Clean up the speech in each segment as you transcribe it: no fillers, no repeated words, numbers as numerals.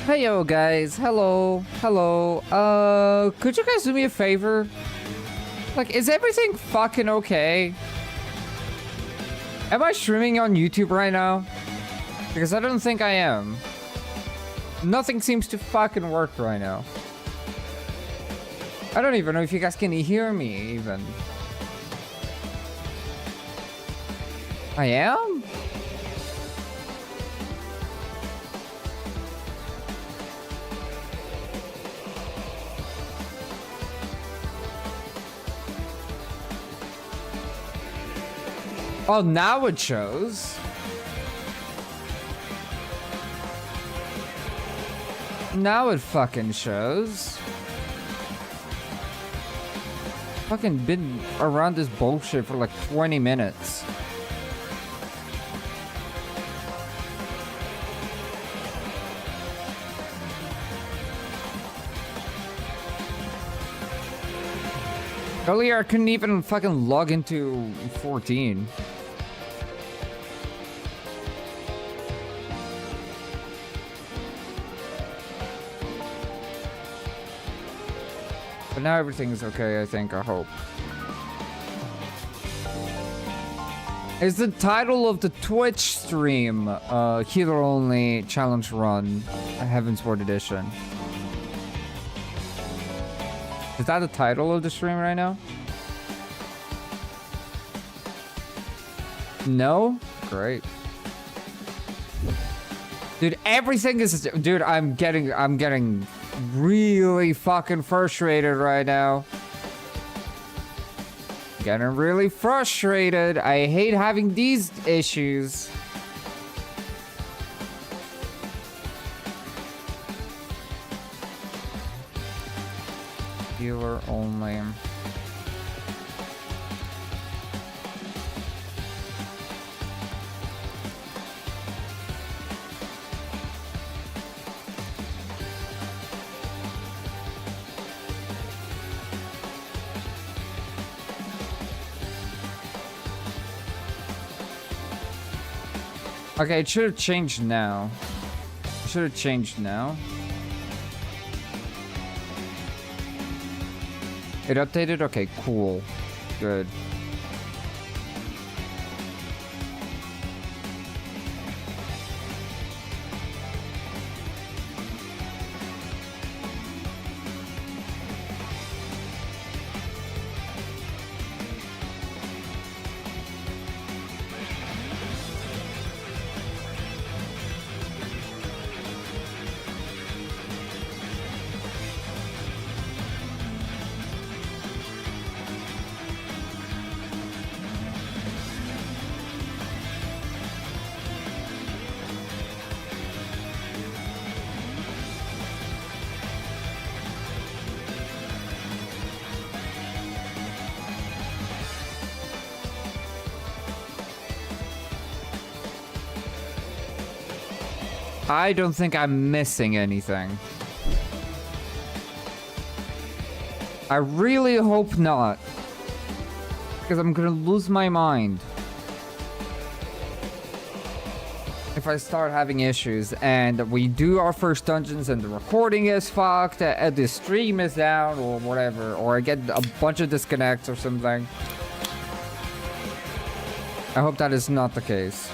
Hey yo guys, hello. Could you guys do me a favor? Like, is everything fucking okay? Am I streaming on YouTube right now? Because I don't think I am. Nothing seems to fucking work right now. I don't even know if you guys can hear me even. I am? Oh, now it shows. Now it fucking shows. Fucking been around this bullshit for like 20 minutes. Earlier I couldn't even fucking log into 14. But now everything's okay, I think, I hope. Is the title of the Twitch stream Healer Only Challenge Run, Heavensward Edition? Is that the title of the stream right now? No? Great. Dude, everything is... Dude, I'm getting really fucking frustrated right now. Getting really frustrated. I hate having these issues. Healer only. Okay, it should have changed now. It should have changed now. It updated? Okay, cool. Good. I don't think I'm missing anything. I really hope not. Because I'm gonna lose my mind if I start having issues and we do our first dungeons and the recording is fucked, the stream is down or whatever, or I get a bunch of disconnects or something. I hope that is not the case.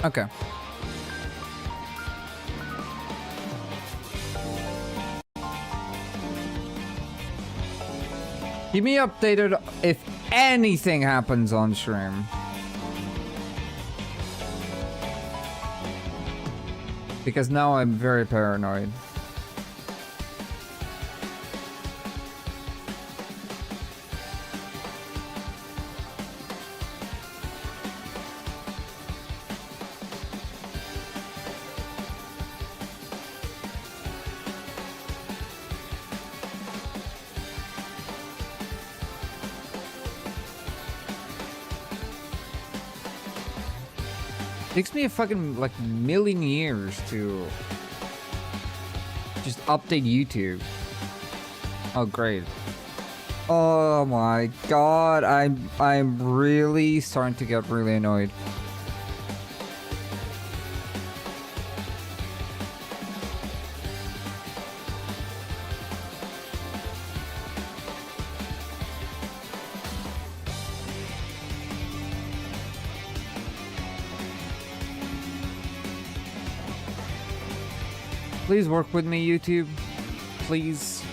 Okay. Keep me updated if anything happens on stream. Because now I'm very paranoid. Takes me a fucking like million years to just update YouTube. Oh great. Oh my god, I'm really starting to get really annoyed. Please work with me, YouTube. Please.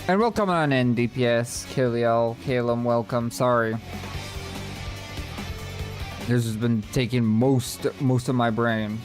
And welcome on in, DPS, Kiliel, Calum, welcome. Sorry. This has been taking most of my brain.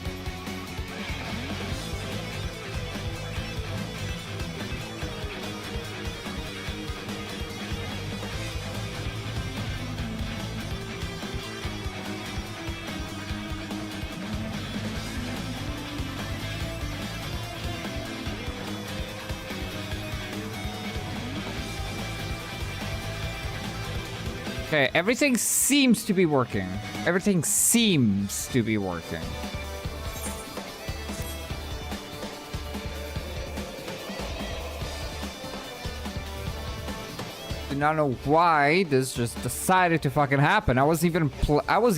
Okay, everything seems to be working. Everything seems to be working. Do not know why this just decided to fucking happen. I was even playing. I was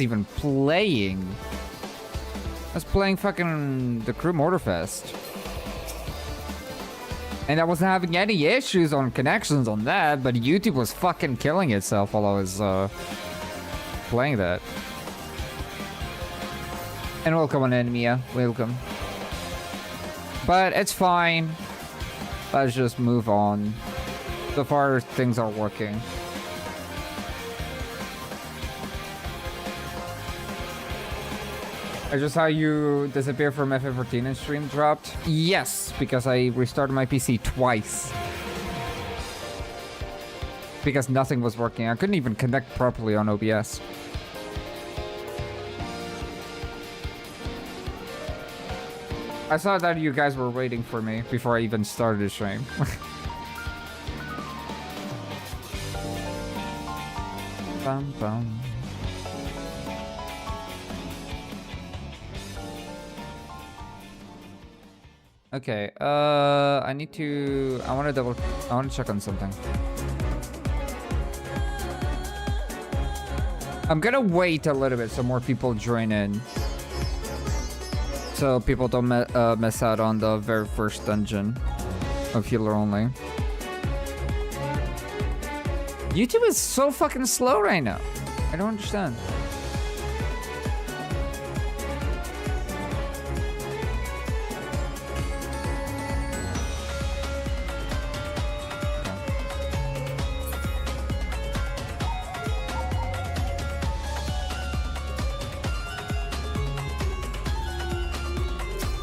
playing fucking the Crew Mortarfest. And I wasn't having any issues on connections on that, but YouTube was fucking killing itself while I was playing that. And welcome on in, Mia. Welcome. But it's fine. Let's just move on. So far, things are working. I just saw you disappear from FF14 and stream dropped. Yes, because I restarted my PC twice. Because nothing was working. I couldn't even connect properly on OBS. I saw that you guys were waiting for me before I even started the stream. Bum, bum. Okay, I want to check on something. I'm gonna wait a little bit so more people join in. So people don't miss out on the very first dungeon of healer only. YouTube is so fucking slow right now. I don't understand.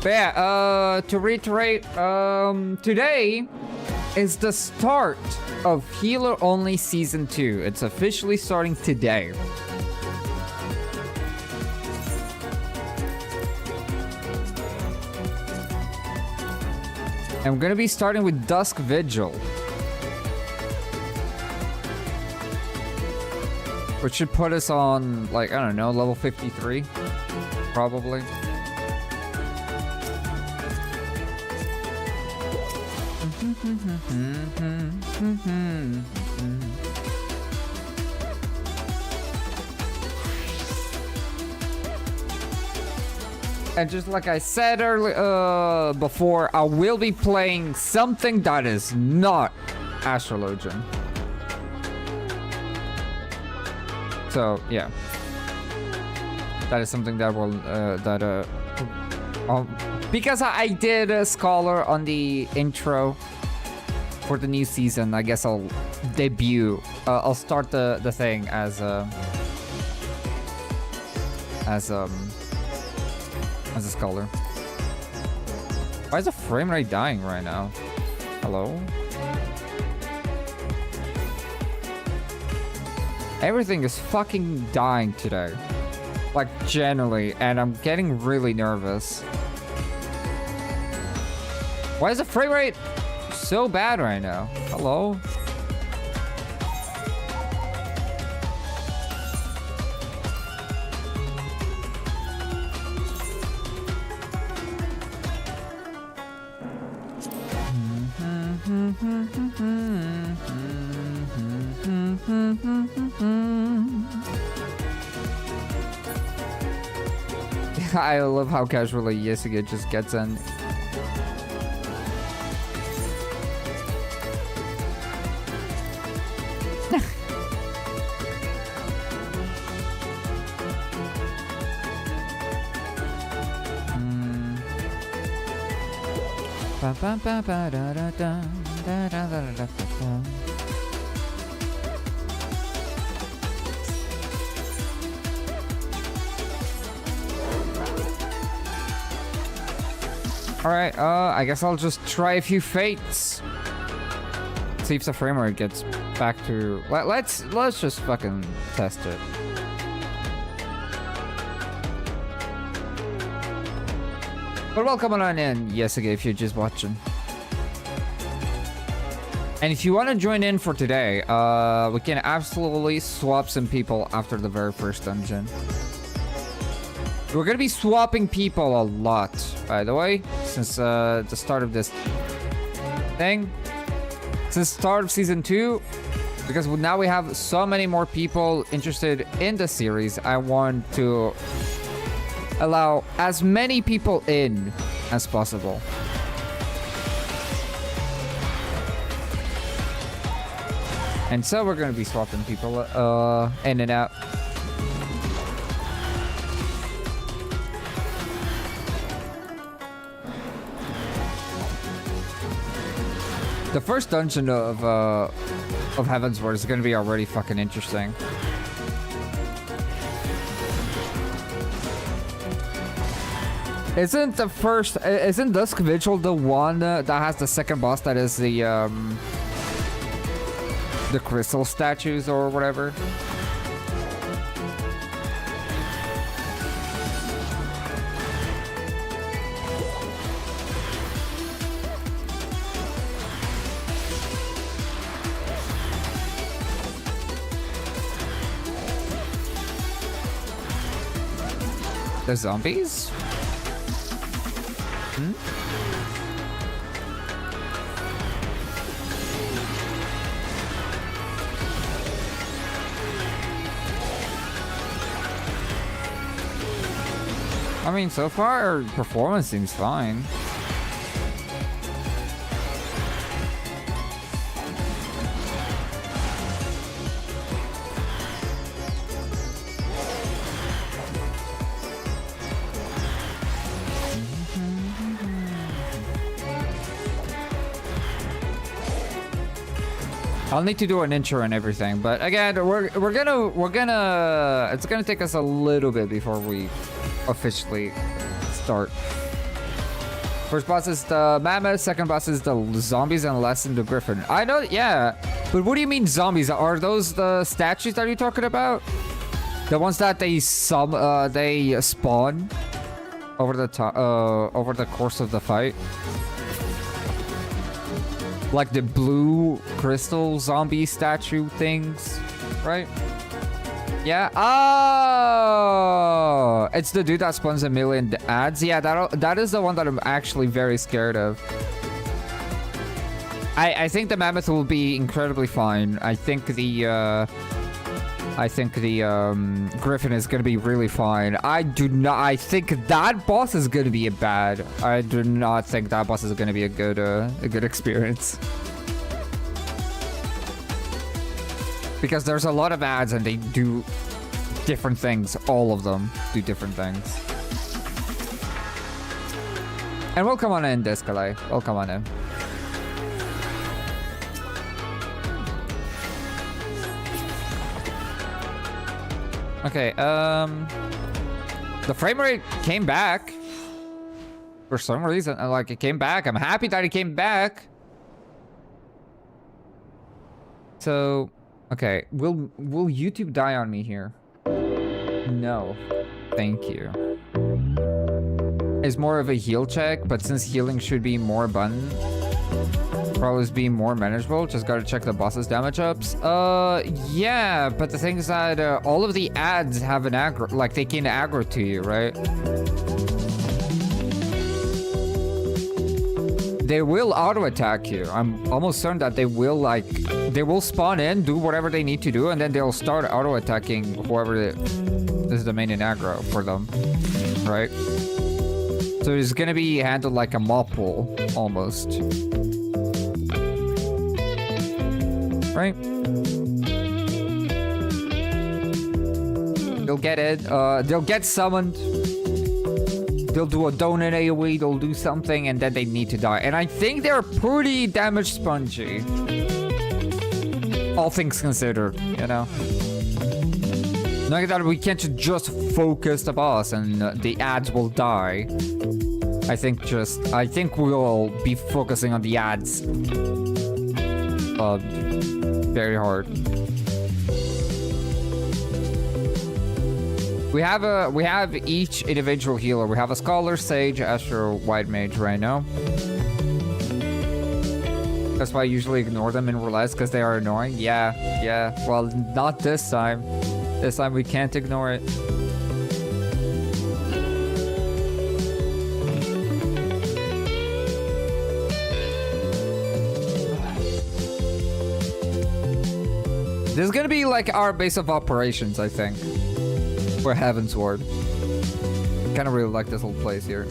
But yeah, to reiterate, today is the start of Healer Only Season 2. It's officially starting today. I'm gonna be starting with Dusk Vigil, which should put us on, like, I don't know, level 53, probably. And just like I said earlier, before, I will be playing something that is not Astrologian. So yeah, that is something that will because I did a scholar on the intro for the new season. I guess I'll debut. I'll start the thing as a scholar. Why is the frame rate dying right now? Hello? Everything is fucking dying today. Like, generally, and I'm getting really nervous. Why is the frame rate so bad right now? Hello? I love how casually Yasuke just gets in. Alright, I guess I'll just try a few fates. See if the frame rate gets back to... Let's just fucking test it. But welcome on in, Yasuke, if you're just watching. And if you want to join in for today, we can absolutely swap some people after the very first dungeon. We're gonna be swapping people a lot, by the way, since the start of this thing. Since the start of season 2, because now we have so many more people interested in the series, I want to allow as many people in as possible. And so we're gonna be swapping people in and out. The first dungeon of Heavensward is gonna be already fucking interesting. Isn't Dusk Vigil the one that has the second boss that is the crystal statues or whatever? The zombies? Hmm? I mean, so far, performance seems fine. I'll need to do an intro and everything, but again, we're gonna it's gonna take us a little bit before we officially start. First boss is the mammoth, second boss is the zombies, and last is the griffin. I know, yeah, but what do you mean zombies? Are those the statues that you're talking about? The ones that they spawn over the course of the fight? Like the blue crystal zombie statue things, right? Yeah. Oh, it's the dude that spawns a million ads. Yeah, that is the one that I'm actually very scared of. I think the mammoth will be incredibly fine. I think the griffin is gonna be really fine. I think that boss is gonna be bad. I do not think that boss is gonna be a good experience. Because there's a lot of ads and they do different things. All of them do different things. And welcome on in, Descalay. Welcome on in. Okay, the frame rate came back for some reason. Like, it came back. I'm happy that it came back. So, okay, will YouTube die on me here? No, thank you. It's more of a heal check, but since healing should be more abundant, probably be more manageable. Just gotta check the boss's damage ups. Yeah, but the thing is that all of the ads have an aggro, like they can aggro to you, right? They will auto attack you. I'm almost certain that they will like they will spawn in, do whatever they need to do, and then they'll start auto-attacking whoever is the main in aggro for them, right? So it's gonna be handled like a mob pool, almost. Right? They'll get it, they'll get summoned. They'll do a donut AoE, they'll do something, and then they need to die. And I think they're pretty damage spongy. All things considered, you know? Not that we can't just focus the boss and the ads will die. I think we'll be focusing on the ads very hard. We have each individual healer. We have a Scholar, Sage, Astro, White Mage right now. That's why I usually ignore them in Roulette, because they are annoying. Yeah. Well, not this time. This time we can't ignore it. This is gonna be like our base of operations, I think. For Heavensward. Kinda really like this whole place here.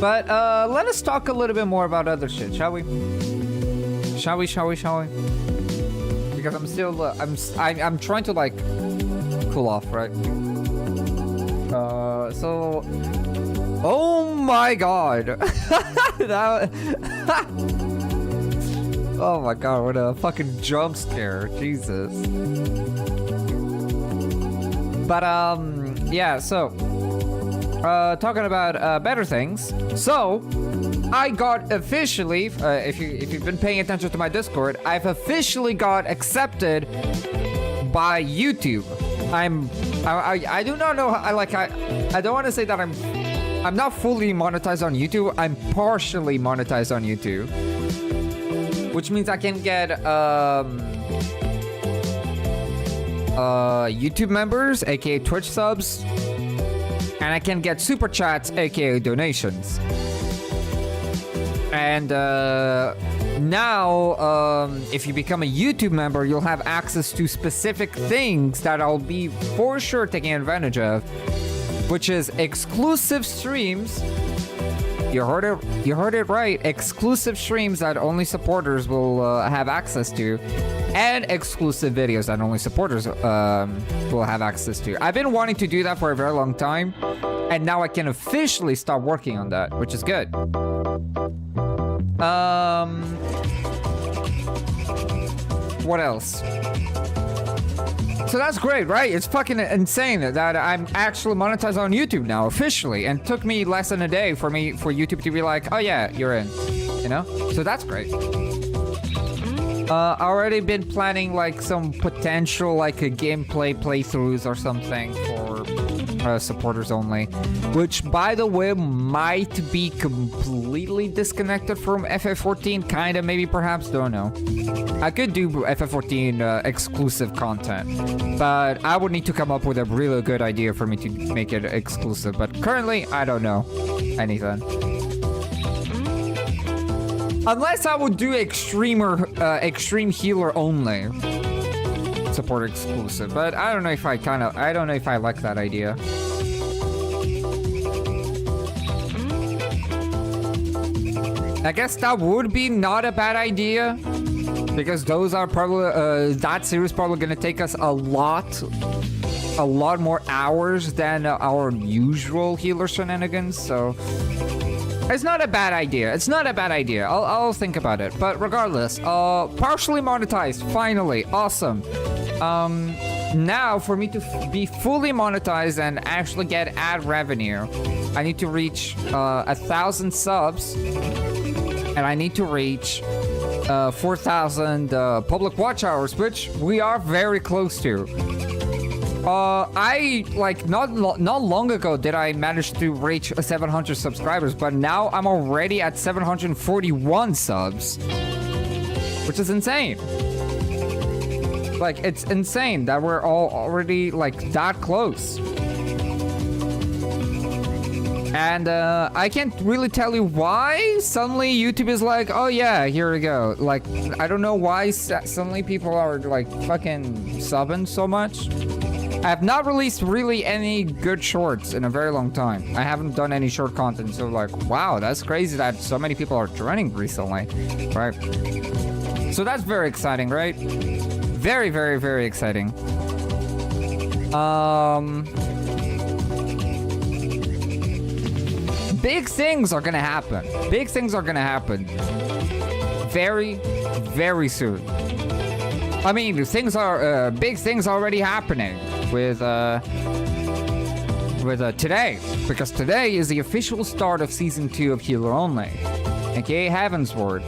But let us talk a little bit more about other shit, shall we? Shall we? Because I'm still I'm trying to like cool off, right? So oh my god. Oh my god, what a fucking jump scare. Jesus. But yeah, so talking about better things. So I got officially, if you've been paying attention to my Discord, I've officially got accepted by YouTube. I do not know. I don't want to say that I'm not fully monetized on YouTube. I'm partially monetized on YouTube, which means I can get YouTube members, aka Twitch subs, and I can get super chats, aka donations. And now, if you become a YouTube member, you'll have access to specific things that I'll be for sure taking advantage of, which is exclusive streams. You heard it right. Exclusive streams that only supporters will have access to, and exclusive videos that only supporters will have access to. I've been wanting to do that for a very long time, and now I can officially start working on that, which is good. What else? So that's great, right? It's fucking insane that I'm actually monetized on YouTube now, officially. And it took me less than a day for YouTube to be like, oh yeah, you're in. You know? So that's great. I already been planning like some potential like a gameplay playthroughs or something for supporters only, which by the way might be completely disconnected from FF14, kinda, maybe, perhaps, don't know. I could do FF14 exclusive content, but I would need to come up with a really good idea for me to make it exclusive, but currently I don't know anything. Unless I would do extreme healer only support exclusive, but I don't know if I like that idea. I guess that would be not a bad idea, because those are probably that series probably gonna take us a lot more hours than our usual healer shenanigans, so it's not a bad idea. It's not a bad idea. I'll think about it. But regardless, partially monetized, finally, awesome. Now for me to be fully monetized and actually get ad revenue, I need to reach 1,000 subs, and I need to reach 4,000 public watch hours, which we are very close to. I like not long ago did I manage to reach 700 subscribers, but now I'm already at 741 subs, which is insane. Like, it's insane that we're all already like that close. And I can't really tell you why suddenly YouTube is like, oh yeah, here we go. Like, I don't know why suddenly people are like fucking subbing so much. I have not released really any good shorts in a very long time. I haven't done any short content, so like, wow, that's crazy that so many people are joining recently, right? So that's very exciting, right? Very, very, very exciting. Big things are gonna happen. Big things are gonna happen. Very, very soon. I mean, things are big things already happening with today, because today is the official start of season 2 of Healer Only, aka Heavensward.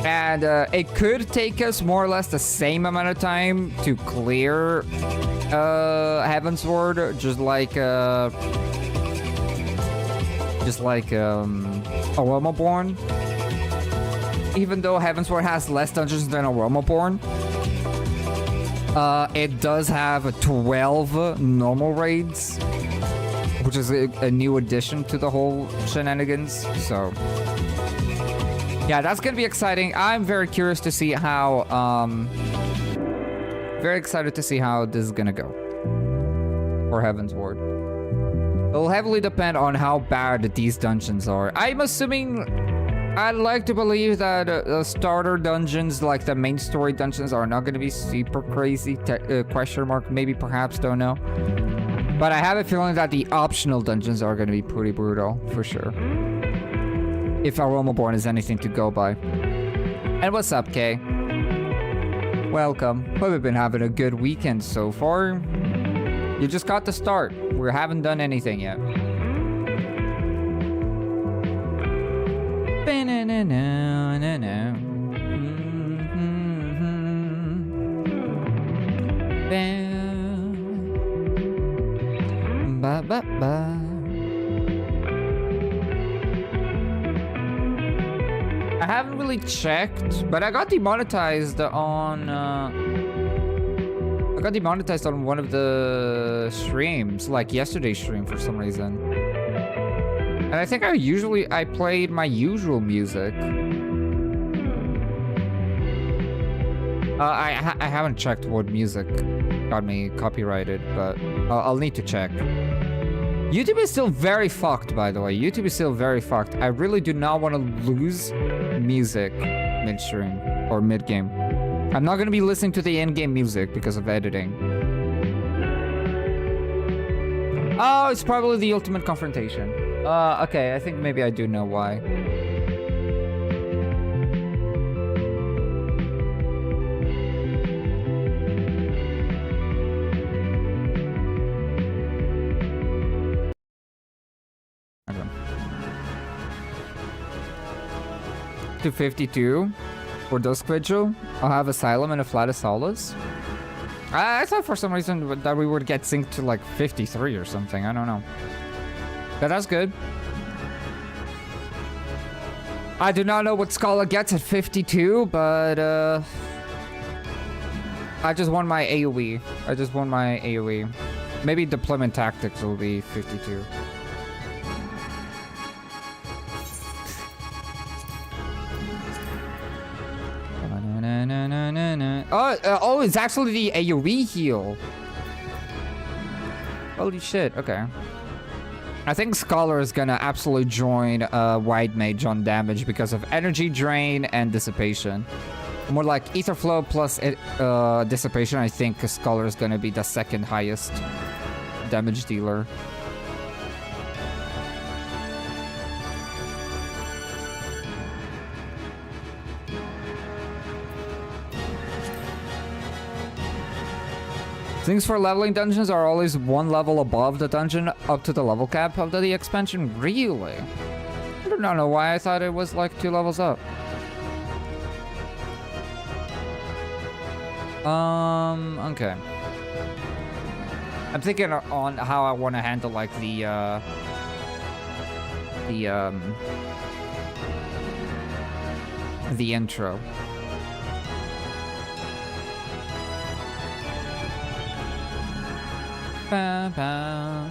And it could take us more or less the same amount of time to clear Heavensward, just like Aromaborn. Even though Heavensward has less dungeons than Aromaborn, it does have 12 normal raids, which is a new addition to the whole shenanigans. So yeah, that's gonna be exciting. I'm very curious to see how very excited to see how this is gonna go for Heavensward. It'll heavily depend on how bad these dungeons are. I'm assuming, I'd like to believe that the starter dungeons, like the main story dungeons, are not going to be super crazy. Question mark, maybe, perhaps, don't know. But I have a feeling that the optional dungeons are going to be pretty brutal, for sure. If Aromaborn is anything to go by. And what's up, Kay? Welcome. Hope you've been having a good weekend so far. You just got to start. We haven't done anything yet. I haven't really checked, but I got demonetized on one of the streams, like yesterday's stream for some reason. And I think I played my usual music. I haven't checked what music got me copyrighted, but I'll need to check. YouTube is still very fucked, by the way. YouTube is still very fucked. I really do not want to lose music mid-stream or mid-game. I'm not going to be listening to the in-game music because of editing. Oh, it's probably the ultimate confrontation. Okay, I think maybe I do know why. Okay. 252 for Dusk Vigil. I'll have Asylum and a Flat of Solace. I thought for some reason that we would get synced to like 53 or something. I don't know. But that's good. I do not know what Scala gets at 52, but I just want my AoE. I just want my AoE. Maybe Deployment Tactics will be 52. Oh, it's actually the AoE heal. Holy shit, okay. I think Scholar is gonna absolutely join White Mage on damage because of energy drain and dissipation. More like Ether Flow plus dissipation. I think Scholar is gonna be the second highest damage dealer. Things for leveling dungeons are always one level above the dungeon up to the level cap of the expansion. Really? I do not know why I thought it was like 2 levels up. Okay. I'm thinking on how I want to handle like the intro. Ba, ba.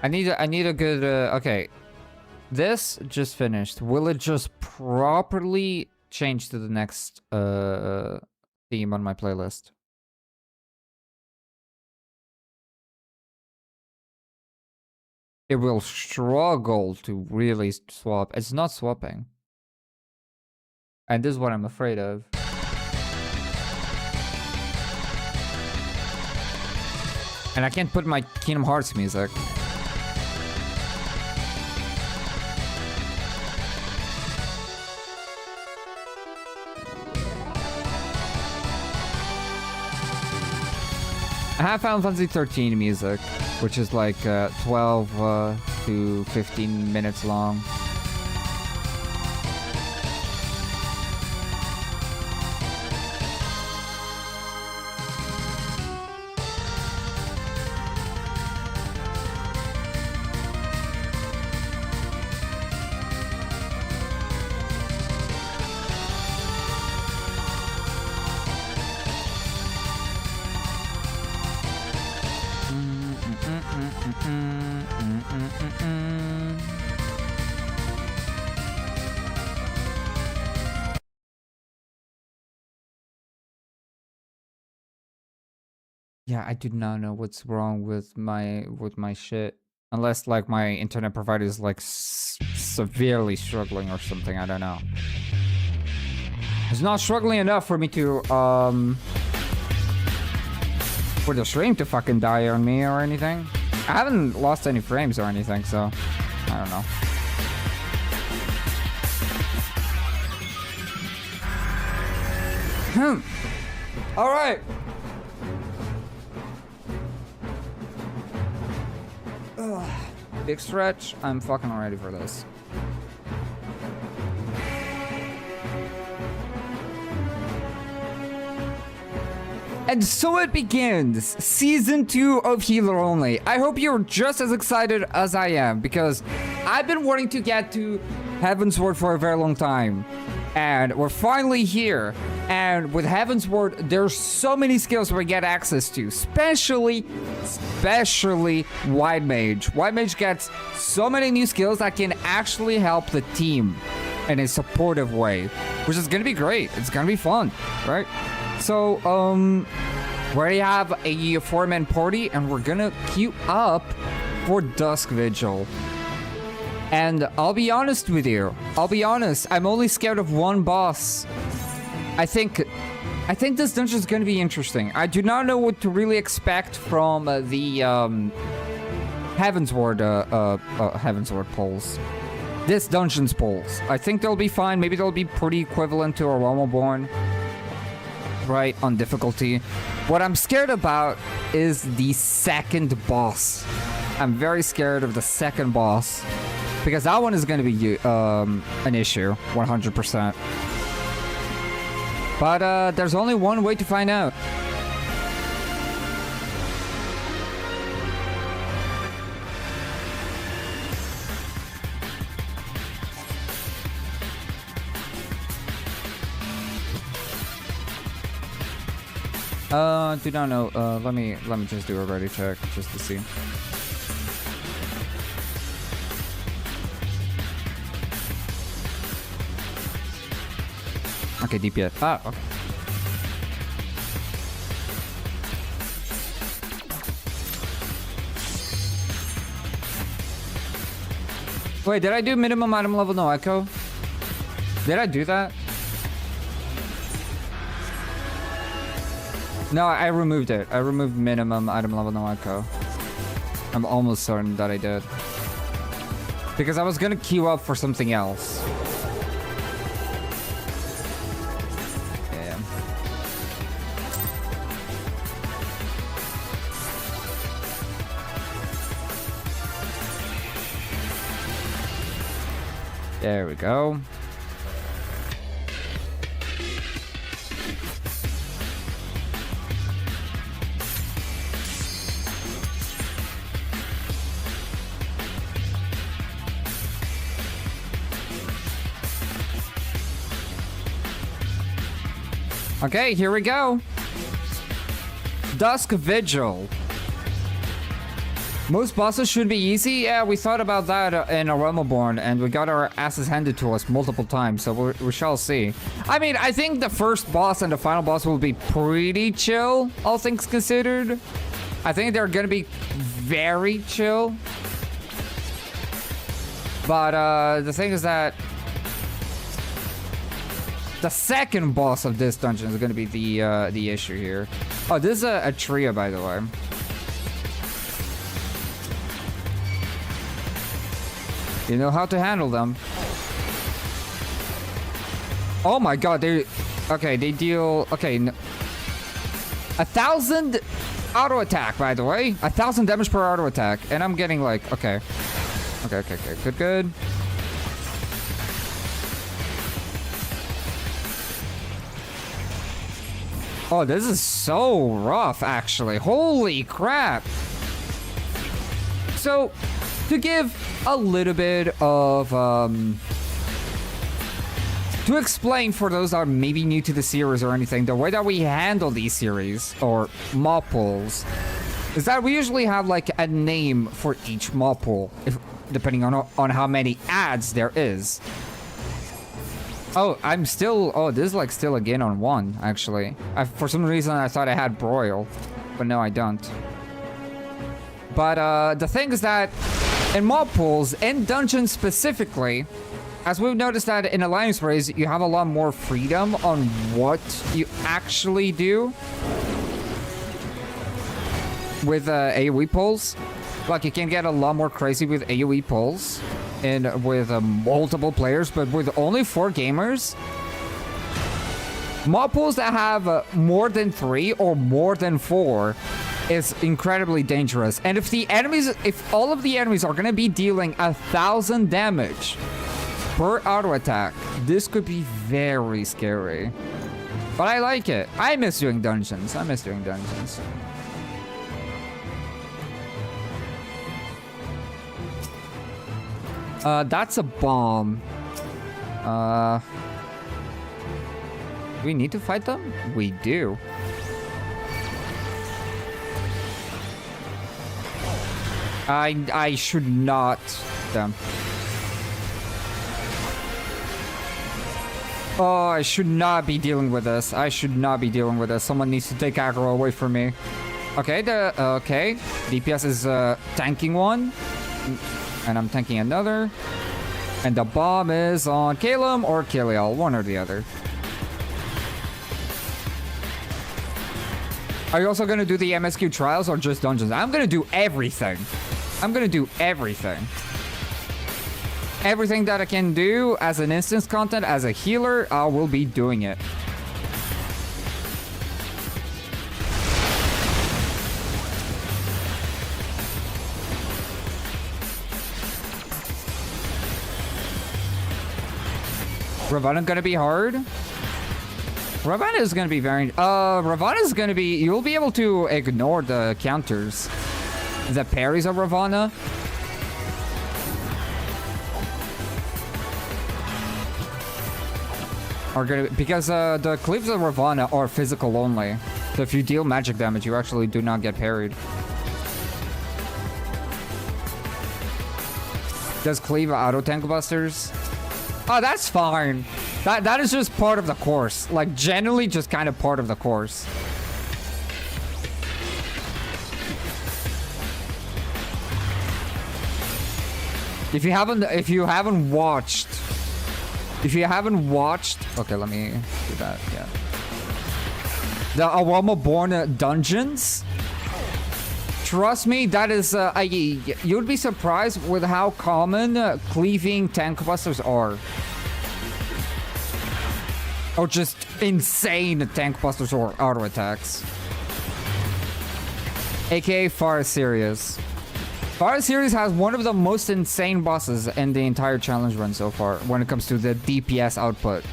I need a good, okay. This just finished. Will it just properly change to the next, theme on my playlist? It will struggle to really swap. It's not swapping. And this is what I'm afraid of. And I can't put my Kingdom Hearts music. I have Final Fantasy 13 music, which is like 12 to 15 minutes long. Yeah, I do not know what's wrong with my shit. Unless like my internet provider is like severely struggling or something, I don't know. It's not struggling enough for me to for the stream to fucking die on me or anything. I haven't lost any frames or anything, so I don't know. All right. Big stretch. I'm fucking ready for this. And so it begins, Season 2 of Healer Only. I hope you're just as excited as I am, because I've been wanting to get to Heavensward for a very long time. And we're finally here. And with Heavensward, there's so many skills we get access to, especially Wide Mage. Wide Mage gets so many new skills that can actually help the team in a supportive way, which is gonna be great. It's gonna be fun, right? So, we already have a 4-man party, and we're gonna queue up for Dusk Vigil. And I'll be honest with you. I'm only scared of one boss. I think this dungeon is going to be interesting. I do not know what to really expect from the Heavensward polls. This dungeon's polls. I think they'll be fine. Maybe they'll be pretty equivalent to Aromaborn, right, on difficulty. What I'm scared about is the second boss. I'm very scared of the second boss, because that one is going to be an issue, 100%. But there's only one way to find out. Do not know. Let me just do a ready check just to see. Okay, DPS. Ah, okay. Wait, did I do minimum item level no echo? Did I do that? No, I removed it. I removed minimum item level no echo. I'm almost certain that I did. Because I was gonna queue up for something else. There we go. Okay, here we go. Dusk Vigil. Most bosses should be easy. Yeah, we thought about that in A Realm Reborn, and we got our asses handed to us multiple times, so we shall see. I mean, I think the first boss and the final boss will be pretty chill, all things considered. I think they're gonna be very chill. But the thing is that the second boss of this dungeon is gonna be the issue here. Oh, this is a trio, by the way. You know how to handle them. Oh my god, they deal, okay, 1,000 auto attack, by the way. 1,000 damage per auto attack, and I'm getting like, okay, good. Oh, this is so rough, actually. Holy crap. So, to give a little bit of, to explain for those that are maybe new to the series or anything, the way that we handle these series, or mob pools, is that we usually have like a name for each mob pool, depending on how many ads there is. Oh, this is like still again on 1, actually. For some reason I thought I had Broil, but no, I don't. But the thing is that in mob pools, in dungeons specifically, as we've noticed that in Alliance Raids, you have a lot more freedom on what you actually do with AoE pulls. Like, you can get a lot more crazy with AoE pulls and with multiple players, but with only 4 gamers, mob pools that have more than 3 or more than 4 is incredibly dangerous. And if all of the enemies are gonna be dealing 1,000 damage per auto attack, this could be very scary. But I like it. I miss doing dungeons. That's a bomb. Do we need to fight them? We do. I should not them. Oh, I should not be dealing with this. Someone needs to take aggro away from me. Okay, okay. DPS is tanking one. And I'm tanking another. And the bomb is on Calum or Kaliel, one or the other. Are you also gonna do the MSQ trials or just dungeons? I'm gonna do everything. Everything that I can do as an instance content, as a healer, I will be doing it. Ravana gonna be hard? Ravana is gonna be very... Ravana is gonna be... You'll be able to ignore the counters. The parries of Ravana. Are gonna... Because the cleaves of Ravana are physical only. So if you deal magic damage, you actually do not get parried. Does cleave auto tank busters? Oh, that's fine. That is just part of the course. Like, generally just kind of part of the course. If you haven't watched... Okay, let me do that, yeah. The Aroma Born dungeons? Trust me, that is... you'd be surprised with how common cleaving tank busters are. Or just insane tank busters or auto attacks. AKA Far Sirius. Far Sirius has one of the most insane bosses in the entire challenge run so far when it comes to the DPS output.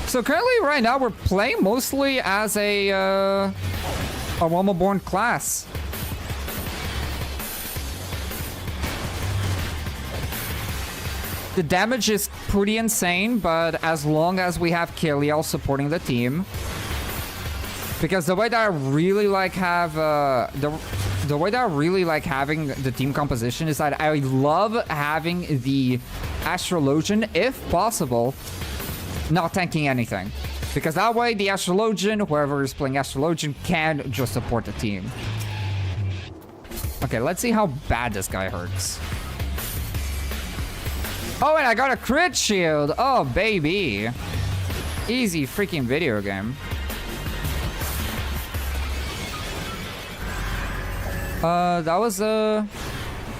So currently, right now, we're playing mostly as a Aroma-born class. The damage is pretty insane, but as long as we have Kaliel supporting the team, Because the way that I really like the way that I really like having the team composition is that I love having the Astrologian, if possible, not tanking anything. Because that way the Astrologian, whoever is playing Astrologian, can just support the team. Okay, let's see how bad this guy hurts. Oh, and I got a crit shield. Oh, baby. Easy freaking video game. That was,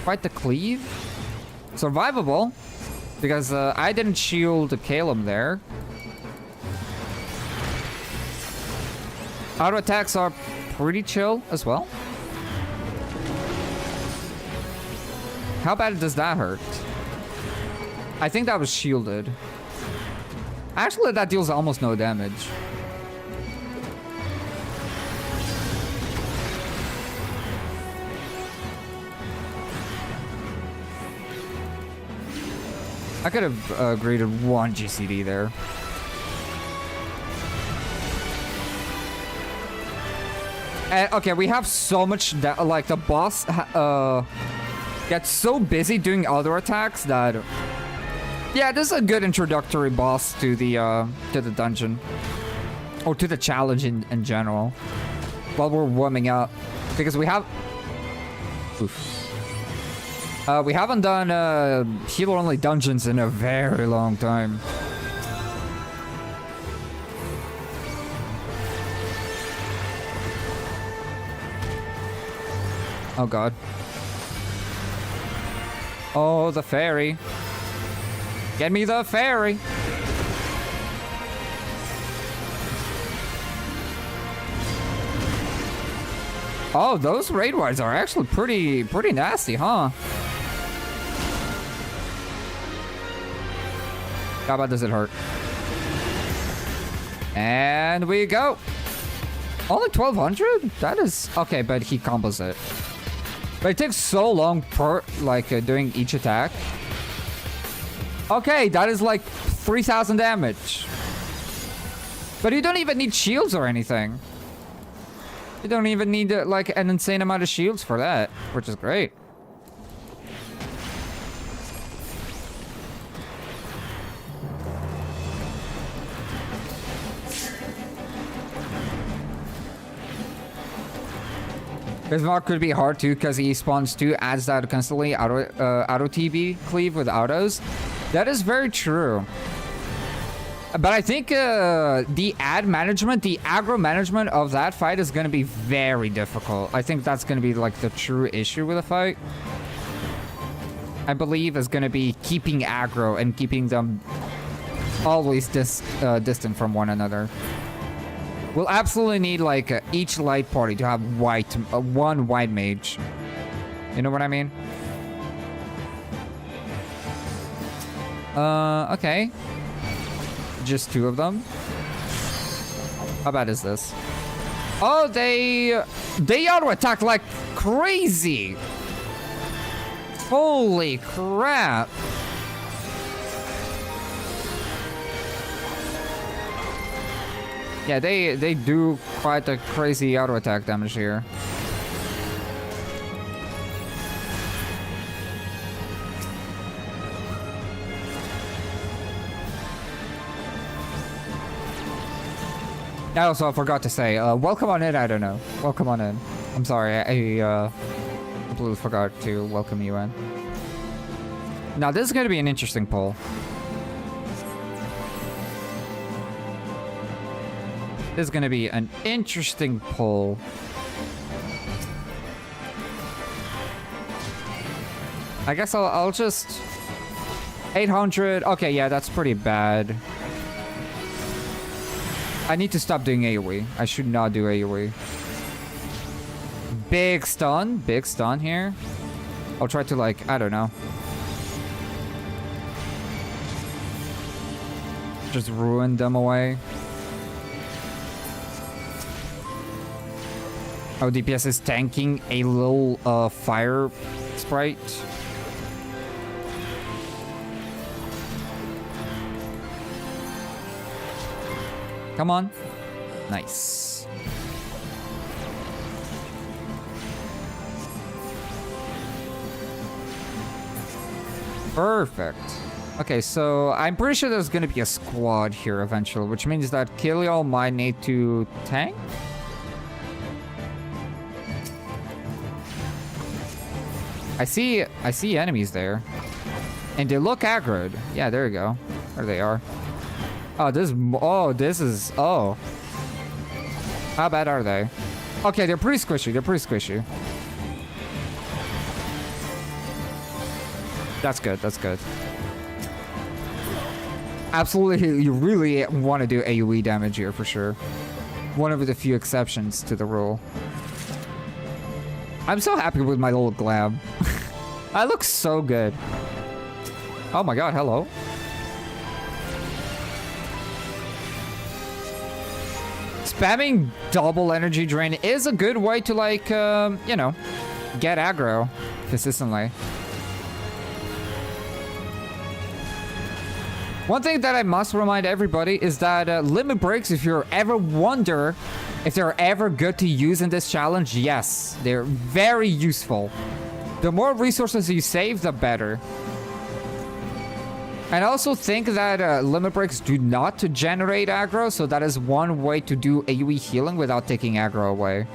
quite the cleave. Survivable. Because, I didn't shield Caleb there. Auto attacks are pretty chill as well. How bad does that hurt? I think that was shielded. Actually, that deals almost no damage. I could have graded 1 GCD there. And, okay, we have so much that, like, the boss gets so busy doing other attacks that, yeah, this is a good introductory boss to the dungeon, or to the challenge in general, while we're warming up, because we have, we haven't done healer only dungeons in a very long time. Oh god. Oh, the fairy. Get me the fairy. Oh, those raid wards are actually pretty nasty, huh? How bad does it hurt? And we go. Only 1200? That is okay, but he combos it. But it takes so long per, like, doing each attack. Okay, that is like 3000 damage. But you don't even need shields or anything. You don't even need, like, an insane amount of shields for that, which is great. His mark could be hard too because he spawns 2, adds that constantly auto TB cleave with autos. That is very true. But I think the ad management, the aggro management of that fight is going to be very difficult. I think that's going to be like the true issue with the fight. I believe is going to be keeping aggro and keeping them always distant from one another. We'll absolutely need, like, each light party to have one white mage. You know what I mean? Okay. Just 2 of them. How bad is this? Oh, they auto attack like crazy. Holy crap. Yeah, they do quite a crazy auto attack damage here. I also forgot to say, welcome on in, I don't know. Welcome on in. I'm sorry, I completely forgot to welcome you in. Now, this is going to be an interesting poll. This is going to be an interesting poll. I guess I'll just... 800. Okay, yeah, that's pretty bad. I need to stop doing AoE. I should not do AoE. Big stun. Big stun here. I'll try to, like, I don't know. Just ruin them away. Oh, DPS is tanking a little fire sprite. Come on. Nice. Perfect. Okay, so I'm pretty sure there's gonna be a squad here eventually, which means that Kiliol might need to tank? I see enemies there. And they look aggroed. Yeah, there you go. There they are. Oh, this is... Oh. How bad are they? Okay, they're pretty squishy. They're pretty squishy. That's good. That's good. Absolutely, you really want to do AoE damage here for sure. One of the few exceptions to the rule. I'm so happy with my little glab. I look so good. Oh my god, hello. Spamming double energy drain is a good way to, like, you know, get aggro consistently. One thing that I must remind everybody is that limit breaks, if you ever wonder if they're ever good to use in this challenge, yes, they're very useful. The more resources you save, the better. And I also think that limit breaks do not generate aggro, so that is one way to do AoE healing without taking aggro away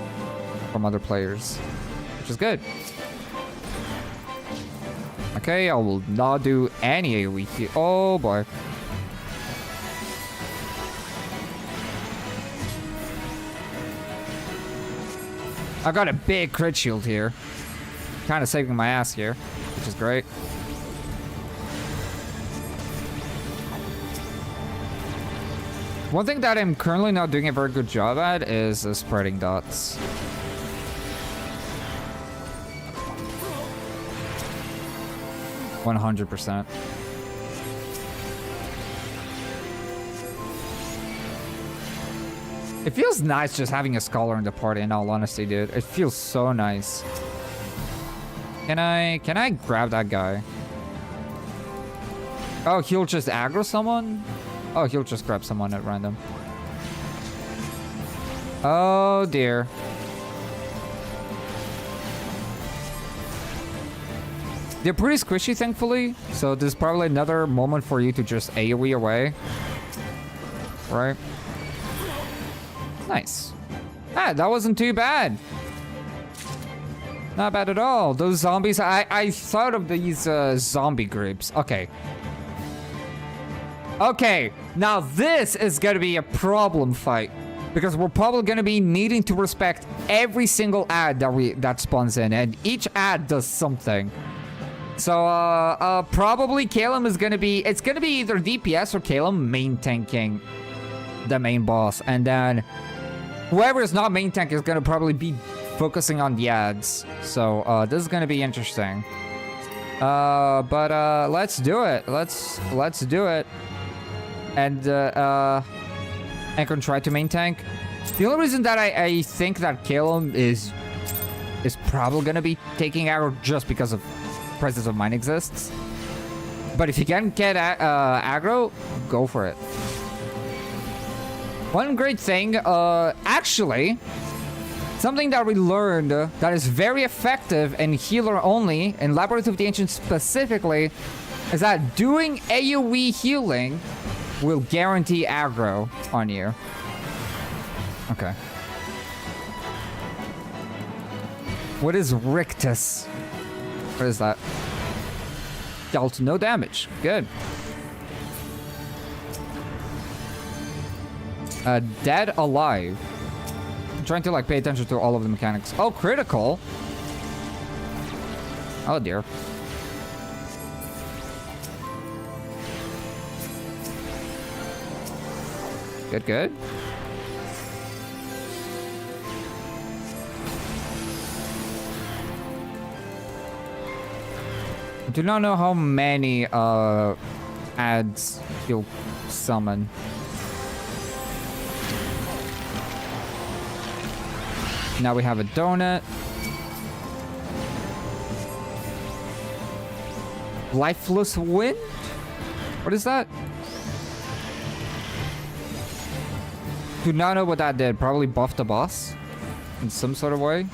from other players, which is good. Okay, I will not do any AoE heal. Oh boy. I got a big crit shield here. Kind of saving my ass here, which is great. One thing that I'm currently not doing a very good job at is spreading dots. %100%. It feels nice just having a scholar in the party, in all honesty, dude. It feels so nice. Can I grab that guy? Oh, he'll just aggro someone? Oh, he'll just grab someone at random. Oh, dear. They're pretty squishy, thankfully. So this is probably another moment for you to just AoE away. Right? Nice. Ah, that wasn't too bad. Not bad at all. Those zombies, I thought of these zombie groups. Okay. Okay, now this is gonna be a problem fight, because we're probably gonna be needing to respect every single ad that spawns in, and each ad does something. So probably Calum is gonna be, it's gonna be either DPS or Calum main tanking the main boss, and then whoever is not main tank is gonna probably be focusing on the ads. So this is gonna be interesting. But let's do it. Let's do it. And can try to main tank. The only reason that I think that Calum is probably gonna be taking aggro just because of Presence of Mind exists. But if you can get aggro, go for it. One great thing, actually, something that we learned that is very effective in healer only, in Labyrinth of the Ancients specifically, is that doing AoE healing will guarantee aggro on you. Okay. What is Rictus? What is that? Dealt no damage. Good. Dead alive. I'm trying to like pay attention to all of the mechanics. Oh, critical. Oh dear. Good, good. I do not know how many ads you'll summon. Now we have a donut. Lifeless wind? What is that? Do not know what that did. Probably buffed the boss in some sort of way.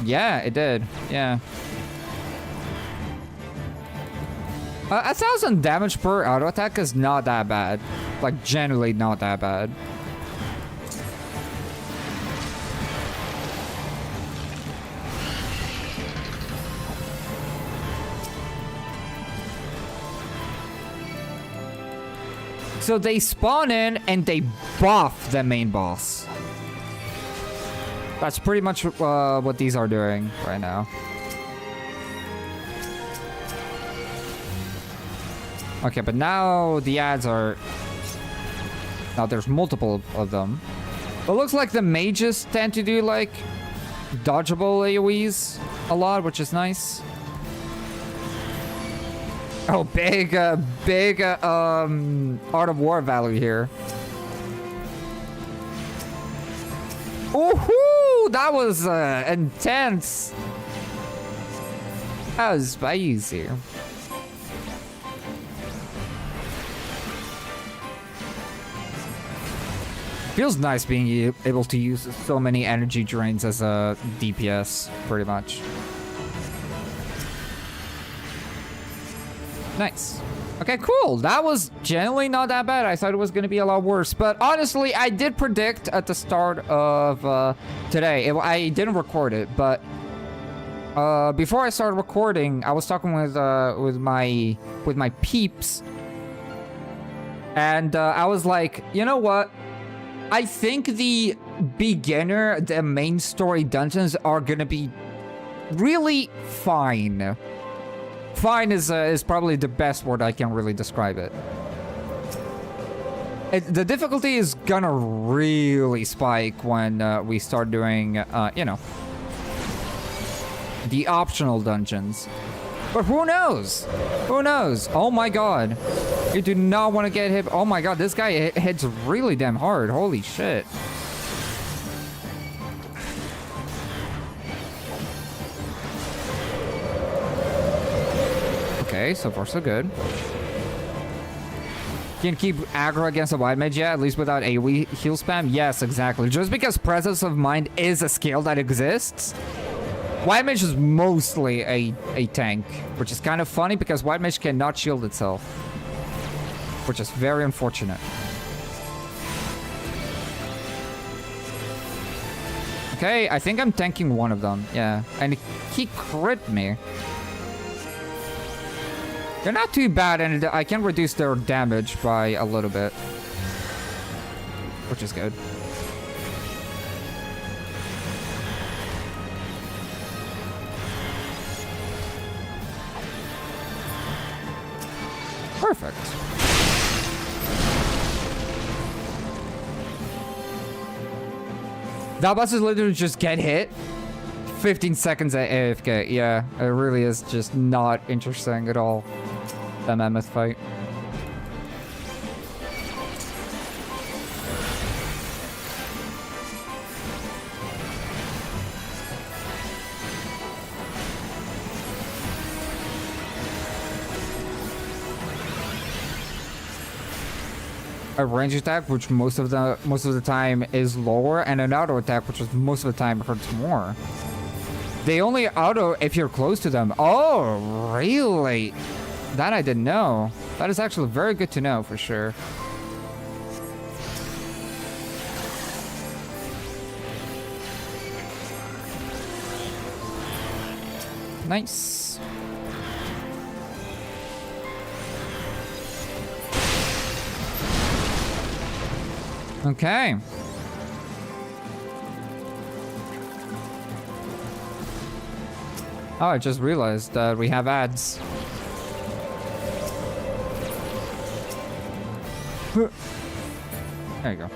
Yeah, it did. Yeah. 1,000 damage per auto attack is not that bad. Like, generally not that bad. So they spawn in and they buff the main boss. That's pretty much what these are doing right now. Okay, but now the ads are... Now there's multiple of them. But it looks like the mages tend to do like dodgeable AoEs a lot, which is nice. Oh, big Art of War value here. Woohoo! That was intense. That was spicy. Feels nice being able to use so many energy drains as a DPS, pretty much. Nice. Okay, cool. That was generally not that bad. I thought it was going to be a lot worse. But honestly, I did predict at the start of today. I didn't record it, but before I started recording, I was talking with my peeps, and I was like, you know what? I think the main story dungeons are gonna be really fine. Fine is probably the best word I can really describe it. The difficulty is gonna really spike when we start doing, you know, the optional dungeons. But who knows? Who knows? Oh my god. You do not want to get hit. Oh my god, this guy hits really damn hard. Holy shit. Okay, so far so good. Can keep aggro against a white mage, yeah, at least without AoE heal spam? Yes, exactly. Just because presence of mind is a skill that exists, White Mage is mostly a tank, which is kind of funny because White Mage cannot shield itself, which is very unfortunate. Okay, I think I'm tanking one of them, yeah. And he crit me. They're not too bad, and I can reduce their damage by a little bit, which is good. Perfect. That boss is literally just get hit. 15 seconds at AFK. Yeah, it really is just not interesting at all. That mammoth fight. A range attack, which most of the time is lower, and an auto attack, which is most of the time hurts more. They only auto if you're close to them. Oh, really? That I didn't know. That is actually very good to know for sure. Nice. Okay. Oh, I just realized that we have ads. There you go.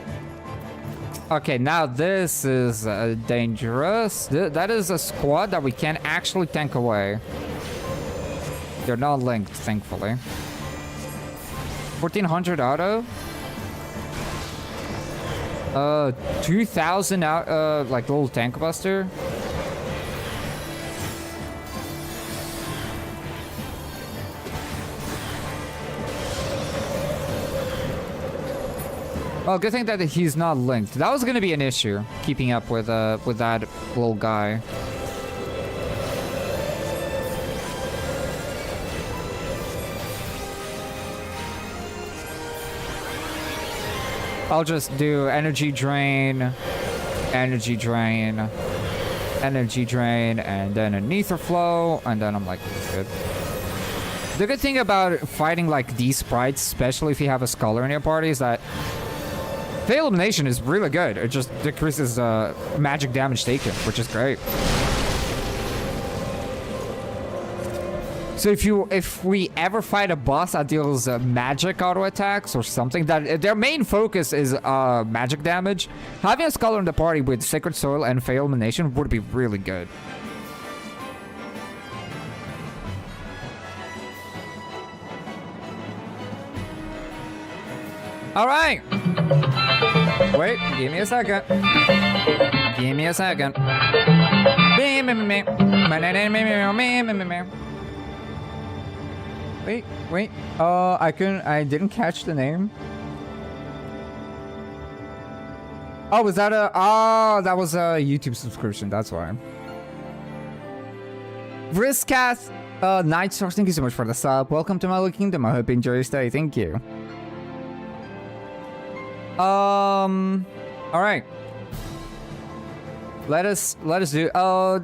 Okay, now this is dangerous. That is a squad that we can actually tank away. They're not linked, thankfully. 1400 auto? 2000 out, like little tank buster. Well, good thing that he's not linked. That was gonna be an issue, keeping up with that little guy. I'll just do energy drain, energy drain, energy drain, and then an ether flow, and then I'm like, good. The good thing about fighting like these sprites, especially if you have a scholar in your party, is that the elimination is really good. It just decreases magic damage taken, which is great. So if we ever fight a boss that deals magic auto attacks or something, that their main focus is magic damage, having a scholar in the party with Sacred Soil and Fail Elimination would be really good. All right. Wait, give me a second. Give me a second. Wait. I didn't catch the name. Oh, was that that was a YouTube subscription, that's why. Vriskath, Night Source, thank you so much for the sub. Welcome to my little kingdom. I hope you enjoy your stay. Thank you. All right. Let us do.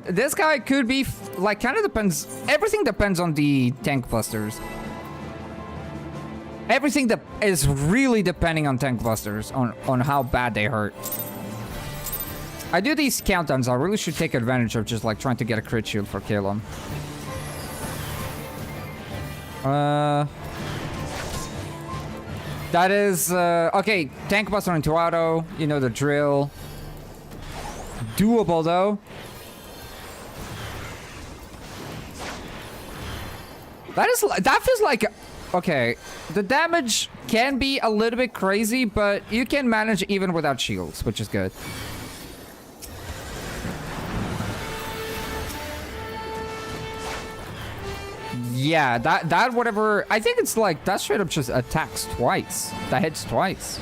This guy could be like kind of depends. Everything depends on the tank busters. Everything that is really depending on tank busters on how bad they hurt. I do these countdowns. I really should take advantage of just like trying to get a crit shield for Caleb. That is okay. Tank buster into auto. You know the drill. Doable though. That feels like okay. The damage can be a little bit crazy, but you can manage even without shields, which is good. Yeah, that whatever. I think it's like that straight up just attacks twice. That hits twice.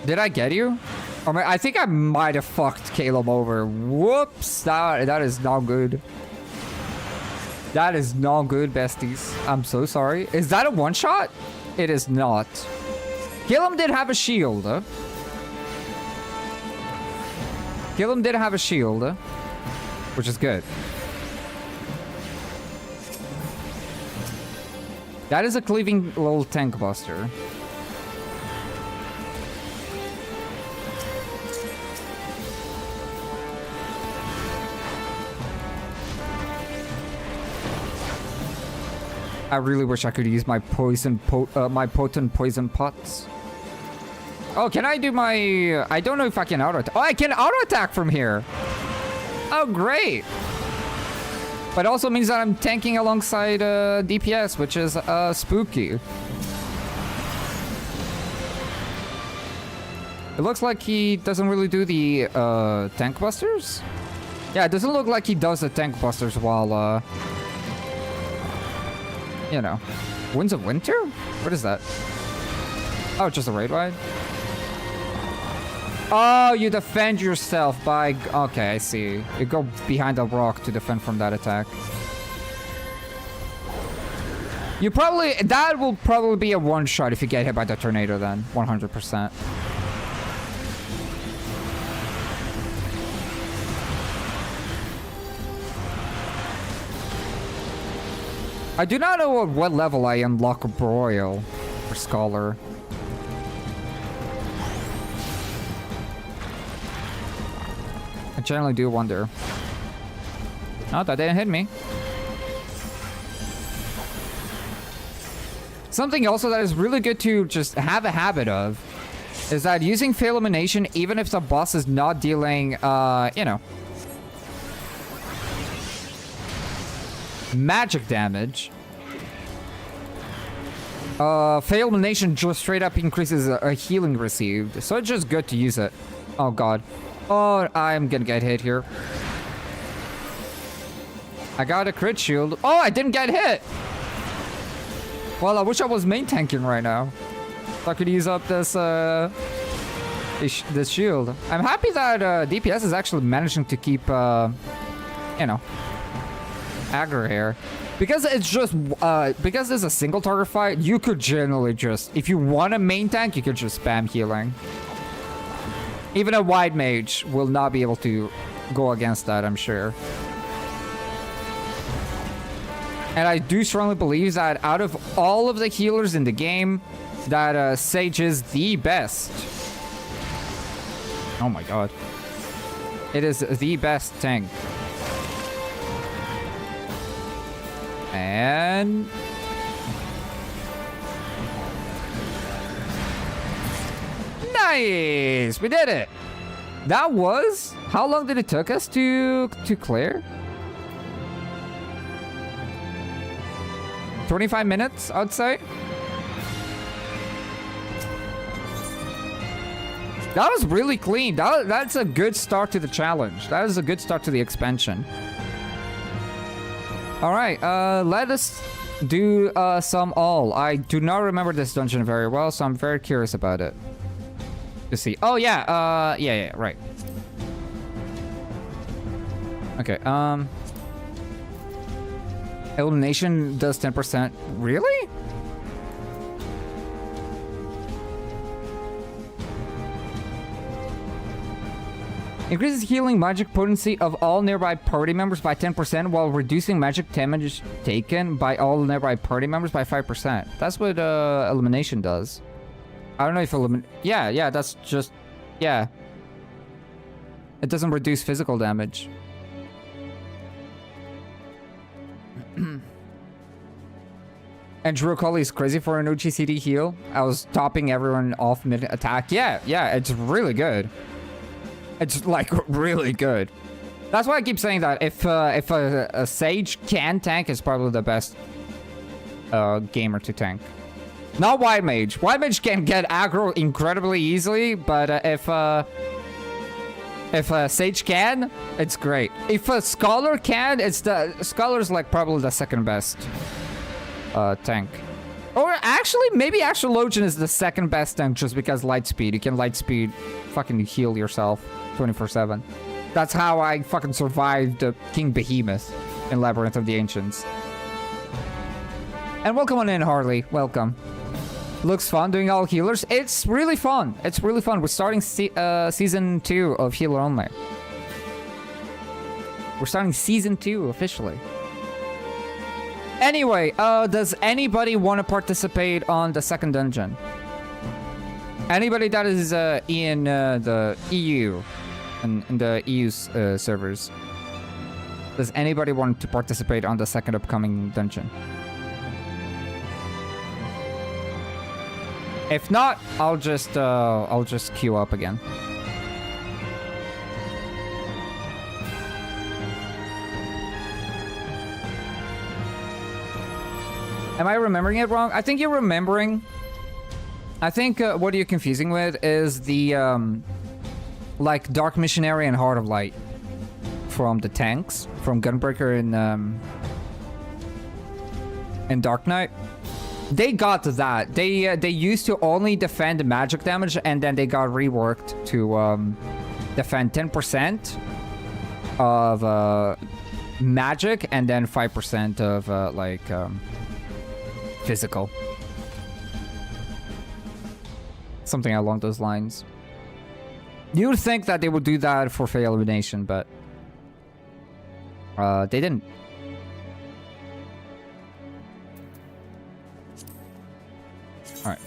Did I get you? I think I might have fucked Caleb over. Whoops. That is not good. That is not good, besties. I'm so sorry. Is that a one-shot? It is not. Caleb did have a shield. Caleb did have a shield. Which is good. That is a cleaving little tank buster. I really wish I could use my my potent poison pots. Oh, can I do my... I don't know if I can auto attack. Oh, I can auto attack from here. Oh, great. But also means that I'm tanking alongside DPS, which is spooky. It looks like he doesn't really do the tank busters. Yeah, it doesn't look like he does the tank busters while, you know, Winds of Winter? What is that? Oh, just a raid ride? Oh, you defend yourself by... Okay, I see. You go behind a rock to defend from that attack. You probably... That will probably be a one-shot if you get hit by the tornado then. 100%. I do not know at what level I unlock a Broil or Scholar. I generally do wonder. Oh, that didn't hit me. Something also that is really good to just have a habit of is that using Fail Elimination, even if the boss is not dealing, you know, magic damage, Fail Elimination just straight up increases a healing received. So it's just good to use it. Oh, God. Oh, I'm gonna get hit here. I got a crit shield. Oh, I didn't get hit. Well, I wish I was main tanking right now. So I could use up this this shield. I'm happy that DPS is actually managing to keep, you know, aggro here. Because it's just, because it's a single target fight, you could generally just, if you want a main tank, you could just spam healing. Even a wide mage will not be able to go against that, I'm sure. And I do strongly believe that out of all of the healers in the game, that Sage is the best. Oh my god. It is the best tank. And... nice! We did it! That was... how long did it took us to clear? 25 minutes, I'd say. That was really clean. That's a good start to the challenge. That is a good start to the expansion. Alright, let us do some all. I do not remember this dungeon very well, so I'm very curious about it. To see. Oh, yeah, yeah, right. Okay, elimination does 10%. Really? Increases healing magic potency of all nearby party members by 10% while reducing magic damage taken by all nearby party members by 5%. That's what elimination does. I don't know if yeah, that's just... yeah. It doesn't reduce physical damage. And Drew Colley is crazy for an OGCD heal. I was topping everyone off mid-attack. Yeah, it's really good. It's like really good. That's why I keep saying that if a Sage can tank, it's probably the best gamer to tank. Not Wide Mage. Wide Mage can get aggro incredibly easily, but if a Sage can, it's great. If a Scholar can, Scholar's like probably the second best tank. Or actually, maybe Astrologian is the second best tank just because light speed. You can light speed fucking heal yourself 24/7. That's how I fucking survived King Behemoth in Labyrinth of the Ancients. And welcome on in, Harley. Welcome. Looks fun doing all healers. It's really fun. It's really fun. We're starting season 2 of Healer Only. We're starting season 2 officially. Anyway, does anybody want to participate on the second dungeon? Anybody that is in the EU, in the EU servers. Does anybody want to participate on the second upcoming dungeon? If not, I'll just queue up again. Am I remembering it wrong? I think you're remembering. I think what you're confusing with is the like Dark Missionary and Heart of Light from the tanks from Gunbreaker and Dark Knight. They got that. They used to only defend magic damage, and then they got reworked to defend 10% of magic and then 5% of like physical. Something along those lines. You would think that they would do that for Fey Elimination, but they didn't. Alright.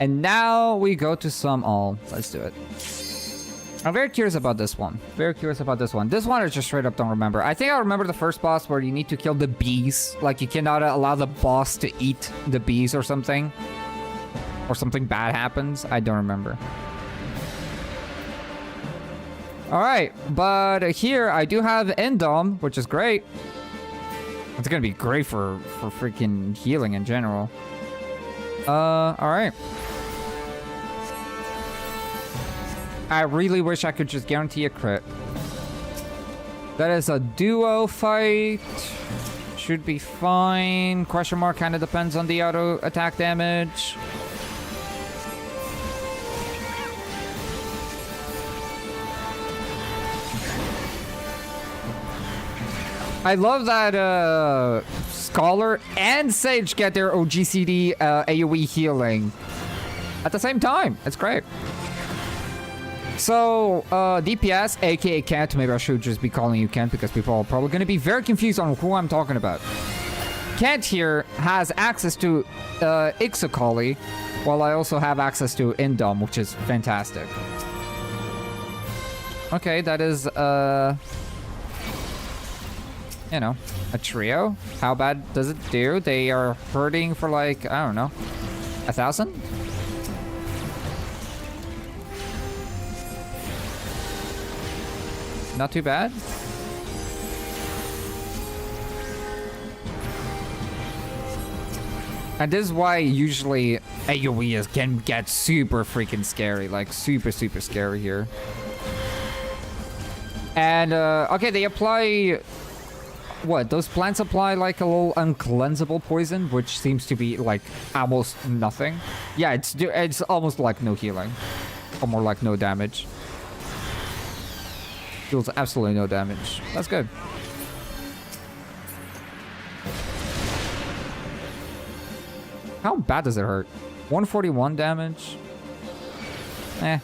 And now we go to some all. Let's do it. I'm very curious about this one. Very curious about this one. This one I just straight up don't remember. I think I remember the first boss where you need to kill the bees. Like you cannot allow the boss to eat the bees or something. Or something bad happens. I don't remember. Alright, but here I do have Endom, which is great. It's gonna be great for freaking healing in general. Alright. I really wish I could just guarantee a crit. That is a duo fight. Should be fine. Question mark kind of depends on the auto attack damage. I love that Scholar and Sage get their OGCD AoE healing at the same time. It's great. So, DPS, aka Kent, maybe I should just be calling you Kent because people are probably going to be very confused on who I'm talking about. Kent here has access to Ixocoli, while I also have access to Indom, which is fantastic. Okay, that is, you know, a trio. How bad does it do? They are hurting for like, I don't know, 1,000? Not too bad. And this is why usually AoE can get super freaking scary, like super scary here. And okay, they apply what? Those plants apply like a little uncleansable poison, which seems to be like almost nothing. Yeah, it's almost like no healing, or more like no damage. Deals absolutely no damage. That's good. How bad does it hurt? 141 damage? Eh.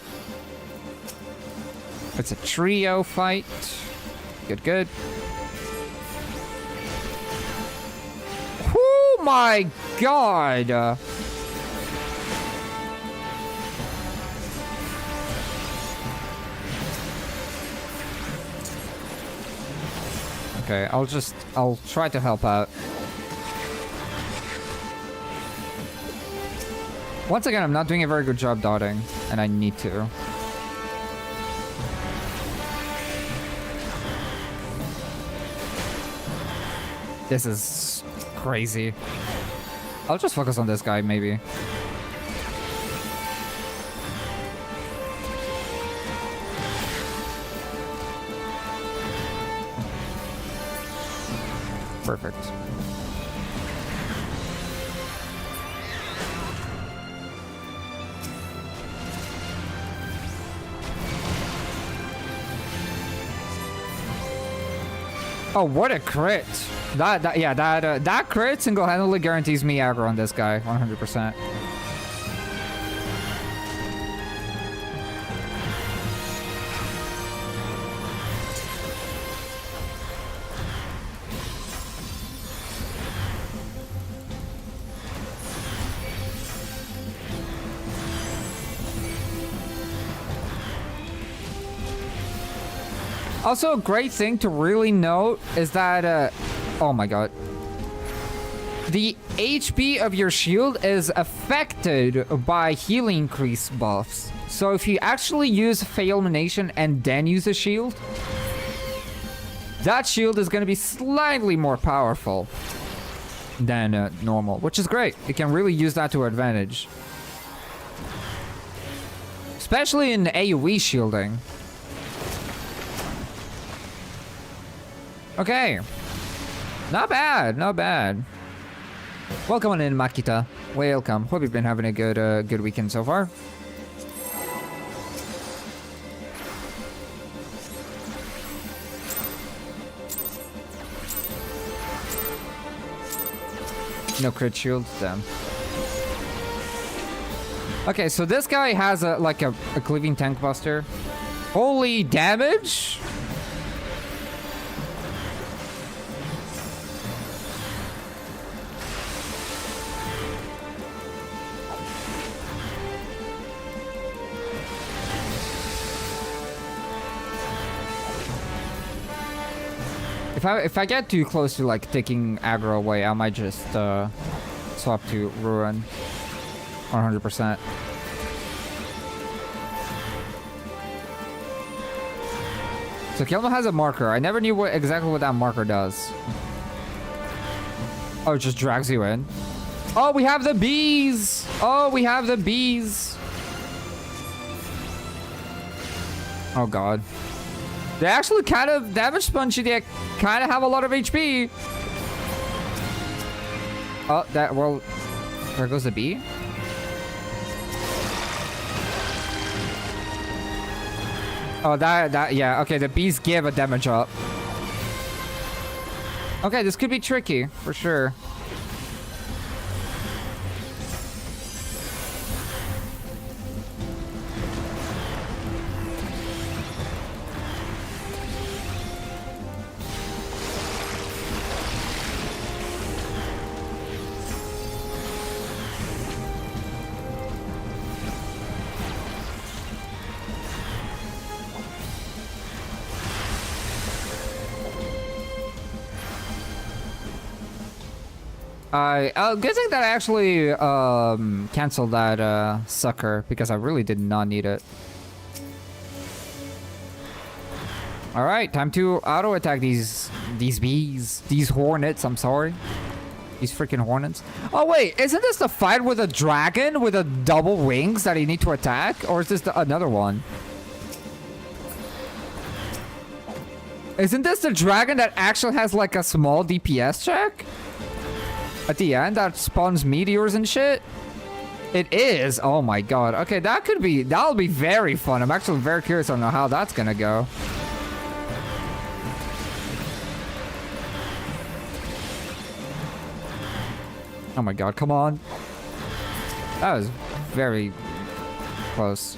It's a trio fight. Good. Oh my god! Okay, I'll try to help out. Once again, I'm not doing a very good job dodging, and I need to. This is crazy. I'll just focus on this guy, maybe. Perfect. Oh, what a crit. That crit single-handedly guarantees me aggro on this guy, 100%. Also, a great thing to really note is that, oh my god. The HP of your shield is affected by healing increase buffs. So if you actually use Failmination and then use a shield, that shield is going to be slightly more powerful than normal, which is great. You can really use that to your advantage. Especially in AoE shielding. Okay. Not bad, not bad. Welcome on in, Makita. Welcome. Hope you've been having a good weekend so far. No crit shield, damn. Okay, so this guy has a cleaving tank buster. Holy damage! If I get too close to like taking aggro away, I might just swap to Ruin 100%. So Kelma has a marker. I never knew exactly what that marker does. Oh, it just drags you in. Oh, we have the bees! Oh, we have the bees! Oh god. They actually kind of damage sponge you. They kind of have a lot of HP. Oh, well, there goes the bee. Oh, yeah, okay, the bees give a damage up. Okay, this could be tricky, for sure. Good thing that I actually canceled that sucker because I really did not need it. All right, time to auto attack these bees, these hornets. I'm sorry, these freaking hornets. Oh wait, isn't this the fight with a dragon with a double wings that you need to attack, or is this another one? Isn't this the dragon that actually has like a small DPS check at the end that spawns meteors and shit? It is. Oh my god. Okay, that'll be very fun. I'm actually very curious on how that's gonna go. Oh my god, come on. That was very close.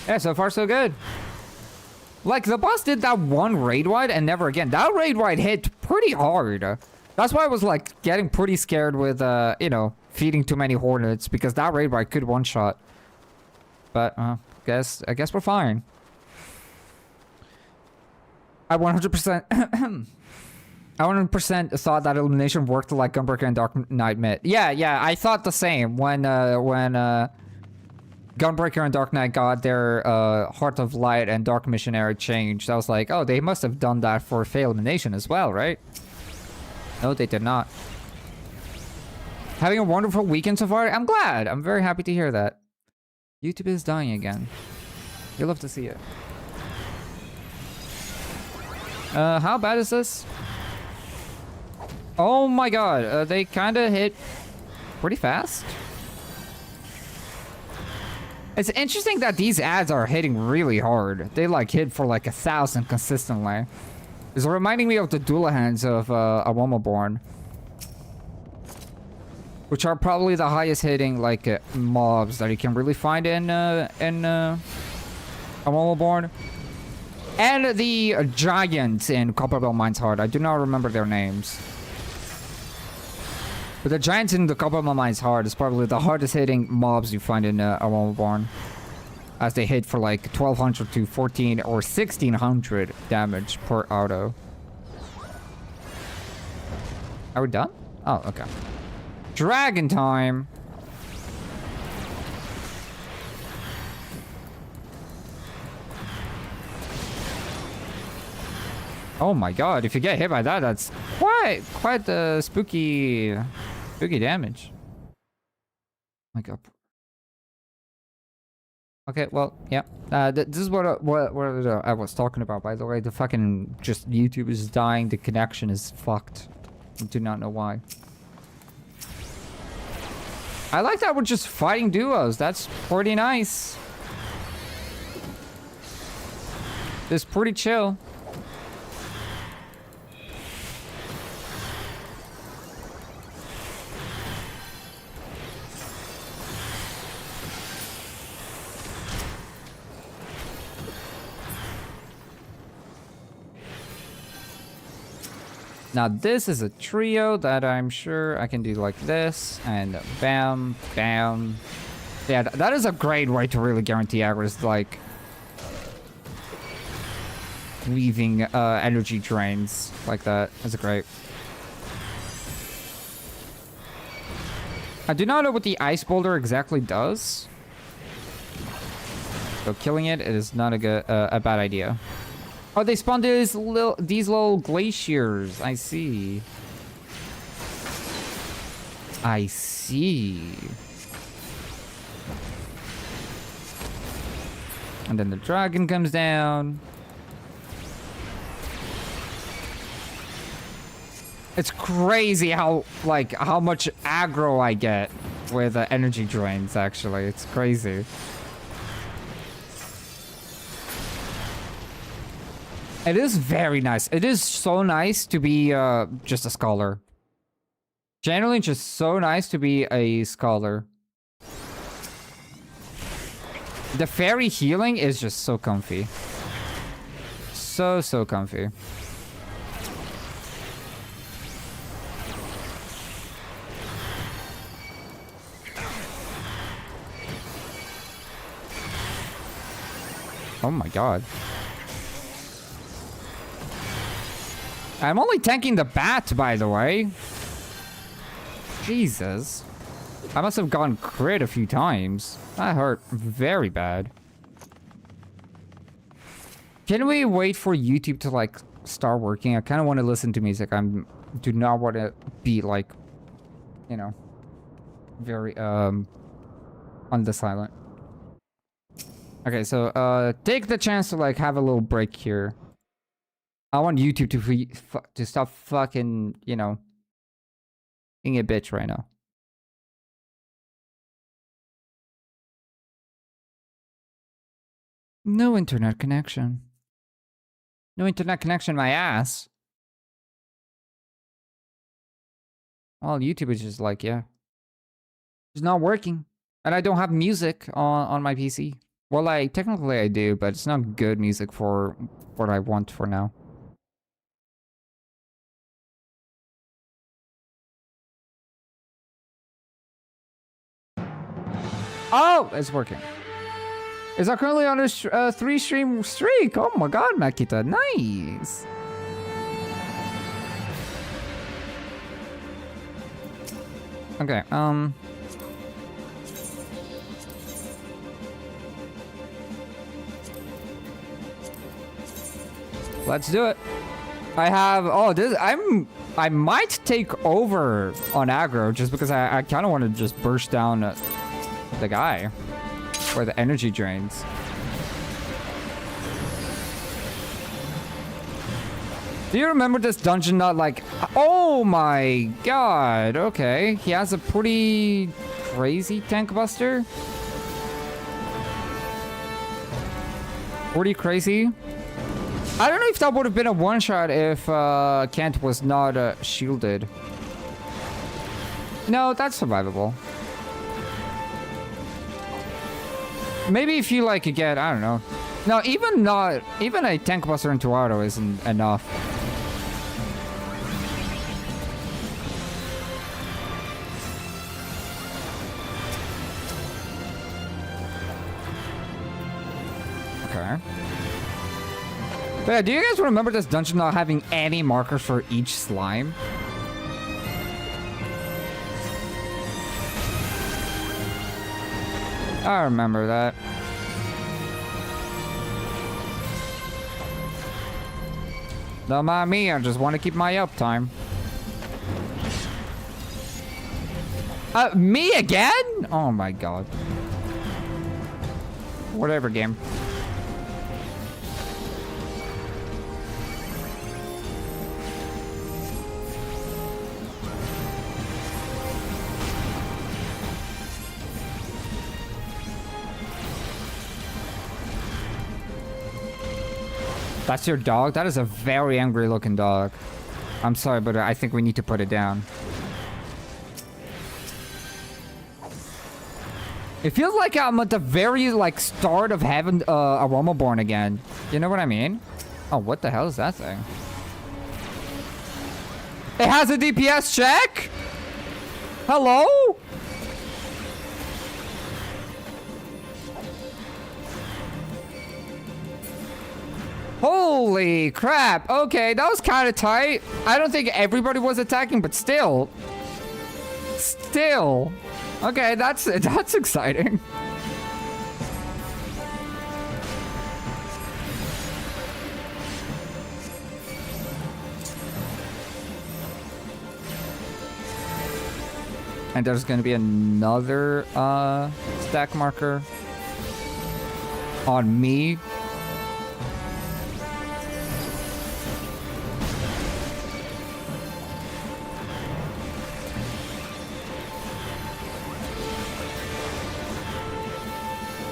Yeah, so far so good. Like, the boss did that one raid wide and never again. That raid wide hit pretty hard. That's why I was, like, getting pretty scared with, you know, feeding too many hornets, because that raid wide could one-shot. But, I guess we're fine. I 100%... I 100% thought that elimination worked like Gunbreaker and Dark Knight Myth. Yeah, I thought the same when Gunbreaker and Dark Knight got their Heart of Light and Dark Missionary changed. I was like, oh, they must have done that for Fae Elimination as well, right? No, they did not. Having a wonderful weekend so far? I'm glad. I'm very happy to hear that. YouTube is dying again. You'll love to see it. How bad is this? Oh my god, they kind of hit pretty fast. It's interesting that these ads are hitting really hard. They like hit for like 1,000 consistently. It's reminding me of the Duelahans of Awomaborn, which are probably the highest hitting like mobs that you can really find in Awomaborn. And the giants in Copperbell Mines Heart. I do not remember their names. But the giants in the Copperbell Mines Heart is probably the hardest hitting mobs you find in Awomaborn, as they hit for like 1,200 to 14 or 1,600 damage per auto. Are we done? Oh, okay. Dragon time! Oh my god, if you get hit by that, that's quite spooky damage. My god. Okay, well, yeah. This is what I was talking about, by the way. The fucking just YouTube is dying. The connection is fucked. I do not know why. I like that we're just fighting duos. That's pretty nice. It's pretty chill. Now this is a trio that I'm sure I can do like this, and bam, bam. Yeah, that is a great way to really guarantee aggro, is like leaving energy drains like that. That's great. I do not know what the ice boulder exactly does, so killing it is not a bad idea. Oh, they spawned these little glaciers. I see. I see. And then the dragon comes down. It's crazy how much aggro I get with energy drains, actually. It's crazy. It is very nice. It is so nice to be just a scholar. Generally, just so nice to be a scholar. The fairy healing is just so comfy. So comfy. Oh my god. I'm only tanking the bat, by the way. Jesus. I must have gone crit a few times. That hurt very bad. Can we wait for YouTube to, like, start working? I kind of want to listen to music. Do not want to be, like, you know, very, on the silent. Okay, so, take the chance to, like, have a little break here. I want YouTube to stop fucking, you know, being a bitch right now. No internet connection. No internet connection, my ass. Well, YouTube is just like, yeah. It's not working. And I don't have music on my PC. Well, technically I do, but it's not good music for what I want for now. Oh, it's working. Is that currently on a 3-stream streak? Oh my god, Makita, nice. Okay, let's do it. I have, I might take over on aggro just because I kind of want to just burst down the guy where the energy drains. Do you remember this dungeon? Not like, oh my god, okay. He has a pretty crazy tank buster. Pretty crazy. I don't know if that would have been a one-shot if Kent was not shielded. No, that's survivable. Maybe if you like get, I don't know. No, even a tank buster into auto isn't enough. Okay. But yeah, do you guys remember this dungeon not having any markers for each slime? I remember that. Don't mind me, I just want to keep my uptime. Me again? Oh my god. Whatever, game. That's your dog? That is a very angry looking dog. I'm sorry, but I think we need to put it down. It feels like I'm at the very, like, start of having Aroma Born again. You know what I mean? Oh, what the hell is that thing? It has a DPS check? Hello? Holy crap. Okay, that was kind of tight. I don't think everybody was attacking, but still. Still. Okay, that's exciting. And there's gonna be another stack marker on me.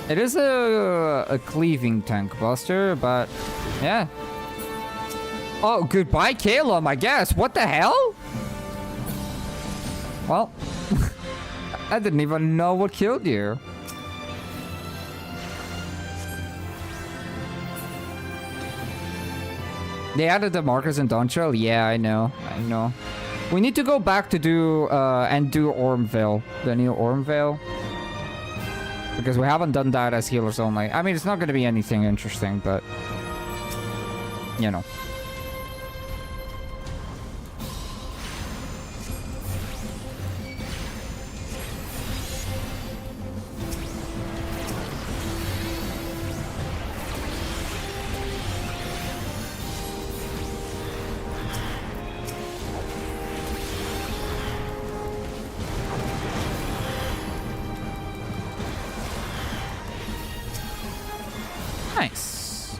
It is a cleaving tank buster, but yeah. Oh, goodbye, Calum, I guess. What the hell? Well, I didn't even know what killed you. They added the markers in Dawn Trail? Yeah, I know. We need to go back to do Ormvale, the new Ormvale. Because we haven't done that as healers only. I mean, it's not going to be anything interesting, but... You know. Nice.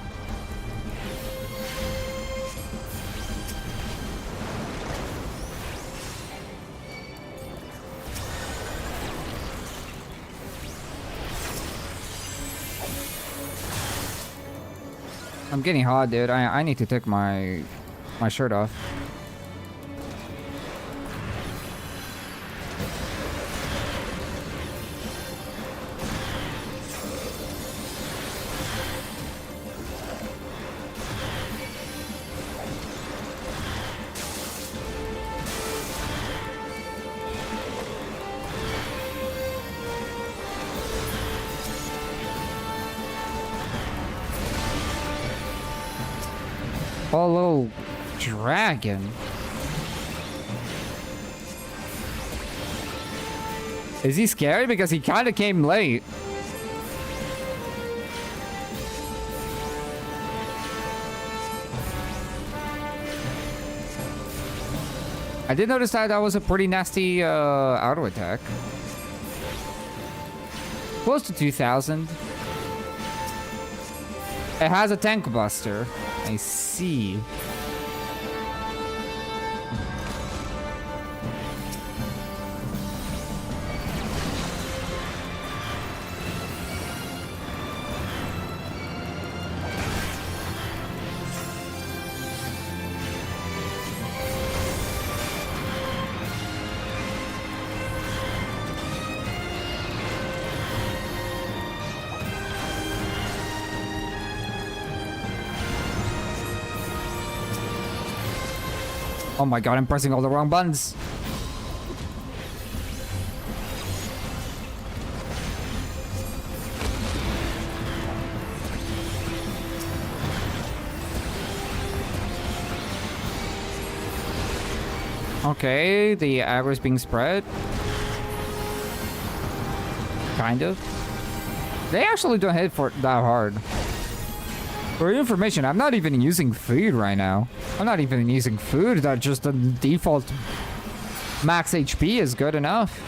I'm getting hot, dude. I need to take my shirt off. Oh, little dragon. Is he scary? Because he kind of came late. I did notice that was a pretty nasty auto attack. Close to 2,000. It has a tank buster. I see. Oh my god, I'm pressing all the wrong buttons. Okay, the aggro is being spread. Kind of. They actually don't hit for that hard. For your information, I'm not even using food right now. I'm not even using food. That just the default max HP is good enough.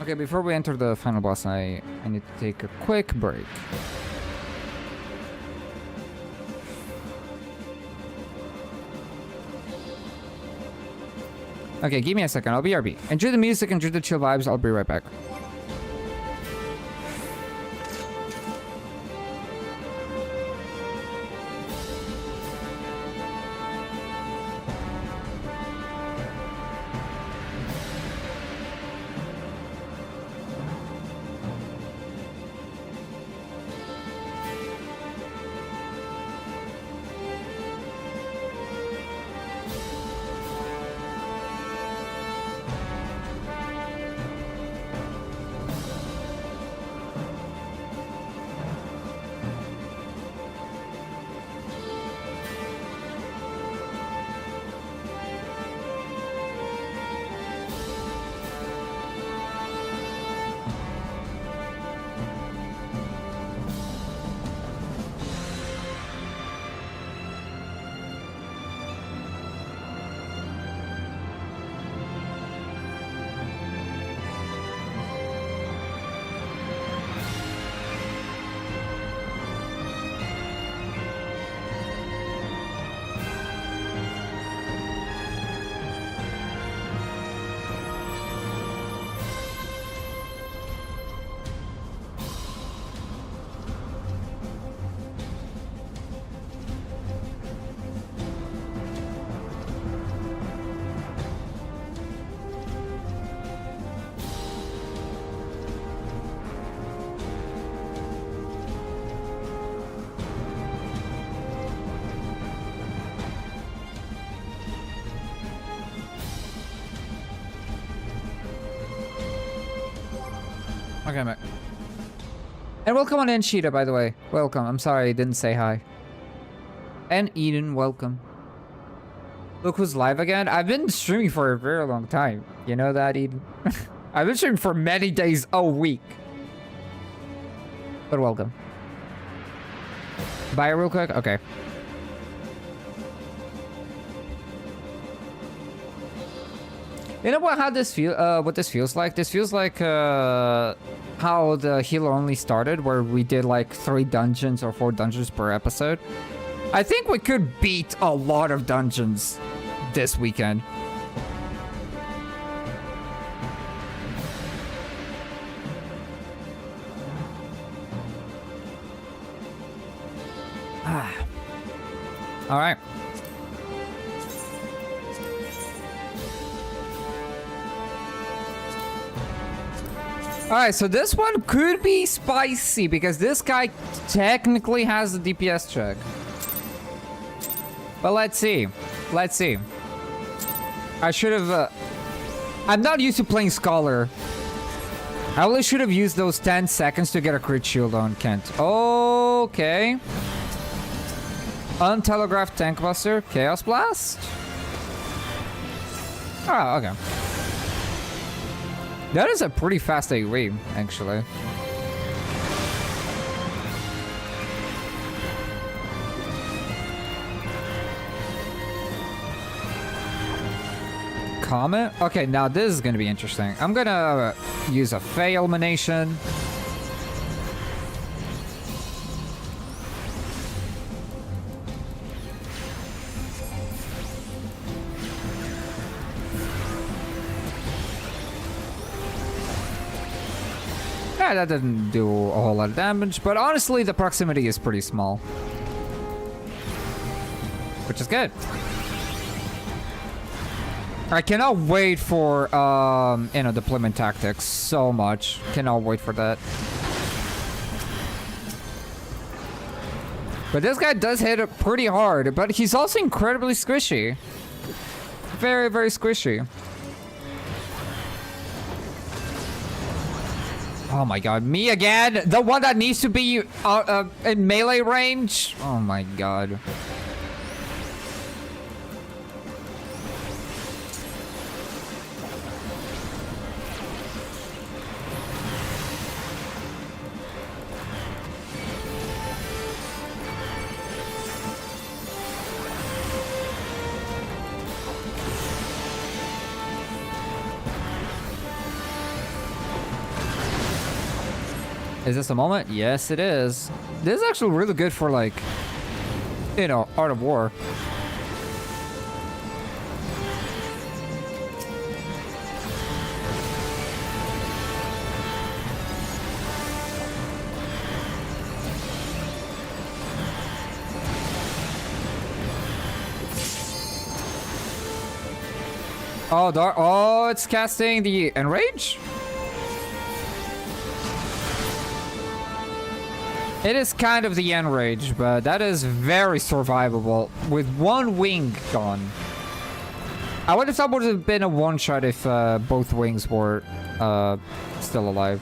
Okay, before we enter the final boss, I need to take a quick break. Okay, give me a second. I'll be RB. Enjoy the music, enjoy the chill vibes. I'll be right back. Okay, mate. And welcome on in, Sheeta, by the way. Welcome. I'm sorry I didn't say hi. And Eden, welcome. Look who's live again. I've been streaming for a very long time. You know that, Eden? I've been streaming for many days a week. But welcome. Buy it real quick? Okay. You know what? How this feel? What this feels like? This feels like how the healer only started, where we did like 3 dungeons or 4 dungeons per episode. I think we could beat a lot of dungeons this weekend. All right. Alright, so this one could be spicy because this guy technically has the DPS check. But let's see. Let's see. I should have... I'm not used to playing Scholar. I only should have used those 10 seconds to get a crit shield on Kent. Okay. Untelegraphed Tank Buster. Chaos Blast. Oh, okay. That is a pretty fast AoE, actually. Comet? Okay, now this is gonna be interesting. I'm gonna use a Fey Elimination. Yeah, that didn't do a whole lot of damage, but honestly, the proximity is pretty small. Which is good. I cannot wait for, you know, deployment tactics so much. Cannot wait for that. But this guy does hit it pretty hard, but he's also incredibly squishy. Very, very squishy. Oh my god, me again? The one that needs to be in melee range? Oh my god. Is this the moment? Yes, it is. This is actually really good for, like, you know, Art of War. Oh, oh, it's casting the Enrage? It is kind of the Enrage, but that is very survivable with 1 wing gone. I would have thought it would have been a one-shot if both wings were still alive.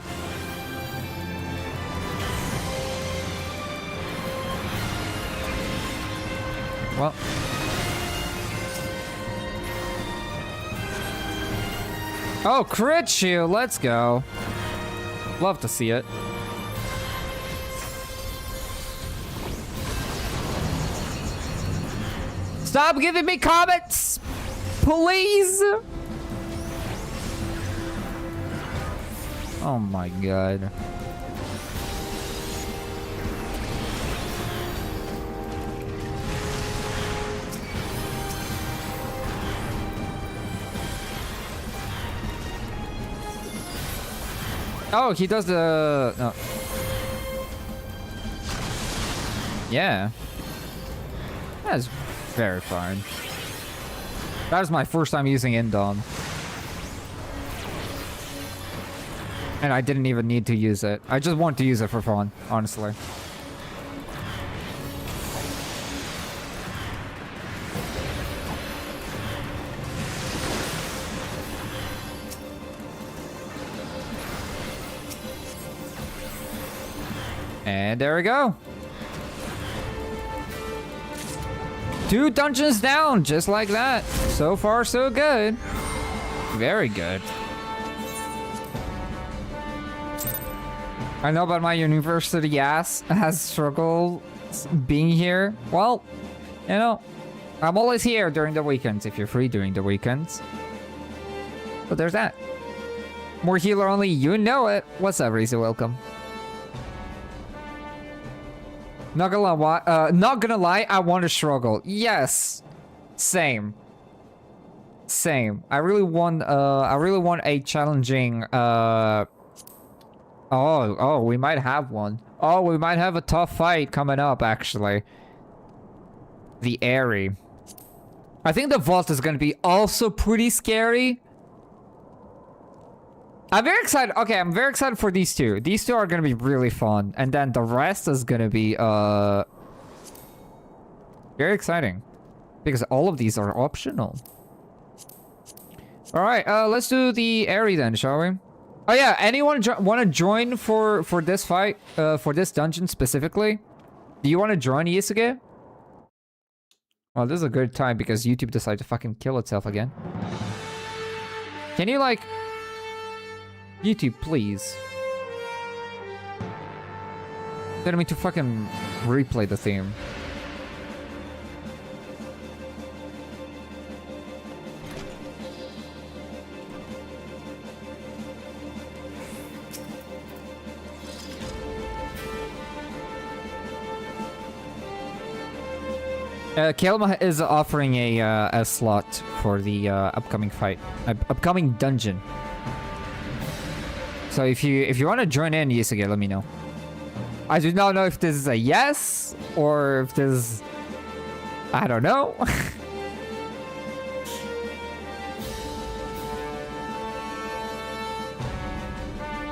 Well. Oh, crit shield, let's go. Love to see it. Stop giving me comments, please. Oh my god. Oh, he does the... No. Yeah. That's very fine. That was my first time using Indom. And I didn't even need to use it. I just want to use it for fun, honestly. And there we go. 2 dungeons down, just like that. So far, so good. Very good. I know, but my university ass has struggled being here. Well, you know, I'm always here during the weekends if you're free during the weekends. But there's that. More healer only, you know it. What's up, Risa? Welcome. Not gonna lie, I want to struggle. Yes, same. I really want a challenging. Oh, we might have one. Oh, we might have a tough fight coming up. Actually, the Airy. I think the vault is gonna be also pretty scary. I'm very excited. Okay, I'm very excited for these two. These two are gonna be really fun, and then the rest is gonna be very exciting because all of these are optional. All right, let's do the Airy then, shall we? Oh yeah, anyone want to join for this fight? For this dungeon specifically? Do you want to join, Isuke? Well, this is a good time because YouTube decided to fucking kill itself again. Can you like... YouTube, please. Telling me to fucking replay the theme. Kelma is offering a slot for the upcoming fight, upcoming dungeon. So if you want to join in, Yusuke, let me know. I do not know if this is a yes or if this is... I don't know.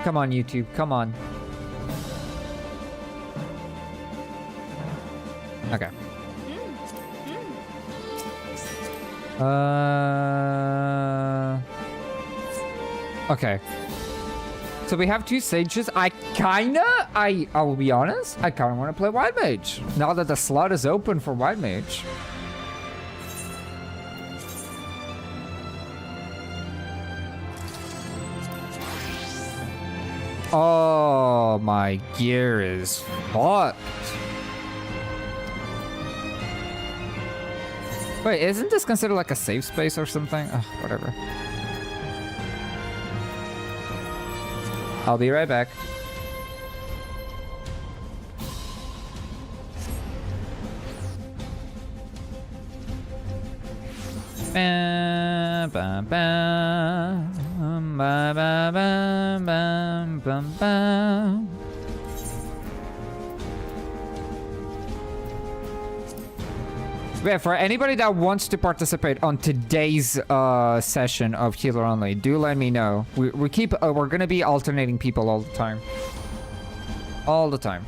Come on, YouTube, come on. Okay. Okay. So we have 2 sages. I will be honest, I kinda want to play White Mage. Now that the slot is open for White Mage. Oh, my gear is fucked. Wait, isn't this considered like a safe space or something? Ugh, whatever. I'll be right back. Bam, bam, bam, bam, bam, bam, bam, bam. Yeah, for anybody that wants to participate on today's session of Healer Only, do let me know. We're gonna be alternating people all the time. All the time.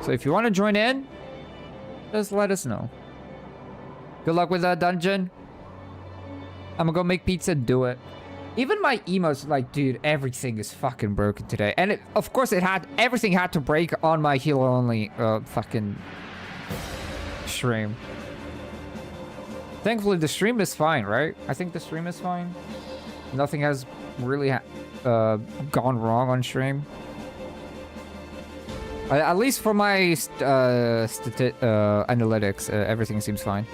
So if you want to join in, just let us know. Good luck with that dungeon. I'm gonna go make pizza, do it. Even my emotes, like, dude, everything is fucking broken today. And of course everything had to break on my Healer Only fucking stream. Thankfully the stream is fine, right? I think the stream is fine. Nothing has really gone wrong on stream. At least for my analytics, everything seems fine.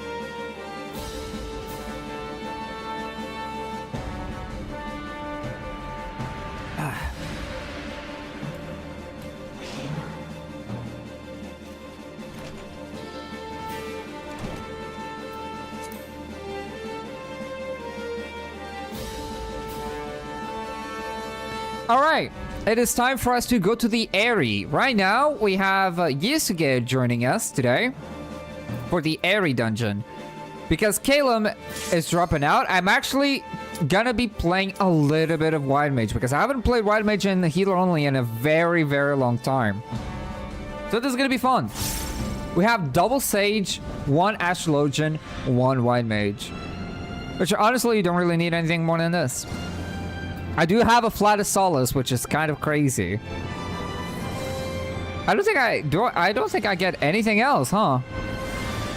All right, it is time for us to go to the Airy. Right now, we have Yusuke joining us today for the Airy dungeon. Because Caleb is dropping out, I'm actually gonna be playing a little bit of White Mage because I haven't played White Mage in the Healer Only in a very, very long time. So this is gonna be fun. We have double Sage, 1 Astrologian, 1 White Mage. Which honestly, you don't really need anything more than this. I do have a Flat of Solace, which is kind of crazy. I don't think I do. I don't think I get anything else, huh?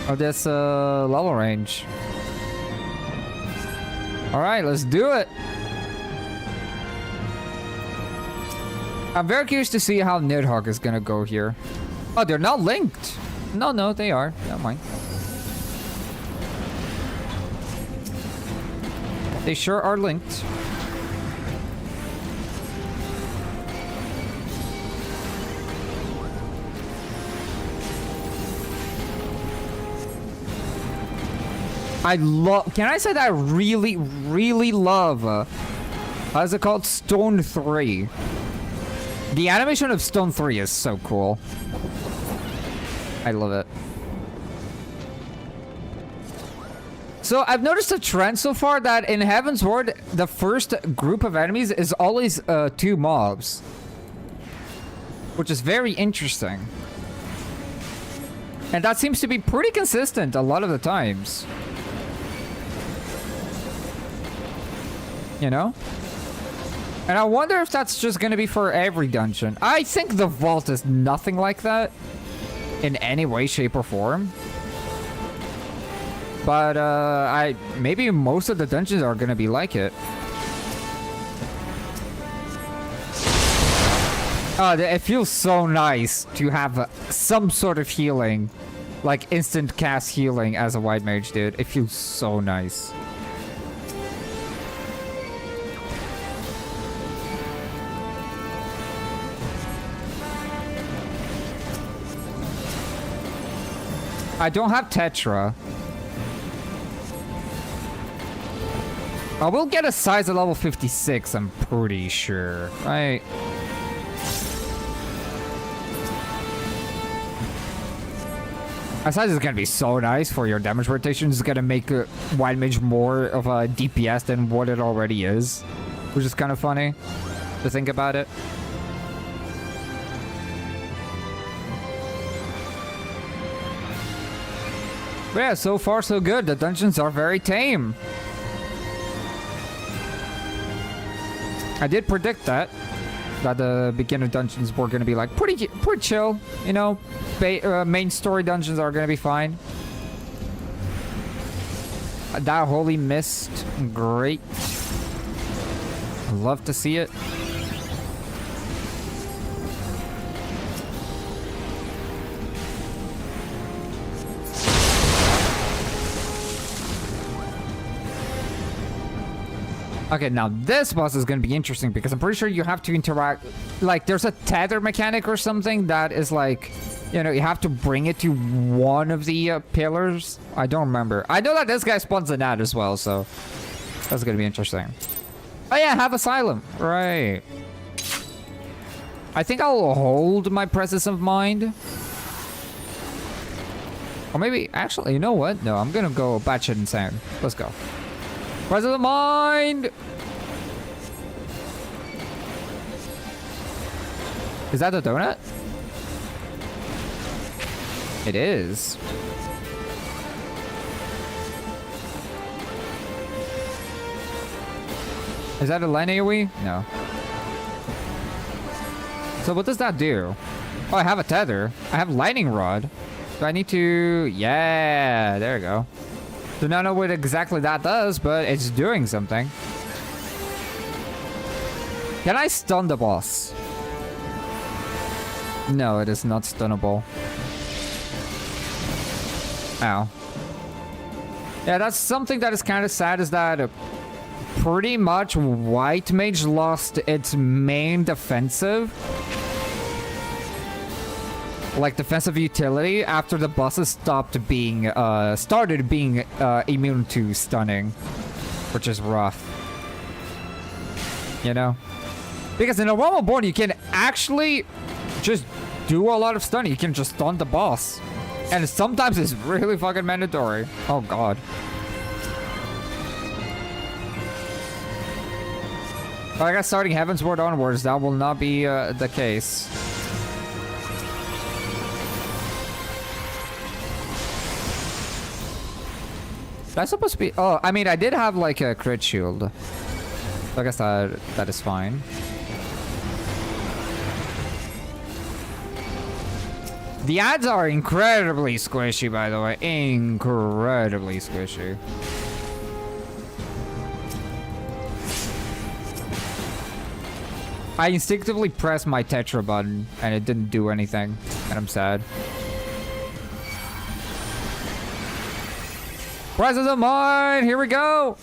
Of this level range. All right, let's do it. I'm very curious to see how Nidhogg is gonna go here. Oh, they're not linked. No, they are. Never mind. They sure are linked. I love... Can I say that I really, really love... how's it called? Stone 3. The animation of Stone 3 is so cool. I love it. So I've noticed a trend so far that in Heavensward, the first group of enemies is always 2 mobs. Which is very interesting. And that seems to be pretty consistent a lot of the times. You know? And I wonder if that's just gonna be for every dungeon. I think the vault is nothing like that in any way, shape, or form. But maybe most of the dungeons are gonna be like it. Oh, it feels so nice to have some sort of healing, like instant cast healing as a white mage, dude. It feels so nice. I don't have Tetra. I will get a size at level 56, I'm pretty sure. Right? A size is gonna be so nice for your damage rotation. It's gonna make White Mage more of a DPS than what it already is. Which is kind of funny to think about it. But yeah, so far so good. The dungeons are very tame. I did predict that the beginner dungeons were gonna be like pretty chill, you know. Main story dungeons are gonna be fine. That holy mist, great. Love to see it. Okay, now this boss is gonna be interesting because I'm pretty sure you have to interact, like there's a tether mechanic or something that is like, you know, you have to bring it to one of the pillars. I don't remember. I know that this guy spawns in that as well, so that's gonna be interesting. Oh yeah, have Asylum, right. I think I'll hold my presence of mind. Or maybe, actually, you know what? No, I'm gonna go batshit insane. Let's go. Presence of mind! Is that a donut? It is. Is that a line AoE? No. So what does that do? Oh, I have a tether. I have lightning rod. Do I need to... Yeah, there we go. Do not know what exactly that does, but it's doing something. Can I stun the boss? No, it is not stunnable. Ow. Yeah, that's something that is kind of sad, is that pretty much White Mage lost its main defensive. Like defensive utility after the bosses started being immune to stunning, which is rough. You know? Because in a normal board you can actually just do a lot of stunning. You can just stun the boss. And sometimes it's really fucking mandatory. Oh god. But I guess starting Heavensward onwards, that will not be the case. That's supposed to be... Oh, I mean, I did have like a crit shield. So I guess that is fine. The ads are incredibly squishy, by the way. Incredibly squishy. I instinctively pressed my Tetra button and it didn't do anything, and I'm sad. Prizes of mine! Here we go!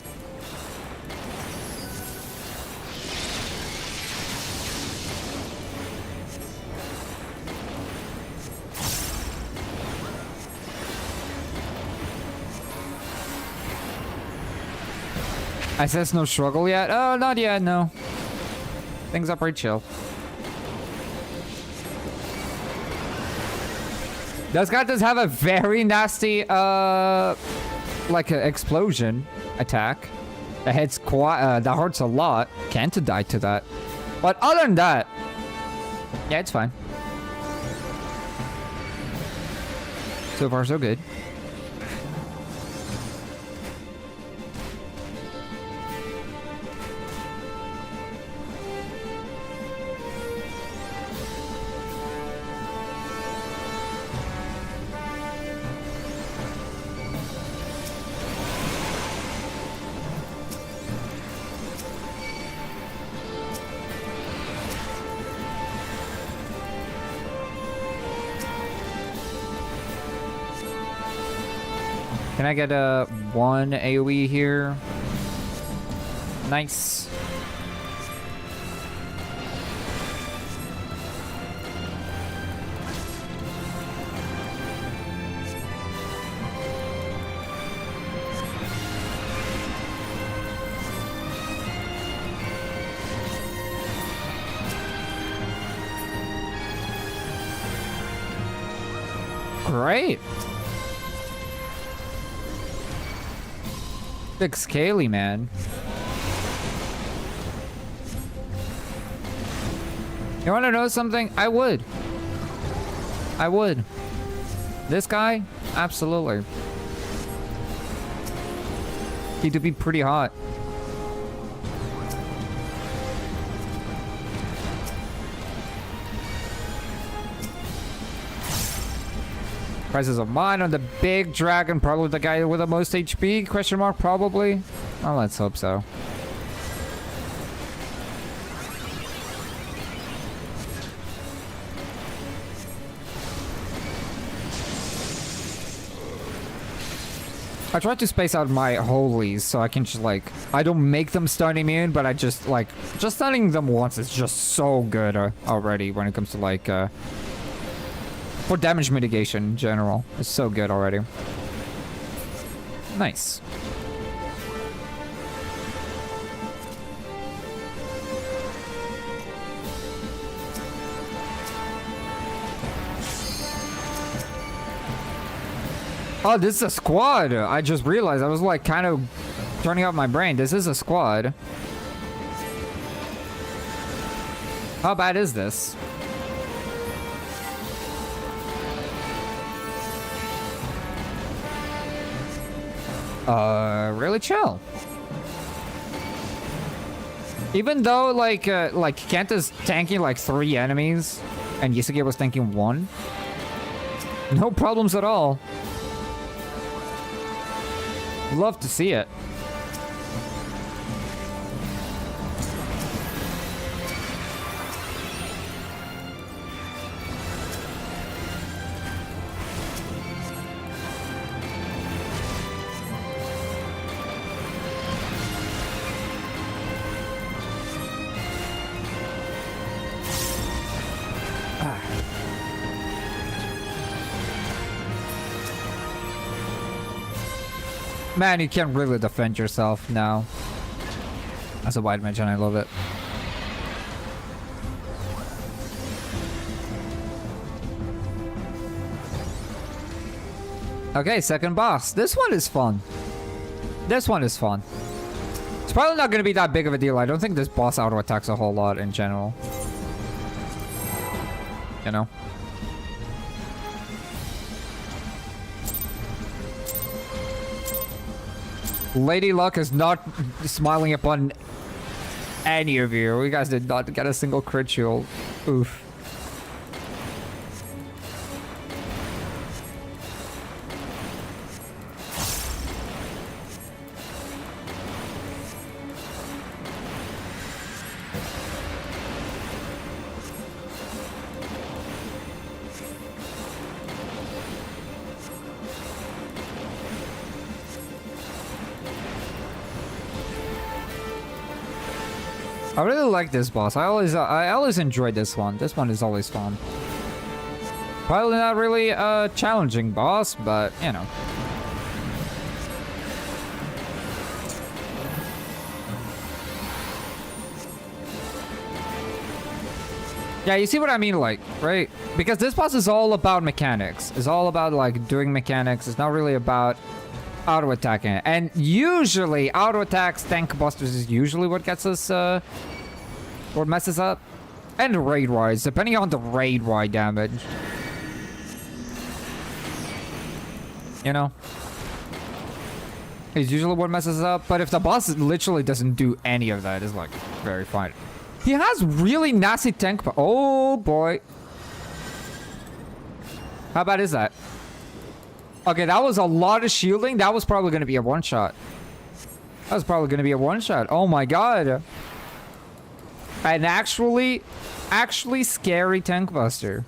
I sense no struggle yet? Oh, not yet, no. Things are pretty chill. This guy does have a very nasty, like an explosion attack. That hits quite, that hurts a lot. Kanta died to that. But other than that, yeah, it's fine. So far, so good. Can I get a one AoE here? Nice. Great. Big scaly, man. You want to know something? I would. I would. This guy? Absolutely. He'd be pretty hot. Prices of mine on the big dragon, probably the guy with the most HP, question mark, probably. Oh, let's hope so. I try to space out my holies so I can just like, I don't make them stun immune, but I just like, just stunning them once is just so good already when it comes to like, for damage mitigation in general. It's so good already. Nice. Oh, this is a squad. I just realized. I was like kind of turning off my brain. This is a squad. How bad is this? Really chill. Even though, like Kanta's tanking like 3 enemies, and Yusuke was tanking 1. No problems at all. Love to see it. Man, you can't really defend yourself now. As a white mage, and I love it. Okay, second boss. This one is fun. This one is fun. It's probably not going to be that big of a deal. I don't think this boss auto-attacks a whole lot in general. You know? Lady Luck is not smiling upon any of you. You guys did not get a single crit shield. Oof. I really like this boss. I always enjoyed this one. This one is always fun. Probably not really a challenging boss, but you know. Yeah, you see what I mean, like, right? Because this boss is all about mechanics. It's all about, like, doing mechanics. It's not really about auto-attacking. And usually, auto-attacks, tank busters is usually what gets us, what messes up. And raid-wise, depending on the raid-wide damage. You know? It's usually what messes up. But if the boss literally doesn't do any of that, it's, like, very fine. He has really nasty tank. Oh boy. How bad is that? Okay, that was a lot of shielding. That was probably going to be a one-shot. That was probably going to be a one-shot. Oh my god. An actually scary tank buster.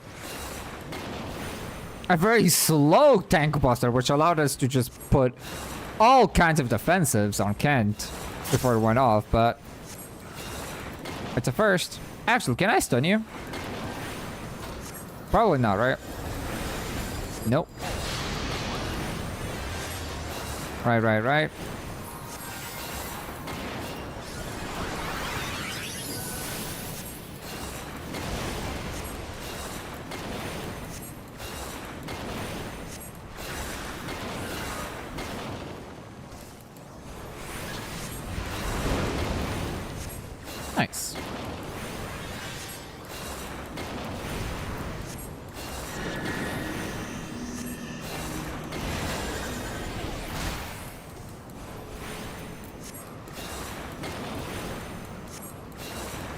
A very slow tank buster, which allowed us to just put all kinds of defensives on Kent before it went off, but it's a first. Actually, can I stun you? Probably not, right? Nope. Right. Nice.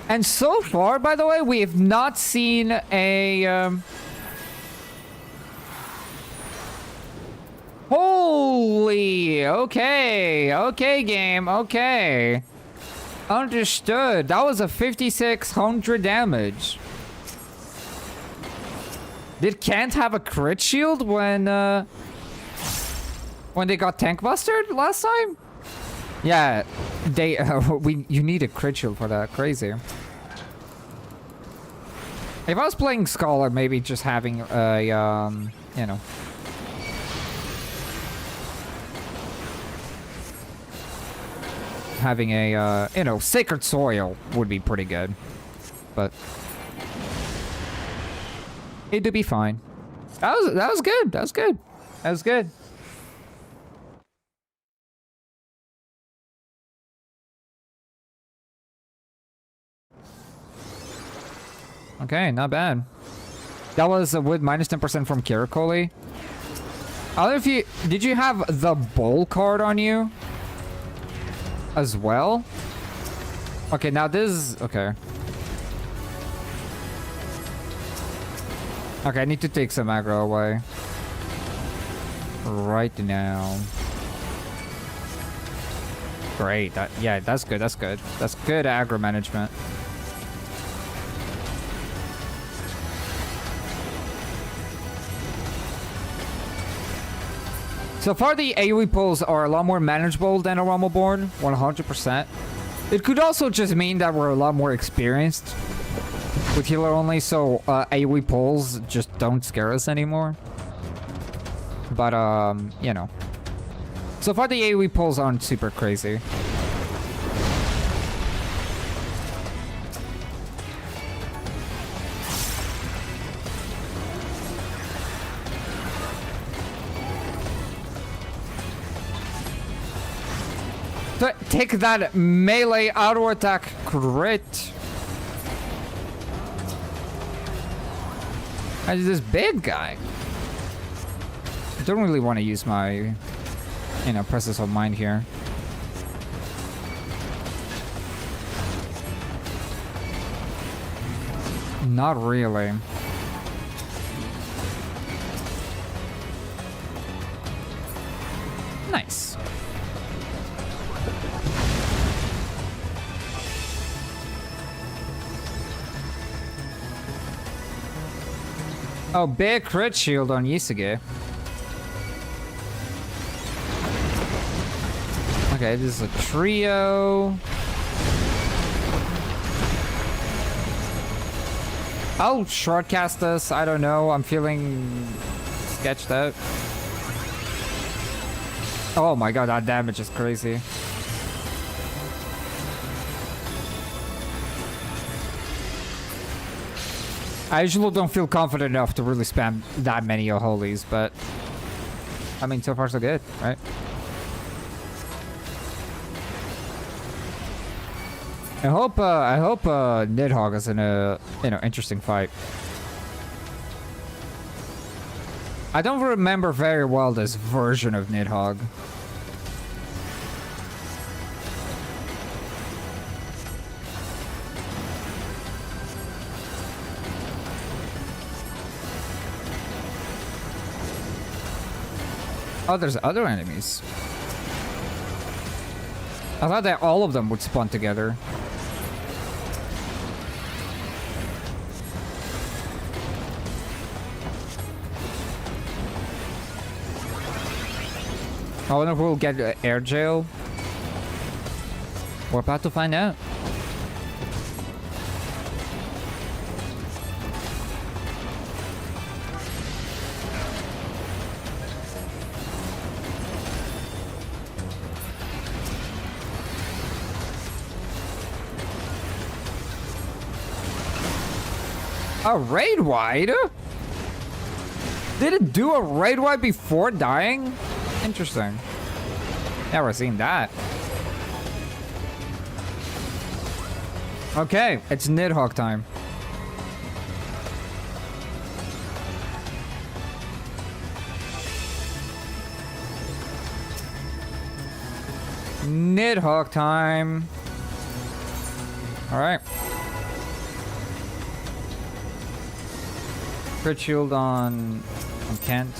And so far, by the way, we have not seen a... Holy! Okay, game. Okay. Understood. That was a 5,600 damage. Did Kent have a crit shield when they got tank bustered last time? Yeah, they you need a crit shield for that. Crazy. If I was playing Scholar, maybe just having a you know, having a you know, Sacred Soil would be pretty good, but it'd be fine. That was good. Okay, not bad. That was with minus 10% from Kirikoli. I don't know if you... Did you have the bowl card on you? As well? Okay, now this is... Okay. Okay, I need to take some aggro away. Right now. Great. Yeah, that's good. That's good aggro management. So far, the AoE pulls are a lot more manageable than a Rumbleborn, 100%. It could also just mean that we're a lot more experienced with healer only, so AoE pulls just don't scare us anymore. But, you know. So far, the AoE pulls aren't super crazy. Take that melee auto attack crit. I did this big guy. I don't really want to use my, you know, presence of mind here. Not really. Nice. Oh, big crit shield on Yisuge. Okay, this is a trio. I'll shortcast this. I don't know. I'm feeling sketched out. Oh my god, that damage is crazy. I usually don't feel confident enough to really spam that many Oholies, but I mean, so far so good, right? I hope Nidhogg is in a interesting fight. I don't remember very well this version of Nidhogg. Oh, there's other enemies. I thought that all of them would spawn together. I wonder if we'll get air jail. We're about to find out. A raid wide? Did it do a raid wide before dying? Interesting. Never seen that. Okay, it's Nidhogg time. Nidhogg time. All right. Crit shield on Kent.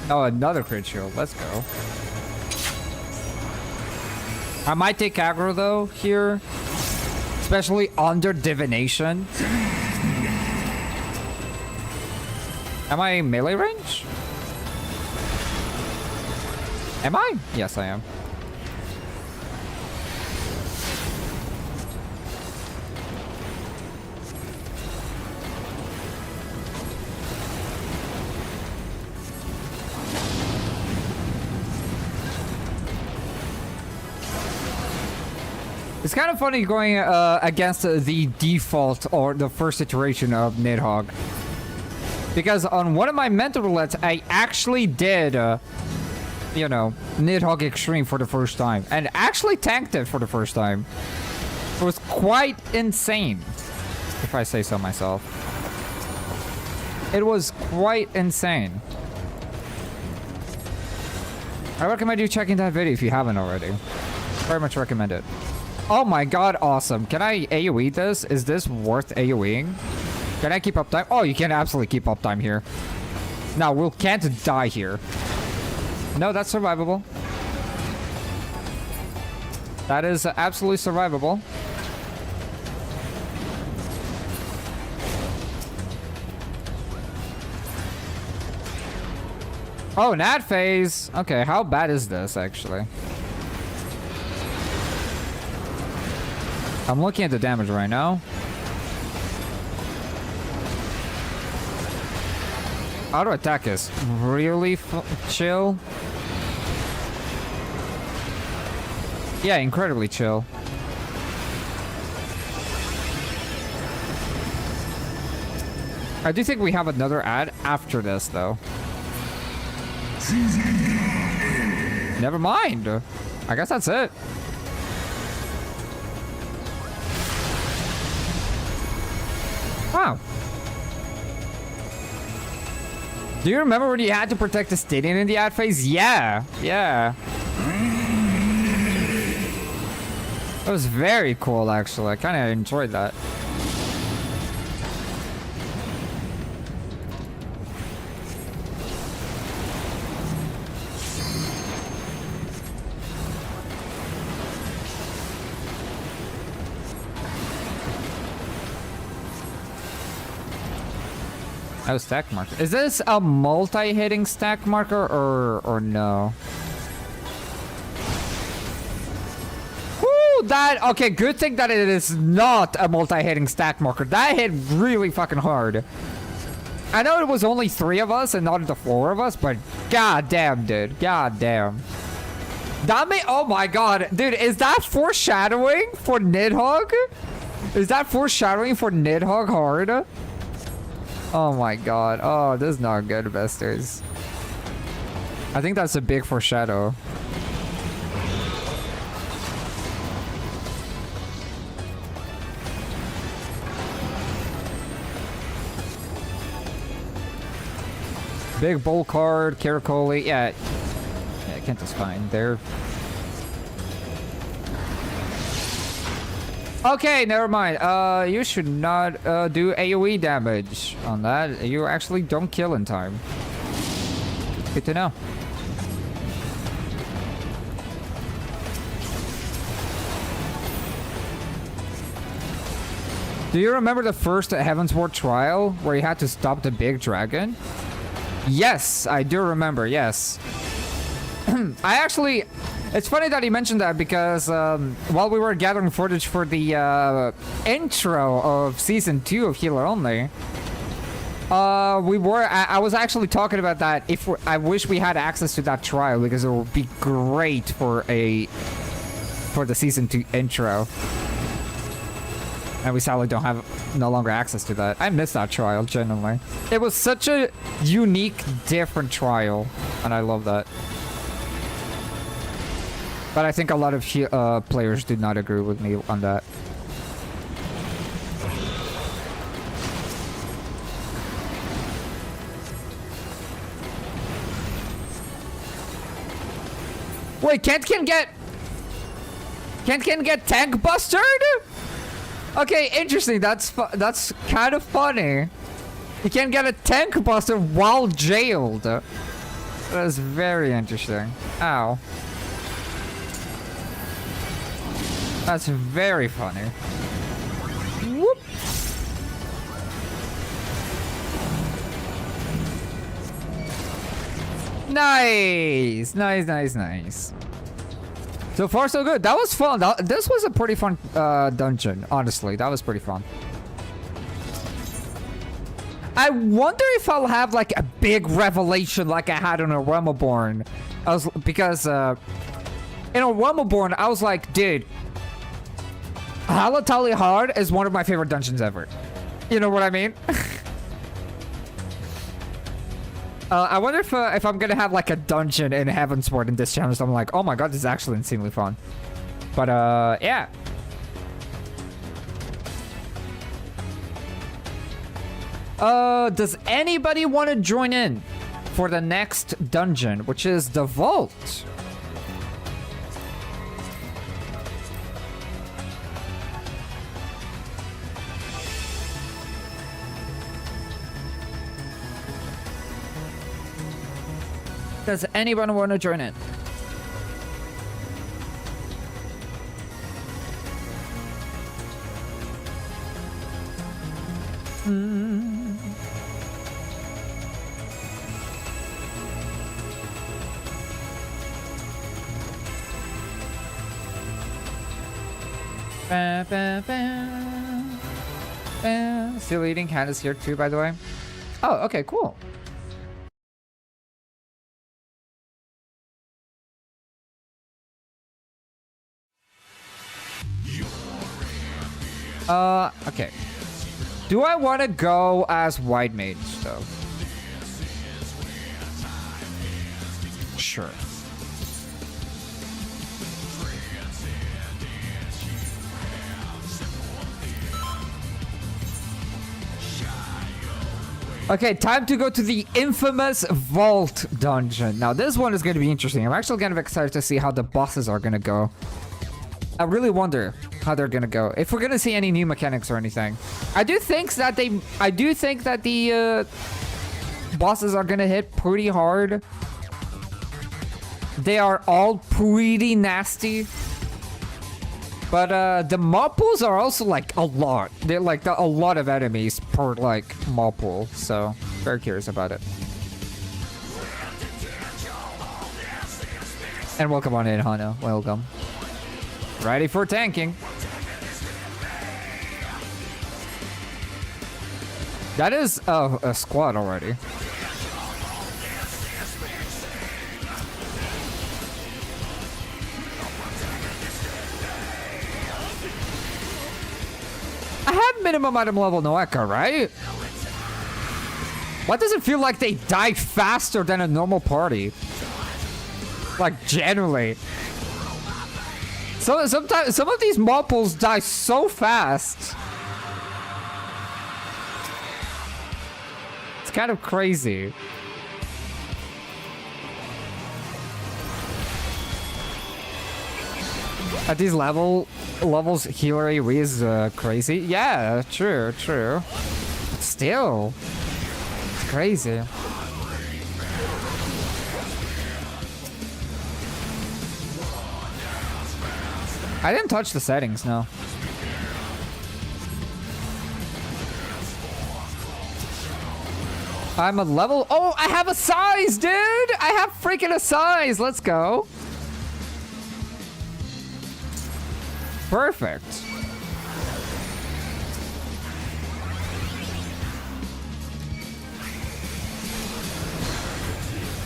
Oh, another crit shield. Let's go. I might take aggro though here, especially under divination. Am I melee range? Am I? Yes, I am. It's kind of funny going against the default or the first iteration of Nidhogg. Because on one of my mental roulettes, I actually did, you know, Nidhogg Extreme for the first time. And actually tanked it for the first time. It was quite insane, if I say so myself. It was quite insane. I recommend you checking that video if you haven't already. Very much recommend it. Oh my god, awesome. Can I AoE this? Is this worth AoEing? Can I keep up time? Oh, you can absolutely keep up time here. No, we can't die here. No, that's survivable. That is absolutely survivable. Oh, Nat phase. Okay, how bad is this actually? I'm looking at the damage right now. Auto attack is really chill. Yeah, incredibly chill. I do think we have another ad after this, though. Never mind. I guess that's it. Wow. Do you remember when you had to protect the stadium in the ad phase? Yeah. Yeah. That was very cool, actually. I kind of enjoyed that. Oh, stack marker. Is this a multi-hitting stack marker or no? Woo! that... Okay, good thing that it is not a multi-hitting stat marker. That hit really fucking hard. I know it was only 3 of us and not the 4 of us, but god damn, dude. God damn. That may... Oh my god. Dude, is that foreshadowing for Nidhogg? Is that foreshadowing for Nidhogg hard? Oh my god. Oh, this is not good, investors. I think that's a big foreshadow. Big bull card, Caracoli. Yeah, Kent is fine there. Okay, never mind. You should not do AoE damage on that. You actually don't kill in time. Good to know. Do you remember the first Heavensward trial where you had to stop the big dragon? Yes, I do remember, yes. I actually... It's funny that he mentioned that because while we were gathering footage for the intro of Season 2 of Healer Only, I was actually talking about that. I wish we had access to that trial because it would be great for the Season 2 intro. And we sadly no longer access to that. I miss that trial, genuinely. It was such a unique, different trial, and I love that. But I think a lot of players did not agree with me on that. Wait, Kent can get tank bustered? Okay, interesting. That's kind of funny. You can get a tank buster while jailed. That is very interesting. Ow. That's very funny. Whoop. Nice. Nice. So far, so good. That was fun. This was a pretty fun dungeon, honestly. That was pretty fun. I wonder if I'll have, like, a big revelation like I had in a Rumbleborn. Because, in a Rumbleborn, I was like, dude, Halatali Hard is one of my favorite dungeons ever. You know what I mean? I wonder if I'm gonna have like a dungeon in Heavensward in this challenge. So I'm like, oh my god, this is actually insanely fun. But yeah. Does anybody want to join in for the next dungeon, which is the Vault? Does anyone want to join in? Still eating. Candace here too, by the way. Oh, okay, cool. Okay. Do I want to go as White Mage, though? Sure. Okay, time to go to the infamous Vault dungeon. Now, this one is going to be interesting. I'm actually kind of excited to see how the bosses are going to go. I really wonder how they're gonna go. If we're gonna see any new mechanics or anything. I do think that the bosses are gonna hit pretty hard. They are all pretty nasty. But the mob pools are also like a lot. They're like a lot of enemies per like mob pool. So very curious about it. And welcome on in, Hana. Welcome. Ready for tanking. That is a squad already. I have minimum item level Noeka, right? Why does it feel like they die faster than a normal party? Like, generally. Sometimes some of these mob pools die so fast. It's kind of crazy. At these levels, healer AoE is crazy. Yeah, true. But still, it's crazy. I didn't touch the settings, no. I'm a level. Oh, I have a size, dude! I have freaking a size. Let's go. Perfect.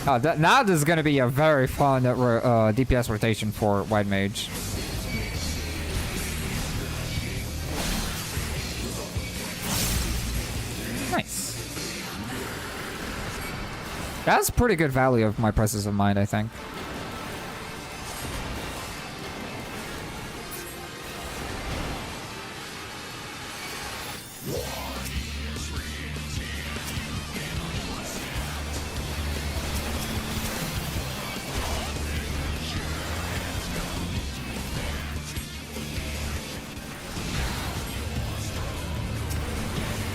Oh, now this is gonna be a very fun DPS rotation for White Mage. Nice. That's pretty good value of my presence of mind, I think.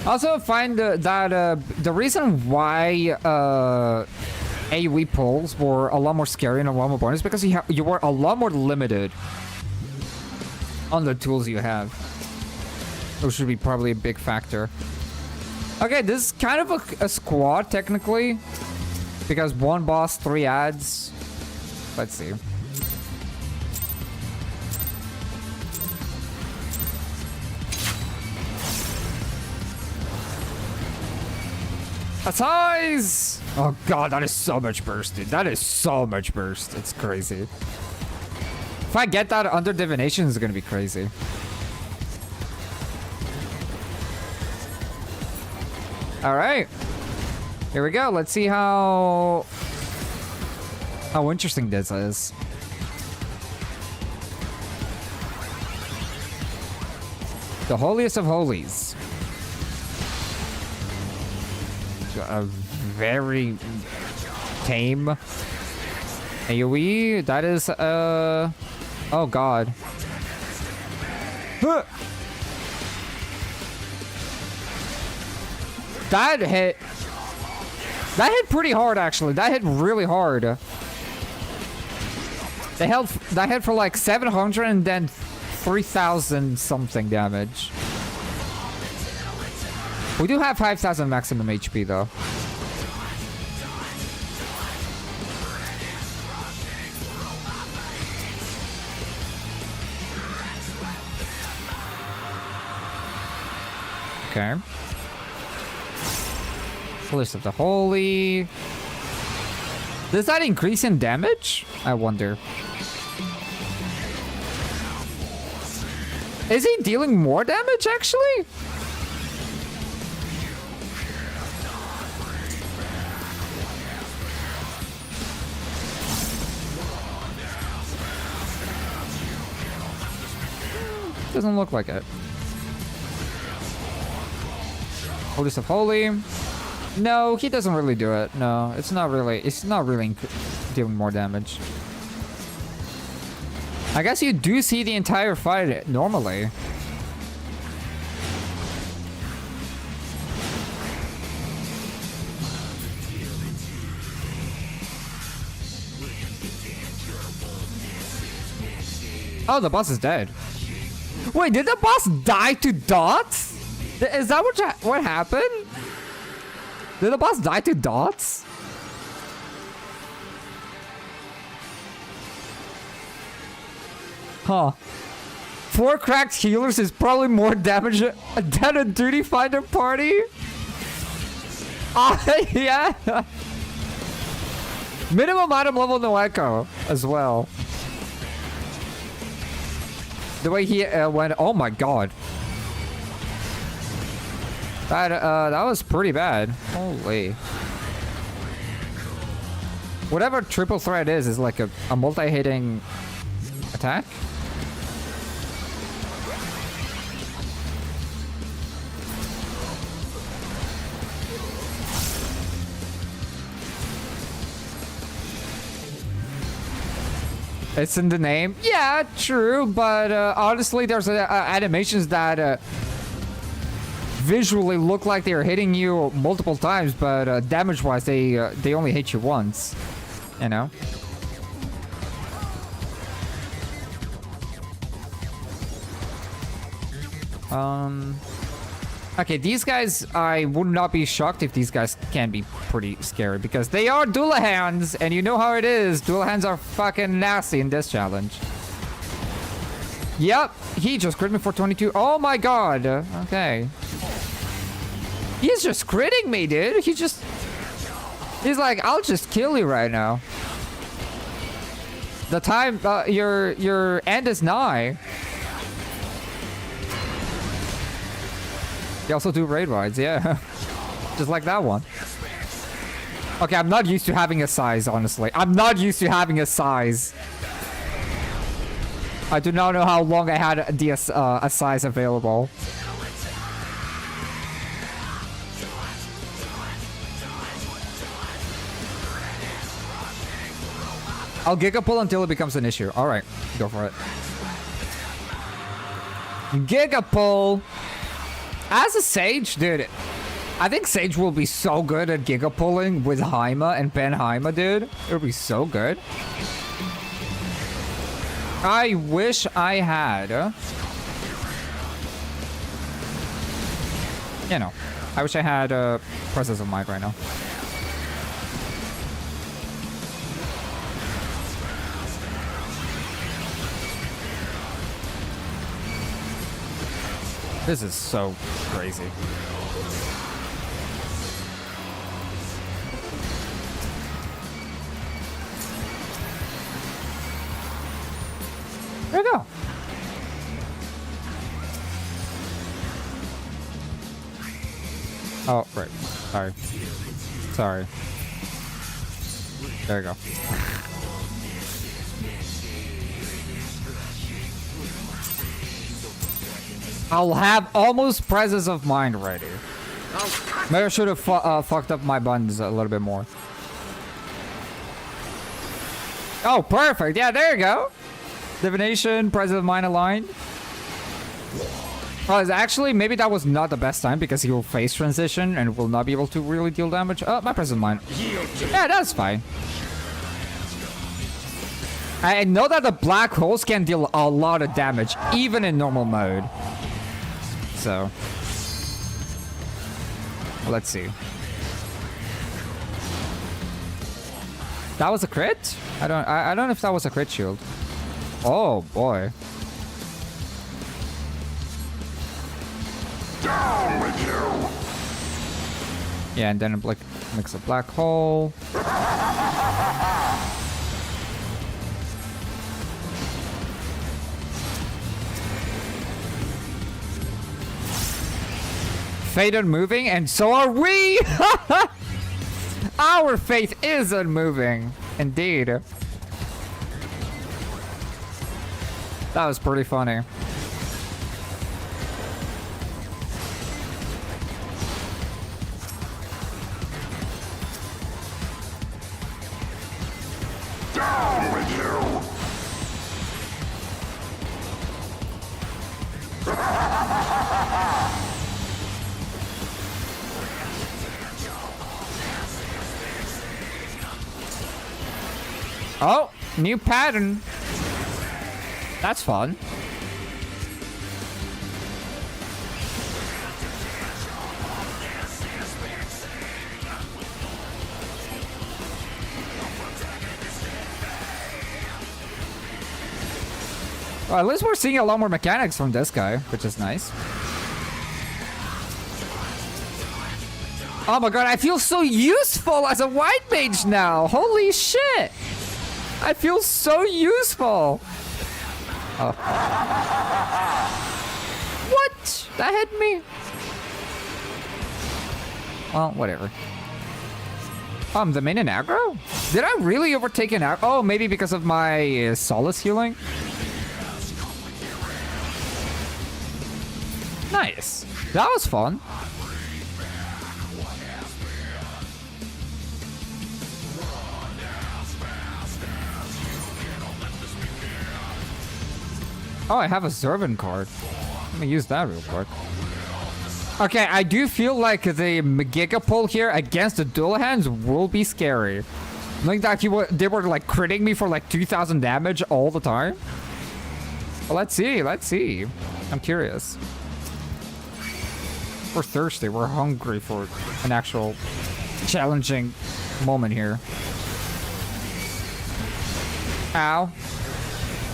Also, find that the reason why AoE pulls were a lot more scary and a lot more bonus is because you were a lot more limited on the tools you have. Which should be probably a big factor. Okay, this is kind of a squad technically, because 1 boss, 3 ads. Let's see. A size! Oh god, that is so much burst, dude. That is so much burst. It's crazy. If I get that under divination, it's gonna be crazy. Alright. Here we go. Let's see how interesting this is. The holiest of holies. A very tame AoE. That is oh god. That hit pretty hard, actually. That hit really hard. That hit for like 700 and then 3,000 something damage. We do have 5,000 maximum HP though. Okay. List of the Holy. Does that increase in damage? I wonder. Is he dealing more damage actually? Doesn't look like it. Holiest of Holy. No, he doesn't really do it. No, it's not really dealing more damage. I guess you do see the entire fight normally. Oh, the boss is dead. Wait, did the boss die to dots? Is that what happened? Did the boss die to dots? Huh. 4 cracked healers is probably more damage than a duty finder party. Yeah. Minimum item level, no echo as well. The way he went, oh my god. That was pretty bad. Holy. Whatever triple threat is like a multi-hitting attack. It's in the name. Yeah, true, but honestly, there's animations that visually look like they're hitting you multiple times, but damage-wise, they only hit you once. You know. Okay, these guys, I would not be shocked if these guys can be pretty scary because they are Dullahands, and you know how it is. Dullahands are fucking nasty in this challenge. Yep, he just crit me for 22. Oh my god. Okay. He's just critting me, dude. He's like, I'll just kill you right now. The time, your end is nigh. They also do raid rides, yeah. Just like that one. Okay, I'm not used to having a size, honestly. I'm not used to having a size. I do not know how long I had a size available. I'll Giga Pull until it becomes an issue. Alright, go for it. Giga Pull! As a Sage, dude, I think Sage will be so good at Giga Pulling with Haima and Ben Haima, dude. It'll be so good. I wish I had... you know, I wish I had Presence of Mind right now. This is so crazy. There we go. Oh, right. Sorry. Sorry. There we go. I'll have almost Presence of Mind ready. Maybe I should have fucked up my buttons a little bit more. Oh, perfect. Yeah, there you go. Divination, Presence of Mind aligned. Oh, actually, maybe that was not the best time because he will face transition and will not be able to really deal damage. Oh, my Presence of Mind. Yeah, that's fine. I know that the black holes can deal a lot of damage, even in normal mode. So, let's see. That was a crit? I don't know if that was a crit shield. Oh boy. Down with you. Yeah, and then it makes a black hole. Fate unmoving, and so are we! Our faith is unmoving. Indeed. That was pretty funny. Down with you! Oh, new pattern. That's fun. Well, at least we're seeing a lot more mechanics from this guy, which is nice. Oh my god, I feel so useful as a white mage now. Holy shit. I feel so useful. Oh. What? That hit me? Well, whatever. The main in aggro? Did I really overtake an aggro? Oh, maybe because of my solace healing? Nice. That was fun. Oh, I have a Zervan card. Let me use that real quick. Okay, I do feel like the Giga pull here against the dual hands will be scary. Like that they were like critting me for like 2,000 damage all the time. Well, let's see, let's see. I'm curious. We're thirsty, we're hungry for an actual challenging moment here. Ow.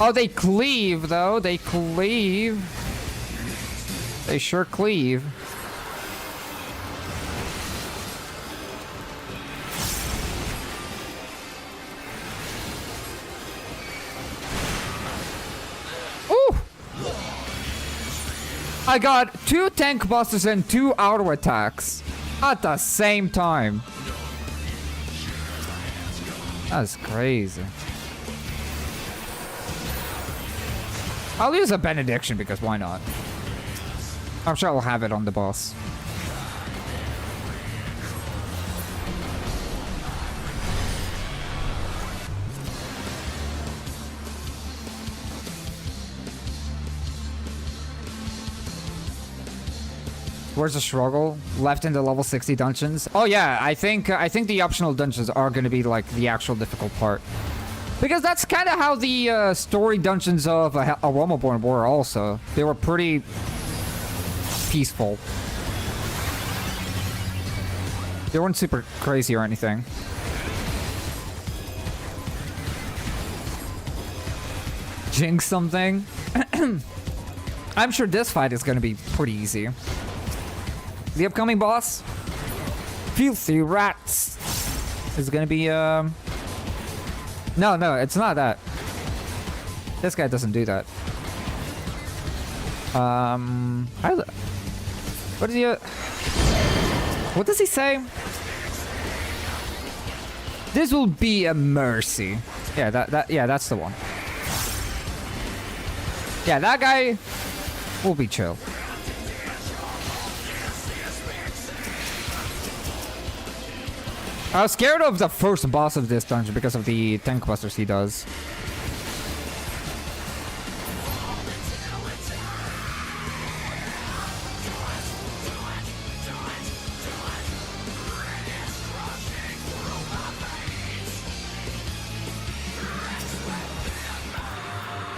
Oh, they cleave, though. They cleave. They sure cleave. Ooh! I got 2 tank busters and 2 auto attacks at the same time. That's crazy. I'll use a benediction because why not? I'm sure I'll have it on the boss. Where's the struggle? Left in the level 60 dungeons? Oh yeah, I think the optional dungeons are going to be like the actual difficult part. Because that's kind of how the story dungeons of A Realm Reborn were also. They were pretty peaceful. They weren't super crazy or anything. Jinx something. I'm sure this fight is going to be pretty easy. The upcoming boss, Filthy Rats, is going to be... No, it's not that. This guy doesn't do that. What does he say? This will be a mercy. Yeah, that's the one. Yeah, that guy will be chill. I was scared of the first boss of this dungeon because of the tank busters he does.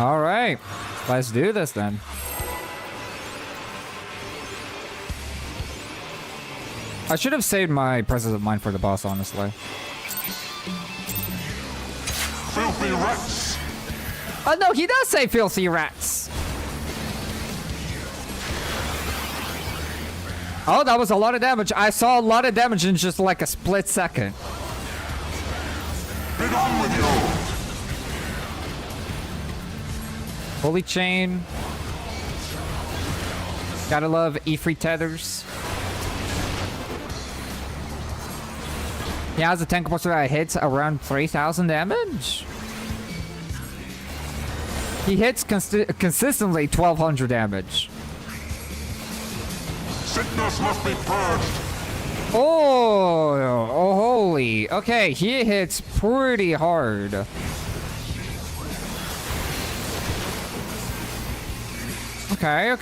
All right, let's do this then. I should have saved my presence of mind for the boss, honestly. Filthy rats! Oh no, he does say filthy rats! Oh, that was a lot of damage. I saw a lot of damage in just like a split second. Get on with you! Holy chain. Gotta love Ifrit tethers. He has a tank buster that hits around 3,000 damage. He hits consistently 1,200 damage. Sickness must be purged. Oh, holy. Okay, he hits pretty hard. Okay.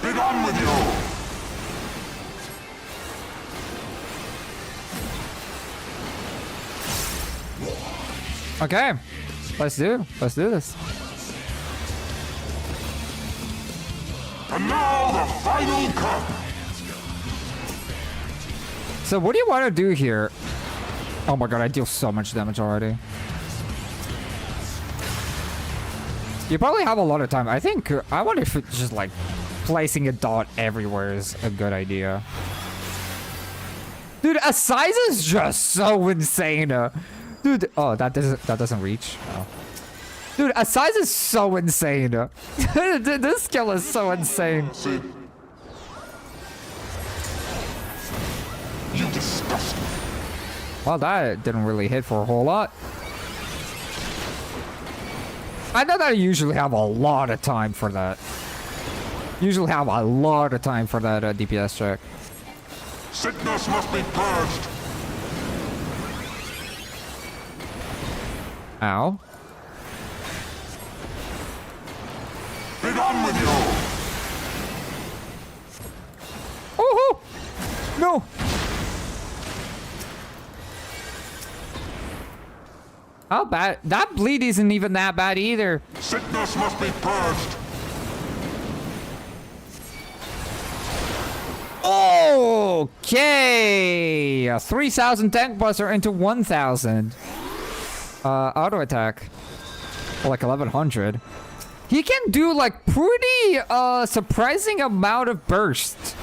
Get on with you! Okay, let's do this. And now the final cup! So what do you want to do here? Oh my god, I deal so much damage already. You probably have a lot of time. I think, I wonder if it's just like placing a dot everywhere is a good idea. Dude, a size is just so insane. Dude, oh, that doesn't reach. Oh. Dude, a size is so insane. This skill is so insane. Sid. You disgust me. Well, that didn't really hit for a whole lot. I know that I usually have a lot of time for that. Usually have a lot of time for that DPS check. Sickness must be purged. Ow. Be done with you. Oh! No! How bad? That bleed isn't even that bad either. Sickness must be purged. Okay! 3,000 tank buster into 1,000. Auto attack. Like 1,100. He can do like pretty surprising amount of burst.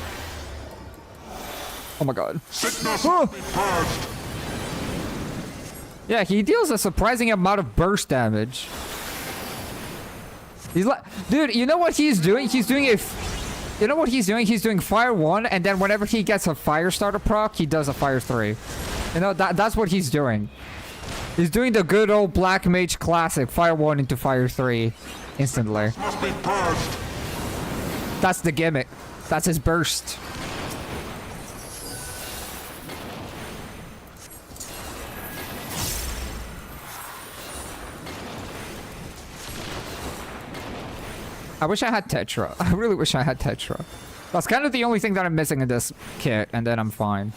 Oh my god. Sickness must be purged. Yeah, he deals a surprising amount of burst damage. He's like, dude, you know what he's doing? He's doing you know what he's doing? He's doing fire 1, and then whenever he gets a fire starter proc, he does a fire 3. You know, that's what he's doing. He's doing the good old Black Mage classic, fire 1 into fire 3 instantly. Must be purged. That's the gimmick. That's his burst. I wish I had Tetra. I really wish I had Tetra. That's kind of the only thing that I'm missing in this kit, and then I'm fine.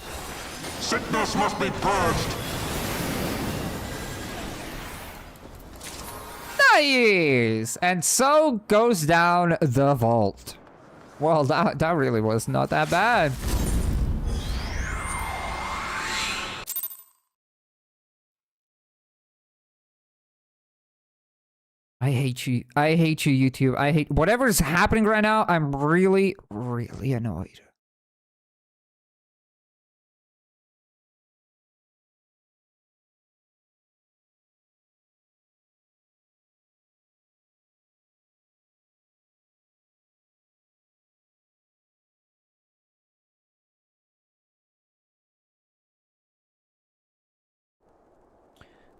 Sickness must be purged. Nice! And so goes down the vault. Well, that really was not that bad. I hate you. I hate you, YouTube. I hate whatever's happening right now. I'm really, really annoyed.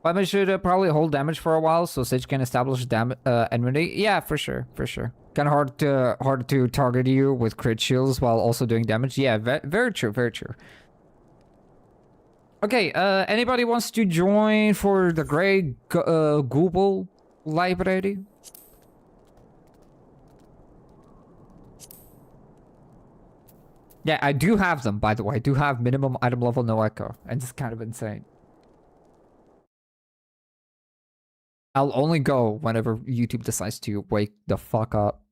But should probably hold damage for a while so Sage can establish enmity. Yeah, for sure, for sure. Kind of hard to target you with crit shields while also doing damage. Yeah, very true, very true. Okay, anybody wants to join for the Grey Google library? Yeah, I do have them, by the way. I do have minimum item level, no echo. And it's kind of insane. I'll only go whenever YouTube decides to wake the fuck up.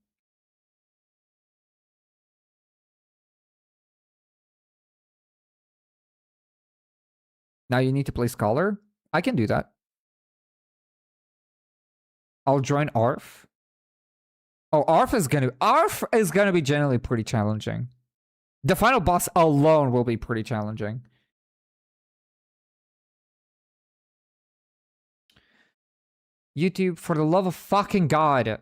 Now you need to play Scholar? I can do that. I'll join ARF. Oh, ARF is gonna be generally pretty challenging. The final boss alone will be pretty challenging. YouTube, for the love of fucking God.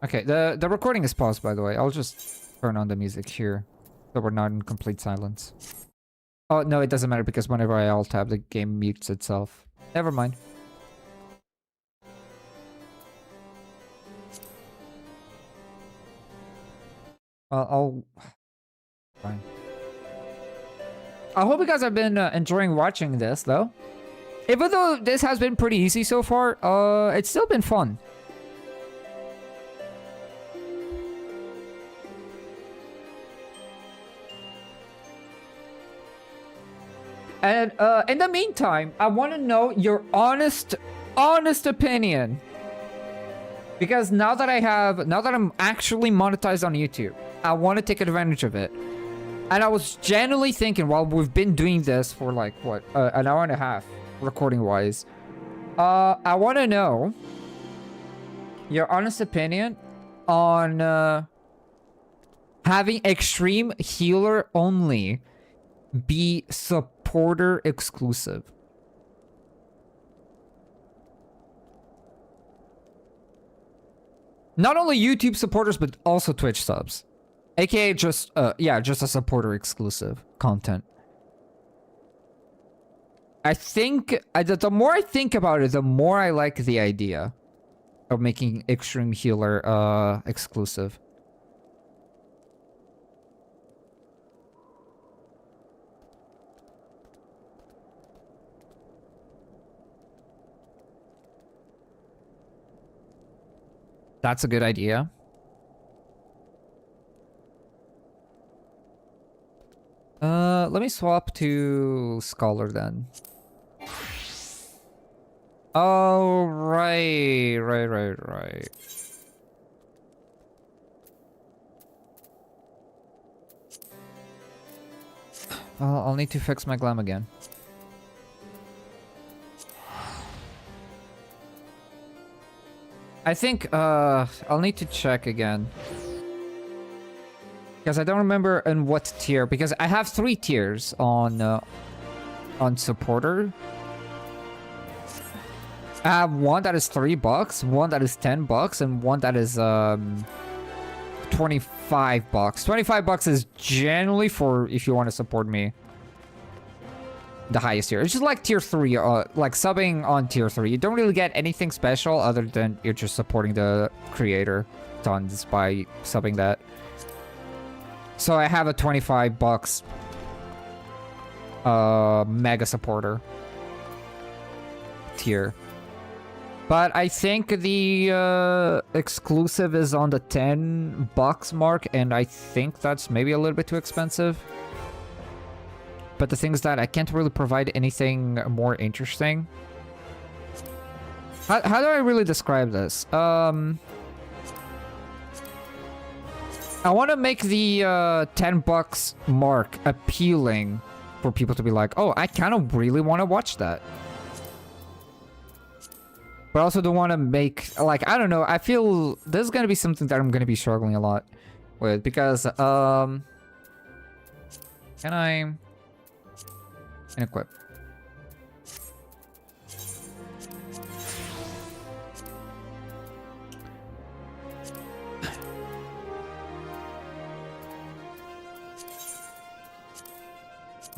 Okay, the recording is paused, by the way. I'll just turn on the music here, so we're not in complete silence. Oh, no, it doesn't matter, because whenever I alt-tab, the game mutes itself. Never mind. I'll... Fine. I hope you guys have been enjoying watching this, though. Even though this has been pretty easy so far, it's still been fun. And in the meantime, I want to know your honest opinion Because now that I'm actually monetized on YouTube, I want to take advantage of it. And I was genuinely thinking, while we've been doing this for like, what, an hour and a half, recording-wise, I want to know your honest opinion on having Extreme Healer only be supporter exclusive. Not only YouTube supporters, but also Twitch subs. AKA just a supporter exclusive content. I think, the more I think about it, the more I like the idea of making Extreme Healer exclusive. That's a good idea. Let me swap to Scholar then. Oh, right. I'll need to fix my glam again. I think, I'll need to check again. Because I don't remember in what tier, because I have 3 tiers on supporter. I have one that is $3, one that is $10, and one that is, $25. $25 is generally for if you want to support me. The highest tier. It's just like tier 3, like subbing on tier 3. You don't really get anything special other than you're just supporting the creator tons by subbing that. So I have a $25 mega supporter tier. But I think the exclusive is on the $10 mark, and I think that's maybe a little bit too expensive. But the thing is that I can't really provide anything more interesting. How do I really describe this? I want to make the $10 mark appealing for people to be like, oh, I kind of really want to watch that. But I also don't want to make, like, I don't know. I feel this is going to be something that I'm going to be struggling a lot with because, can I equip?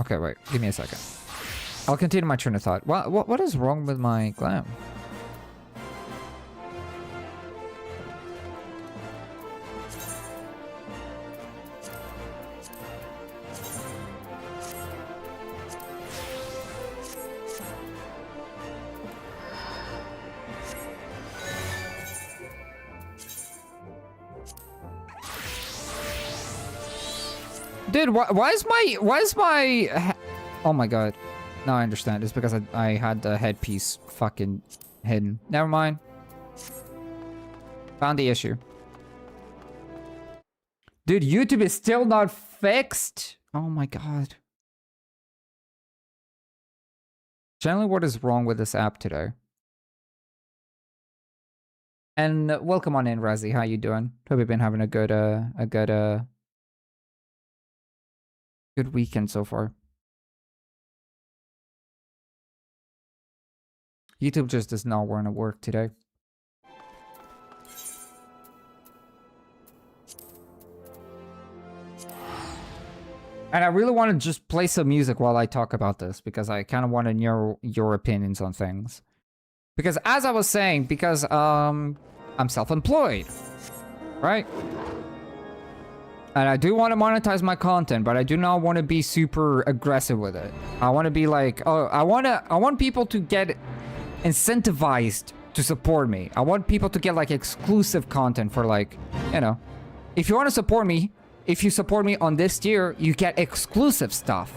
Okay, wait. Give me a second. I'll continue my train of thought. What is wrong with my glam? Dude, why is my oh my god. Now I understand. It's because I had the headpiece fucking hidden. Never mind. Found the issue. Dude, YouTube is still not fixed. Oh my god. Generally, what is wrong with this app today? And welcome on in, Razzie. How you doing? Hope you've been having a good weekend so far. YouTube just does not want to work today. And I really want to just play some music while I talk about this because I kind of want to know your opinions on things. Because as I was saying, because I'm self-employed, right? And I do want to monetize my content, but I do not want to be super aggressive with it. I want to be like, oh, I want people to get incentivized to support me. I want people to get like exclusive content for like, you know, if you want to support me, if you support me on this tier, you get exclusive stuff.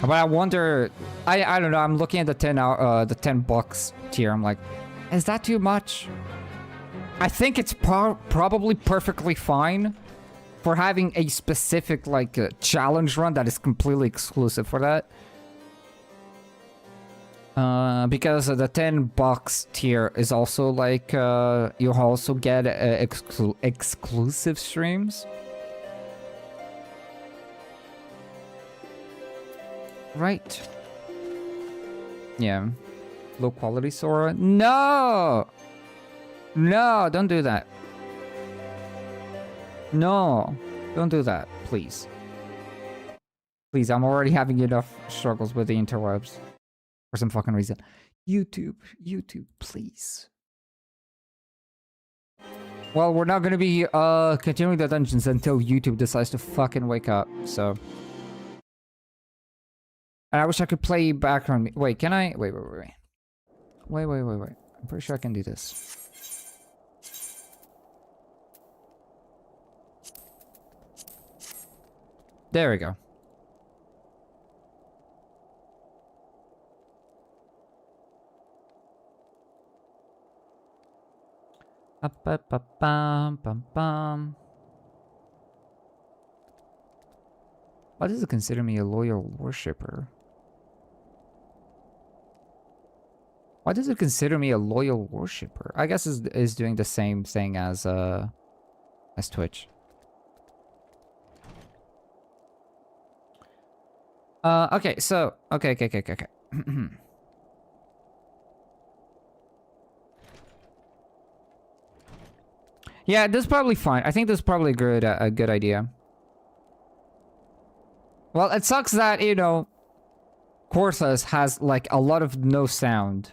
But I wonder, I don't know, I'm looking at the $10 tier. I'm like, Is that too much? I think it's probably perfectly fine for having a specific, like, challenge run that is completely exclusive for that. Because the $10 tier is also, like, you also get exclusive streams. Right. Yeah. Low quality Sora? No! No, don't do that. No, don't do that, please. Please, I'm already having enough struggles with the interwebs. For some fucking reason. YouTube, please. Well, we're not gonna be continuing the dungeons until YouTube decides to fucking wake up, so. And I wish I could play background. Wait, can I? Wait. Wait. I'm pretty sure I can do this. There we go. Bum. Why does it consider me a loyal worshipper? Why does it consider me a loyal worshipper? I guess is doing the same thing as Twitch. Okay, so okay. Yeah, this is probably fine. I think this is probably a good idea. Well, it sucks that, you know, Corthus has like a lot of no sound.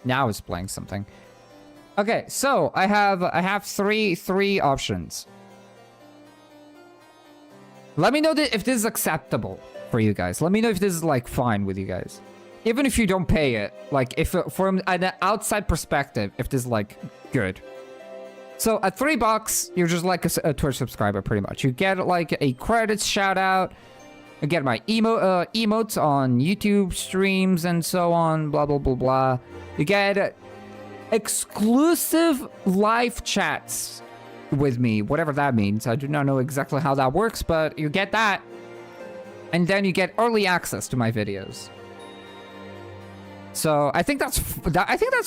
Now it's playing something. Okay, so I have three options. Let me know if this is acceptable for you guys. Let me know if this is like fine with you guys. Even if you don't pay it, like if from an outside perspective, if this is like good. So at $3, you're just like a Twitch subscriber pretty much. You get like a credits shout out. You get my emotes on YouTube streams and so on, blah, blah, blah, blah. You get exclusive live chats with me, whatever that means. I do not know exactly how that works, but you get that. And then you get early access to my videos. So I think that's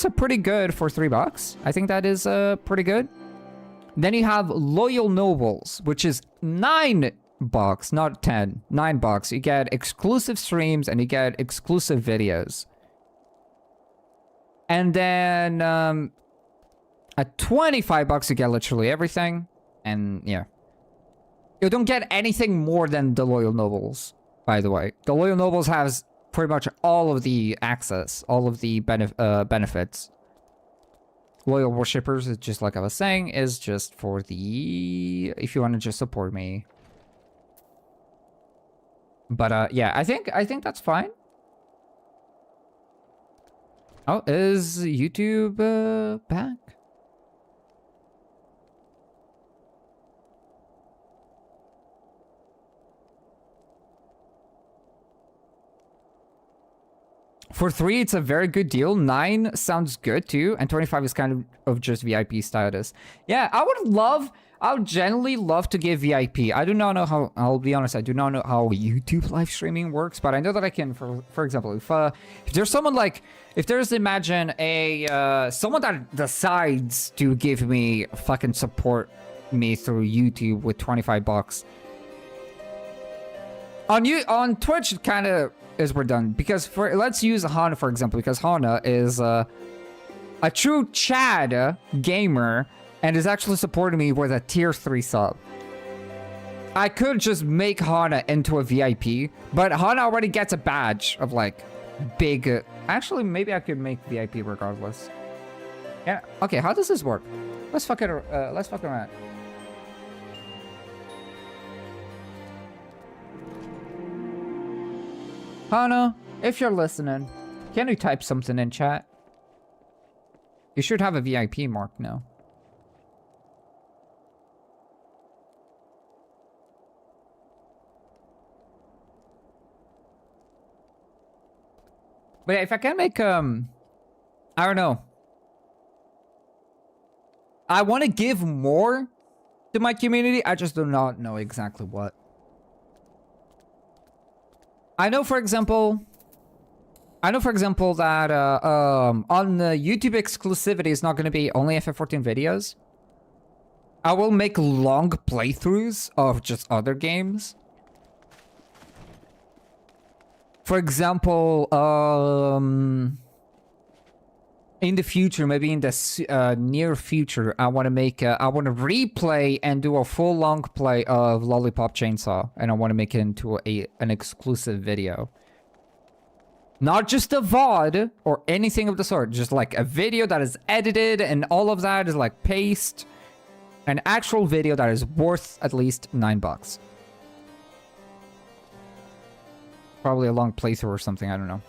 a pretty good for $3. I think that is pretty good. Then you have Loyal Nobles, which is $9, not 10. $9. You get exclusive streams and you get exclusive videos. And then at $25, you get literally everything. And yeah, you don't get anything more than the Loyal Nobles. By the way, the Loyal Nobles has pretty much all of the access, all of the benefits. Loyal Worshippers, is just like I was saying, is just for the... if you want to just support me. But yeah, I think that's fine. Oh, is YouTube back? For 3, it's a very good deal. 9 sounds good too, and 25 is kind of just VIP status. Yeah, I would genuinely love to give VIP. I do not know how, I'll be honest, I do not know how YouTube live streaming works, but I know that I can, for example, if there's someone like, if there's, imagine a, someone that decides to give me, fucking support me through YouTube with $25. On Twitch, it kind of is redundant, because let's use Hana for example, because Hana is a true Chad gamer and is actually supporting me with a tier 3 sub. I could just make Hana into a VIP, but Hana already gets a badge of like big. Actually, maybe I could make VIP regardless. Yeah. Okay. How does this work? Let's fuck around. Hana, if you're listening, can you type something in chat? You should have a VIP mark now. But yeah, if I can make I don't know. I want to give more to my community. I just do not know exactly what. I know, for example, that on the YouTube exclusivity is not going to be only FF14 videos. I will make long playthroughs of just other games. For example, in the future, maybe in the near future, I want to replay and do a full long play of Lollipop Chainsaw, and I want to make it into an exclusive video. Not just a VOD or anything of the sort, just like a video that is edited and all of that is like paste. An actual video that is worth at least $9. Probably a long playthrough or something, I don't know.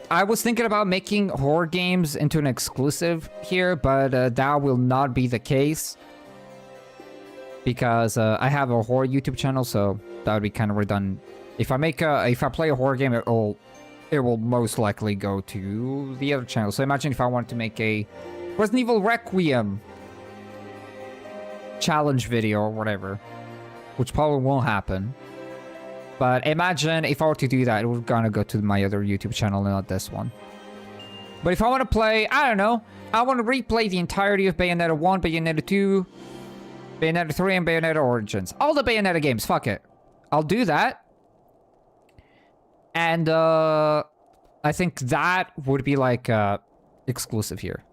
I was thinking about making horror games into an exclusive here, but that will not be the case. Because I have a horror YouTube channel, so that would be kind of redundant. If I play a horror game, it will most likely go to the other channel. So imagine if I wanted to make a Resident Evil Requiem challenge video or whatever, which probably won't happen. But imagine if I were to do that, it would gonna go to my other YouTube channel, not this one. But if I want to play, I don't know, I want to replay the entirety of Bayonetta 1, Bayonetta 2, Bayonetta 3, and Bayonetta Origins. All the Bayonetta games, fuck it. I'll do that. And, I think that would be, like, exclusive here.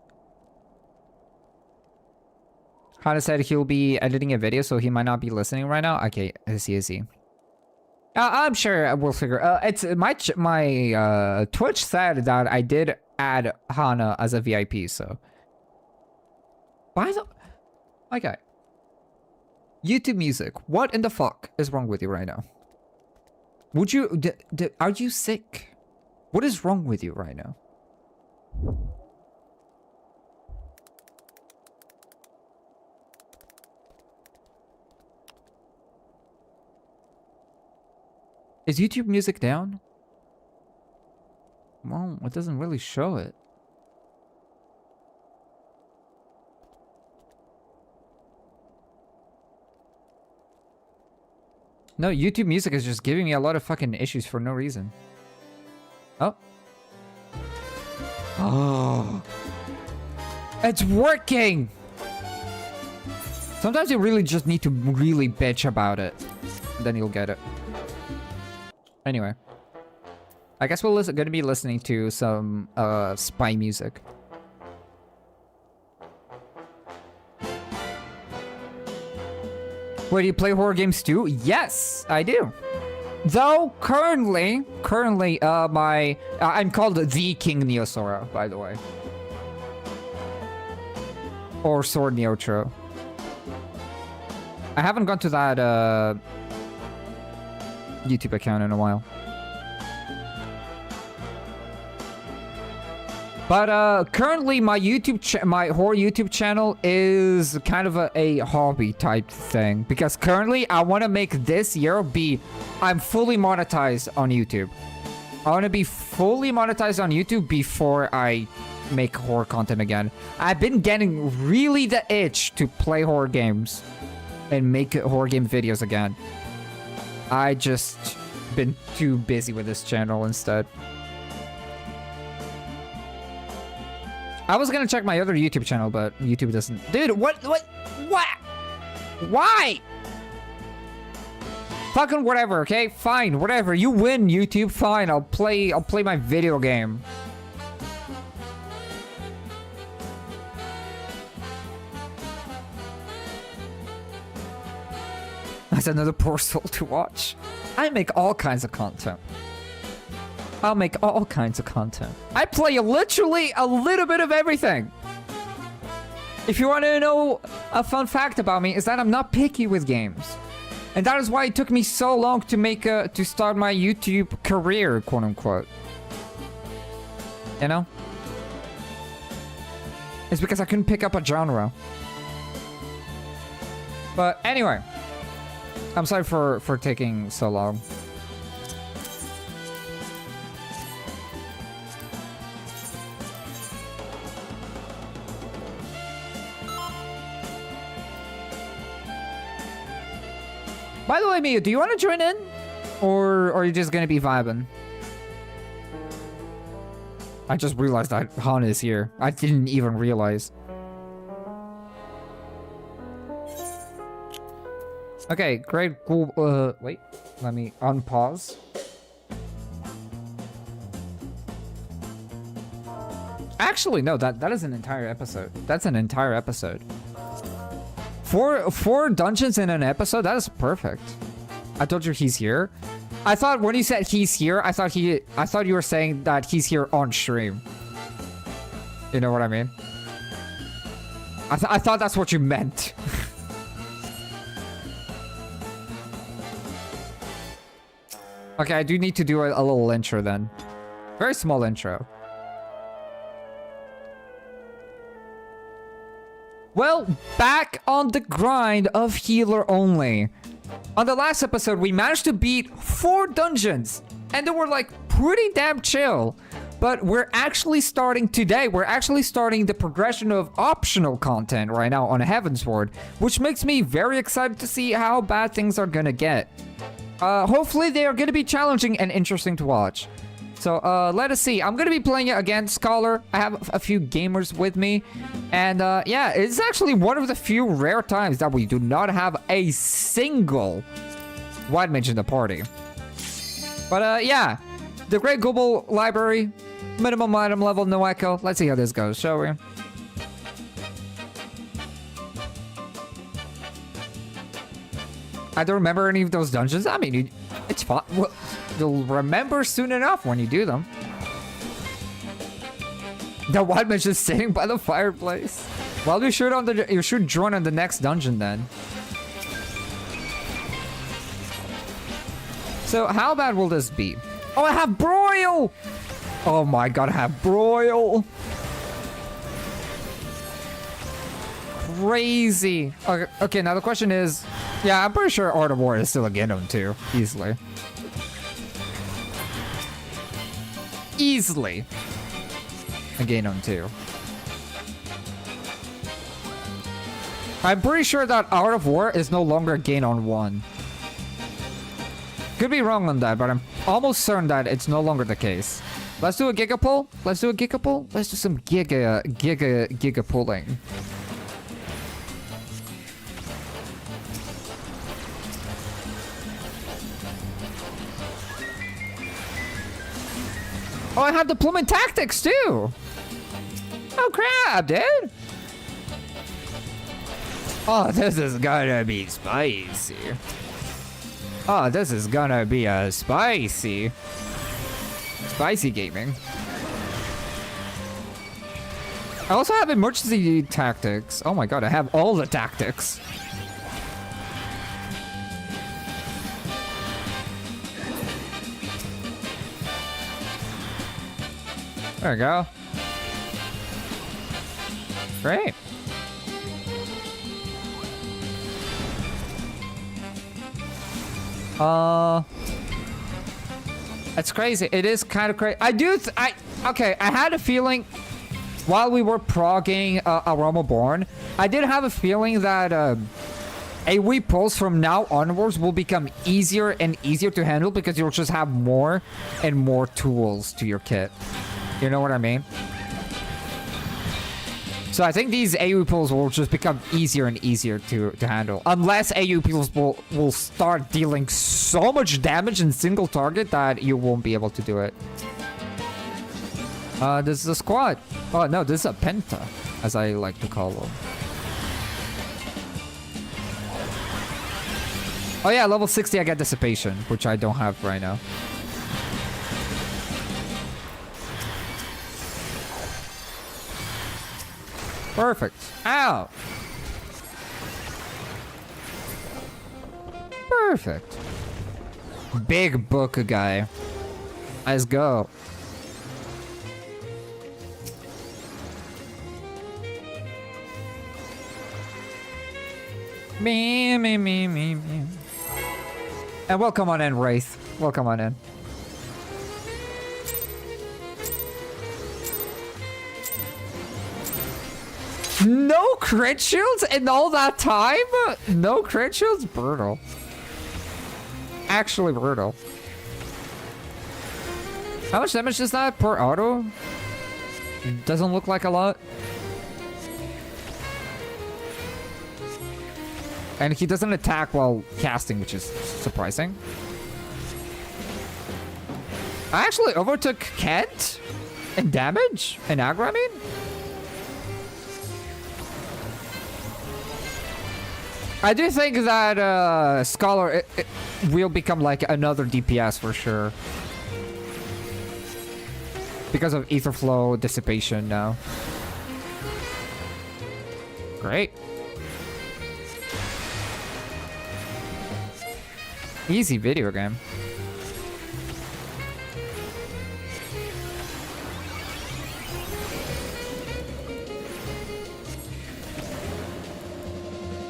Hana said he'll be editing a video, so he might not be listening right now. Okay, I see. I'm sure we'll figure. It's my Twitch said that I did add Hana as a VIP. So, okay. YouTube Music. What in the fuck is wrong with you right now? Would you? Are you sick? What is wrong with you right now? Is YouTube Music down? Well, it doesn't really show it. No, YouTube Music is just giving me a lot of fucking issues for no reason. Oh. Oh. It's working! Sometimes you really just need to really bitch about it. Then you'll get it. Anyway, I guess we're gonna be listening to some spy music. Wait, do you play horror games too? Yes, I do. Though currently, I'm called the KingNeoSora, by the way, or Sword Neotro. I haven't gone to that YouTube account in a while. But currently my my horror YouTube channel is kind of a hobby type thing, because currently I want to make this year I'm fully monetized on YouTube. I want to be fully monetized on YouTube before I make horror content again. I've been getting really the itch to play horror games and make horror game videos again. I just been too busy with this channel instead. I was gonna check my other YouTube channel, but YouTube doesn't. Dude, what? Why? Fucking whatever, okay? Fine, whatever. You win, YouTube. Fine, I'll play my video game. That's another poor soul to watch. I make all kinds of content. I'll make all kinds of content. I play literally a little bit of everything. If you want to know a fun fact about me, is that I'm not picky with games. And that is why it took me so long to start my YouTube career, quote unquote. You know? It's because I couldn't pick up a genre. But anyway, I'm sorry for taking so long. By the way, Mia, do you want to join in? Or are you just gonna be vibing? I just realized that Han is here. I didn't even realize. Okay, great, cool. Wait, let me unpause. Actually, no, that is an entire episode. That's an entire episode. Four dungeons in an episode? That is perfect. I told you he's here. I thought when you said he's here, I thought you were saying that he's here on stream. You know what I mean? I thought that's what you meant. Okay, I do need to do a little intro then. Very small intro. Well, back on the grind of healer only. On the last episode, we managed to beat 4 dungeons, and they were like pretty damn chill. But we're actually starting today. We're actually starting the progression of optional content right now on Heavensward, which makes me very excited to see how bad things are gonna get. Hopefully they are gonna be challenging and interesting to watch. So let us see. I'm gonna be playing it against Scholar. I have a few gamers with me, and yeah, it's actually one of the few rare times that we do not have a single white mage in the party. But yeah, the Great Global Library, minimum item level, no echo. Let's see how this goes, shall we? I don't remember any of those dungeons. I mean, it's fun. Well, you'll remember soon enough when you do them. The white mage is sitting by the fireplace. Well, you should join on the next dungeon then. So how bad will this be? Oh, I have broil! Oh my god, I have broil! Crazy. Okay, now the question is, yeah, I'm pretty sure Art of War is still a Genom too, easily. Easily. A Genom too. I'm pretty sure that Art of War is no longer a Genom 1. Could be wrong on that, but I'm almost certain that it's no longer the case. Let's do a Giga pull. Let's do a Giga pull. Let's do some Giga pulling. Oh, I have deployment tactics too. Oh crap, dude. Oh, this is gonna be spicy. Oh, this is gonna be a spicy gaming. I also have emergency tactics. Oh my god, I have all the tactics. There we go. Great. That's crazy. It is kind of crazy. Okay, I had a feeling while we were progging Aroma Born, I did have a feeling that AoE pulls from now onwards will become easier and easier to handle because you'll just have more and more tools to your kit. You know what I mean? So I think these AoE pulls will just become easier and easier to handle. Unless AoE pulls will start dealing so much damage in single target that you won't be able to do it. This is a squad. Oh no, this is a penta, as I like to call them. Oh yeah, level 60 I get Dissipation, which I don't have right now. Perfect. Ow! Perfect. Big book guy. Let's go. Me. And welcome on in, Wraith. Welcome on in. No crit shields in all that time? No crit shields? Brutal. actually brutal. How much damage is that per auto? Doesn't look like a lot. And he doesn't attack while casting, which is surprising. I actually overtook Kent in damage? In aggro, I mean? I do think that Scholar it will become like another DPS for sure. Because of Ether Flow dissipation now. Great. Easy video game.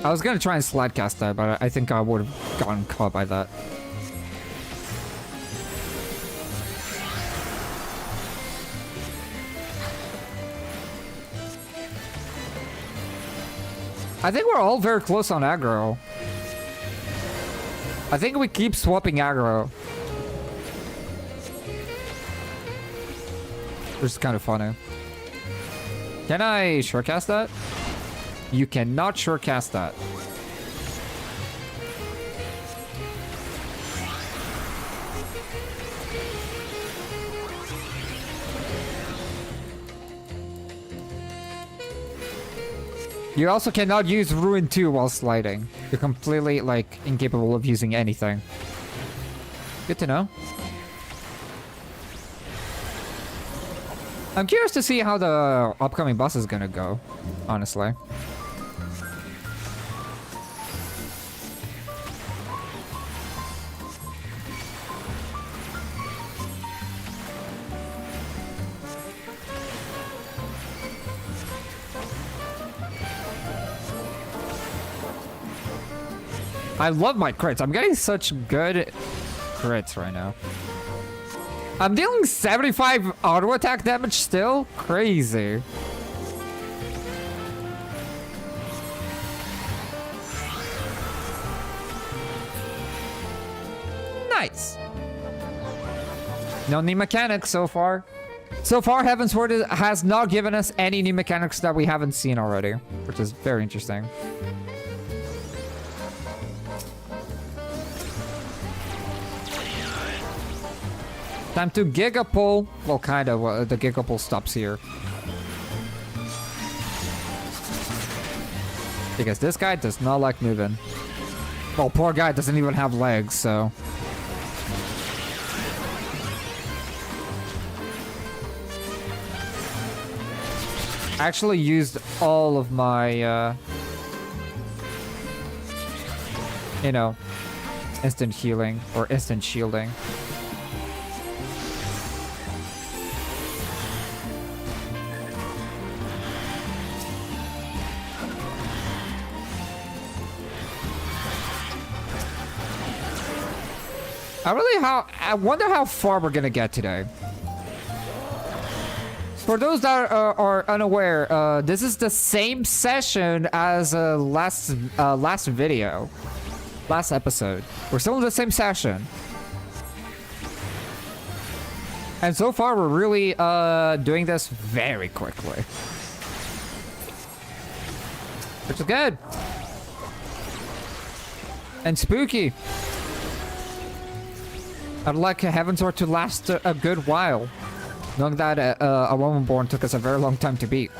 I was gonna try and slide cast that, but I think I would have gotten caught by that. I think we're all very close on aggro. I think we keep swapping aggro. Which is kind of funny. Can I shortcast that? You cannot shortcast that. You also cannot use Ruin 2 while sliding. You're completely, like, incapable of using anything. Good to know. I'm curious to see how the upcoming boss is gonna go, honestly. I love my crits. I'm getting such good crits right now. I'm dealing 75 auto attack damage still? Crazy. Nice. No new mechanics so far. So far, Heavensward has not given us any new mechanics that we haven't seen already, which is very interesting. Time to Giga Pull. Well, kind of. The Giga Pull stops here. Because this guy does not like moving. Well, poor guy doesn't even have legs, so... I actually used all of my, you know, instant healing or instant shielding. I wonder how far we're gonna get today. For those that are unaware, this is the same session as last episode. We're still in the same session. And so far, we're really doing this very quickly. Which is good. And spooky. I'd like Heavensward to last a good while. Knowing that a Womanborn took us a very long time to beat.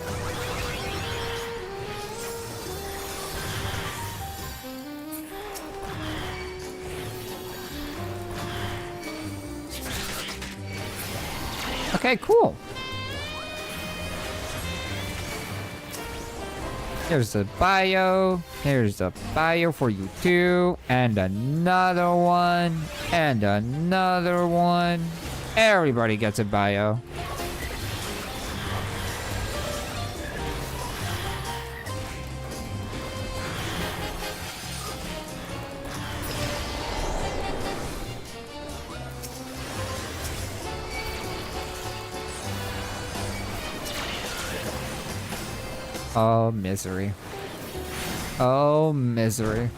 Okay, cool. Here's the bio. Here's the bio for you too. And another one. And another one. Everybody gets a bio. Oh, misery. Oh, misery.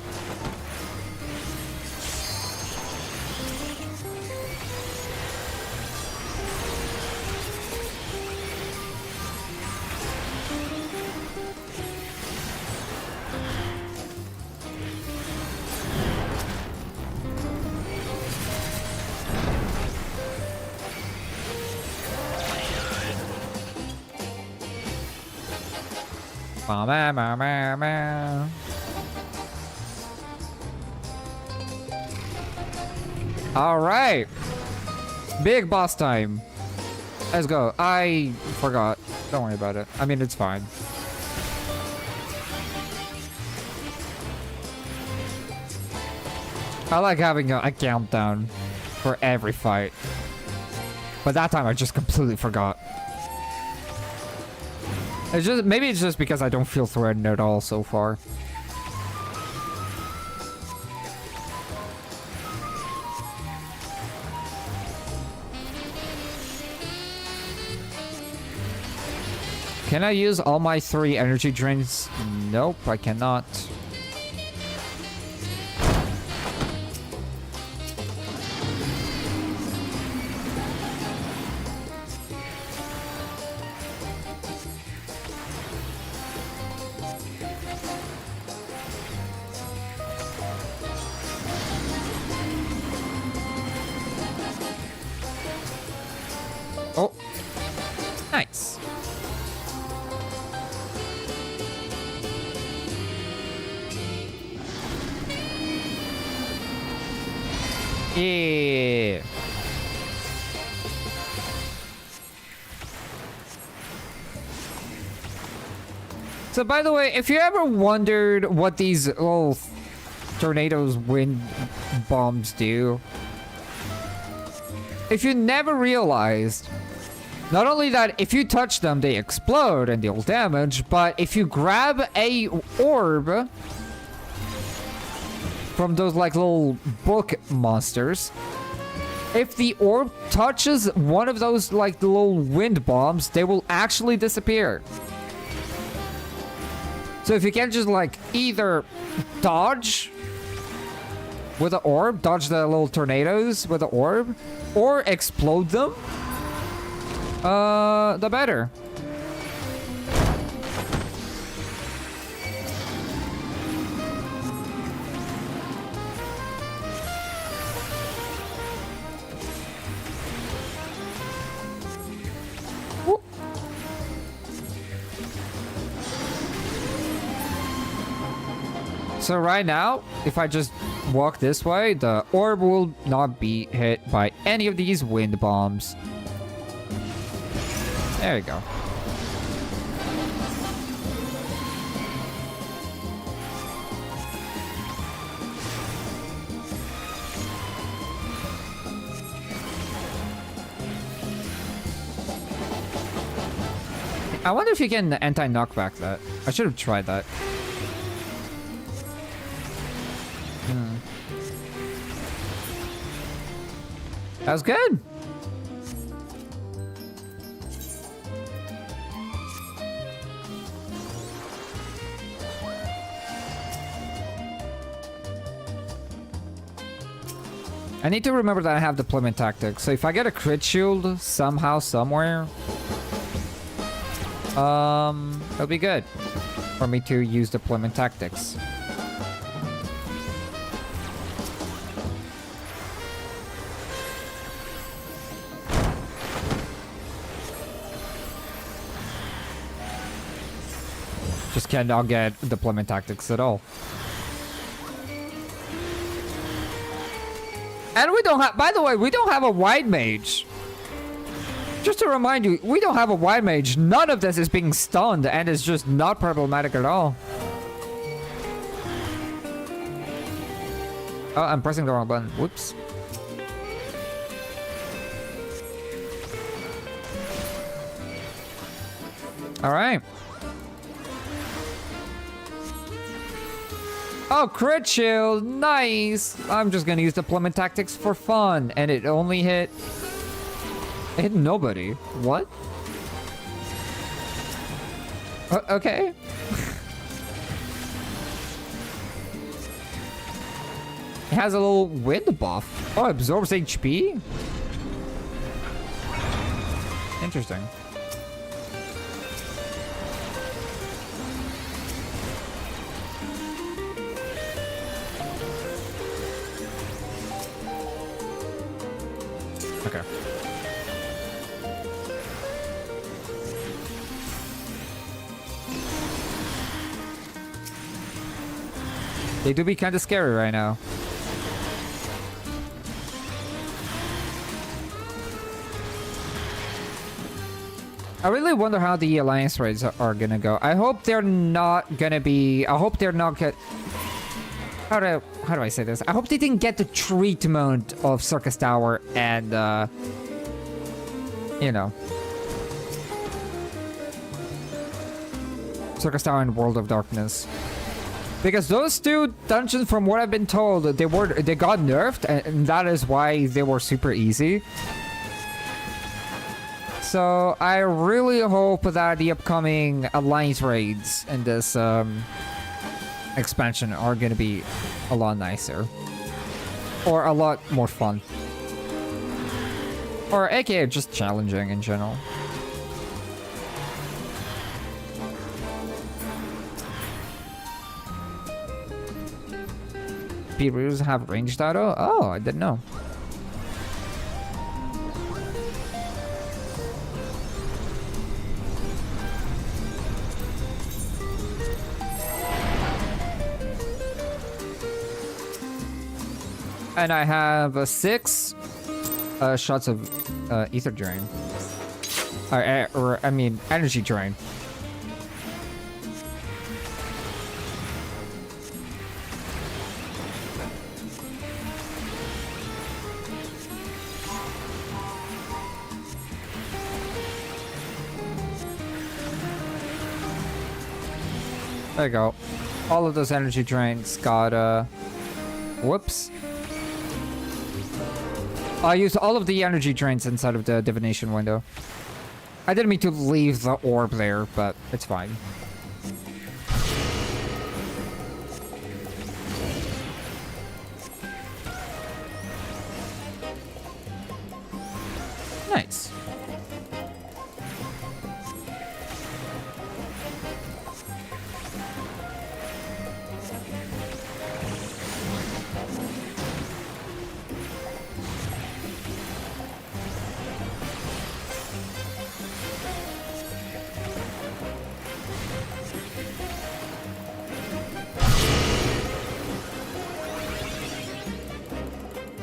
Ma, ma, ma, ma. All right. Big boss time. Let's go. I forgot. Don't worry about it. I mean, it's fine. I like having a countdown for every fight. But that time I just completely forgot. Maybe it's just because I don't feel threatened at all so far. Can I use all my 3 energy drains? Nope, I cannot. Oh, nice. Yeah. So by the way, if you ever wondered what these little tornadoes wind bombs do, if you never realized, not only that if you touch them they explode and deal damage, but if you grab a orb from those like little book monsters, if the orb touches one of those like little wind bombs, they will actually disappear. So if you can just like either dodge with the orb, dodge the little tornadoes with the orb, or explode them, the better. So right now, if I just walk this way, the orb will not be hit by any of these wind bombs. There you go. I wonder if you can anti-knockback that. I should have tried that. That was good. I need to remember that I have deployment tactics. So if I get a crit shield somehow, somewhere, it'll be good for me to use deployment tactics. Just cannot get deployment tactics at all. And we don't have, by the way, we don't have a wide mage. Just to remind you, we don't have a wide mage. None of this is being stunned and is just not problematic at all. Oh, I'm pressing the wrong button. Whoops. All right. Oh, crit shield. Nice. I'm just gonna use deployment tactics for fun. And it only hit... It hit nobody. What? Okay. It has a little wind buff. Oh, absorbs HP? Interesting. Okay. They do be kind of scary right now. I really wonder how the alliance raids are gonna go. I hope they're not gonna be... I hope they're not get... How do I say this? I hope they didn't get the treatment of Circus Tower and, you know... Circus Tower and World of Darkness. Because those two dungeons, from what I've been told, they got nerfed, and that is why they were super easy. So I really hope that the upcoming alliance raids in this expansion are gonna be a lot nicer. Or a lot more fun. Or aka just challenging in general. Beetroos have ranged auto? Oh, I didn't know. And I have 6 shots of ether drain. Or I mean, energy drain. There you go. All of those energy drains got, whoops. I used all of the energy drains inside of the divination window. I didn't mean to leave the orb there, but it's fine. Nice.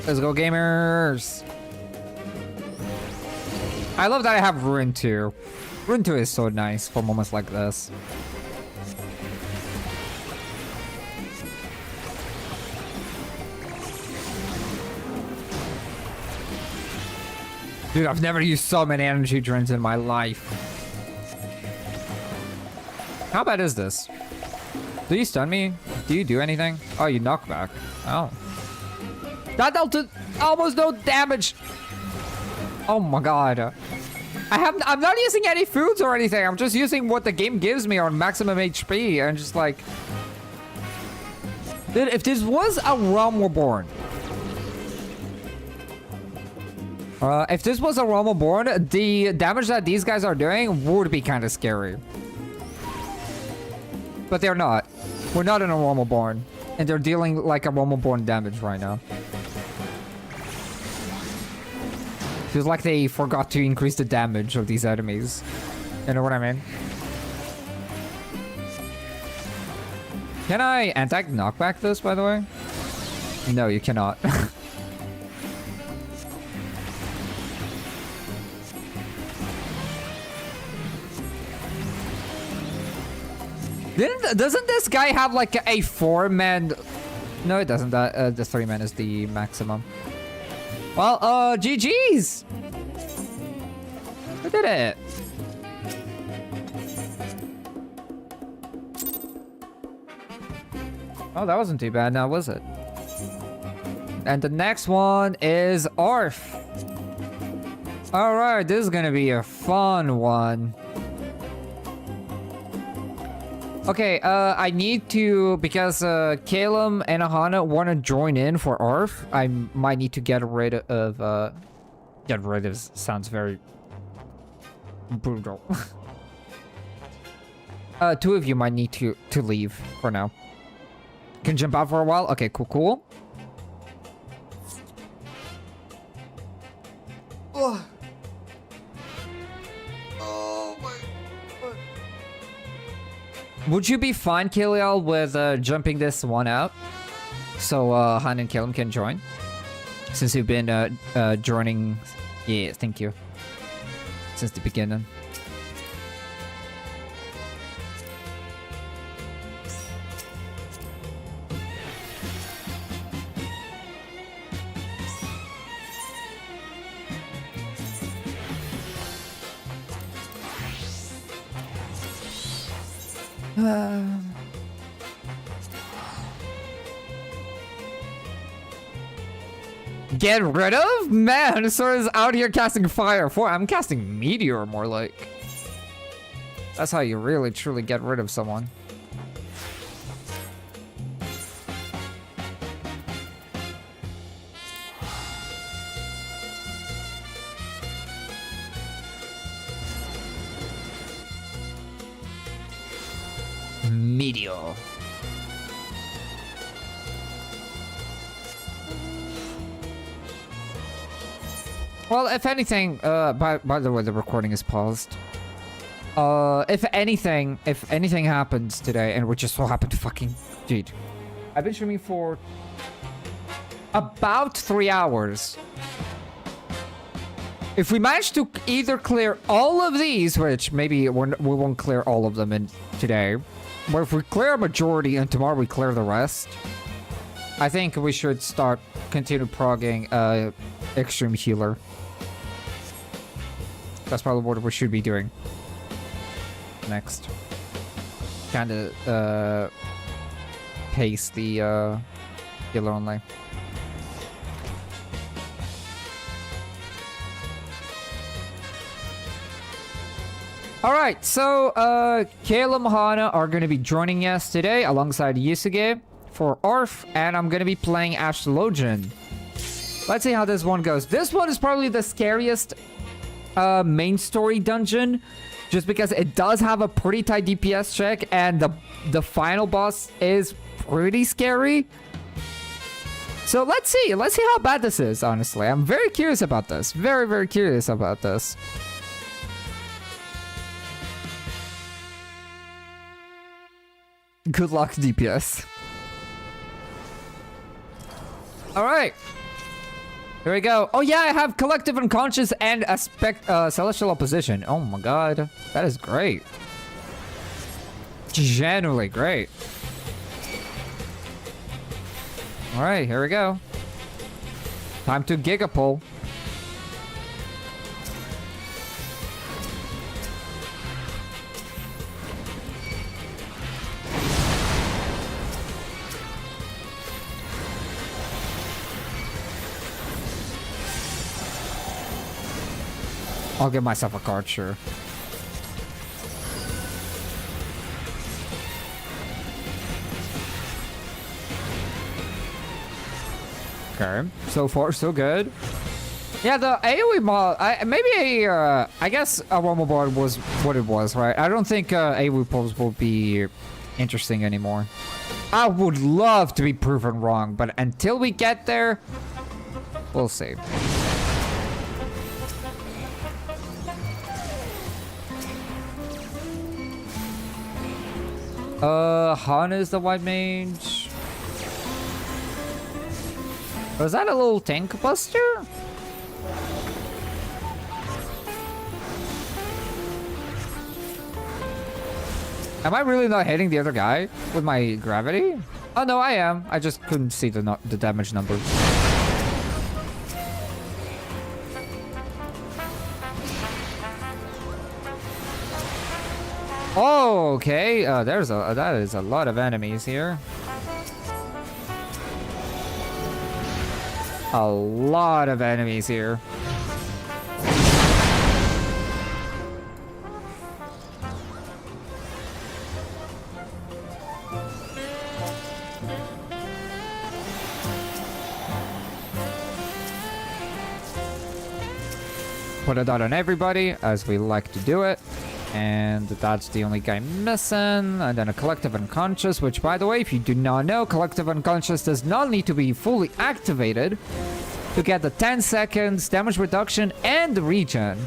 Let's go, gamers! I love that I have Ruin 2. Ruin 2 is so nice for moments like this. Dude, I've never used so many energy drains in my life. How bad is this? Do you stun me? Do you do anything? Oh, you knock back. Oh. That dealt almost no damage. Oh my god. I'm not using any foods or anything. I'm just using what the game gives me on maximum HP. And just like... Dude, if this was a Realm Reborn... if this was a Realm Reborn, the damage that these guys are doing would be kind of scary. But they're not. We're not in a Realm Reborn. And they're dealing like a Realm Reborn damage right now. Feels like they forgot to increase the damage of these enemies. You know what I mean? Can I anti-knockback this, by the way? No, you cannot. Doesn't this guy have like a 4-man... No, it doesn't. The 3-man is the maximum. Well, GG's! We did it! Oh, that wasn't too bad now, was it? And the next one is Arf. Alright, this is gonna be a fun one. Okay, I need to, because Calum and Ahana want to join in for ARF, I might need to get rid of, sounds very brutal. 2 of you might need to leave for now. Can jump out for a while? Okay, cool. Ugh. Oh my... Would you be fine, Kiliel, with jumping this one out? So Han and Killam can join? Since you've been joining... Yeah, thank you. Since the beginning. Get rid of? Man, Sora's out here casting fire. I'm casting meteor more like. That's how you really truly get rid of someone. Meteor. Well, if anything, by the way, the recording is paused. If anything happens today, and we just so happen to fucking... Dude, I've been streaming for about 3 hours. If we manage to either clear all of these, which maybe we won't clear all of them in today, but if we clear a majority and tomorrow we clear the rest, I think we should continue progging Extreme Healer. That's probably what we should be doing next. Kinda pace the healer only. Alright, so Kayla and Hana are gonna be joining us today alongside Yusuke for Orf, and I'm gonna be playing Astrologian. Let's see how this one goes. This one is probably the scariest main story dungeon, just because it does have a pretty tight DPS check, and the final boss is pretty scary. So let's see how bad this is. Honestly, I'm very curious about this. Very, very curious about this. Good luck, DPS. All right. Here we go. Oh yeah, I have Collective Unconscious and a Celestial Opposition. Oh my god. That is great. Genuinely great. Alright, here we go. Time to Gigapull. I'll give myself a card, sure. Okay, so far so good. Yeah, the AoE mod, I guess a Romo board was what it was, right? I don't think AoE pulls will be interesting anymore. I would love to be proven wrong, but until we get there, we'll see. Hana is the white mage. Was that a little tank buster? Am I really not hitting the other guy with my gravity? Oh no, I am. I just couldn't see the damage number. Oh, okay. That is a lot of enemies here. A lot of enemies here. Put it out on everybody, as we like to do it. And that's the only guy missing. And then a Collective Unconscious, which, by the way, if you do not know, Collective Unconscious does not need to be fully activated to get the 10 seconds damage reduction and the regen.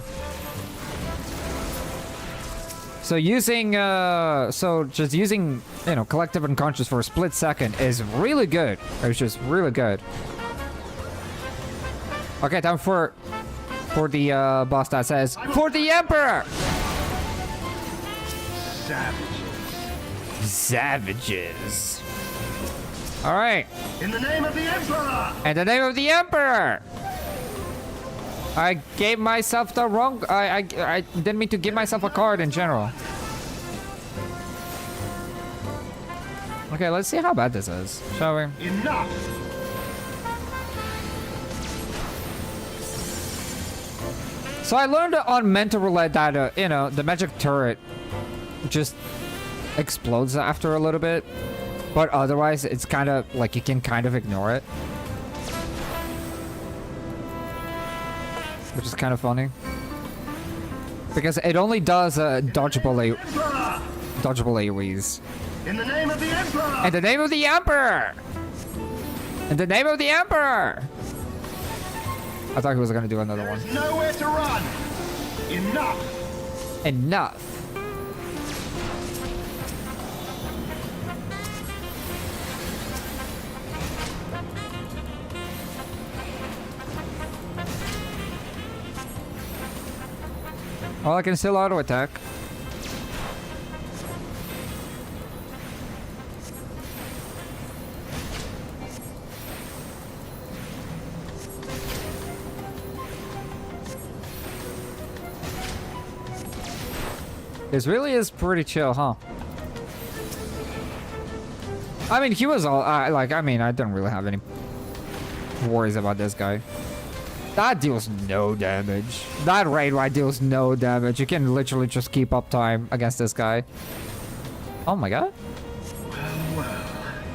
So just using, you know, collective unconscious for a split second is really good. It's just really good. Okay, time for the boss that says, for the Emperor! Savages. Alright. In the name of the Emperor! In the name of the Emperor! I gave myself the wrong... I didn't mean to give myself a card in general. Okay, let's see how bad this is, shall we? Enough! So I learned on Mental Roulette that, you know, the magic turret just explodes after a little bit. But otherwise, it's kind of like you can kind of ignore it. Which is kind of funny. Because it only does dodgeable AoEs. In the name of the Emperor! In the name of the Emperor! In the name of the Emperor! I thought he was gonna do another one. There's nowhere to run! Enough! Enough. Well, I can still auto attack. This really is pretty chill, huh? I mean, he was all like, I mean, I don't really have any worries about this guy. That deals no damage. That raid ride deals no damage. You can literally just keep up time against this guy. Oh my god. Well,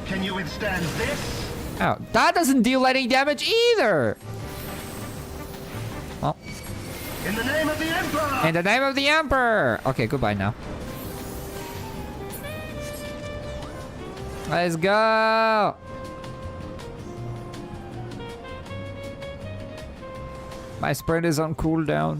can you withstand this? Oh, that doesn't deal any damage either. Well. In the name of the Emperor! In the name of the Emperor! Okay, goodbye now. Let's go! My sprint is on cooldown.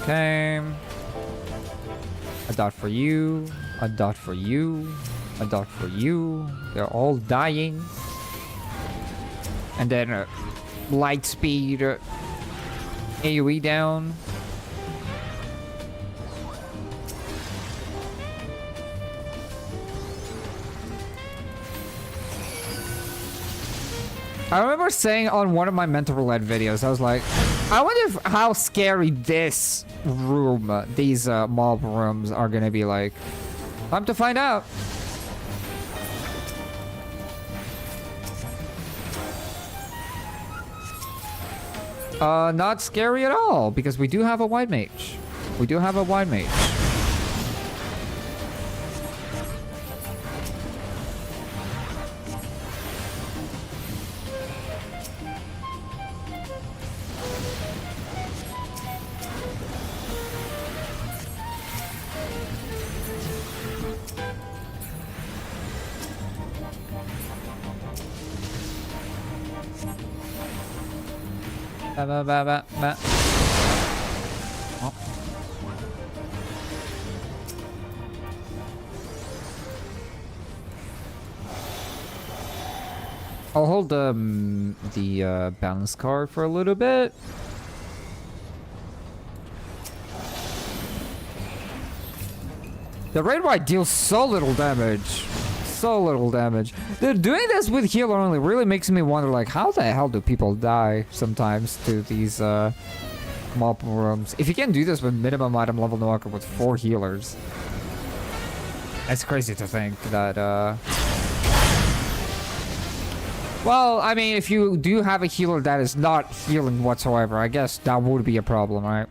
Okay. A dot for you. A dot for you. A dot for you. They're all dying. And then light speed AoE down. I remember saying on one of my Mental Roulette videos, I was like, I wonder how scary this room, these mob rooms are gonna be like. Time to find out. Not scary at all, because we do have a wide mage. We do have a wide mage. Oh. I'll hold the balance card for a little bit. The raid ride deals so little damage. So little damage. Dude, doing this with healer only really makes me wonder, like, how the hell do people die sometimes to these mob rooms? If you can do this with minimum item level no with 4 healers. It's crazy to think that, well, I mean, if you do have a healer that is not healing whatsoever, I guess that would be a problem, right?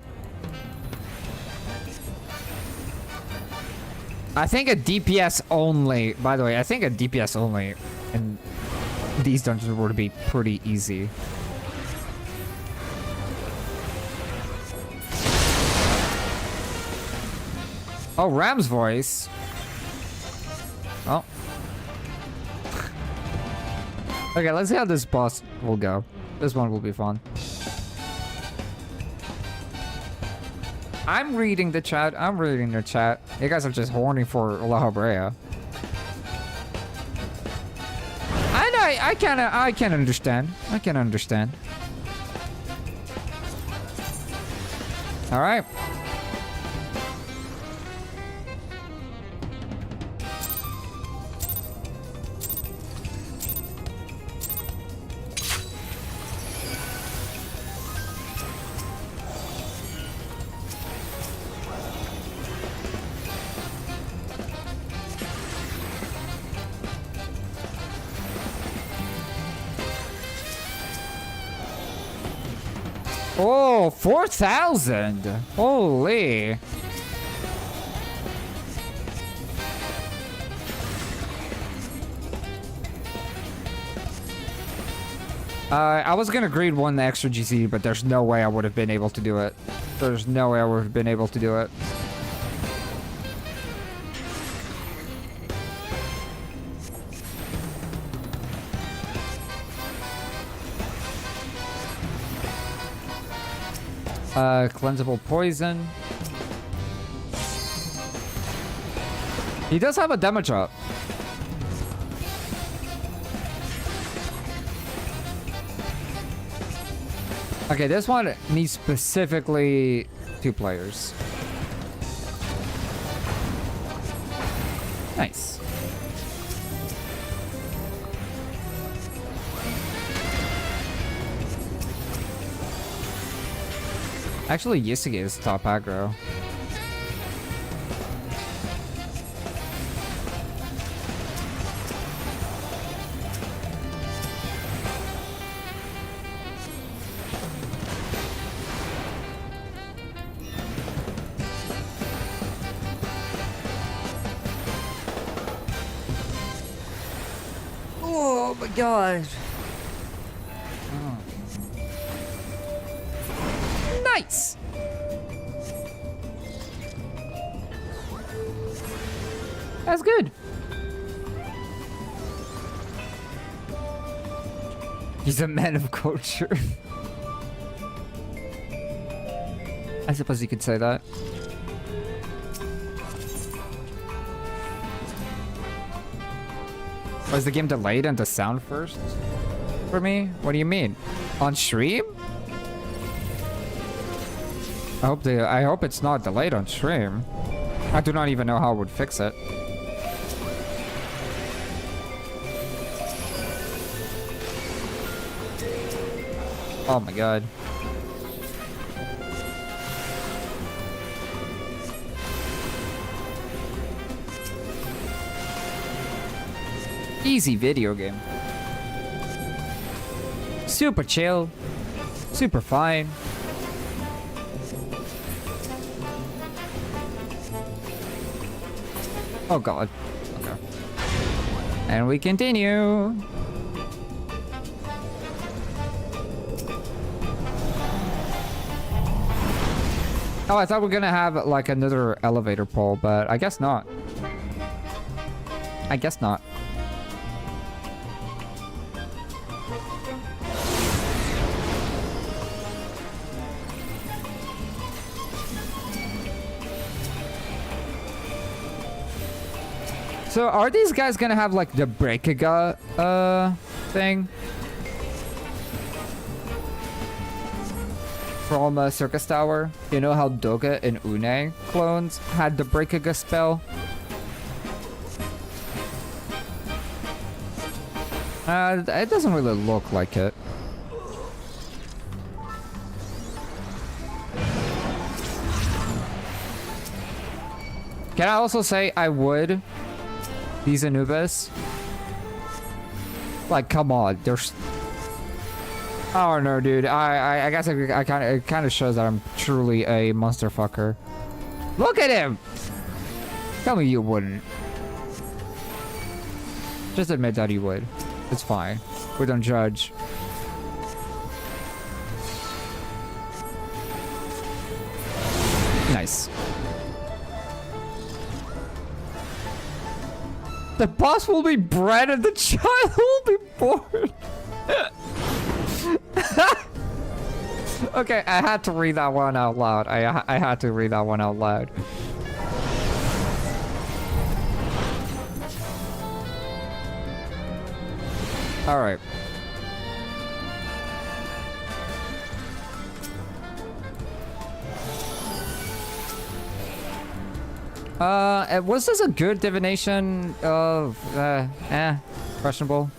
I think a DPS only, by the way, I think a DPS only in these dungeons would be pretty easy. Oh, Ram's voice. Oh. Okay, let's see how this boss will go. This one will be fun. I'm reading the chat. I'm reading the chat. You guys are just horny for La Habrea. I can understand. I can understand. All right. Oh, 4,000. Holy. I was gonna grade one extra GC, but there's no way I would have been able to do it. There's no way I would have been able to do it. Cleansable poison. He does have a damage up. Okay, this one needs specifically 2 players. Nice. Actually, Yusuke is top aggro. Oh my god. Nice. That's good. He's a man of culture. I suppose you could say that. Was the game delayed on the sound first? For me? What do you mean? On stream? I hope it's not delayed on stream. I do not even know how I would fix it. Oh my god. Easy video game. Super chill. Super fine. Oh god. Okay. And we continue. Oh, I thought we were gonna have like another elevator pole, but I guess not. I guess not. So are these guys gonna have like the Breakaga thing? From Circus Tower? You know how Doga and Une clones had the Breakaga spell? It doesn't really look like it. Can I also say I would? These Anubis? Like, come on, there's... Oh no, dude. I guess it kind of shows that I'm truly a monster fucker. Look at him! Tell me you wouldn't. Just admit that you would. It's fine. We don't judge. Nice. The boss will be bred and the child will be born. Okay, I had to read that one out loud. I had to read that one out loud. All right. Was this a good divination of, questionable?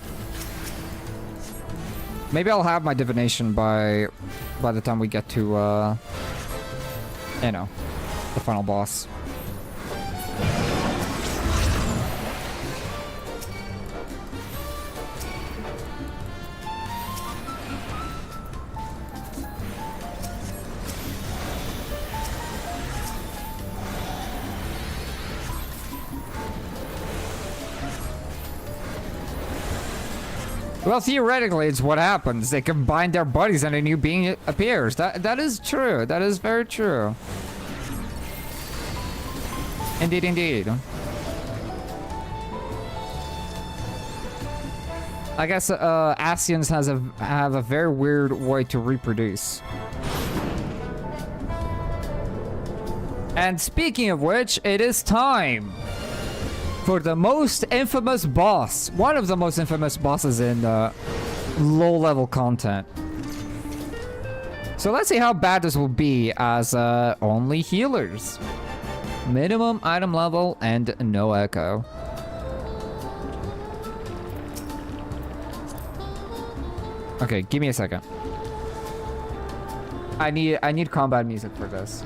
Maybe I'll have my divination by the time we get to, you know, the final boss. Well, theoretically, it's what happens. They combine their bodies and a new being appears. That is true. That is very true. Indeed, indeed. I guess Asians have a very weird way to reproduce. And speaking of which, it is time for the most infamous boss. One of the most infamous bosses in low-level content. So let's see how bad this will be as only healers. Minimum item level and no echo. Okay, give me a second. I need combat music for this.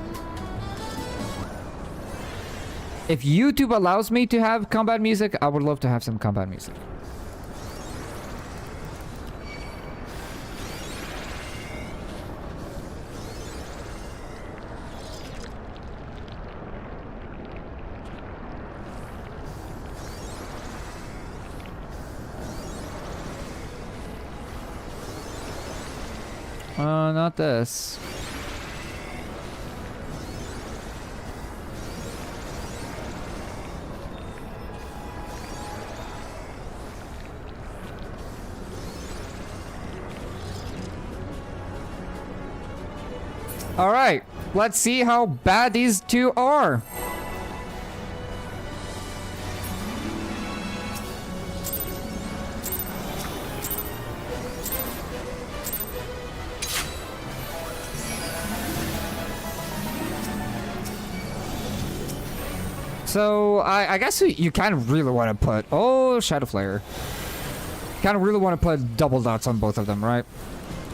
If YouTube allows me to have combat music, I would love to have some combat music. Not this. All right, let's see how bad these two are. So I guess you kind of really want to put Shadow Flare. Kind of really want to put double dots on both of them, right?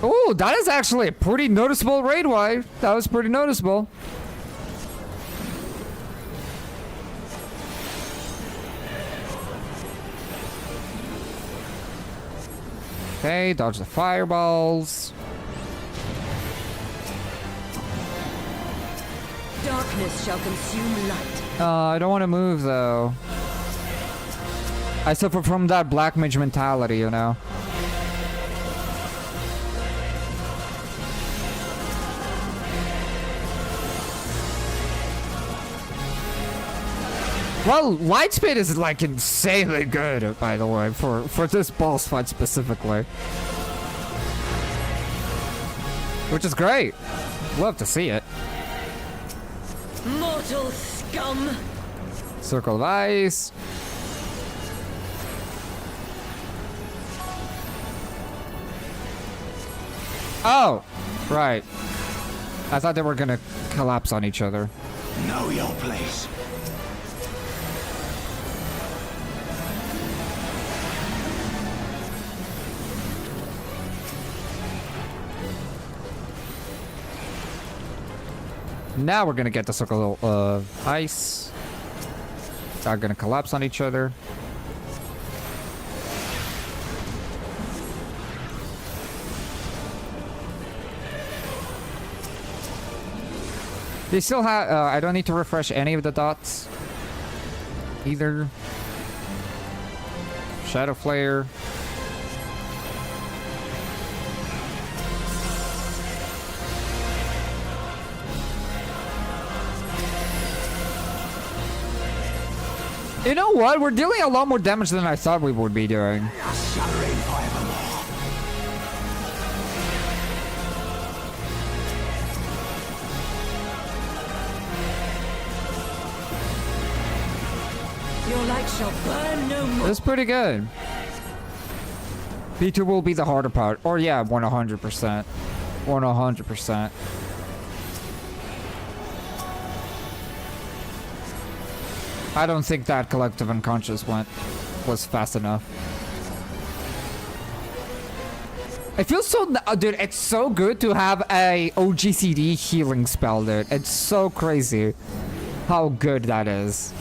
Oh, that is actually a pretty noticeable raid wipe. That was pretty noticeable. Okay, dodge the fireballs. Darkness shall consume light. I don't want to move though. I suffer from that black mage mentality, you know. Well, Lightspeed is like insanely good, by the way, for this boss fight specifically. Which is great. Love to see it. Mortal scum! Circle of Ice. Oh, right. I thought they were gonna collapse on each other. Know your place. Now we're gonna get the circle of ice. They're gonna collapse on each other. They still have, I don't need to refresh any of the dots. Either. Shadow Flare. You know what? We're dealing a lot more damage than I thought we would be doing. Shuddering forevermore. Your light shall burn no more. That's pretty good. B2 will be the harder part. Or yeah, 100%. 100%. I don't think that collective unconscious was fast enough. It feels so, dude, it's so good to have a OGCD healing spell, dude. It's so crazy how good that is.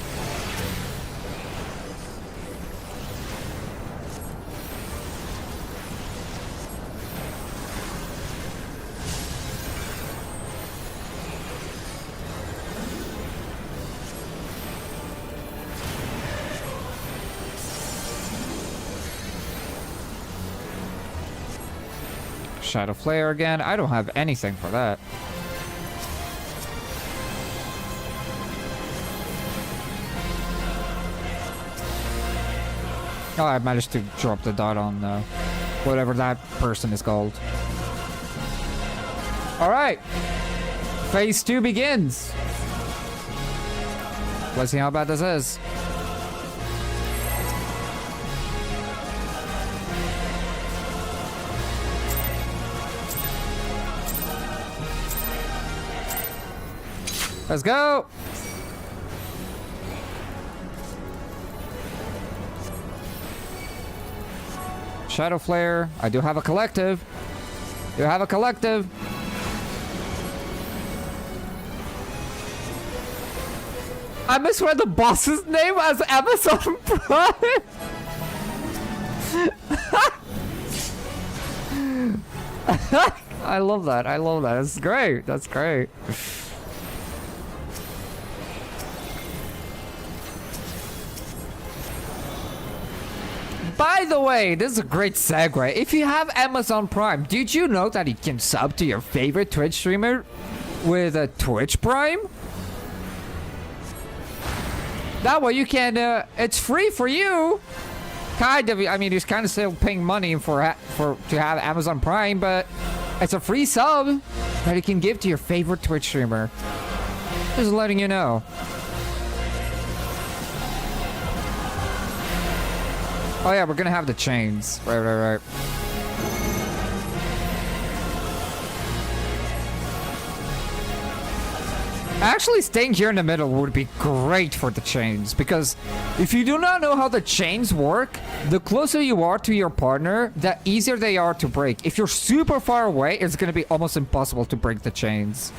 Shadow Flare again. I don't have anything for that. Oh, I managed to drop the dot on whatever that person is called. All right. Phase 2 begins. Let's see how bad this is. Let's go! Shadow Flare. I do have a collective. You have a collective. I misread the boss's name as Amazon Prime. I love that. I love that. That's great. That's great. By the way, this is a great segue. If you have Amazon Prime, did you know that you can sub to your favorite Twitch streamer with a Twitch Prime? That way you can, it's free for you. Kind of, I mean, you're kind of still paying money to have Amazon Prime, but it's a free sub that you can give to your favorite Twitch streamer. Just letting you know. Oh yeah, we're gonna have the chains. Right. Actually, staying here in the middle would be great for the chains, because if you do not know how the chains work, the closer you are to your partner, the easier they are to break. If you're super far away, it's gonna be almost impossible to break the chains.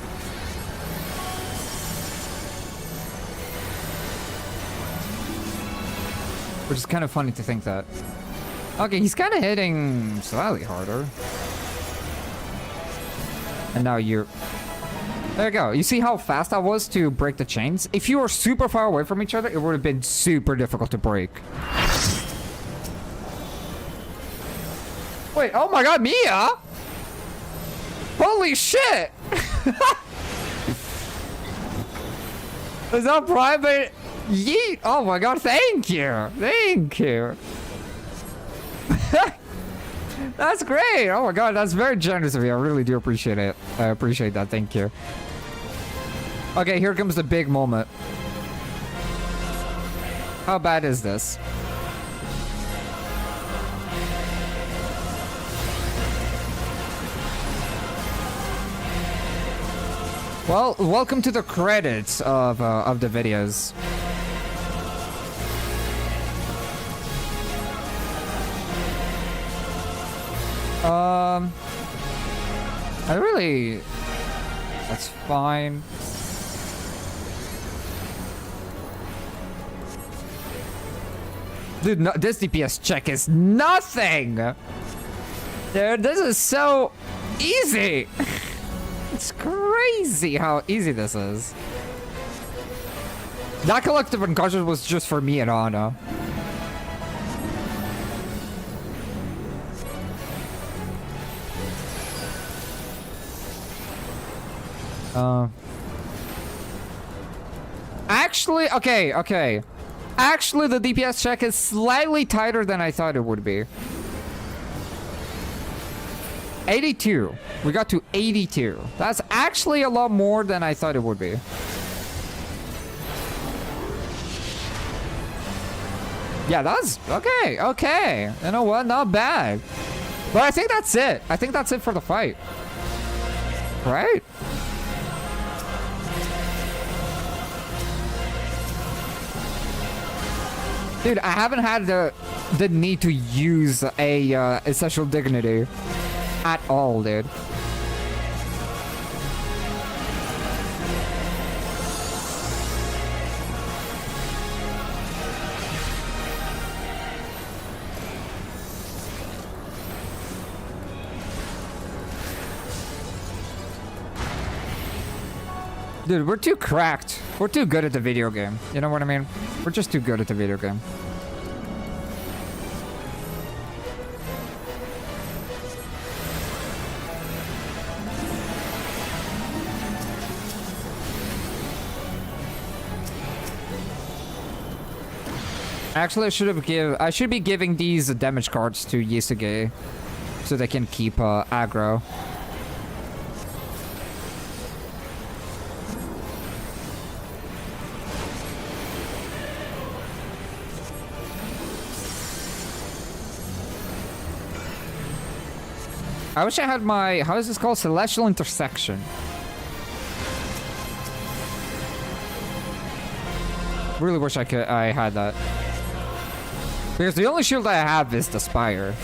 Which is kind of funny to think that. Okay, he's kind of hitting slightly harder. And now you're... There you go. You see how fast I was to break the chains? If you were super far away from each other, it would have been super difficult to break. Wait, oh my god, Mia! Holy shit! Is that private? Yeet! Oh my god, thank you! Thank you! That's great! Oh my god, that's very generous of you. I really do appreciate it. I appreciate that, thank you. Okay, here comes the big moment. How bad is this? Well, welcome to the credits of the videos. That's fine. Dude, no, this DPS check is nothing! Dude, this is so easy! It's crazy how easy this is. That collective unconscious was just for me and Anna. Actually, okay. Actually, the DPS check is slightly tighter than I thought it would be. 82. We got to 82. That's actually a lot more than I thought it would be. Yeah, that's okay. Okay. You know what? Not bad. But I think that's it. I think that's it for the fight. Right? Dude, I haven't had the need to use a essential dignity at all, dude. Dude, we're too cracked. We're too good at the video game. You know what I mean? We're just too good at the video game. Actually, I should be giving these damage cards to Yisuge so they can keep aggro. I wish I had my, how is this called? Celestial Intersection. Really wish I had that. Because the only shield I have is the Spire.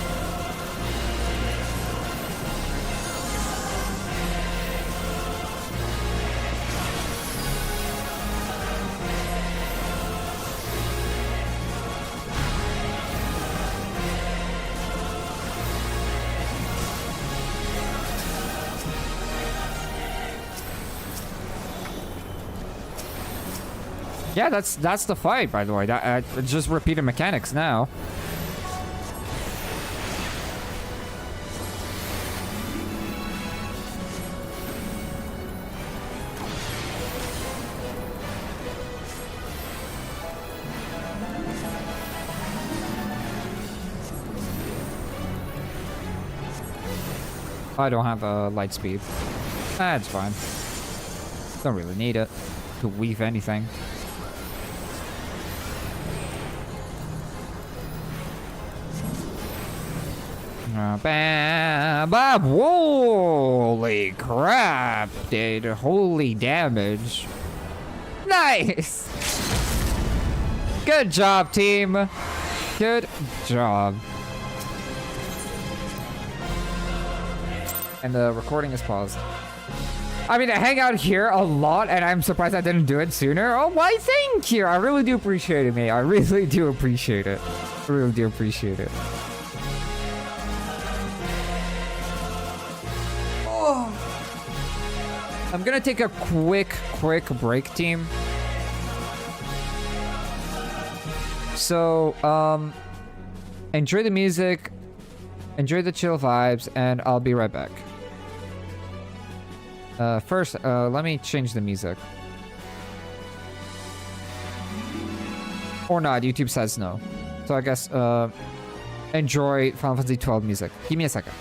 Yeah, that's the fight, by the way. That just repeated mechanics now. I don't have a light speed. That's fine. Don't really need it to weave anything. Holy crap, dude. Holy damage. Nice. Good job, team. Good job. And the recording is paused. I mean, I hang out here a lot, and I'm surprised I didn't do it sooner. Oh, why, thank you. I really do appreciate it, mate. I really do appreciate it. I really do appreciate it. I'm gonna take a quick break, team. So, enjoy the music, enjoy the chill vibes, and I'll be right back. First, let me change the music. Or not, YouTube says no. So I guess, enjoy Final Fantasy 12 music. Give me a second.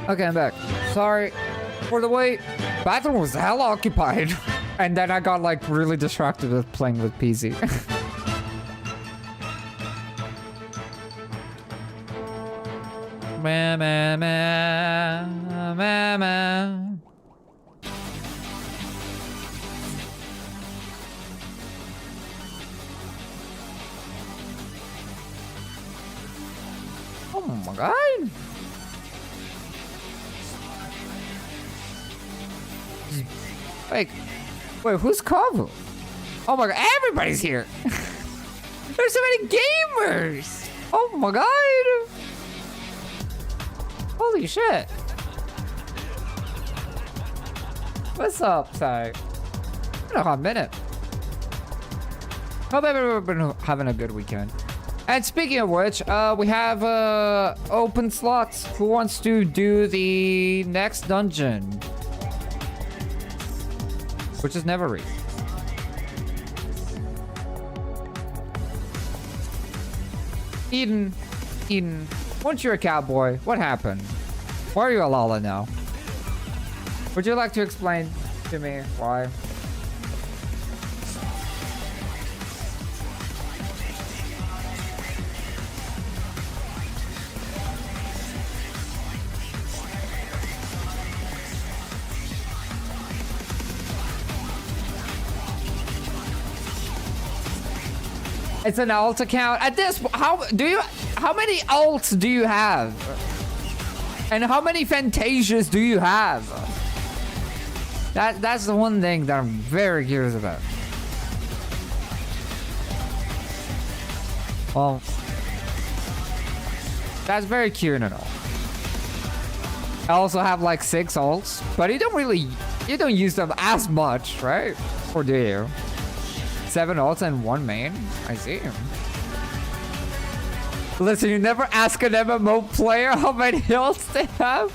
Okay, I'm back. Sorry for the wait. Bathroom was hella occupied. And then I got like really distracted with playing with PZ. Man, man, man, man, man. Oh my god. Wait, who's Kavu? Oh my god, everybody's here. There's so many gamers. Oh my god. Holy shit. What's up, Sai? It's been a hot minute. Hope everyone's been having a good weekend. And speaking of which, we have open slots. Who wants to do the next dungeon? Which is never read. Eden, once you're a cowboy, what happened? Why are you a Lala now? Would you like to explain to me why? It's an alt account. At this, how many alts do you have? And how many Fantasias do you have? That's the one thing that I'm very curious about. Well, that's very cute and all. I also have like 6 alts, but you don't use them as much, right? Or do you? 7 alts and 1 main? I see. Listen, you never ask an MMO player how many alts they have?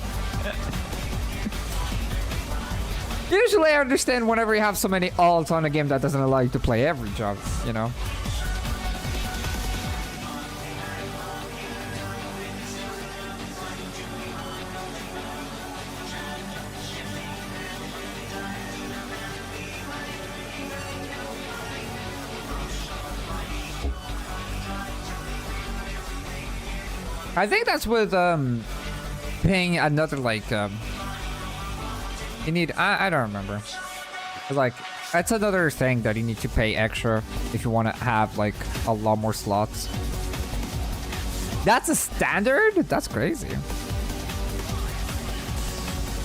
Usually I understand whenever you have so many alts on a game that doesn't allow you to play every job, you know? I think that's with paying another like you need I don't remember. But, like that's another thing that you need to pay extra if you want to have like a lot more slots. That's a standard? That's crazy.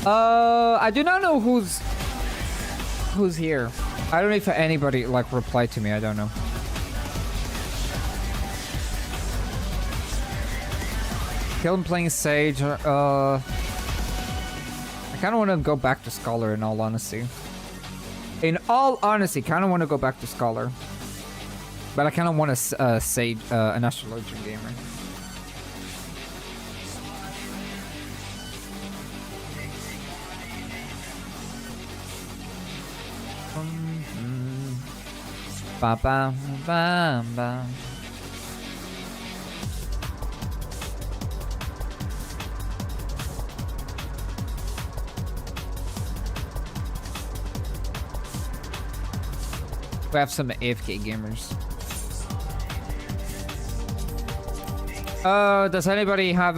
I do not know who's here. I don't know if anybody like replied to me. I don't know. Kill him playing Sage. I kind of want to go back to Scholar in all honesty. In all honesty, kind of want to go back to Scholar. But I kind of want to Sage, an Astrologian gamer. Ba ba ba ba. We have some AFK gamers. Does anybody have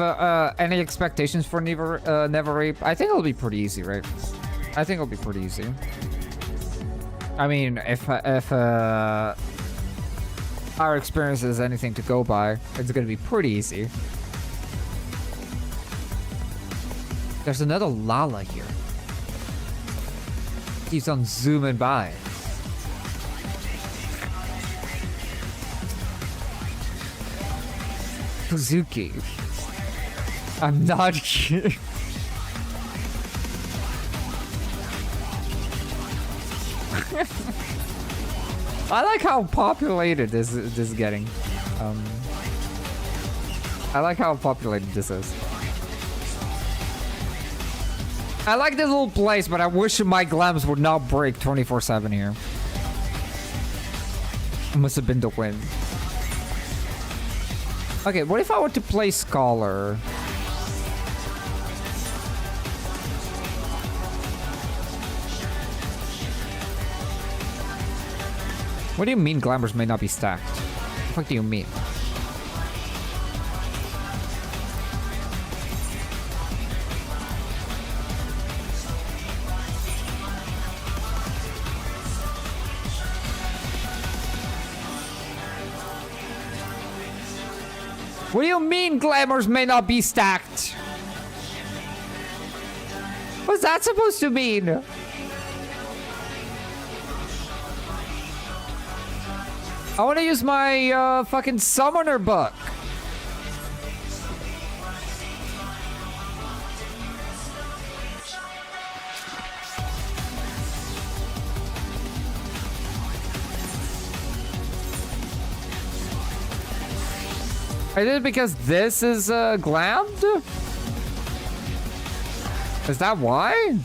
any expectations for Never Reap? I think it'll be pretty easy, right? I think it'll be pretty easy. I mean, if our experience is anything to go by, it's gonna be pretty easy. There's another Lala here. Keeps on zooming by. Suzuki. I'm not kidding. I like how populated this is getting. I like how populated this is. I like this little place, but I wish my glams would not break 24/7 here. It must have been the wind. Okay, what if I were to play Scholar? What do you mean glamours may not be stacked? What the fuck do you mean? What do you mean glamours may not be stacked? What's that supposed to mean? I want to use my fucking summoner book. Is it because this is glammed? Is that why?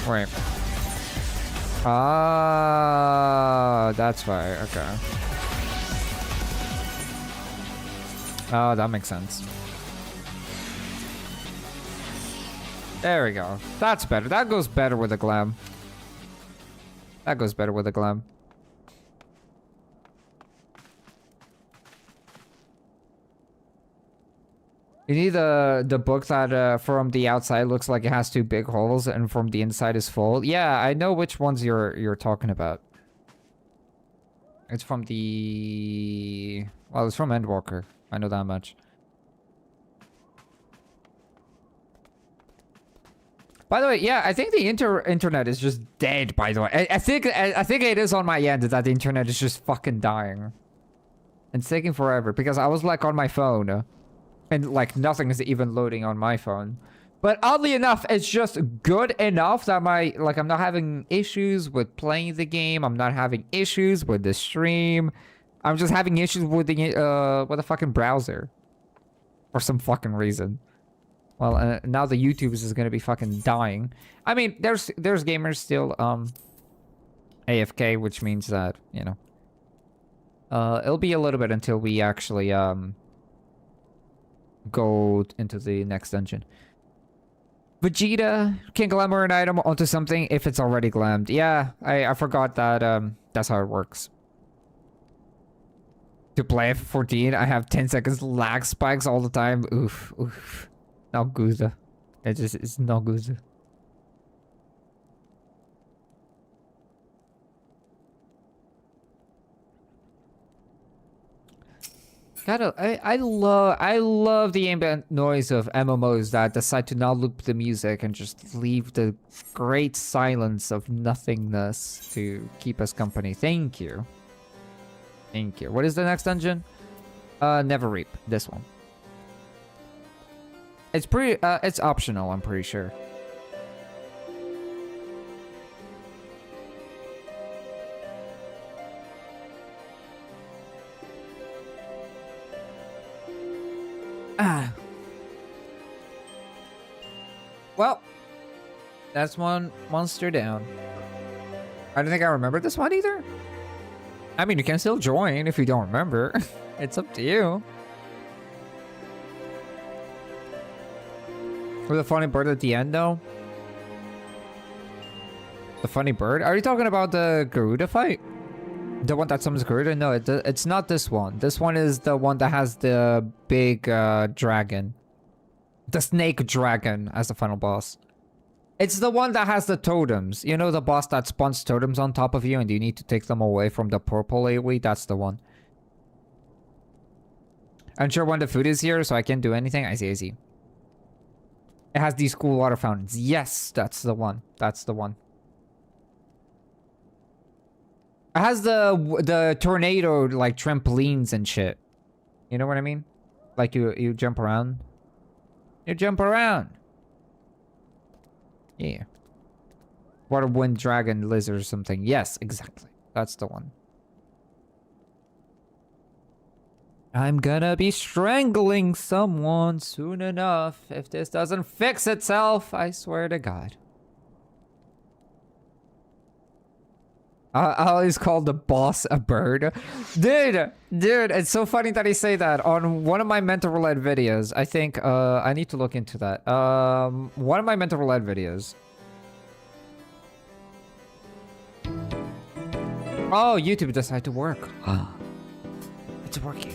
Wait. Ah, that's why. Okay. Oh, that makes sense. There we go. That's better. That goes better with the glam. That goes better with the glam. You need the book that from the outside looks like it has two big holes and from the inside is full. Yeah, I know which ones you're talking about. It's from the... Well, it's from Endwalker. I know that much. By the way, yeah, I think the internet is just dead, by the way. I think it is on my end that the internet is just fucking dying. It's taking forever because I was like on my phone. And like nothing is even loading on my phone. But oddly enough, it's just good enough that I'm not having issues with playing the game. I'm not having issues with the stream. I'm just having issues with the fucking browser. For some fucking reason. Well, now the YouTube is gonna be fucking dying. I mean, there's gamers still AFK, which means that, you know. It'll be a little bit until we actually go into the next dungeon. Vegeta can glamour an item onto something if it's already glammed. Yeah, I forgot that that's how it works. To play F14, I have 10 seconds lag spikes all the time. Oof, oof. Not good. It's not good. I love the ambient noise of MMOs that decide to not loop the music and just leave the great silence of nothingness to keep us company. Thank you. Thank you. What is the next dungeon? Never Reap. This one. It's it's optional, I'm pretty sure. Well, that's one monster down. I don't think I remember this one either. I mean, you can still join if you don't remember. It's up to you. With the funny bird at the end, though. The funny bird? Are you talking about the Garuda fight? The one that summons Garuda? No, it's not this one. This one is the one that has the big dragon. The snake dragon as the final boss. It's the one that has the totems. You know the boss that spawns totems on top of you and you need to take them away from the purple AoE? That's the one. I'm sure when the food is here, so I can't do anything. I see, I see. It has these cool water fountains. Yes, that's the one. That's the one. It has the tornado, like, trampolines and shit. You know what I mean? Like, you jump around. You jump around. Yeah. Water, wind, dragon, lizard or something. Yes, exactly. That's the one. I'm gonna be strangling someone soon enough if this doesn't fix itself. I swear to God. I always call the boss a bird. Dude, it's so funny that you say that. On one of my mental roulette videos, I think, I need to look into that. One of my mental roulette videos. Oh, YouTube decided to work. It's working.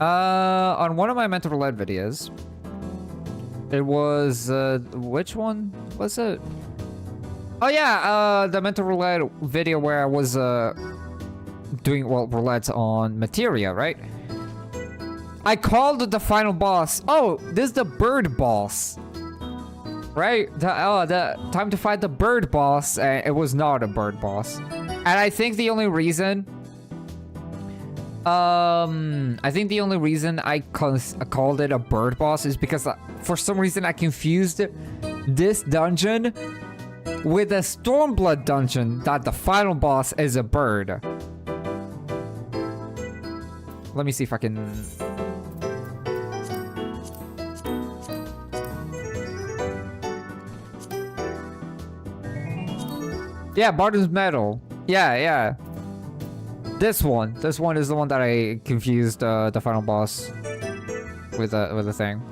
On one of my mental roulette videos, it was, which one was it? Oh yeah, the mental roulette video where I was, doing, well, roulettes on materia, right? I called the final boss. Oh, this is the bird boss. Right? The time to fight the bird boss, it was not a bird boss. And I think the only reason... I think the only reason I called it a bird boss is because for some reason I confused this dungeon with a Stormblood dungeon that the final boss is a bird. Let me see if I can... Yeah, Barton's Medal. Yeah. This one is the one that I confused the final boss with the thing.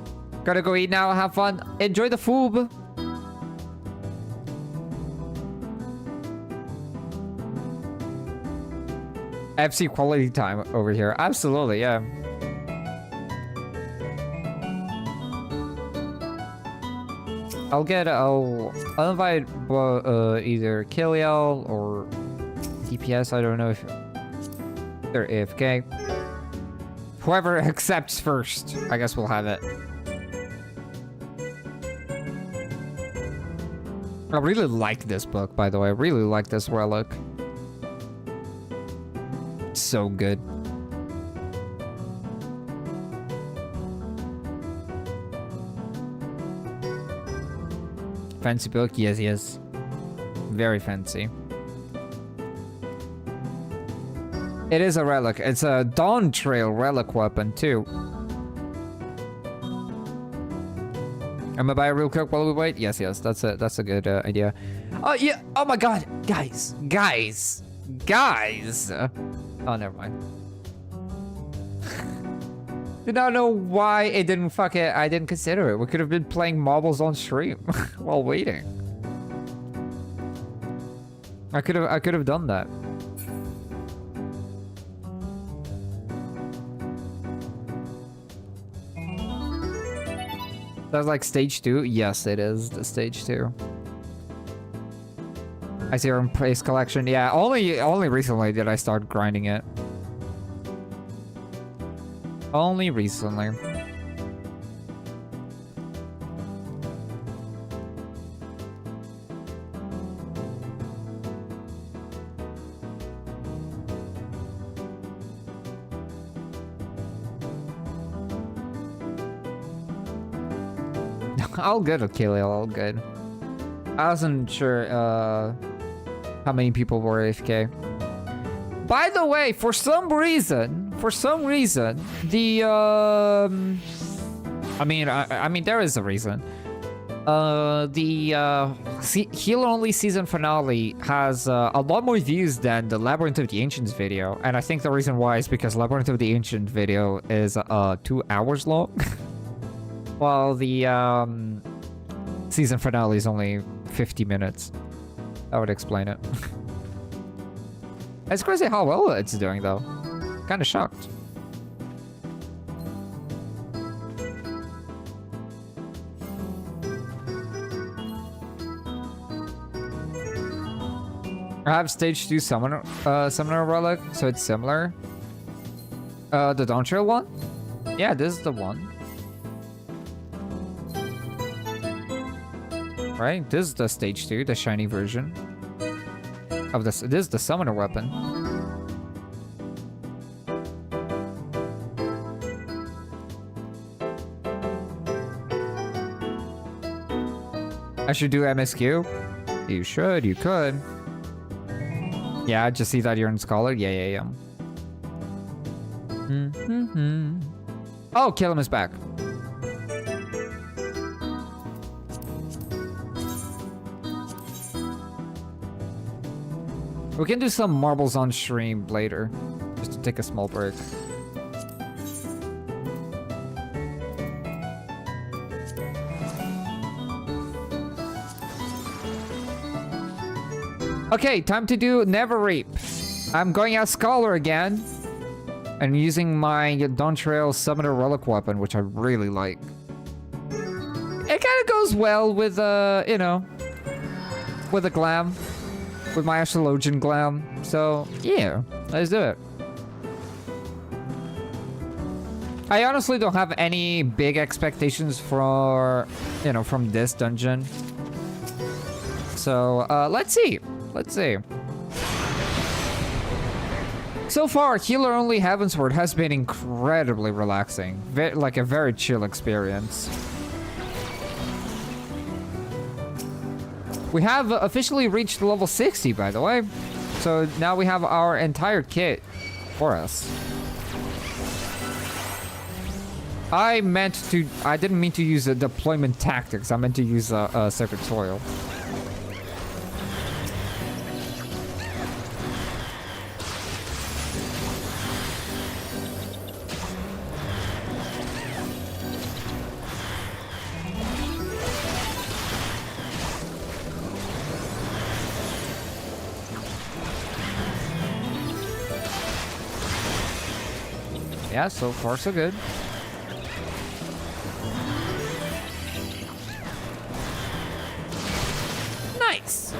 Gotta go eat now. Have fun. Enjoy the food. FC quality time over here. Absolutely, yeah. I'll invite either Kiliel or DPS. I don't know if they're AFK. Whoever accepts first, I guess we'll have it. I really like this book, by the way. I really like this relic. It's so good. Fancy book? Yes. Very fancy. It is a relic. It's a Dawn Trail relic weapon, too. I'm gonna buy a real quick while we wait? Yes. That's a good idea. Oh, yeah. Oh, my God. Guys. Oh, never mind. Did not know why it didn't I didn't consider it. We could have been playing marbles on stream while waiting. I could have done that. That's like stage 2? Yes, it is the stage 2. I see your praise collection. Yeah, only recently did I start grinding it. Only recently. All good, Akilio, all good. I wasn't sure how many people were AFK. By the way, for some reason, the I mean, there is a reason. The Heal Only season finale has a lot more views than the Labyrinth of the Ancients video, and I think the reason why is because Labyrinth of the Ancient video is 2 hours long, while the season finale is only 50 minutes. That would explain it. It's crazy how well it's doing, though. Kind of shocked. I have stage 2 summoner relic, so it's similar. The Dawn Trail one? Yeah, this is the one. Right? This is the stage 2, the shiny version of this. This is the summoner weapon. I should do MSQ? You should, you could. Yeah, I just see that you're in Scholar. Yeah. Oh, Killam is back. We can do some marbles on stream later, just to take a small break. Okay, time to do Never Reap. I'm going as Scholar again. And using my Dawntrail Summoner Relic weapon, which I really like. It kind of goes well with, you know, with the glam. With my Astrologian glam. So, yeah, let's do it. I honestly don't have any big expectations for, you know, from this dungeon. So, let's see. Let's see. So far, healer-only Heavensward has been incredibly relaxing. Like a very chill experience. We have officially reached level 60, by the way. So now we have our entire kit for us. I didn't mean to use deployment tactics. I meant to use Sacred Soil. Yeah, so far so good. Nice.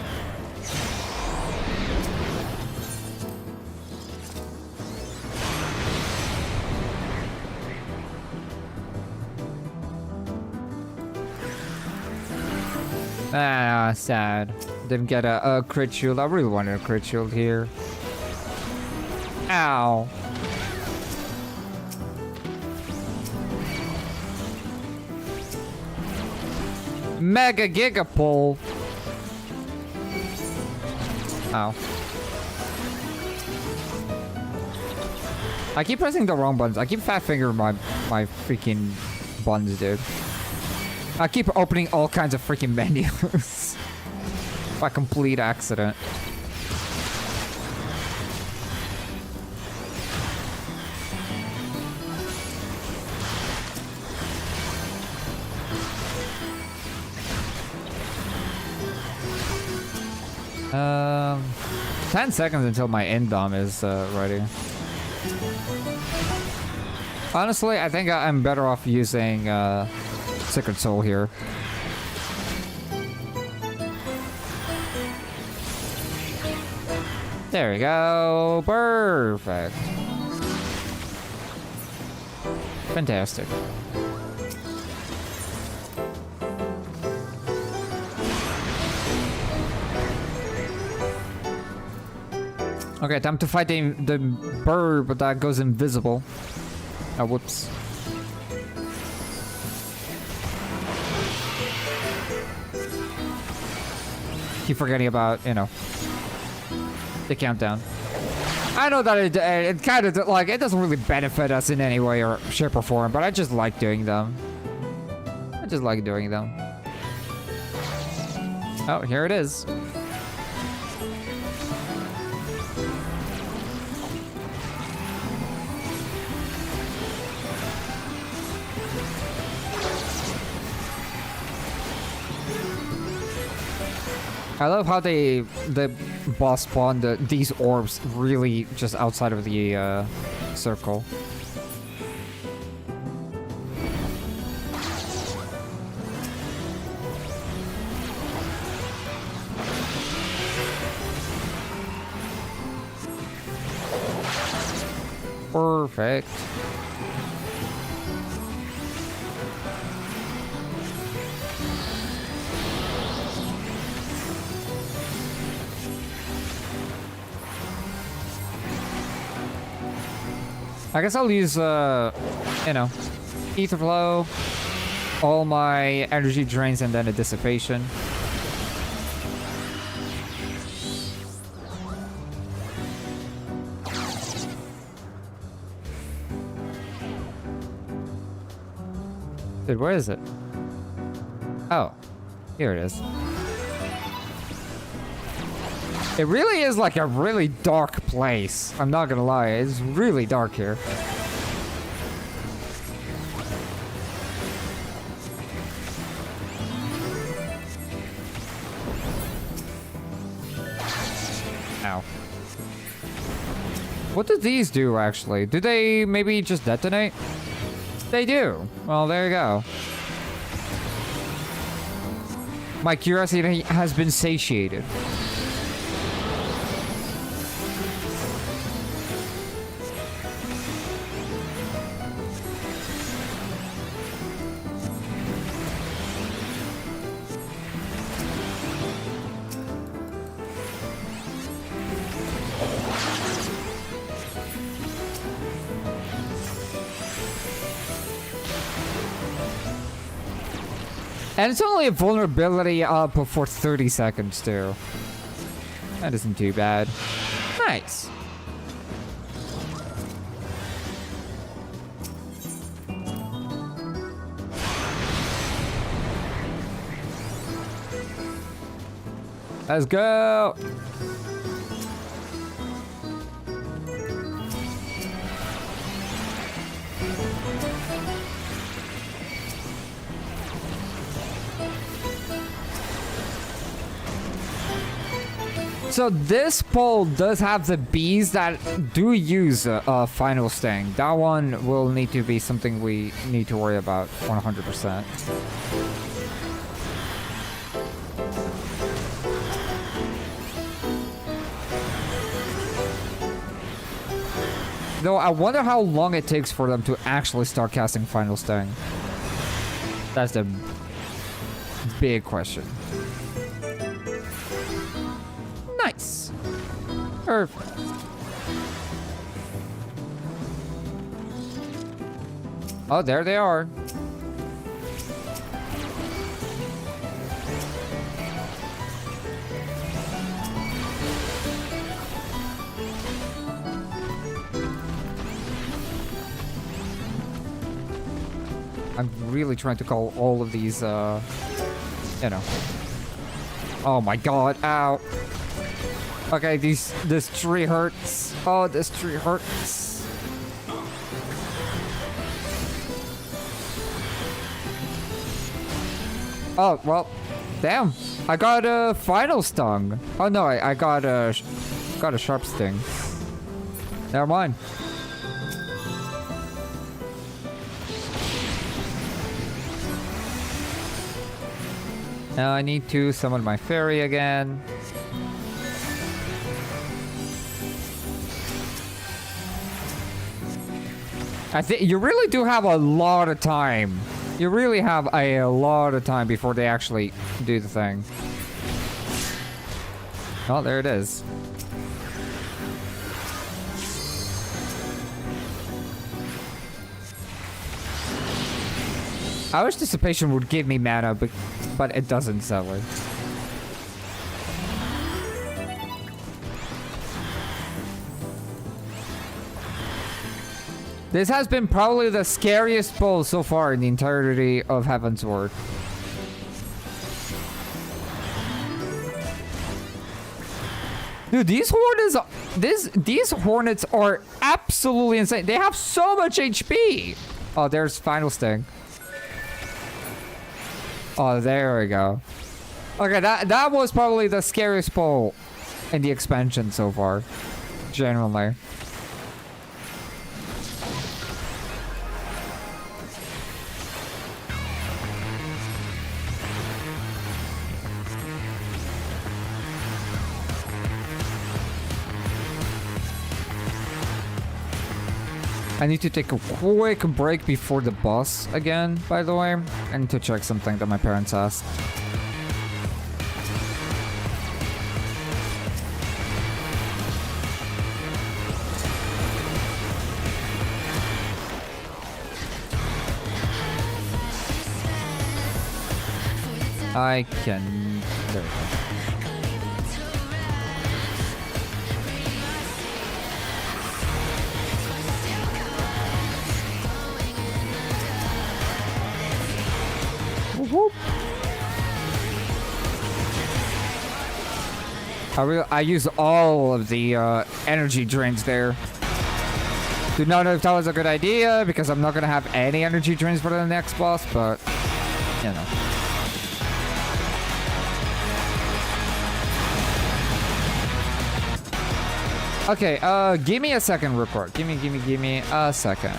Ah, sad. Didn't get a crit shield. I really wanted a crit shield here. Ow. Mega Giga Pull. Ow. I keep pressing the wrong buttons. I keep fat fingering my freaking buttons, dude. I keep opening all kinds of freaking menus. By complete accident. Um, 10 seconds until my end dom is ready. Honestly, I think I'm better off using Sacred Soul here. There we go. Perfect. Fantastic. Okay, time to fight the bird, but that goes invisible. Oh, whoops. Keep forgetting about, you know, the countdown. I know that it kind of, like, it doesn't really benefit us in any way or shape or form, but I just like doing them. I just like doing them. Oh, here it is. I love how the boss spawned these orbs really just outside of the circle. Perfect. I guess I'll use, you know, Ether Flow, all my energy drains, and then a Dissipation. Dude, where is it? Oh, here it is. It really is like a really dark place. I'm not gonna lie, it's really dark here. Ow. What do these do, actually? Do they maybe just detonate? They do. Well, there you go. My curiosity has been satiated. And it's only a vulnerability up for 30 seconds, too. That isn't too bad. Nice. Let's go. So this pole does have the bees that do use Final Sting. That one will need to be something we need to worry about 100%. Though I wonder how long it takes for them to actually start casting Final Sting. That's the big question. Nice. Perfect. Oh, there they are. I'm really trying to call all of these, you know. Oh my god, ow. Okay, this tree hurts. Oh, this tree hurts. Oh, well, damn. I got a final stung. Oh no, I got a sharp sting. Never mind. Now I need to summon my fairy again. I think you really do have a lot of time. You really have a lot of time before they actually do the thing. Oh, there it is. I wish dissipation would give me mana, but it doesn't, sadly. This has been probably the scariest bowl so far in the entirety of Heavensward. Dude, these hornets are absolutely insane. They have so much HP. Oh, there's Final Sting. Oh, there we go. Okay, that was probably the scariest bowl in the expansion so far. Generally. I need to take a quick break before the boss again, by the way. I need to check something that my parents asked. I can... There we go. Whoop. I use all of the energy drains there. Do not know if that was a good idea because I'm not gonna have any energy drains for the next boss, but you know. Okay, give me a second, report. Give me a second.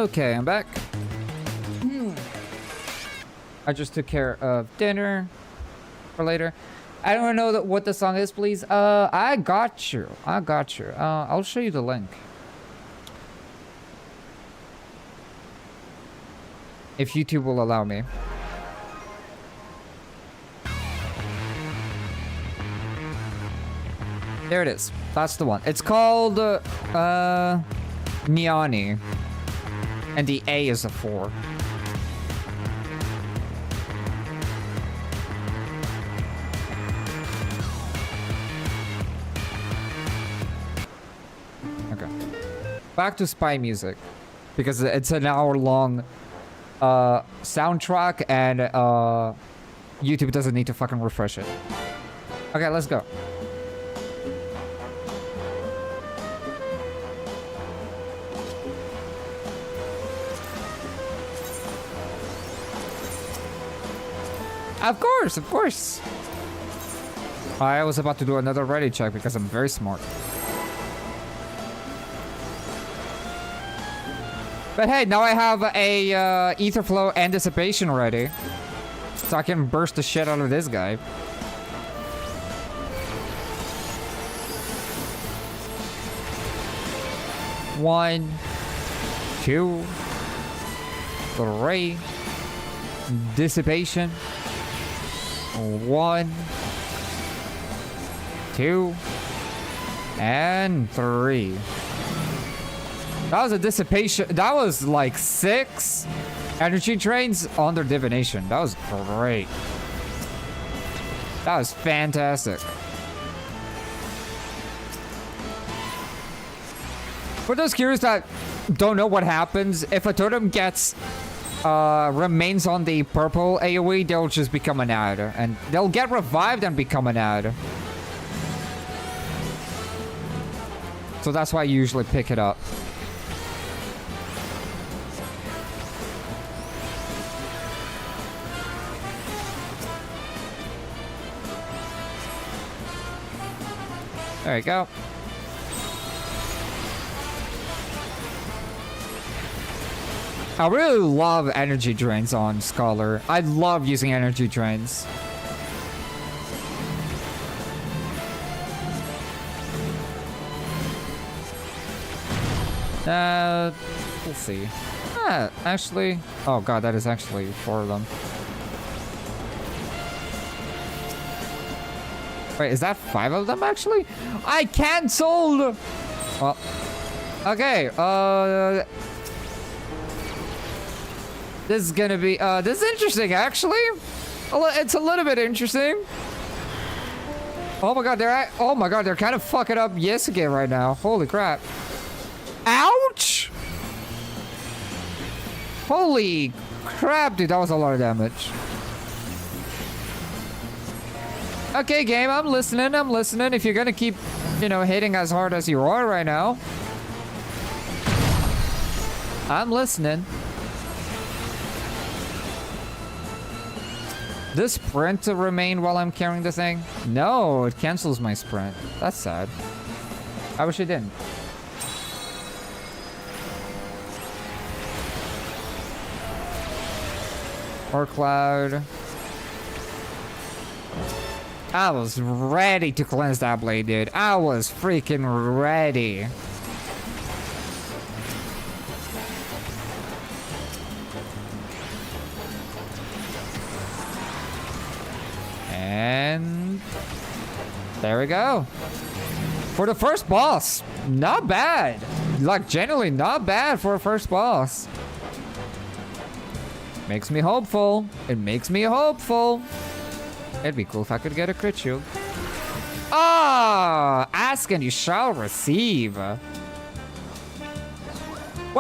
Okay, I'm back. I just took care of dinner for later. I don't know what the song is, please. I got you. I'll show you the link. If YouTube will allow me. There it is. That's the one. It's called Niani. And the A is a 4. Okay. Back to spy music. Because it's an hour-long soundtrack and YouTube doesn't need to fucking refresh it. Okay, let's go. Of course. I was about to do another ready check because I'm very smart. But hey, now I have a ether flow and dissipation ready. So I can burst the shit out of this guy. One, 2, 3. Dissipation. 1, 2, and 3. That was a dissipation. That was like 6 energy drains under divination. That was great. That was fantastic. For those curious that don't know what happens. If a totem gets remains on the purple AoE, they'll just become an ad, and they'll get revived and become an ad. So that's why I usually pick it up. There you go. I really love energy drains on Scholar. I love using energy drains. We'll see. Actually... Oh god, that is actually 4 of them. Wait, is that 5 of them actually? I canceled! Well... Okay, this is gonna be, this is interesting, actually. It's a little bit interesting. Oh my god, they're kind of fucking up Yasuke right now. Holy crap. Ouch! Holy crap, dude, that was a lot of damage. Okay, game, I'm listening. If you're gonna keep, you know, hitting as hard as you are right now. I'm listening. Does sprint to remain while I'm carrying the thing? No, it cancels my sprint. That's sad. I wish it didn't. Or Cloud. I was ready to cleanse that blade, dude. I was freaking ready. And there we go. For the first boss, not bad. Like, genuinely not bad for a first boss. Makes me hopeful. It makes me hopeful. It'd be cool if I could get a crit shield. Ah, ask and you shall receive. Why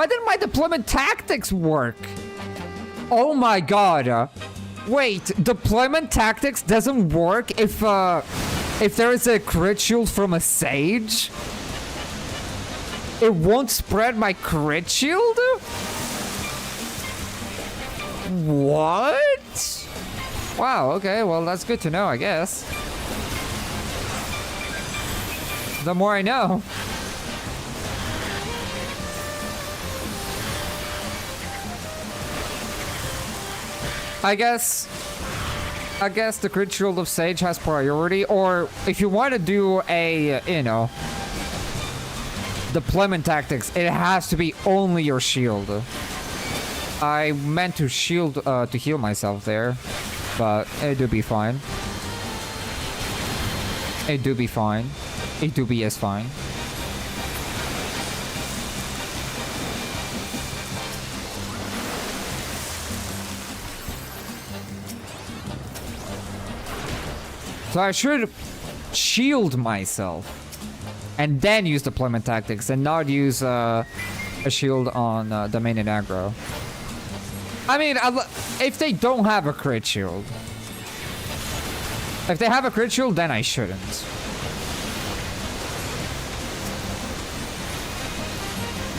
didn't my deployment tactics work? Oh my god. Wait, deployment tactics doesn't work if there is a crit shield from a sage? It won't spread my crit shield? What? Wow, okay, well that's good to know, I guess. The more I know. I guess the crit shield of Sage has priority, or if you want to do a, you know, deployment tactics, it has to be only your shield. I meant to shield, to heal myself there, but it do be fine. It do be fine. It do be as fine. So I should shield myself and then use deployment tactics and not use a shield on the main and aggro. I mean, if they don't have a crit shield. If they have a crit shield, then I shouldn't.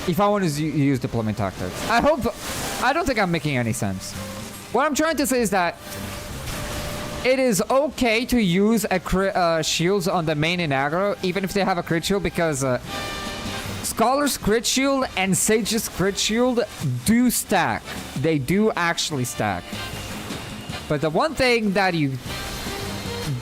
If I want to use deployment tactics. I don't think I'm making any sense. What I'm trying to say is that it is okay to use a shields on the main and aggro, even if they have a crit shield, because Scholar's crit shield and Sage's crit shield do stack. They do actually stack. But the one thing that you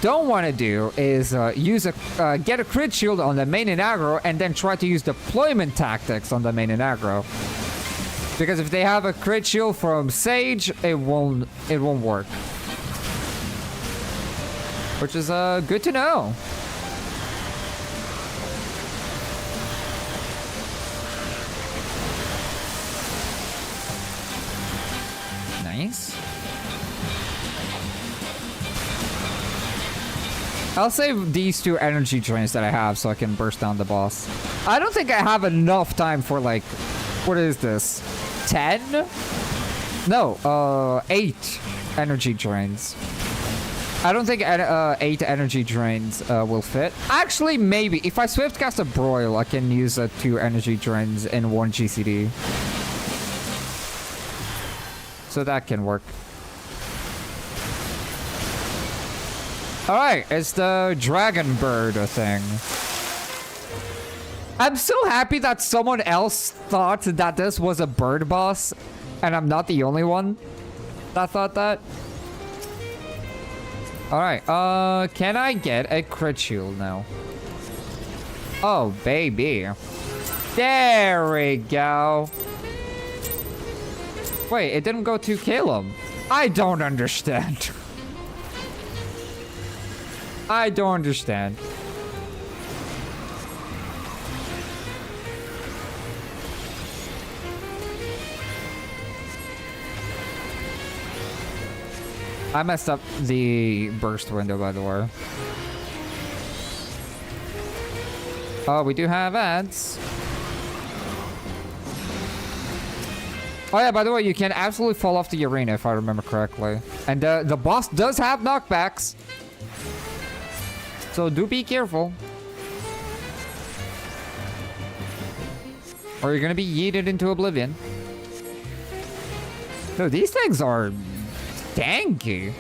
don't want to do is get a crit shield on the main and aggro and then try to use deployment tactics on the main and aggro. Because if they have a crit shield from Sage, it won't work. Which is good to know. Nice. I'll save these 2 energy drains that I have so I can burst down the boss. I don't think I have enough time for like What is this? 10? No, 8 energy drains. I don't think 8 energy drains will fit. Actually, maybe. If I swift cast a broil, I can use 2 energy drains in 1 GCD. So that can work. Alright, it's the dragon bird thing. I'm so happy that someone else thought that this was a bird boss, and I'm not the only one that thought that. Alright, can I get a crit shield now? Oh, baby. There we go. Wait, it didn't go to Caleb. I don't understand. I don't understand. I messed up the burst window, by the way. Oh, we do have ads. Oh yeah, by the way, you can absolutely fall off the arena if I remember correctly. And the boss does have knockbacks. So do be careful. Or you're gonna be yeeted into oblivion. No, these things are tanky.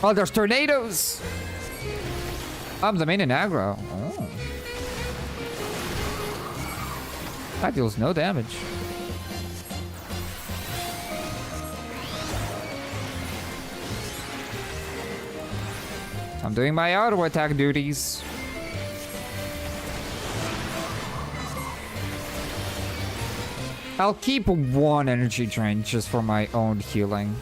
Oh, there's tornadoes. I'm the main in aggro. Oh. That deals no damage. I'm doing my auto attack duties. I'll keep 1 energy drain just for my own healing.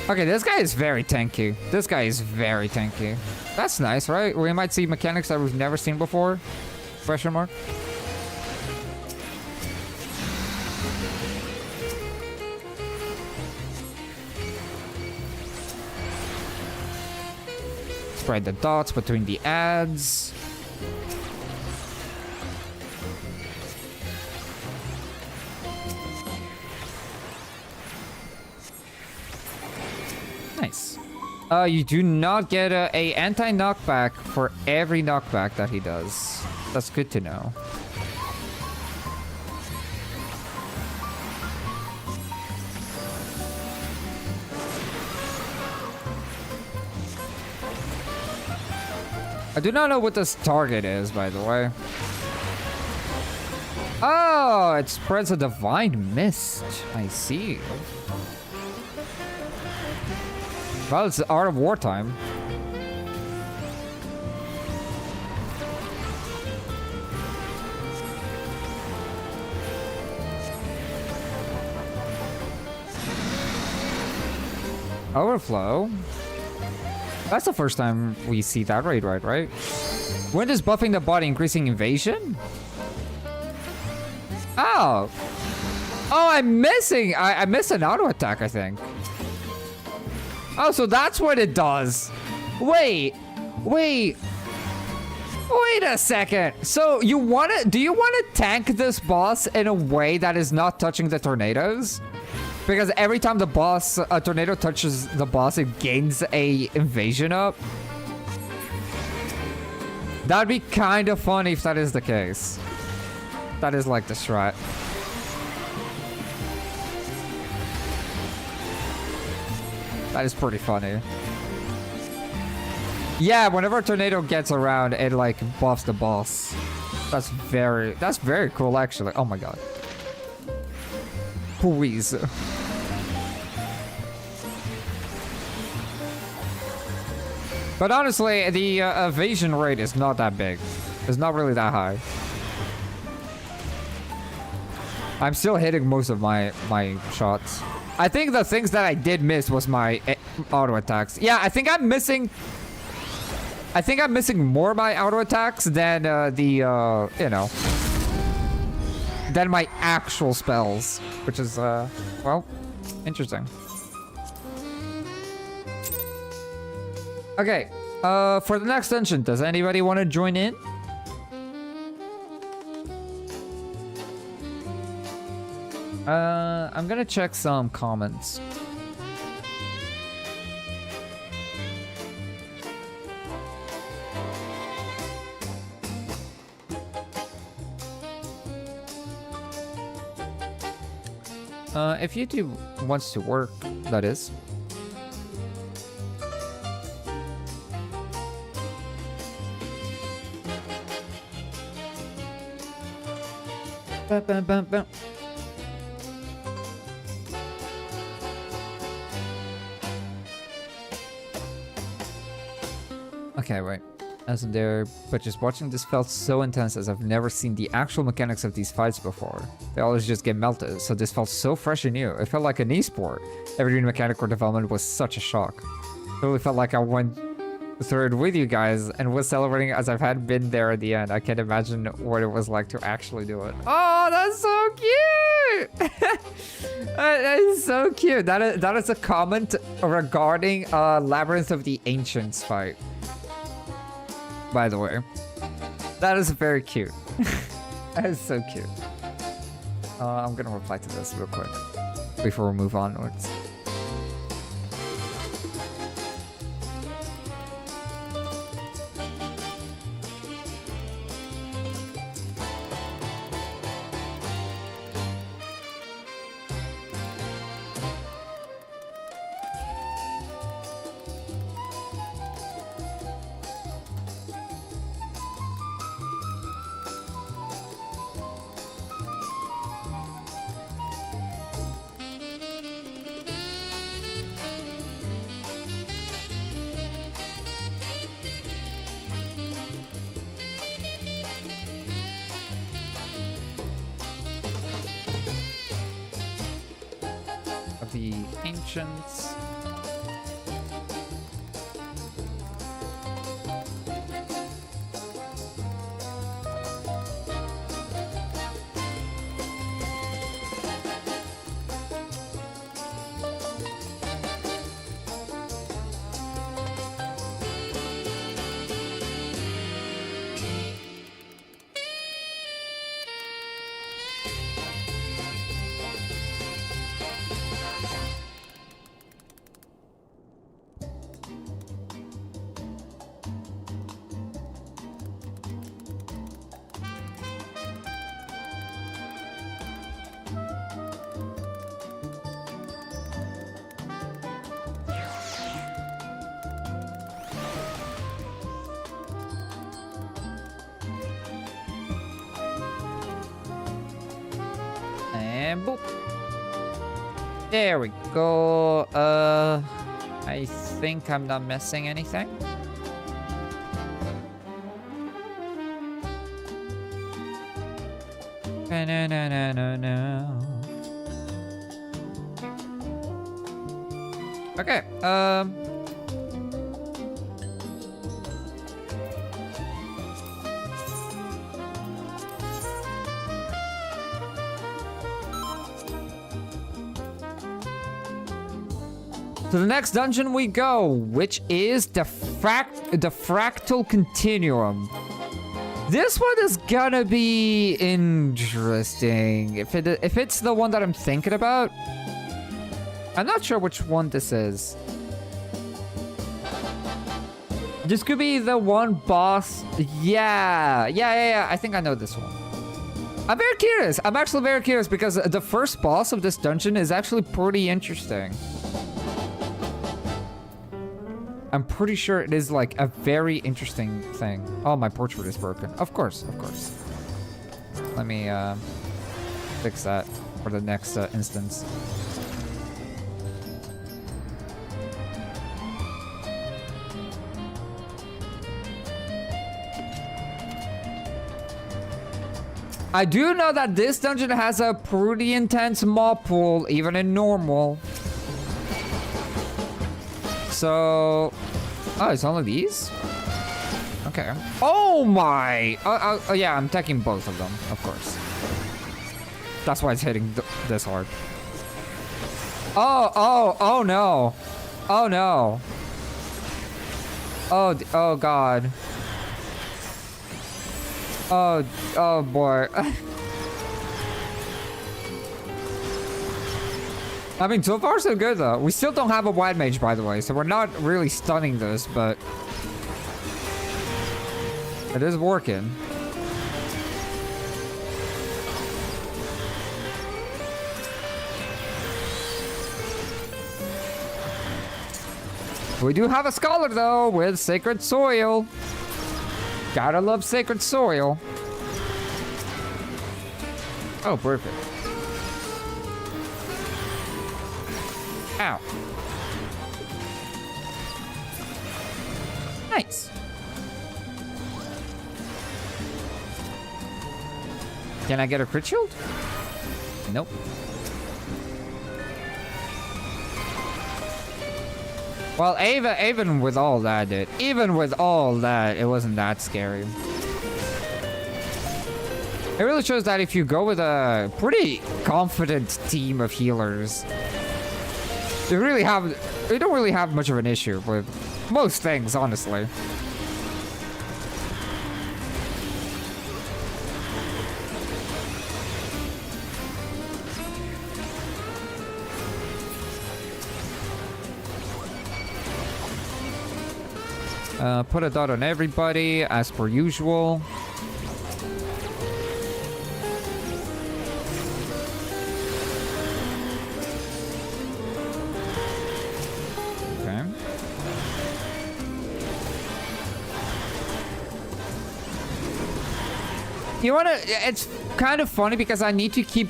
Okay, this guy is very tanky. This guy is very tanky. That's nice, right? We might see mechanics that we've never seen before. Question mark. Spread the dots between the ads. Nice. You do not get a anti-knockback for every knockback that he does. That's good to know. I do not know what this target is, by the way. Oh, it spreads a divine mist. I see. Well, it's the art of wartime. Overflow. That's the first time we see that raid, right? When is buffing the body increasing invasion? Oh. Oh, I'm missing. I missed an auto attack, I think. Oh, so that's what it does. Wait a second. So do you want to tank this boss in a way that is not touching the tornadoes? Because every time a tornado touches the boss, it gains a invasion up. That'd be kind of funny if that is the case. That is like the strat. That is pretty funny. Yeah, whenever a tornado gets around, it like buffs the boss. That's very cool, actually. Oh my god. Please. But honestly, the evasion rate is not that big. It's not really that high. I'm still hitting most of my shots. I think the things that I did miss was my auto attacks. Yeah, I think I'm missing more of my auto attacks than the than my actual spells, which is, well, interesting. Okay, for the next dungeon, does anybody want to join in? I'm gonna check some comments. If YouTube wants to work, that is. Bum, bum, bum, bum. Okay, wait. As in there, but just watching this felt so intense as I've never seen the actual mechanics of these fights before. They always just get melted, so this felt so fresh and new. It felt like an esport. Every new mechanic or development was such a shock. It really felt like I went through it with you guys and was celebrating as I've had been there at the end. I can't imagine what it was like to actually do it. Oh, that's so cute! That is so cute. That is a comment regarding Labyrinth of the Ancients fight. By the way, that is very cute. That is so cute. I'm gonna reply to this real quick before we move onwards. The ancients. And boop. There we go. I think I'm not missing anything. No. Okay, to the next dungeon we go, which is the fractal continuum. This one is gonna be interesting. If it's the one that I'm thinking about, I'm not sure which one this is. This could be the one boss. Yeah. I think I know this one. I'm very curious. I'm actually very curious because the first boss of this dungeon is actually pretty interesting. I'm pretty sure it is like a very interesting thing. Oh, my portrait is broken. Of course. Let me fix that for the next instance. I do know that this dungeon has a pretty intense mob pool, even in normal. So, oh, it's only these? Okay. Oh my! Oh yeah, I'm taking both of them, of course. That's why it's hitting this hard. Oh no. Oh no. Oh god. Oh boy. I mean, so far so good though. We still don't have a wide mage, by the way, so we're not really stunning this, but it is working. We do have a scholar though with sacred soil. Gotta love sacred soil. Oh, perfect. Ow. Nice. Can I get a crit shield? Nope. Well, even with all that, dude. Even with all that, it wasn't that scary. It really shows that if you go with a pretty confident team of healers, you don't really have much of an issue with most things, honestly. Put a dot on everybody, as per usual. Okay. You wanna... It's kind of funny because I need to keep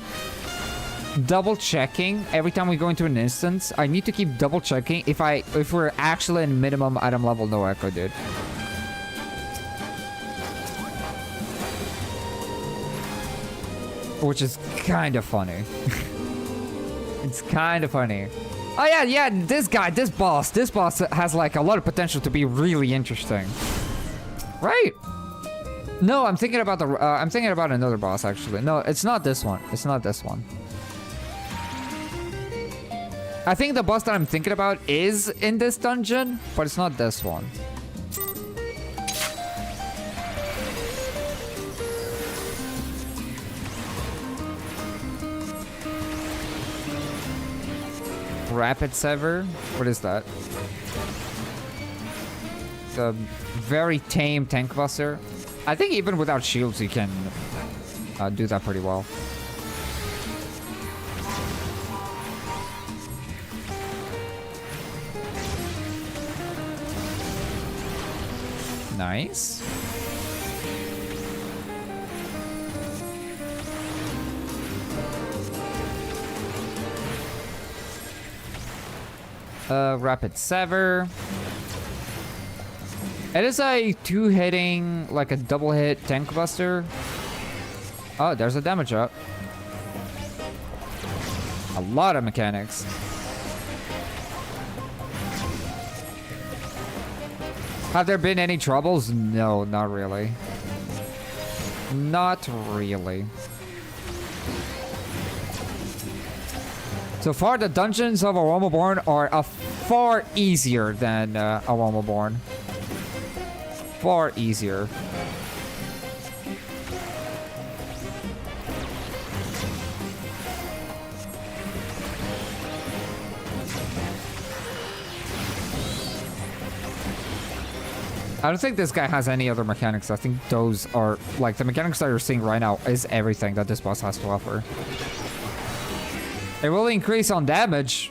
double checking every time we go into an instance. I need to keep double checking if we're actually in minimum item level no echo, dude. Which is kind of funny. It's kind of funny. Oh yeah, this boss has like a lot of potential to be really interesting. Right? No, I'm thinking about another boss actually. No, it's not this one. It's not this one. I think the boss that I'm thinking about is in this dungeon, but it's not this one. Rapid Sever? What is that? It's a very tame tank buster. I think even without shields you can do that pretty well. Nice. Rapid Sever. It is a two-hitting, like a double-hit tank buster. Oh, there's a damage up. A lot of mechanics. Have there been any troubles? No, not really. Not really. So far, the dungeons of Aromaborn are far easier than Aromaborn. Far easier. I don't think this guy has any other mechanics. I think those are, like, the mechanics that you're seeing right now is everything that this boss has to offer. It will increase on damage,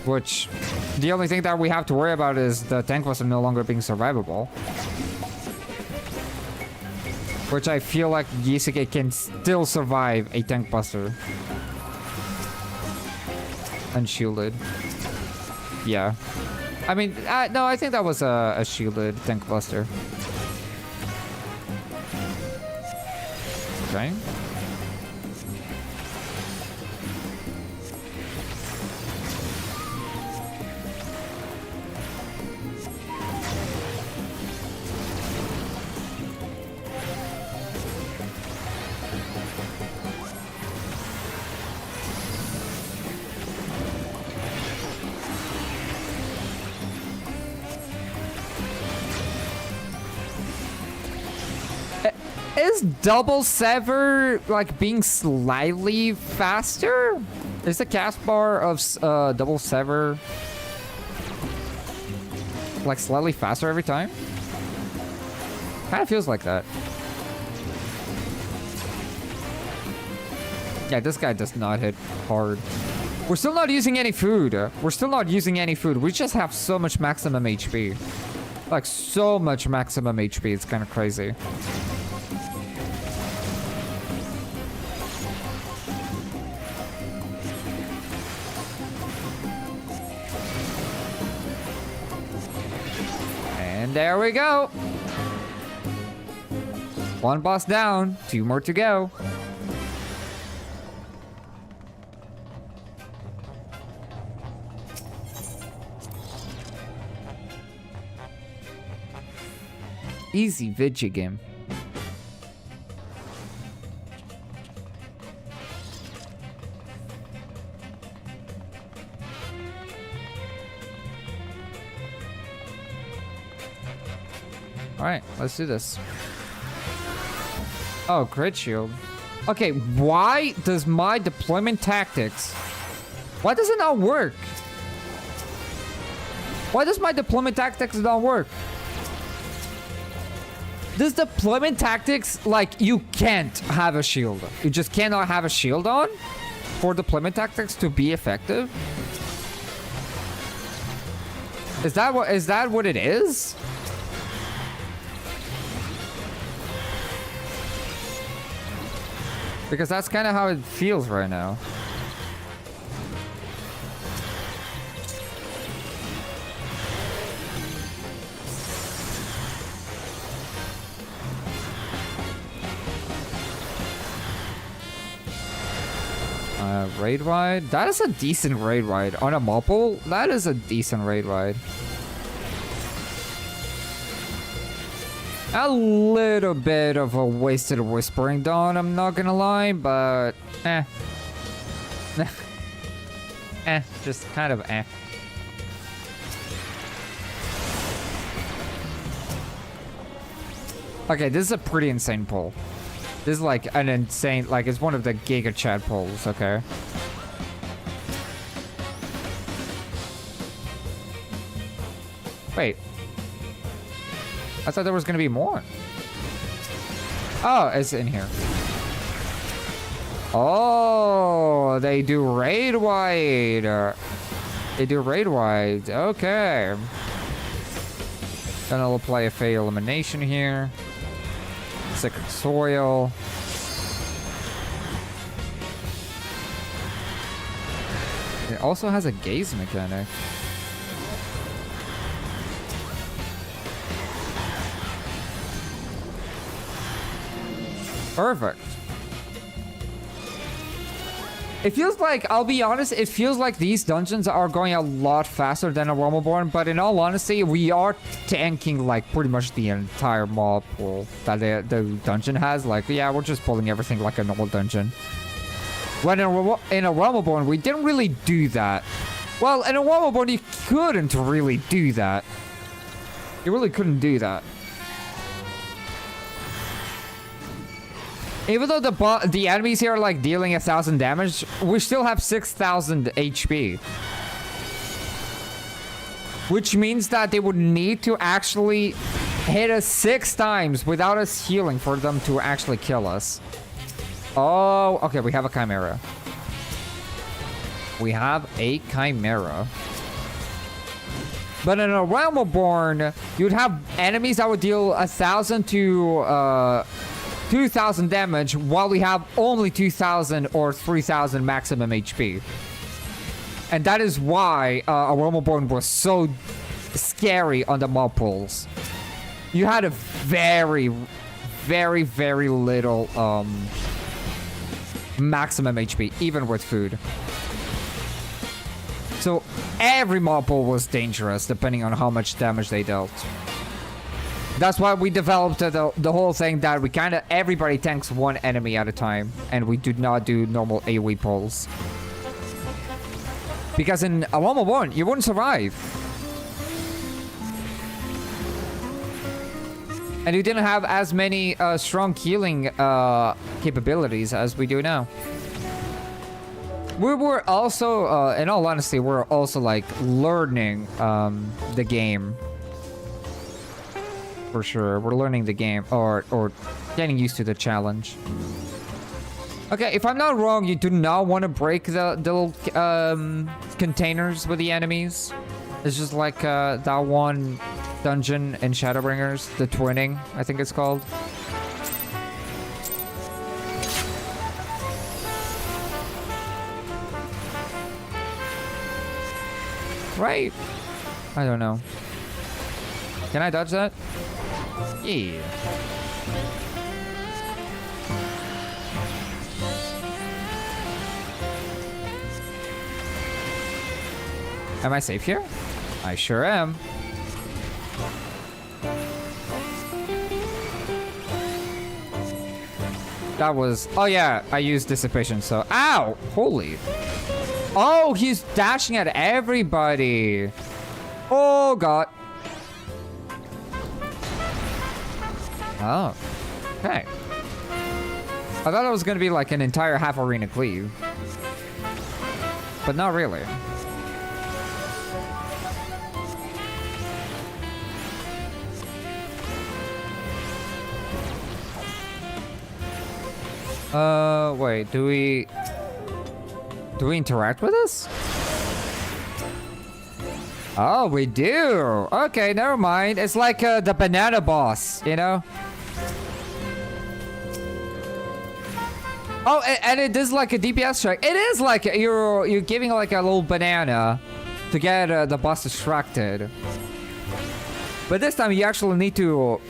which the only thing that we have to worry about is the tank buster no longer being survivable. Which I feel like Yisuke can still survive a tank buster. Unshielded. Yeah. I mean, no, I think that was a shielded tank buster. Okay. is double sever like being slightly faster? Is the cast bar of double sever like slightly faster every time? Kind of feels like that. Yeah, this guy does not hit hard. We're still not using any food. We're still not using any food. We just have so much maximum HP. Like, so much maximum HP. It's kind of crazy. And there we go. One boss down. 2 more to go. Easy video game. All right, let's do this. Oh, crit shield. Okay, why does my deployment tactics... Why does it not work? Why does my deployment tactics not work? This deployment tactics, like, you can't have a shield. You just cannot have a shield on for deployment tactics to be effective. Is that what it is? Because that's kind of how it feels right now. Raid ride? That is a decent raid ride. On a Mopple, that is a decent raid ride. A little bit of a wasted Whispering Dawn, I'm not gonna lie, but just kind of Okay, this is a pretty insane pull. This is like an insane, like it's one of the Giga Chat pulls, okay? Wait. I thought there was gonna be more. Oh, it's in here. Oh, they do raid wide. They do raid wide. Okay. Then I'll apply a Fey elimination here. Sacred Soil. It also has a gaze mechanic. Perfect. It feels like, I'll be honest, it feels like these dungeons are going a lot faster than a Rumbleborn, but in all honesty, we are tanking like pretty much the entire mob pool that the dungeon has. Like, yeah, we're just pulling everything like a normal dungeon. When in a Rumbleborn, we didn't really do that. Well, in a Rumbleborn, you couldn't really do that. You really couldn't do that. Even though the enemies here are like dealing 1,000 damage, we still have 6,000 HP. Which means that they would need to actually hit us 6 times without us healing for them to actually kill us. Oh, okay, we have a Chimera. We have a Chimera. But in a Realmborn, you'd have enemies that would deal 1,000 to 2,000 damage, while we have only 2,000 or 3,000 maximum HP. And that is why a Realmborn was so scary on the mob pulls. You had a very, very, very little maximum HP, even with food. So every mob pull was dangerous, depending on how much damage they dealt. That's why we developed the whole thing that we kind of, everybody tanks one enemy at a time, and we do not do normal AoE pulls. Because in a Rumbleborn, you wouldn't survive. And you didn't have as many strong healing capabilities as we do now. We were also, in all honesty, we're also like learning the game. For sure, we're learning the game or getting used to the challenge. Okay, if I'm not wrong, you do not want to break the little containers with the enemies. It's just like that one dungeon in Shadowbringers, the twinning, I think it's called. Right? I don't know. Can I dodge that? Yeah. Am I safe here? I sure am. That was... Oh yeah, I used dissipation, so... Ow! Holy... Oh, he's dashing at everybody. Oh, God. Oh. Okay. I thought it was going to be like an entire half arena cleave. But not really. Wait, do we interact with this? Oh, we do. Okay, never mind. It's like the banana boss, you know? Oh, and it is like a DPS check. It is like you're giving like a little banana to get the boss distracted. But this time you actually need to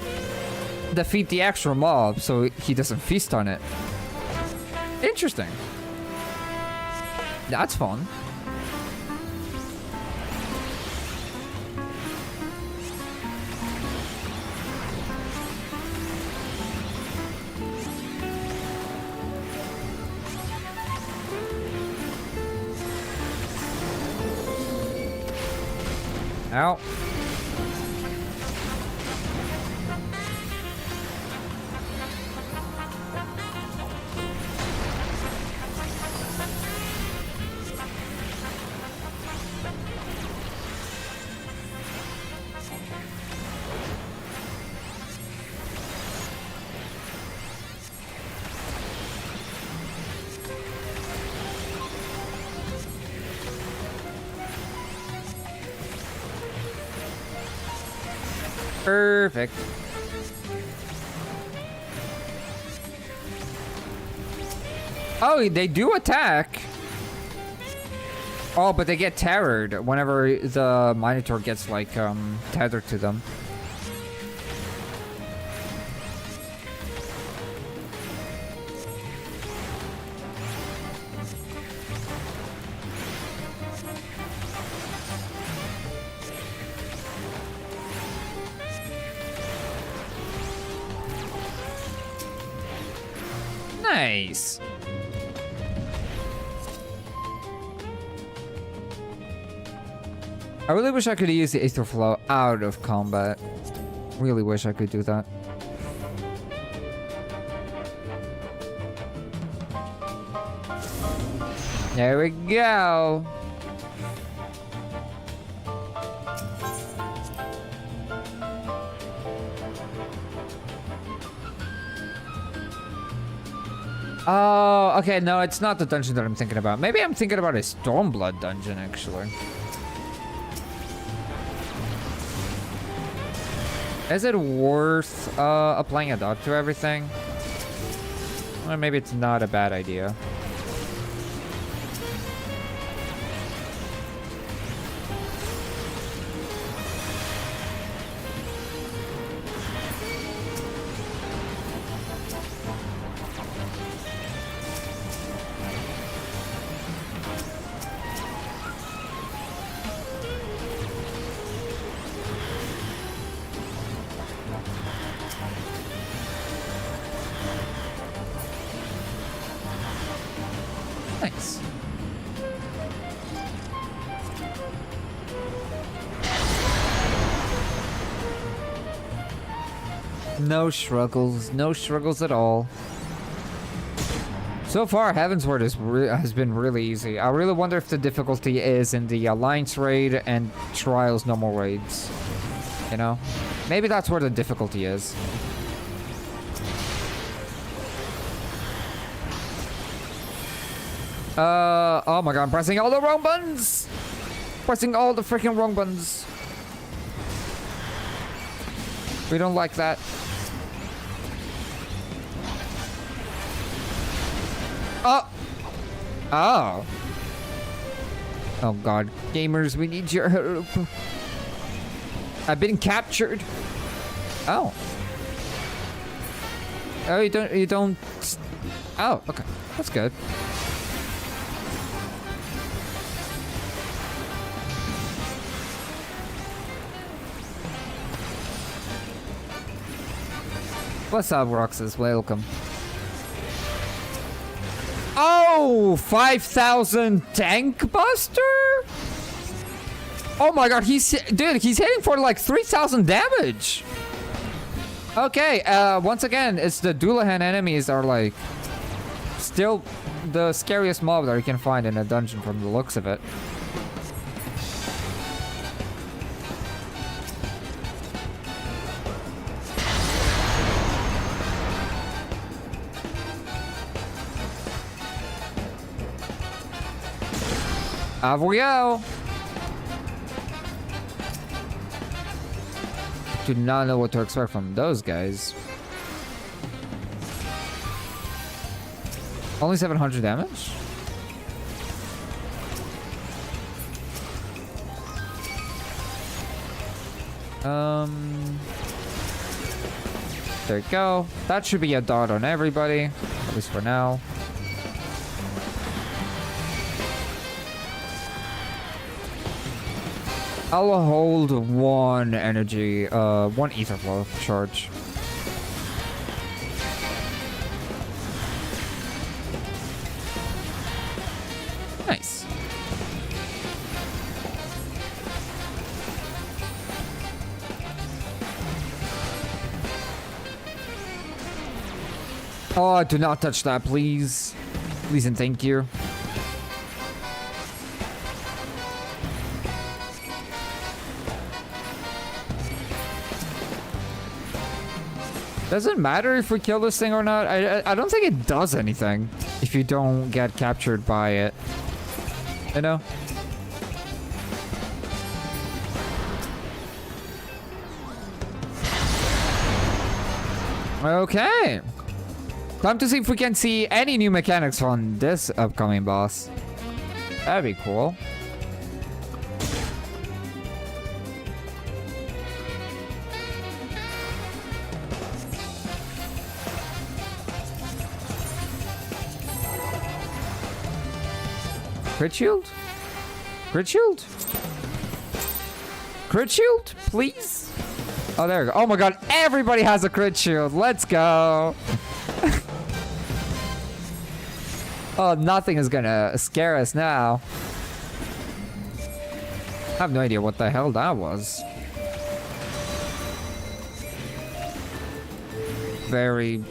defeat the extra mob so he doesn't feast on it. Interesting. That's fun. Ow. Perfect. Oh, they do attack. Oh, but they get terrored whenever the Minotaur gets like tethered to them. Nice. I really wish I could use the Aether Flow out of combat. Really wish I could do that. There we go. Oh, okay, no, it's not the dungeon that I'm thinking about. Maybe I'm thinking about a Stormblood dungeon, actually. Is it worth applying a dodge to everything? Or maybe it's not a bad idea. Nice. No struggles. No struggles at all. So far, Heavensward has been really easy. I really wonder if the difficulty is in the Alliance raid and Trials normal raids. You know? Maybe that's where the difficulty is. Oh my god, I'm pressing all the wrong buttons! Pressing all the freaking wrong buttons. We don't like that. Oh! Oh. Oh god. Gamers, we need your help. I've been captured. Oh. Oh, you don't... Oh, okay. That's good. What's up, Roxas? Welcome. Oh, 5,000 tank buster? Oh my god, he's hitting for like 3,000 damage. Okay, once again, it's the Dullahan enemies are like still the scariest mob that you can find in a dungeon from the looks of it. Off we go. Do not know what to expect from those guys. Only 700 damage? There you go. That should be a dot on everybody, at least for now. I'll hold one energy, one ether flow charge. Nice. Oh, do not touch that, please. Please and thank you. Does it matter if we kill this thing or not? I don't think it does anything if you don't get captured by it. You know? Okay. Time to see if we can see any new mechanics on this upcoming boss. That'd be cool. Crit shield? Crit shield? Crit shield, please? Oh, there we go. Oh my god, everybody has a crit shield. Let's go. Oh, nothing is gonna scare us now. I have no idea what the hell that was. Very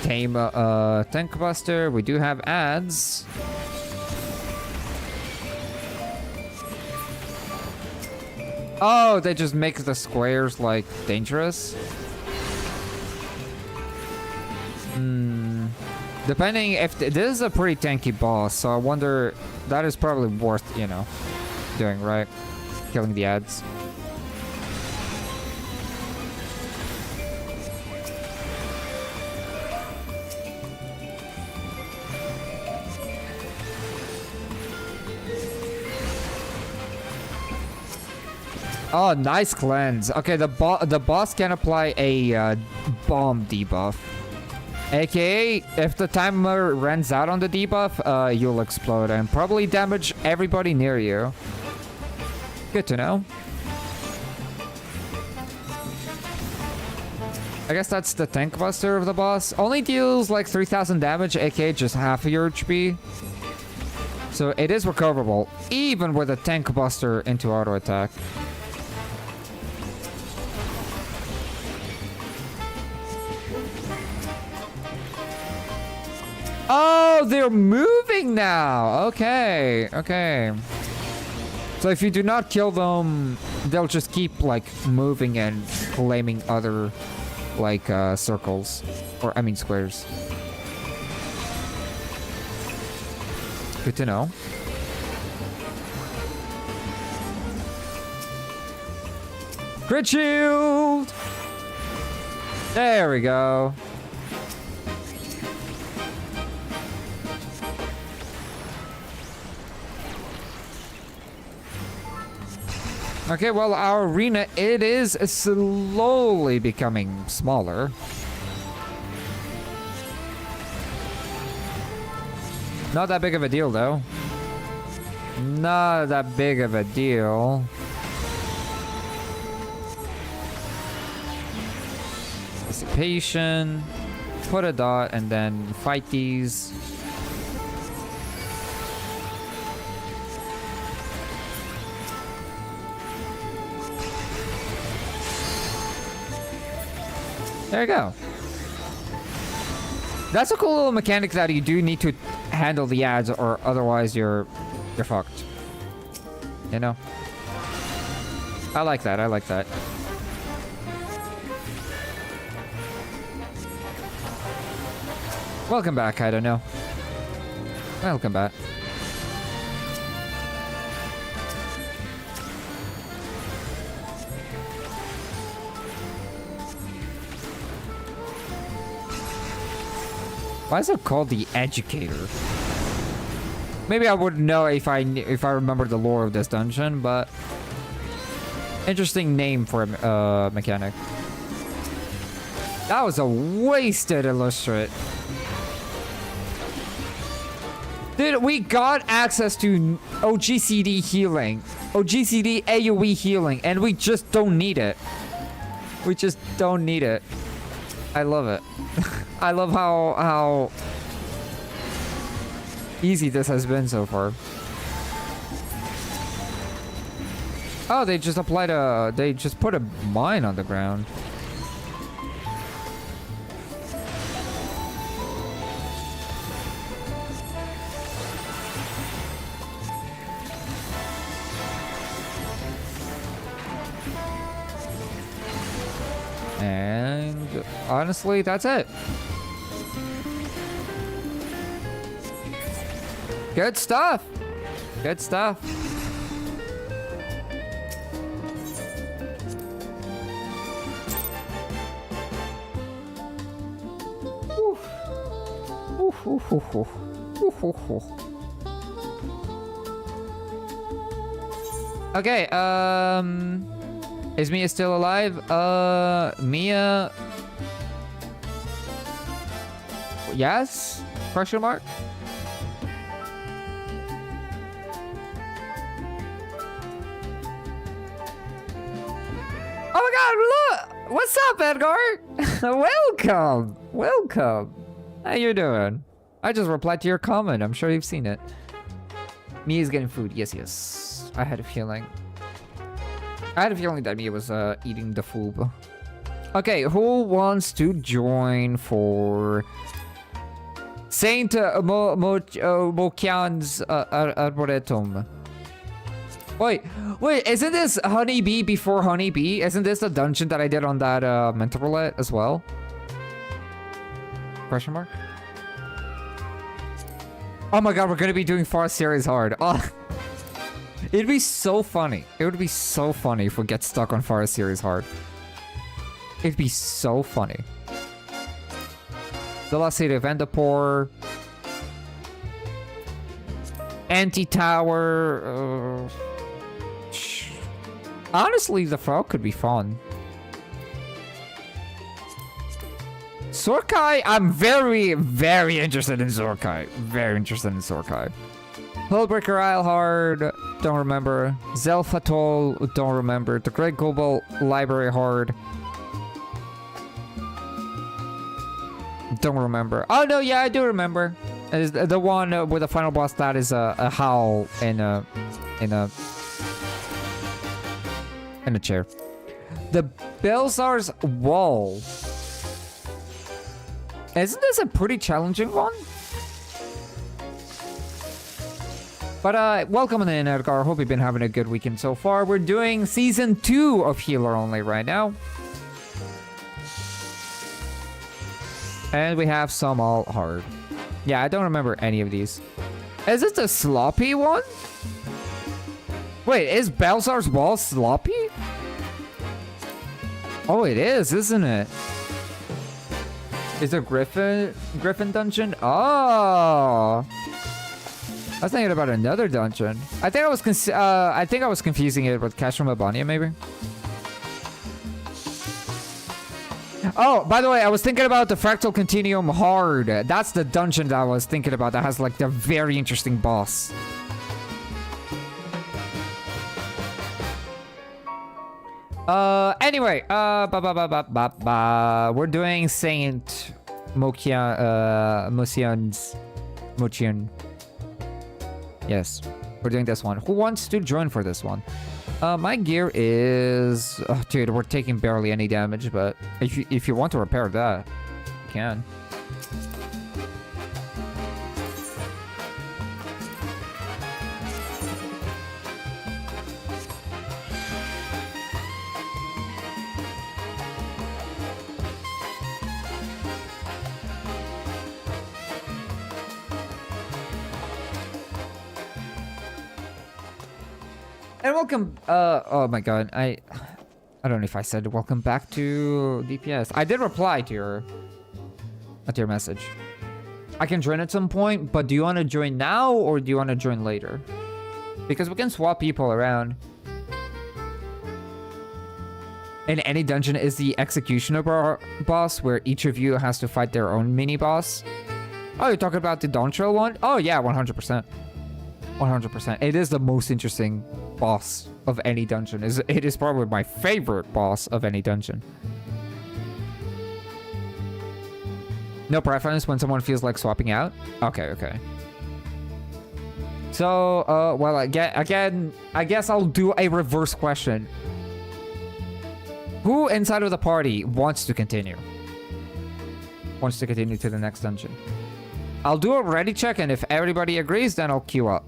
tame tank buster. We do have ads. Oh, they just make the squares, like, dangerous? Depending if... This is a pretty tanky boss, so I wonder... That is probably worth, you know, doing, right? Killing the ads. Oh, nice cleanse. Okay, the boss can apply a bomb debuff. AKA, if the timer runs out on the debuff, you'll explode and probably damage everybody near you. Good to know. I guess that's the tank buster of the boss. Only deals like 3,000 damage, aka just half of your HP. So it is recoverable, even with a tank buster into auto attack. Oh, they're moving now. Okay, okay. So if you do not kill them, they'll just keep like moving and claiming other like circles, or I mean squares. Good to know. Crit shield! There we go. Okay, well, our arena, it is slowly becoming smaller. Not that big of a deal, though. Not that big of a deal. Dissipation. Put a dot and then fight these. There you go. That's a cool little mechanic that you do need to handle the ads, or otherwise you're fucked. You know? I like that. I like that. Welcome back, I don't know. Welcome back. Why is it called the Educator? Maybe I would know if I remember the lore of this dungeon, but interesting name for a mechanic. That was a wasted illustrate. Dude, we got access to OGCD healing, OGCD AoE healing, and we just don't need it. We just don't need it. I love it. I love how easy this has been so far. Oh, they just applied they just put a mine on the ground. And honestly, that's it. Good stuff. Good stuff. Okay, is Mia still alive? Mia... Yes? Question mark? Oh my god, look! What's up, Edgar? Welcome! Welcome! How you doing? I just replied to your comment. I'm sure you've seen it. Mia's getting food. Yes, yes. I had a feeling. I had a feeling that Mia was eating the food. Okay, who wants to join for Saint Mokian's Arboretum? Wait, isn't this Honeybee before Honeybee? Isn't this the dungeon that I did on that mental roulette as well? Question mark? Oh my god, we're gonna be doing Far Series hard. Oh. It'd be so funny. It would be so funny if we get stuck on Far Series hard. It'd be so funny. The Lost City of Endapor. Anti-Tower. Honestly, the frog could be fun. Sorkai, I'm very, very interested in Sorkai. Very interested in Sorkai. Hullbreaker Isle hard, don't remember. Zelf Atoll, don't remember. The Great Global Library hard. Don't remember. Oh no, yeah, I do remember. Is the one with the final boss that is a howl in a chair. The Belsar's Wall. Isn't this a pretty challenging one? But welcome in, Edgar. Hope you've been having a good weekend so far. We're doing season 2 of Healer Only right now. And we have some all hard. Yeah, I don't remember any of these. Is this the sloppy one? Wait, is Balzar's wall sloppy? Oh, it is, isn't it? Is there Griffin dungeon? Oh, I was thinking about another dungeon. I think I was confusing it with Cash from Albania, maybe. Oh, by the way, I was thinking about the Fractal Continuum Hard. That's the dungeon that I was thinking about. That has like the very interesting boss. Anyway, we're doing Saint Mochian. Yes, we're doing this one. Who wants to join for this one? My gear is... Oh, dude, we're taking barely any damage, but if you want to repair that, you can. And welcome, oh my god, I don't know if I said welcome back to DPS. I did reply to your message. I can join at some point, but do you want to join now or do you want to join later? Because we can swap people around. In any dungeon is the Executioner boss, where each of you has to fight their own mini-boss. Oh, you're talking about the Dawn Trail one? Oh yeah, 100%. 100%. It is the most interesting boss of any dungeon. It is probably my favorite boss of any dungeon. No preference when someone feels like swapping out? Okay, okay. So, well, again, I guess I'll do a reverse question. Who inside of the party wants to continue? Wants to continue to the next dungeon? I'll do a ready check, and if everybody agrees, then I'll queue up.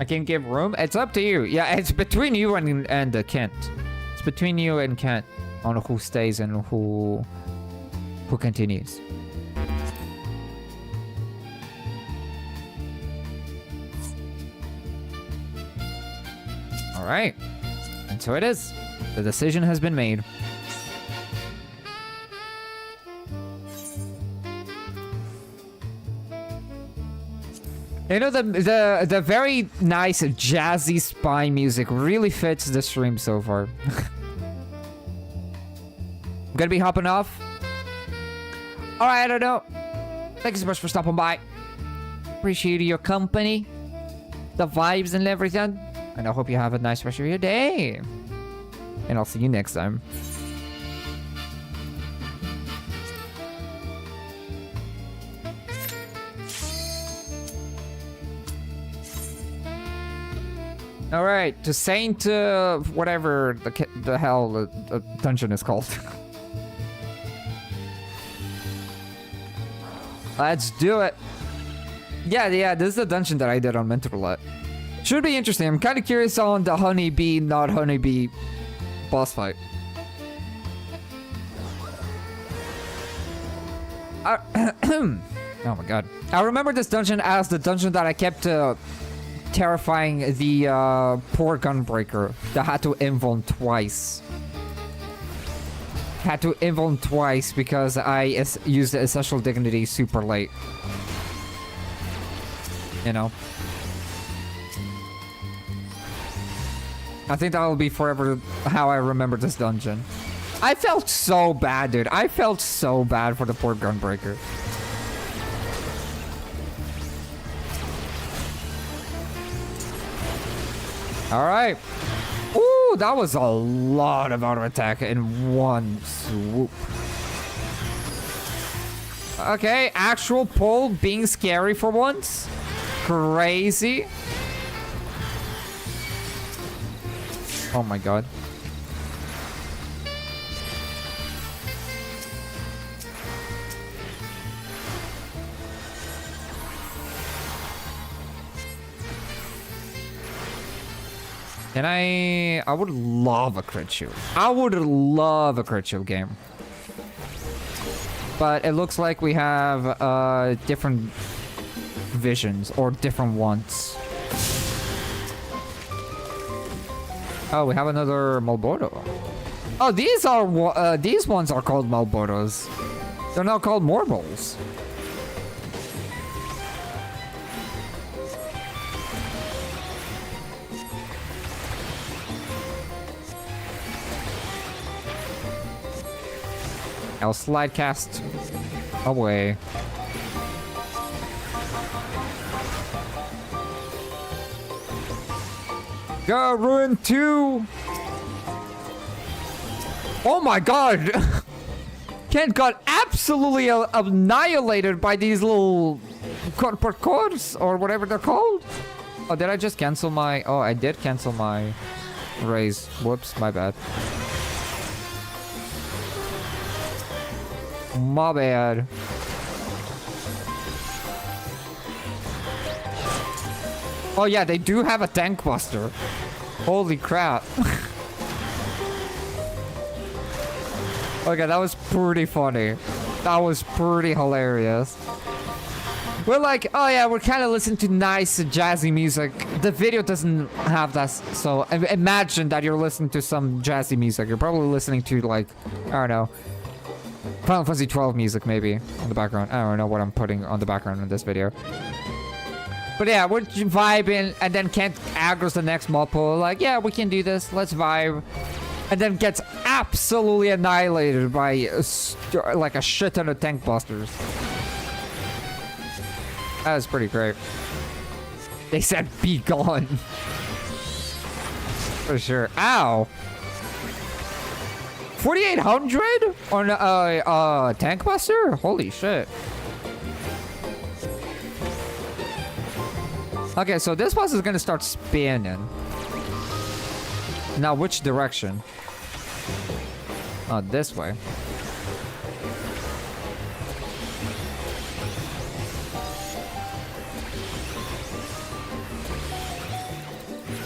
I can give room. It's up to you. Yeah, it's between you and Kent. It's between you and Kent on who stays and who continues. All right, and so it is. The decision has been made. You know, the very nice jazzy spy music really fits the stream so far. I'm gonna be hopping off. All right, I don't know. Thank you so much for stopping by. Appreciate your company, the vibes and everything. And I hope you have a nice rest of your day. And I'll see you next time. All right, to Saint, whatever the hell the dungeon is called. Let's do it. Yeah, this is the dungeon that I did on Mental Roulette. Should be interesting. I'm kind of curious on the honeybee, not honeybee boss fight. Oh my god. I remember this dungeon as the dungeon that I kept terrifying the poor gunbreaker that had to invuln twice. Had to invuln twice because I used the Essential Dignity super late. You know? I think that'll be forever how I remember this dungeon. I felt so bad, dude. I felt so bad for the poor gunbreaker. All right. Ooh, that was a lot of auto attack in one swoop. Okay, actual pull being scary for once. Crazy. Oh my god. And I would love a crit shield. I would love a crit shield game. But it looks like we have different visions or different wants. Oh, we have another Malboro. Oh, these ones are called Malboros. They're now called Morbles. I'll slide cast away. Go, Ruin 2! Oh my god! Kent got absolutely annihilated by these little cords or whatever they're called. Oh, did I just cancel my... Oh, I did cancel my raise. Whoops, my bad. My bad. Oh yeah, they do have a tank buster. Holy crap. Okay, that was pretty funny. That was pretty hilarious. We're like, oh yeah, we're kind of listening to nice jazzy music. The video doesn't have that, so imagine that you're listening to some jazzy music. You're probably listening to like, I don't know, Final Fantasy 12 music maybe on the background. I don't know what I'm putting on the background in this video. But yeah, we're vibing, and then Kent aggro's the next mob pool. Like, yeah, we can do this. Let's vibe. And then gets absolutely annihilated by like a shit ton of tank busters. That was pretty great. They said, be gone. For sure. Ow. 4,800 on a tank buster? Holy shit. Okay, so this boss is gonna start spinning. Now, which direction? Oh, this way.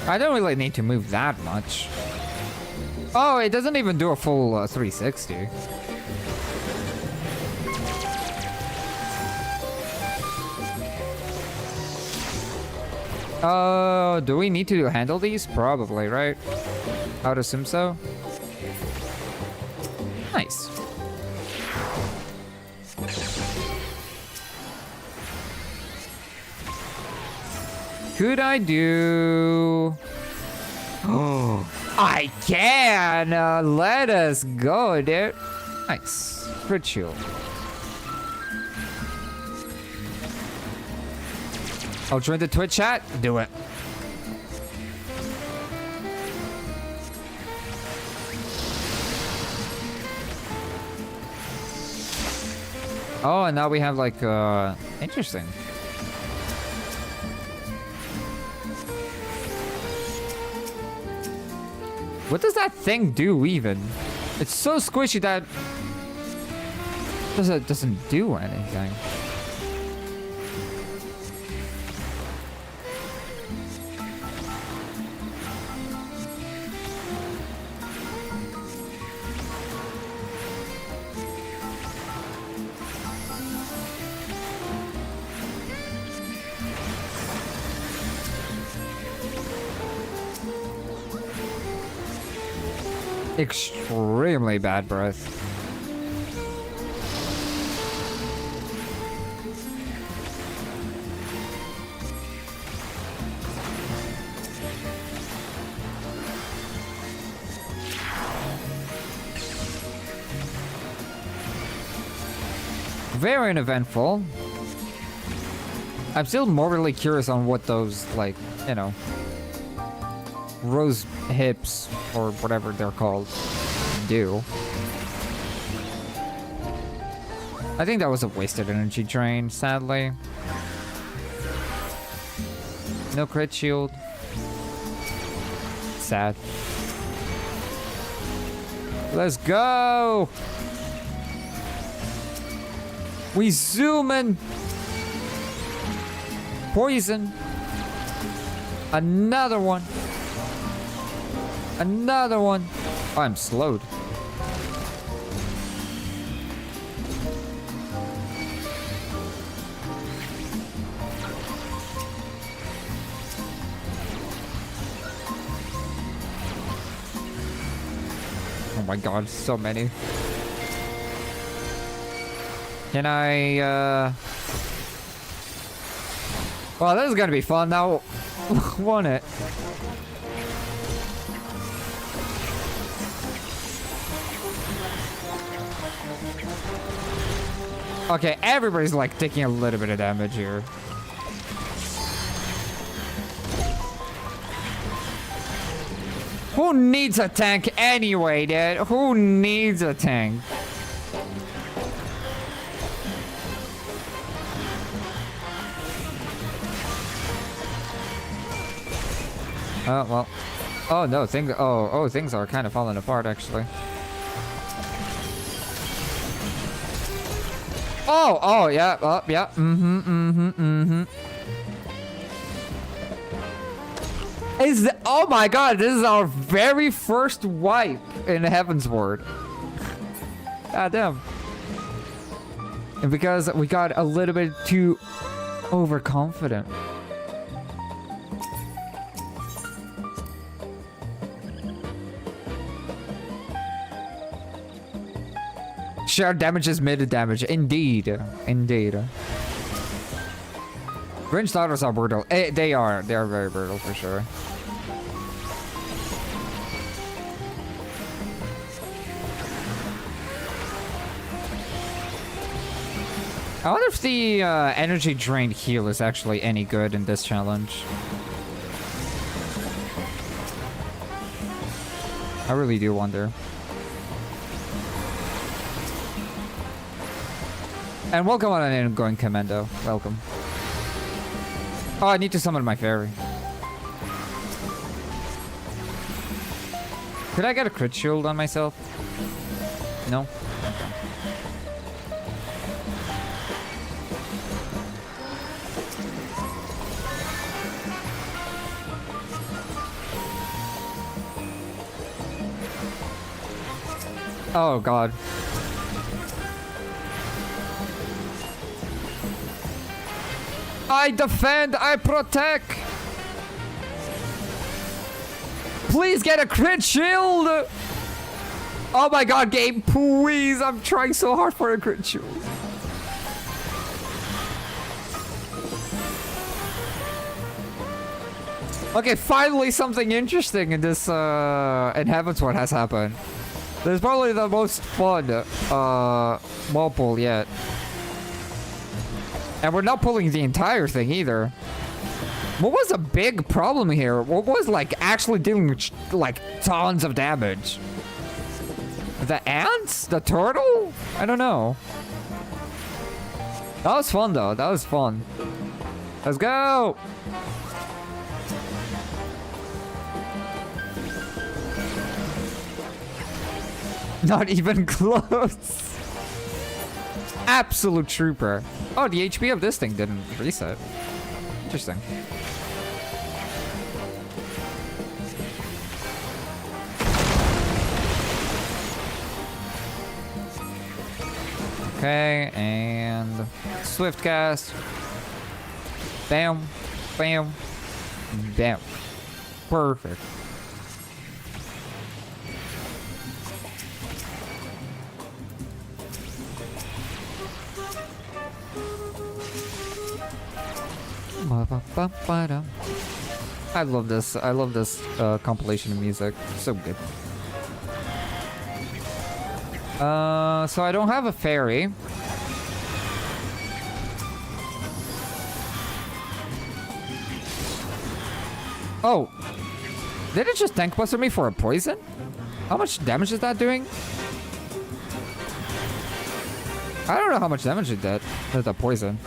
I don't really need to move that much. Oh, it doesn't even do a full 360. Do we need to handle these? Probably, right? I would assume so. Nice. Could I do... Oh, I can! Let us go, dude. Nice. Crit shield. I'll join the Twitch chat. Do it. Oh, and now we have like, interesting. What does that thing do even? It's so squishy that doesn't do anything. Extremely bad breath. Very uneventful. I'm still morally curious on what those, like, you know, rose hips or whatever they're called do. I think that was a wasted energy drain, sadly. No crit shield. Sad. Let's go. We zoom in. Poison. Another one. Another one. Oh, I'm slowed. Oh my god, so many. Can I, Well, this is gonna be fun now. Won't it? Okay, everybody's like taking a little bit of damage here. Who needs a tank anyway, dude? Who needs a tank? Oh, well. Oh, no, things are kind of falling apart, actually. Oh, yeah, yeah, oh my god, this is our very first wipe in Heavensward. God damn. And because we got a little bit too overconfident. Share damage is mid damage. Indeed. Indeed. Range starters are brutal. They are very brutal for sure. I wonder if the energy drained heal is actually any good in this challenge. I really do wonder. And welcome on an ingoing commando. Welcome. Oh, I need to summon my fairy. Could I get a crit shield on myself? No? Oh, God. I defend, I protect. Please get a crit shield. Oh my god, game, please. I'm trying so hard for a crit shield. Okay, finally something interesting in this, in Heavensward has happened. This is probably the most fun, wall pull yet. And we're not pulling the entire thing either. What was a big problem here? What was like actually dealing like tons of damage? The ants? The turtle? I don't know. That was fun though. That was fun. Let's go! Not even close. Absolute trooper. Oh, the HP of this thing didn't reset. Interesting. Okay, and swift cast. Bam, bam, bam. Perfect. I love this. I love this compilation of music. So good. So I don't have a fairy. Oh. Did it just tank buster me for a poison? How much damage is that doing? I don't know how much damage it did with the poison.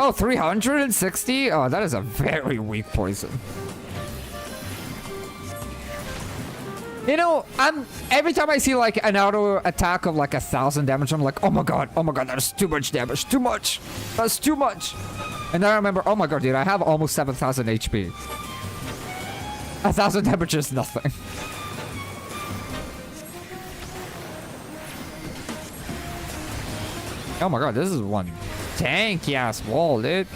Oh, 360? Oh, that is a very weak poison. You know, every time I see like an auto attack of like 1,000 damage, I'm like, oh my god, that's too much damage, too much, that's too much. And then I remember, oh my god, dude, I have almost 7,000 HP. 1,000 damage is nothing. Oh my god, this is one tanky ass wall, dude.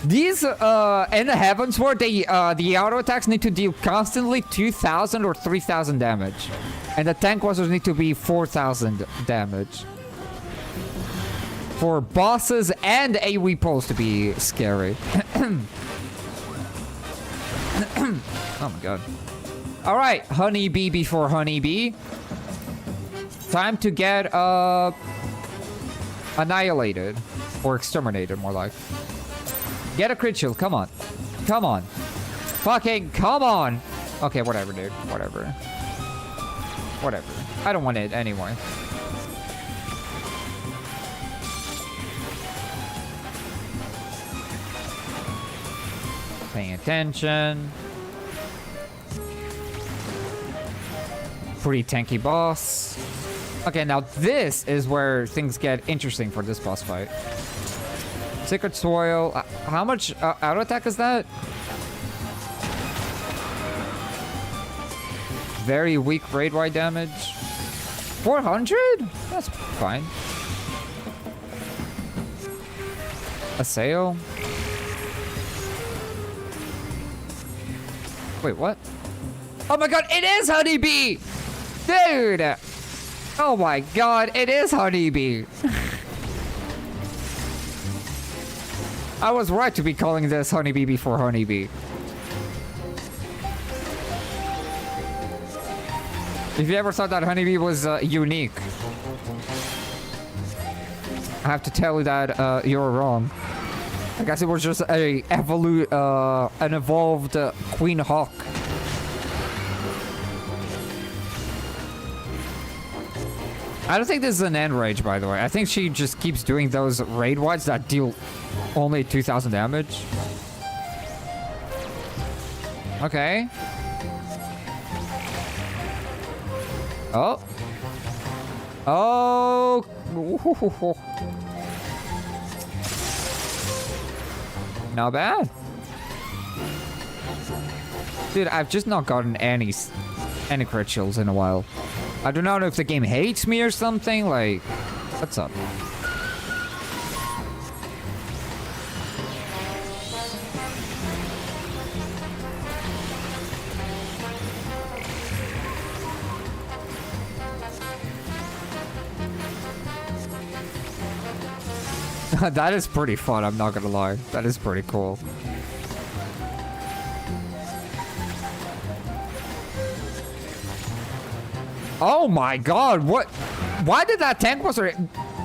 These, in the Heavensward, the auto attacks need to deal constantly 2,000 or 3,000 damage. And the tank busters need to be 4,000 damage. For bosses and AoE pulls to be scary. Oh my god. Alright, honeybee before honeybee. Time to get, annihilated. Or exterminated, more like. Get a crit shield, come on. Come on. Fucking come on! Okay, whatever, dude. Whatever. Whatever. I don't want it anyway. Paying attention. Pretty tanky boss. Okay, now this is where things get interesting for this boss fight. Sacred Soil. How much auto attack is that? Very weak raid-wide damage. 400? That's fine. Assail. Wait, what? Oh my god, it is Honeybee! Dude! Oh my god, it is Honeybee! I was right to be calling this Honeybee before Honeybee. If you ever thought that Honeybee was unique, I have to tell you that you're wrong. I guess it was just an evolved Queen Hawk. I don't think this is an end rage, by the way. I think she just keeps doing those raid wides that deal only 2,000 damage. Okay. Oh. Oh. Not bad. Dude, I've just not gotten any crit shields in a while. I do not know if the game hates me or something. Like, what's up? That is pretty fun, I'm not gonna lie. That is pretty cool. Oh my god, what? Why did that tank buster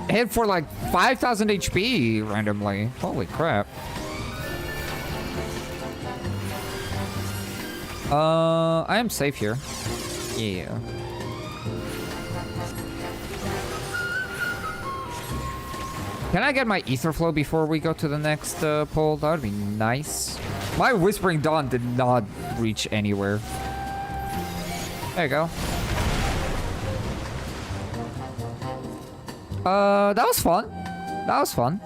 hit for like 5,000 HP randomly? Holy crap. I am safe here. Yeah. Can I get my ether flow before we go to the next pull? That would be nice. My Whispering Dawn did not reach anywhere. There you go. That was fun. That was fun.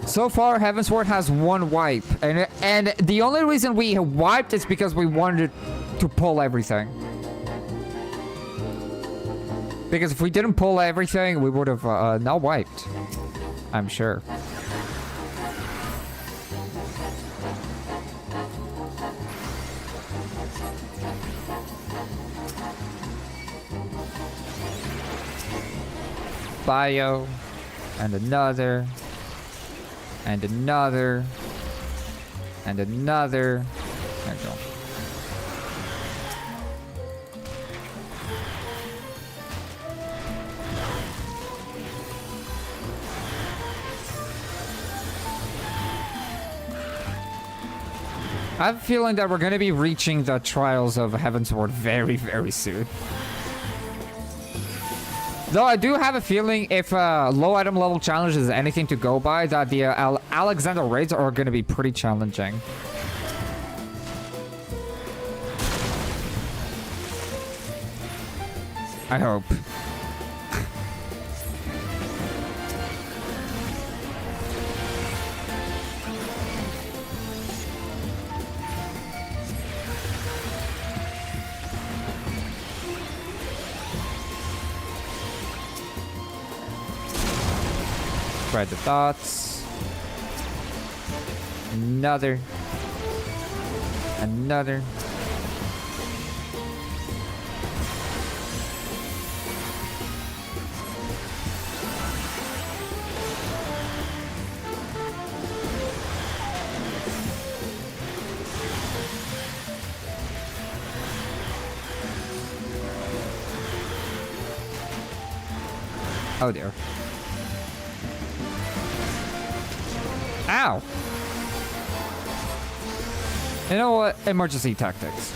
So far, Heavensward has one wipe. And the only reason we wiped is because we wanted to pull everything. Because if we didn't pull everything, we would have not wiped. I'm sure. Bio. And another. And another. And another. There we go. I have a feeling that we're going to be reaching the trials of Heavensward very, very soon. Though I do have a feeling if low item level challenge is anything to go by, that the Alexander raids are going to be pretty challenging. I hope. Spread the thoughts. Another. Another. Oh dear. Ow! You know what? Emergency tactics.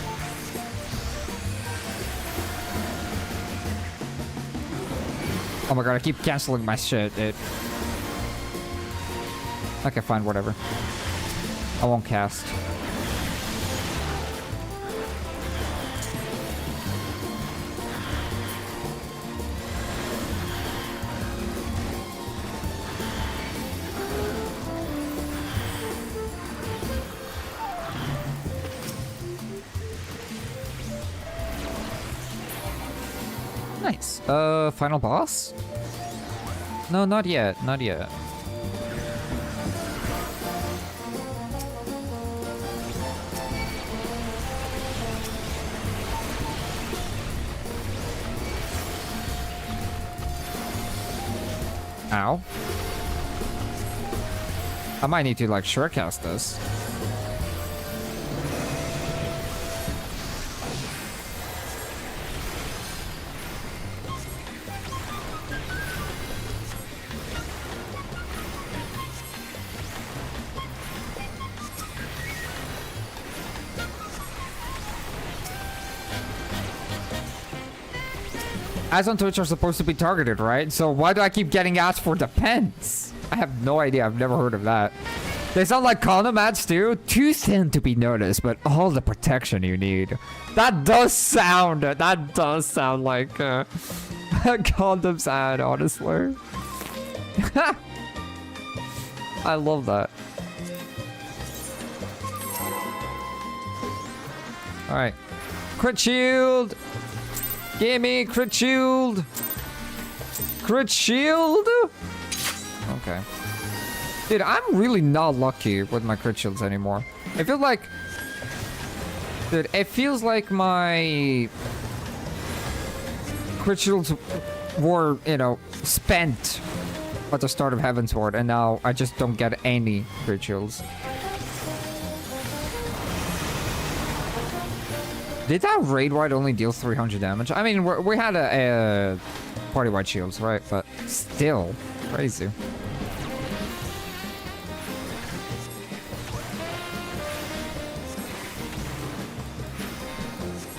Oh my god, I keep canceling my shit, dude. Okay, fine, whatever. I won't cast. Nice. Final boss? No, not yet. Not yet. Ow. I might need to, like, shortcast this. Ads on Twitch are supposed to be targeted, right? So why do I keep getting ads for defense? I have no idea. I've never heard of that. They sound like condom ads too. Too thin to be noticed, but all the protection you need. That does sound like a condoms ad, honestly. I love that. All right, crit shield. Gimme crit shield. Crit shield. Okay. Dude, I'm really not lucky with my crit shields anymore. I feel like... Dude, it feels like my... crit shields were, you know, spent at the start of Heavensward, and now I just don't get any crit shields. Did that raid-wide only deal 300 damage? I mean, we had a party-wide shields, right? But still, crazy.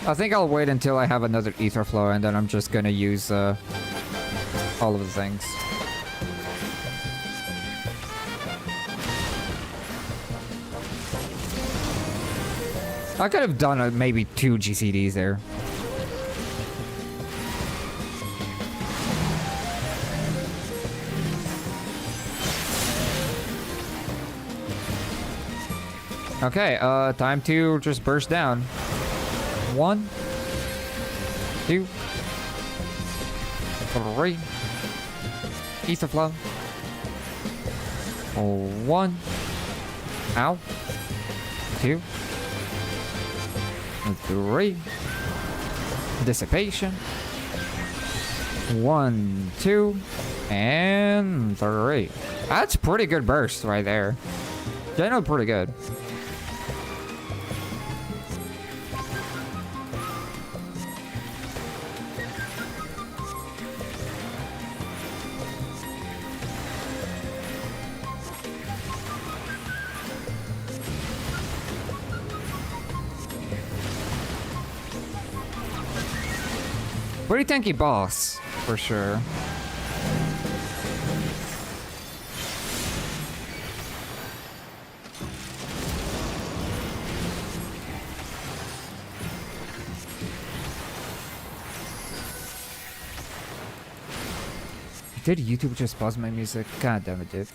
I think I'll wait until I have another ether flow, and then I'm just gonna use all of the things. I could have done maybe 2 GCDs there. Okay, time to just burst down. 1, 2, 3. Ether flow. 1. Ow. 2. 3. Dissipation. 1, 2, and 3. That's pretty good burst right there. Generally pretty good. Pretty tanky boss. for sure. Did YouTube just pause my music? God damn it, dude.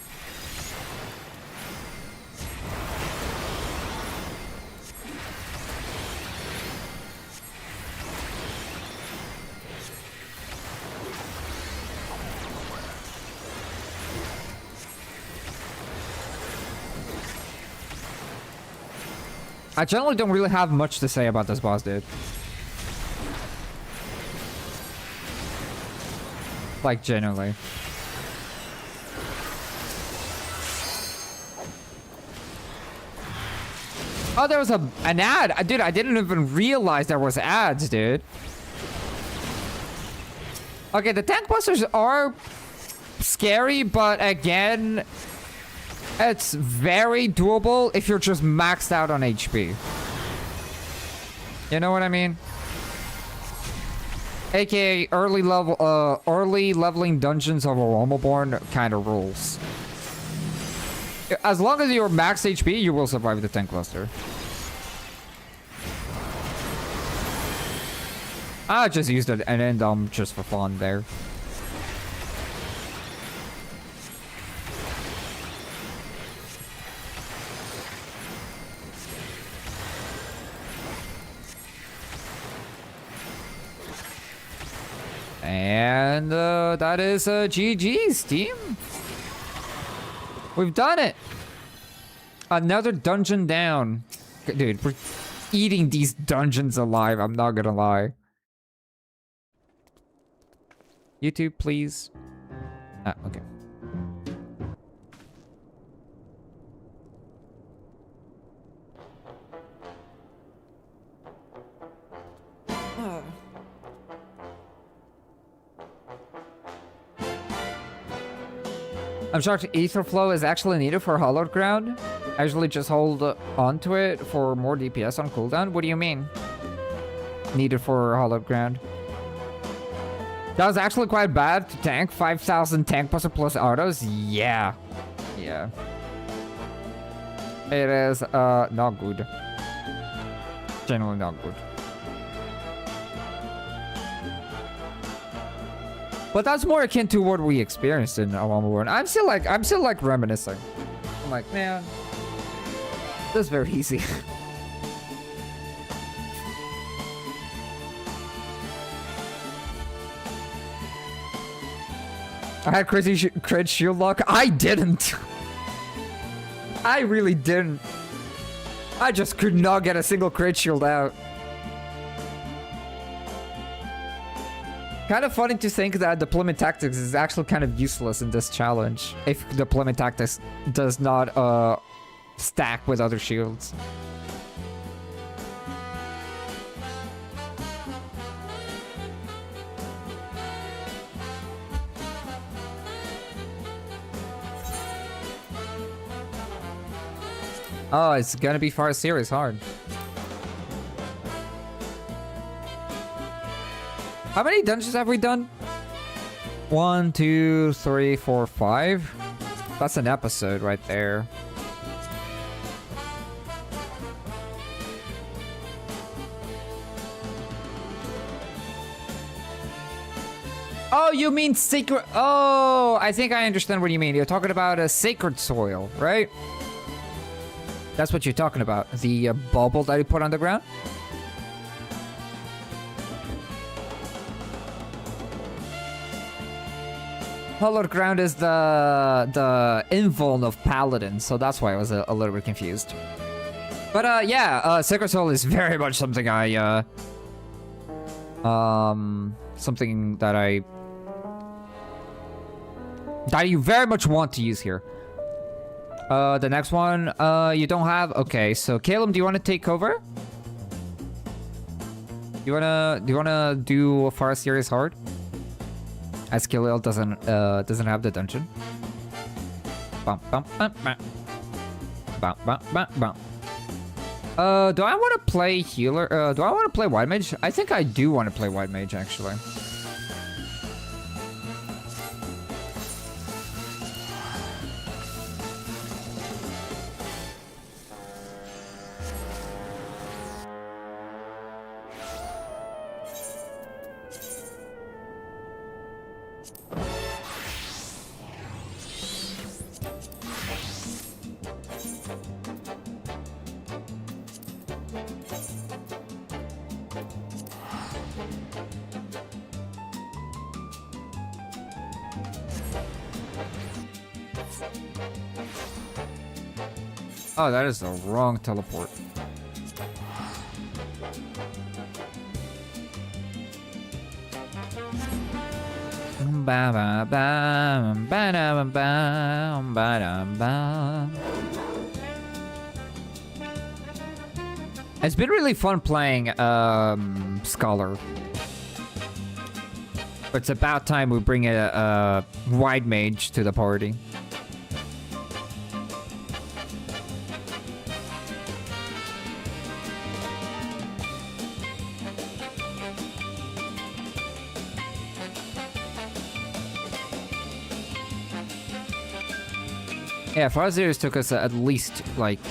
I generally don't really have much to say about this boss, dude. Like, generally. Oh, there was an ad. Dude, I didn't even realize there was ads, dude. Okay, the tank busters are scary, but again, it's very doable if you're just maxed out on HP. You know what I mean? AKA early leveling dungeons of a Romoborn kind of rules. As long as you're max HP, you will survive the tank cluster. I just used an end just for fun there. And that is GG's, team. We've done it. Another dungeon down. Dude, we're eating these dungeons alive. I'm not gonna lie. YouTube, please. Ah, okay. I'm shocked Ether Flow is actually needed for Hallowed Ground. I usually just hold onto it for more DPS on cooldown. What do you mean? Needed for Hallowed Ground. That was actually quite bad to tank. 5,000 tank buster plus autos. Yeah. Yeah. It is not good. Generally not good. But that's more akin to what we experienced in Heavensward. I'm still like reminiscing. I'm like, man, this is very easy. I had crazy crit shield lock. I didn't. I really didn't. I just could not get a single crit shield out. Kind of funny to think that deployment tactics is actually kind of useless in this challenge if deployment tactics does not stack with other shields. Oh, it's gonna be far serious hard. How many dungeons have we done? 1, 2, 3, 4, 5. That's an episode right there. Oh, you mean sacred? Oh, I think I understand what you mean. You're talking about a sacred soil, right? That's what you're talking about. The bubble that you put on the ground? Hallowed Ground is the invuln of Paladins, so that's why I was a little bit confused. But yeah, Sacred Soul is very much something I something that you very much want to use here. The next one you don't have. Okay, so Caleb, do you want to take over? Do you wanna do a Far Serious Hard? As Khalil doesn't have the dungeon. Bum, bum, bum, bum. Bum, bum, bum, bum. Do I want to play healer? Do I want to play White Mage? I think I do want to play White Mage, actually. Oh, that is the wrong teleport. It's been really fun playing Scholar. It's about time we bring a wide mage to the party. Yeah, Farseers took us at least like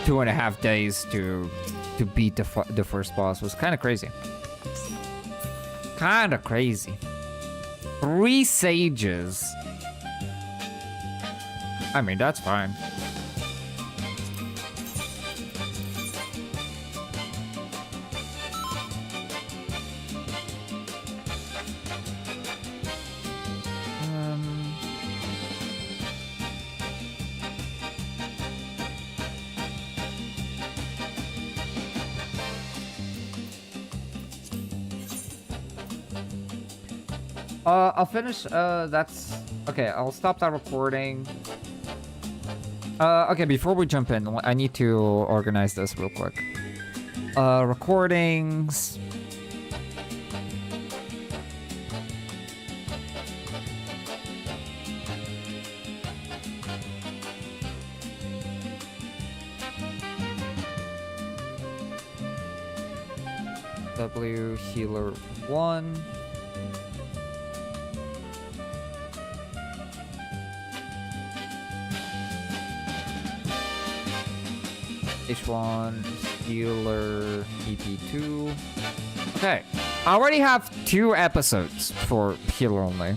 2.5 days to beat the first boss. It was kind of crazy. Kind of crazy. 3 sages. I mean, that's fine. I'll finish, that's... Okay, I'll stop that recording. Okay, before we jump in, I need to organize this real quick. Recordings... W healer 1. H1 healer EP2. Okay, I already have 2 episodes for healer only.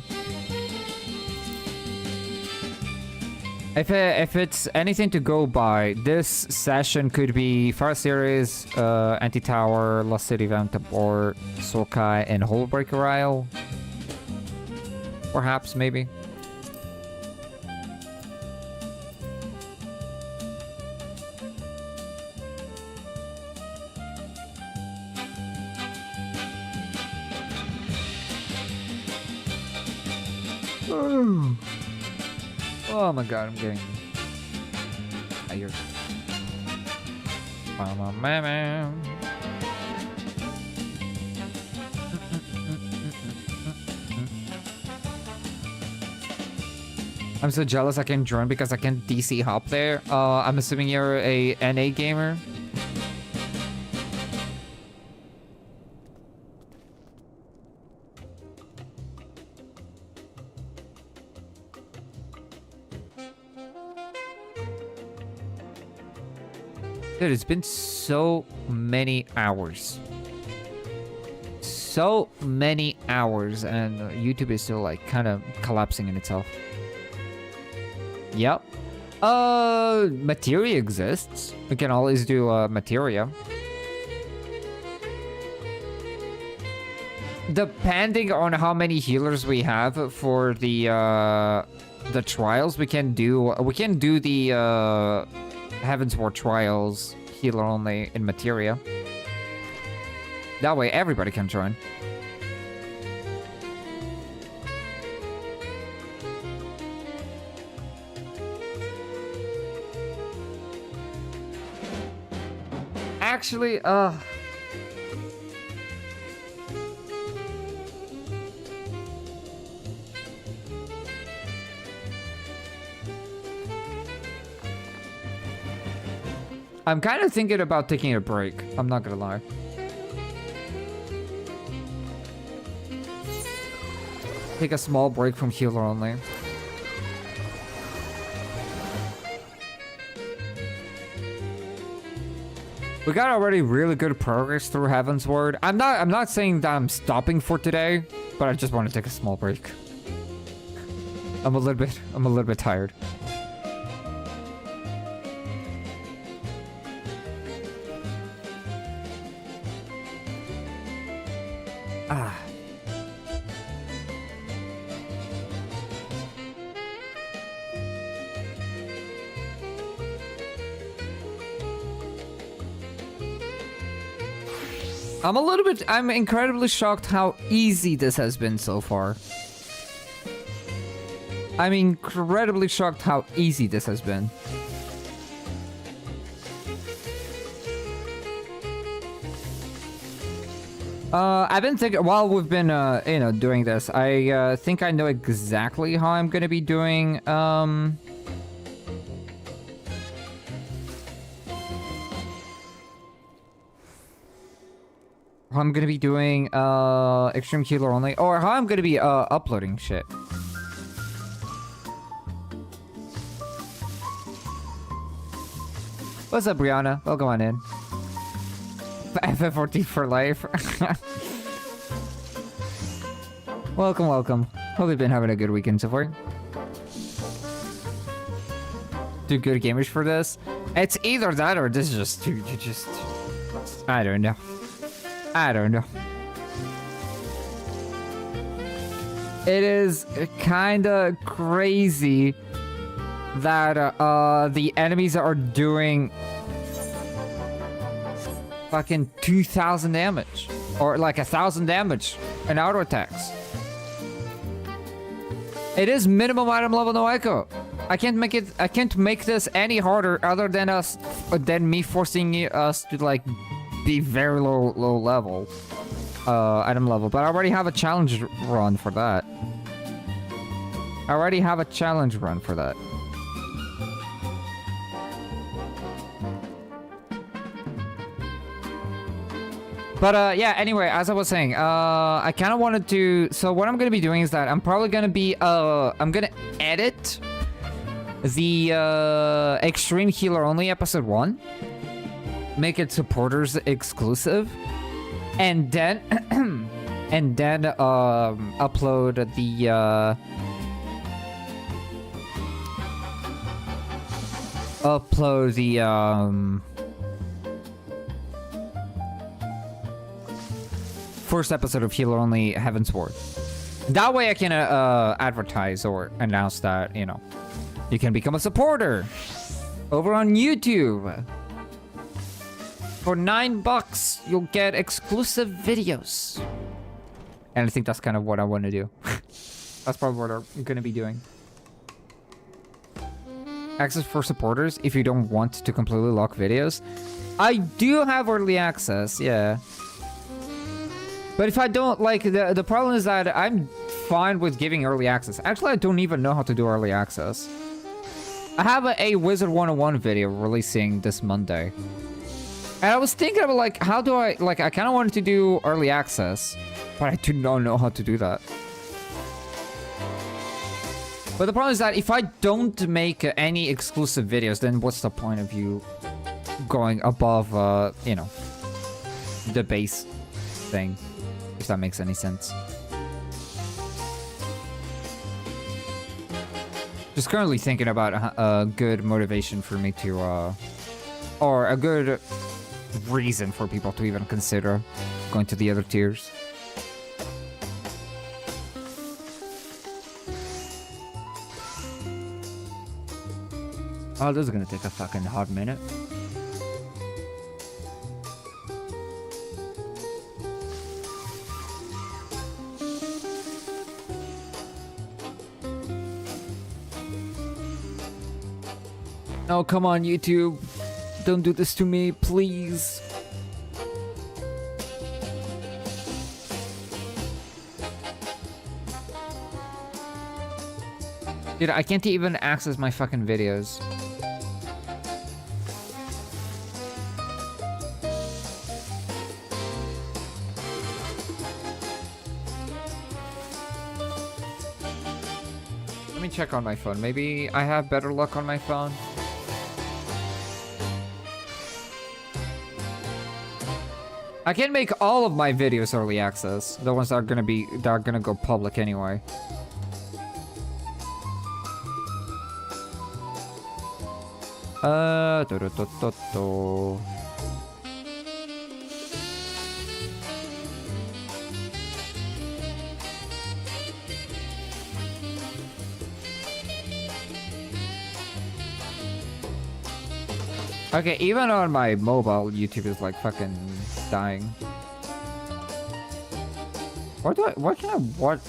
If it's anything to go by, this session could be Fire Series, Anti-Tower, Lost City Vantabort, Sokai, and Hullbreaker Isle. Perhaps, maybe. Oh my god, I'm getting tired. Mama. I'm so jealous I can join because I can DC hop there. I'm assuming you're a NA gamer. Dude, it's been so many hours. So many hours, and YouTube is still like kind of collapsing in itself. Yep. Materia exists. We can always do materia. Depending on how many healers we have for the trials, we can do the Heavensward trials healer only in materia. That way everybody can join. Actually, I'm kind of thinking about taking a break. I'm not gonna lie. Take a small break from healer only. We got already really good progress through Heavensward. I'm not saying that I'm stopping for today, but I just want to take a small break. I'm a little bit tired. Ah. I'm incredibly shocked how easy this has been so far. I'm incredibly shocked how easy this has been. I've been thinking, while we've been, doing this, I think I know exactly how I'm gonna be doing, how I'm gonna be doing, Extreme Healer only, or how I'm gonna be, uploading shit. What's up, Brianna? Welcome on in. FF14 for life. Welcome, welcome. Hope you've been having a good weekend so far. Do good gamers for this? It's either that or this is just too. You just. I don't know. I don't know. It is kinda crazy that the enemies are doing fucking 2,000 damage, or like 1,000 damage in auto attacks. It is minimum item level no echo. I can't make this any harder other than me forcing us to like be very low level item level. But I already have a challenge run for that. But yeah, anyway, as I was saying, I kind of wanted to, so what I'm going to be doing is that I'm probably going to be, I'm going to edit the Extreme Healer Only Episode 1, make it supporters exclusive, and then, upload the, first episode of Healer Only Heavensward. That way I can advertise or announce that, you know, you can become a supporter over on YouTube. For $9, you'll get exclusive videos. And I think that's kind of what I want to do. That's probably what I'm going to be doing. Access for supporters if you don't want to completely lock videos. I do have early access, yeah. But if I don't, like, the problem is that I'm fine with giving early access. Actually, I don't even know how to do early access. I have a Wizard 101 video releasing this Monday. And I was thinking about, like, how do I, like, I kind of wanted to do early access, but I do not know how to do that. But the problem is that if I don't make any exclusive videos, then what's the point of you going above, you know, the base thing? If that makes any sense. Just currently thinking about a good motivation for me to, or a good reason for people to even consider going to the other tiers. Oh, this is gonna take a fucking hot minute. Oh, come on, YouTube. Don't do this to me, please. Dude, I can't even access my fucking videos. Let me check on my phone. Maybe I have better luck on my phone. I can make all of my videos early access. The ones that are gonna go public anyway. Okay, even on my mobile, YouTube is like fucking dying. What can I watch?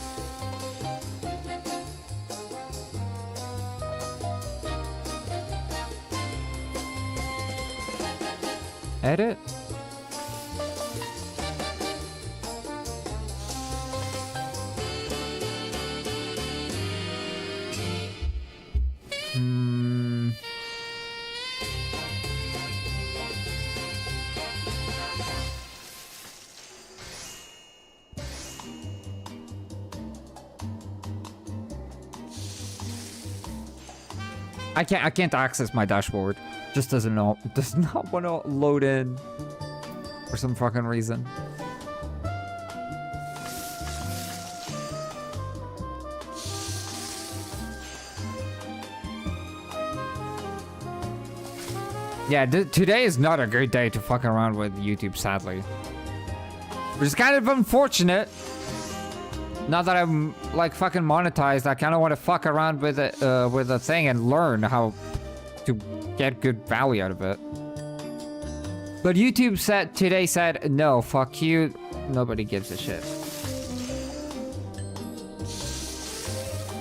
Edit? I can't access my dashboard. Just does not want to load in for some fucking reason. Yeah, today is not a great day to fuck around with YouTube, sadly. Which is kind of unfortunate. Now that I'm like fucking monetized, I kind of want to fuck around with it, with a thing and learn how to get good value out of it. But YouTube today said, no, fuck you. Nobody gives a shit.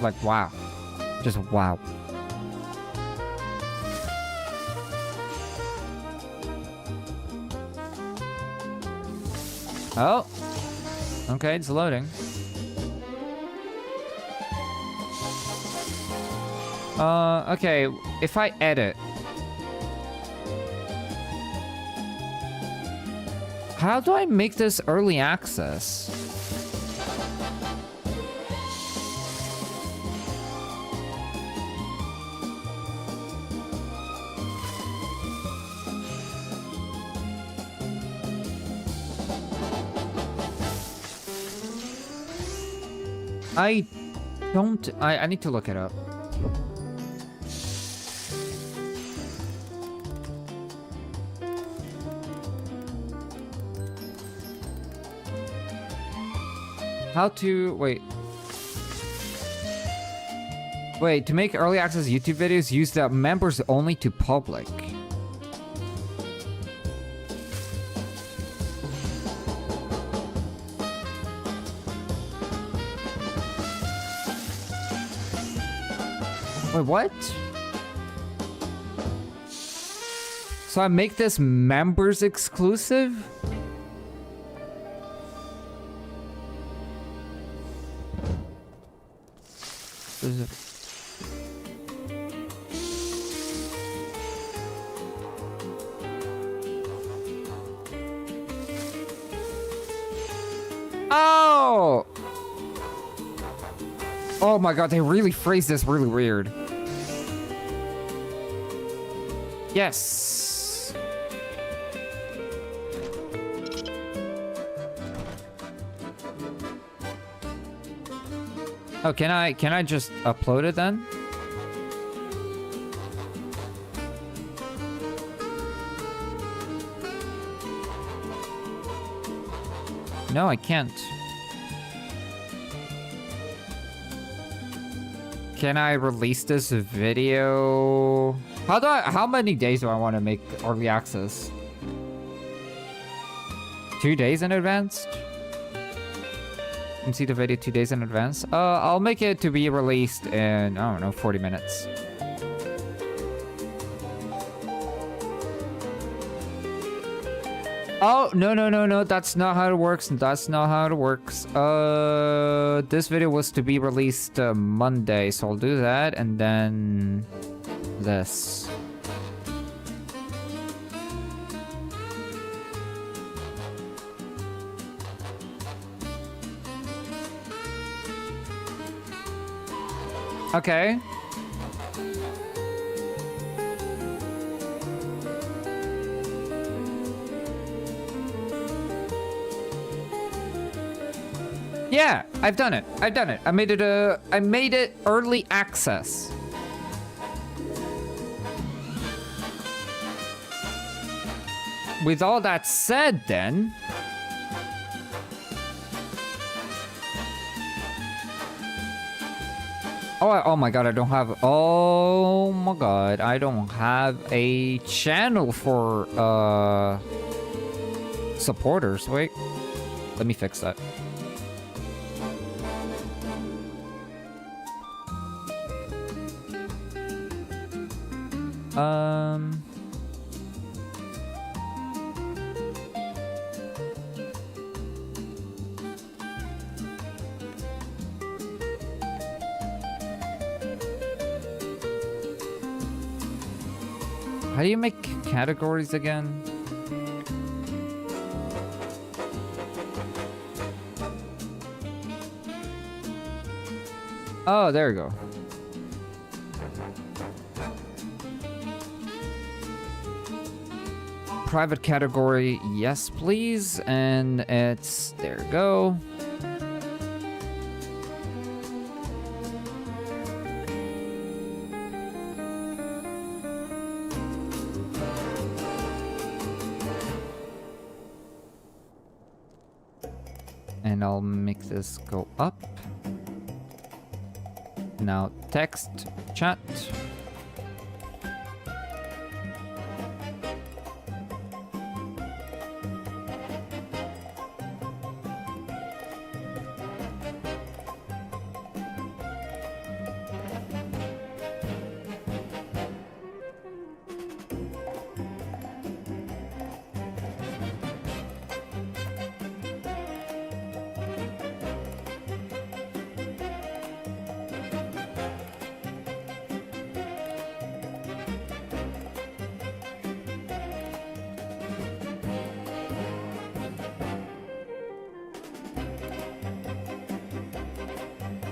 Like, wow. Just wow. Oh. Okay, it's loading. Okay, if I edit. How do I make this early access? I need to look it up. How to wait, to make early access YouTube videos, use the members only to public. Wait, what? So I make this members exclusive? Is it? Oh! Oh my god, they really phrased this really weird. Yes. Oh, can I just upload it then? No, I can't. Can I release this video? How many days do I want to make early access? 2 days in advance? You can see the video 2 days in advance. I'll make it to be released in, I don't know, 40 minutes. Oh, no, that's not how it works. That's not how it works. This video was to be released Monday, so I'll do that, and then this. Okay. Yeah, I've done it. I made it early access. With all that said then, Oh my god, I don't have... Oh my god, I don't have a channel for, supporters. Wait. Let me fix that. How do you make categories again? Oh, there we go. Private category, yes, please. And it's, there we go. And I'll make this go up. Now text, chat.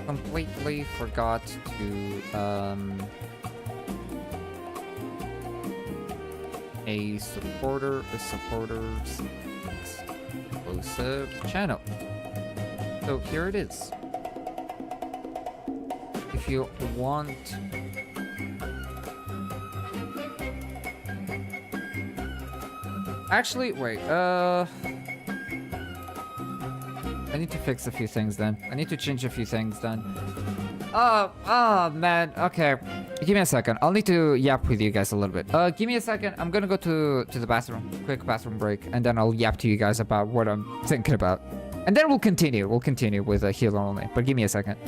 Completely forgot to a supporters exclusive channel. So here it is. If you want actually wait, I need to fix a few things then. I need to change a few things then. Oh man, okay. Give me a second. I'll need to yap with you guys a little bit. Give me a second. I'm gonna go to the bathroom. Quick bathroom break. And then I'll yap to you guys about what I'm thinking about. And then we'll continue. We'll continue with a healer only. But give me a second.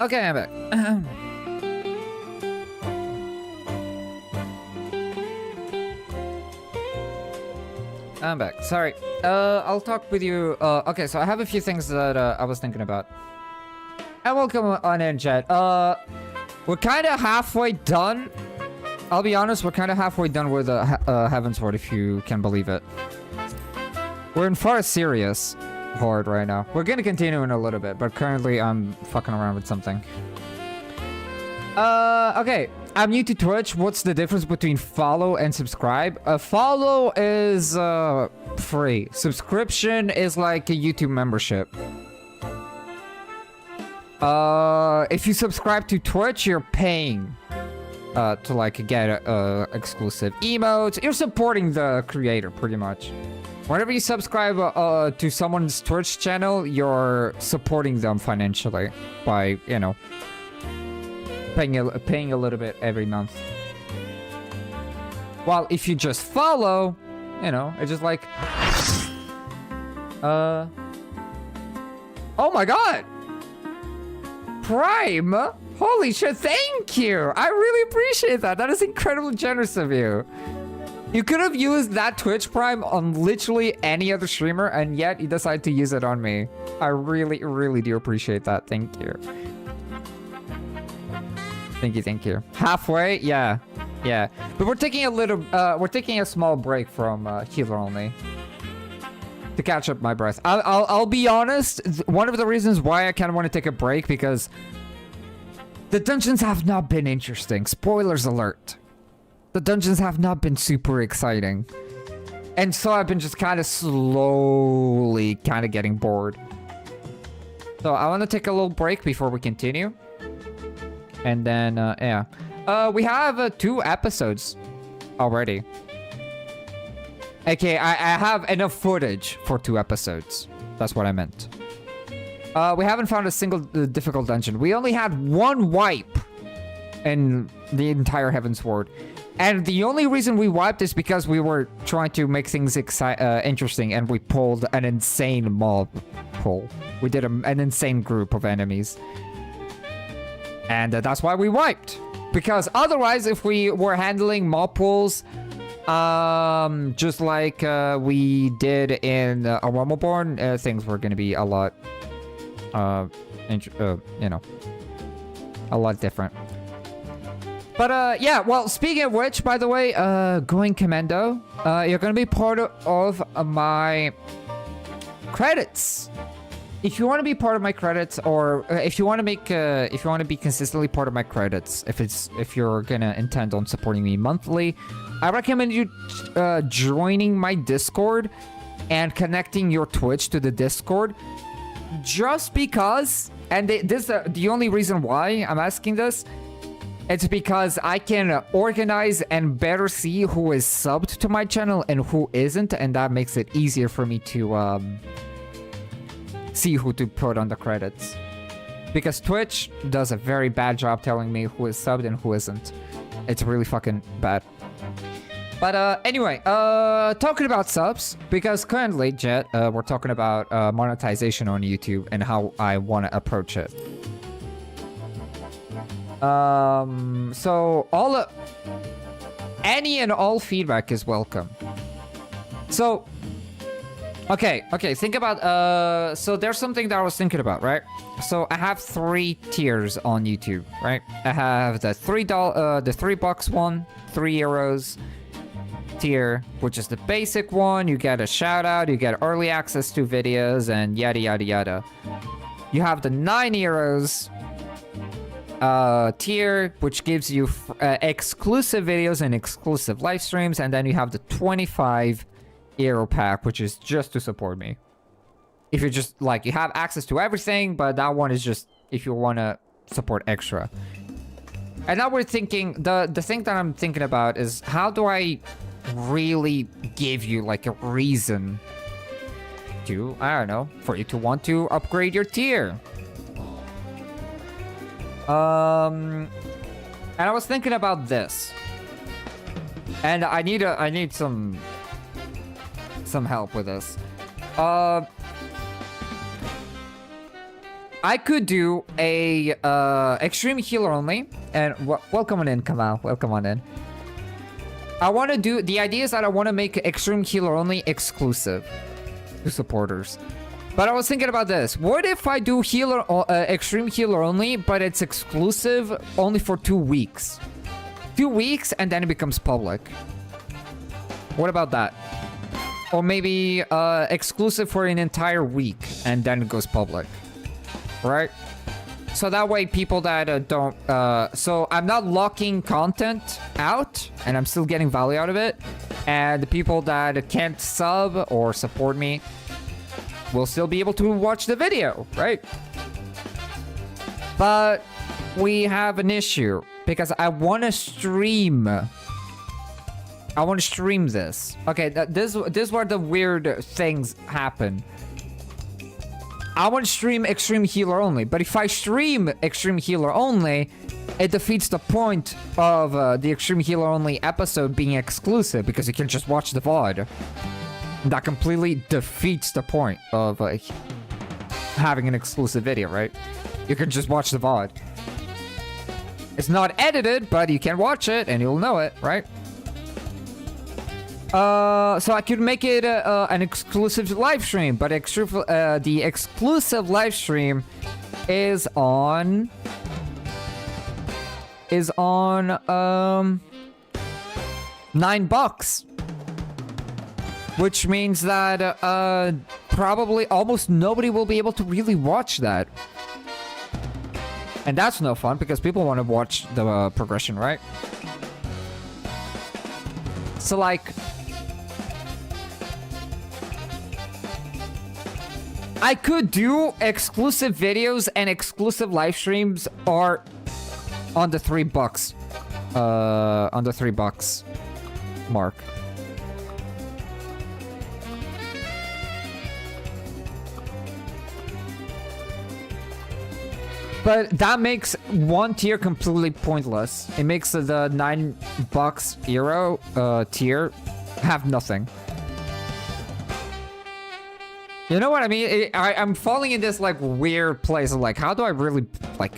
Okay, I'm back. I'm back. Sorry. I'll talk with you. Okay, so I have a few things that I was thinking about. And welcome on in, chat. We're kind of halfway done. I'll be honest, we're kind of halfway done with Heavensward, if you can believe it. We're in far serious horde right now. We're gonna continue in a little bit, but currently I'm fucking around with something. Okay. I'm new to Twitch. What's the difference between follow and subscribe? Follow is free. Subscription is like a YouTube membership. If you subscribe to Twitch, you're paying to like get exclusive emotes. You're supporting the creator pretty much. Whenever you subscribe to someone's Twitch channel, you're supporting them financially by, you know, paying a little bit every month. While if you just follow, you know, it's just like, oh my god, Prime, holy shit, thank you. I really appreciate that. That is incredibly generous of you. You could have used that Twitch Prime on literally any other streamer, and yet you decided to use it on me. I really, really do appreciate that. Thank you. Thank you. Halfway? Yeah. Yeah. But we're taking a small break from healer only. To catch up my breath. I'll be honest, one of the reasons why I kind of want to take a break, because the dungeons have not been interesting. Spoilers alert. The dungeons have not been super exciting. And so I've been just kind of slowly kind of getting bored. So I want to take a little break before we continue. And then, yeah. We have 2 episodes already. Okay, I have enough footage for 2 episodes. That's what I meant. We haven't found a single difficult dungeon. We only had 1 wipe in the entire Heavensward. And the only reason we wiped is because we were trying to make things interesting, and we pulled an insane mob pull. We did an insane group of enemies. And that's why we wiped. Because otherwise, if we were handling mob pulls, just like we did in A Rumbleborn, things were going to be a lot, you know, a lot different. But yeah, well, speaking of which, by the way, going commando, you're going to be part of my credits. If you want to be part of my credits, or if you want to make, if you want to be consistently part of my credits, if you're gonna intend on supporting me monthly, I recommend you joining my Discord and connecting your Twitch to the Discord. Just because, and this the only reason why I'm asking this, it's because I can organize and better see who is subbed to my channel and who isn't, and that makes it easier for me to see who to put on the credits. Because Twitch does a very bad job telling me who is subbed and who isn't. It's really fucking bad. But anyway, talking about subs, because currently, Jet, we're talking about monetization on YouTube and how I want to approach it. So any and all feedback is welcome. So, okay, think about, so there's something that I was thinking about, right? So I have 3 tiers on YouTube, right? I have the $3 one, €3 tier, which is the basic one. You get a shout out, you get early access to videos, and yada yada yada. You have the €9 tier, which gives you exclusive videos and exclusive live streams, and then you have the €25 pack, which is just to support me. If you're just like, you have access to everything, but that one is just if you want to support extra. And now we're thinking, the thing that I'm thinking about is, how do I really give you like a reason to, I don't know, for you to want to upgrade your tier? And I was thinking about this, and I need some help with this. I could do a extreme healer only, and welcome on in, Kamal. Welcome on in. I want to do the idea is that I want to make extreme healer only exclusive to supporters. But I was thinking about this. What if I do healer extreme healer only, but it's exclusive only for 2 weeks? 2 weeks, and then it becomes public. What about that? Or maybe exclusive for an entire week, and then it goes public. Right? So that way people that don't... so I'm not locking content out, and I'm still getting value out of it. And the people that can't sub or support me will still be able to watch the video, right? But we have an issue, because I want to stream... I want to stream this. Okay, this is where the weird things happen. I want to stream Extreme Healer only, but if I stream Extreme Healer only, it defeats the point of the Extreme Healer only episode being exclusive, because you can just watch the VOD. That completely defeats the point of having an exclusive video, right? You can just watch the VOD. It's not edited, but you can watch it and you'll know it, right? So I could make it an exclusive live stream, but the exclusive live stream is on $9, which means that probably almost nobody will be able to really watch that, and that's no fun because people want to watch the progression, right? So like, I could do exclusive videos and exclusive live streams are on the $3 on the $3 mark. But that makes one tier completely pointless. It makes the $9 euro tier have nothing. You know what I mean? I'm falling in this like weird place of like, how do I really like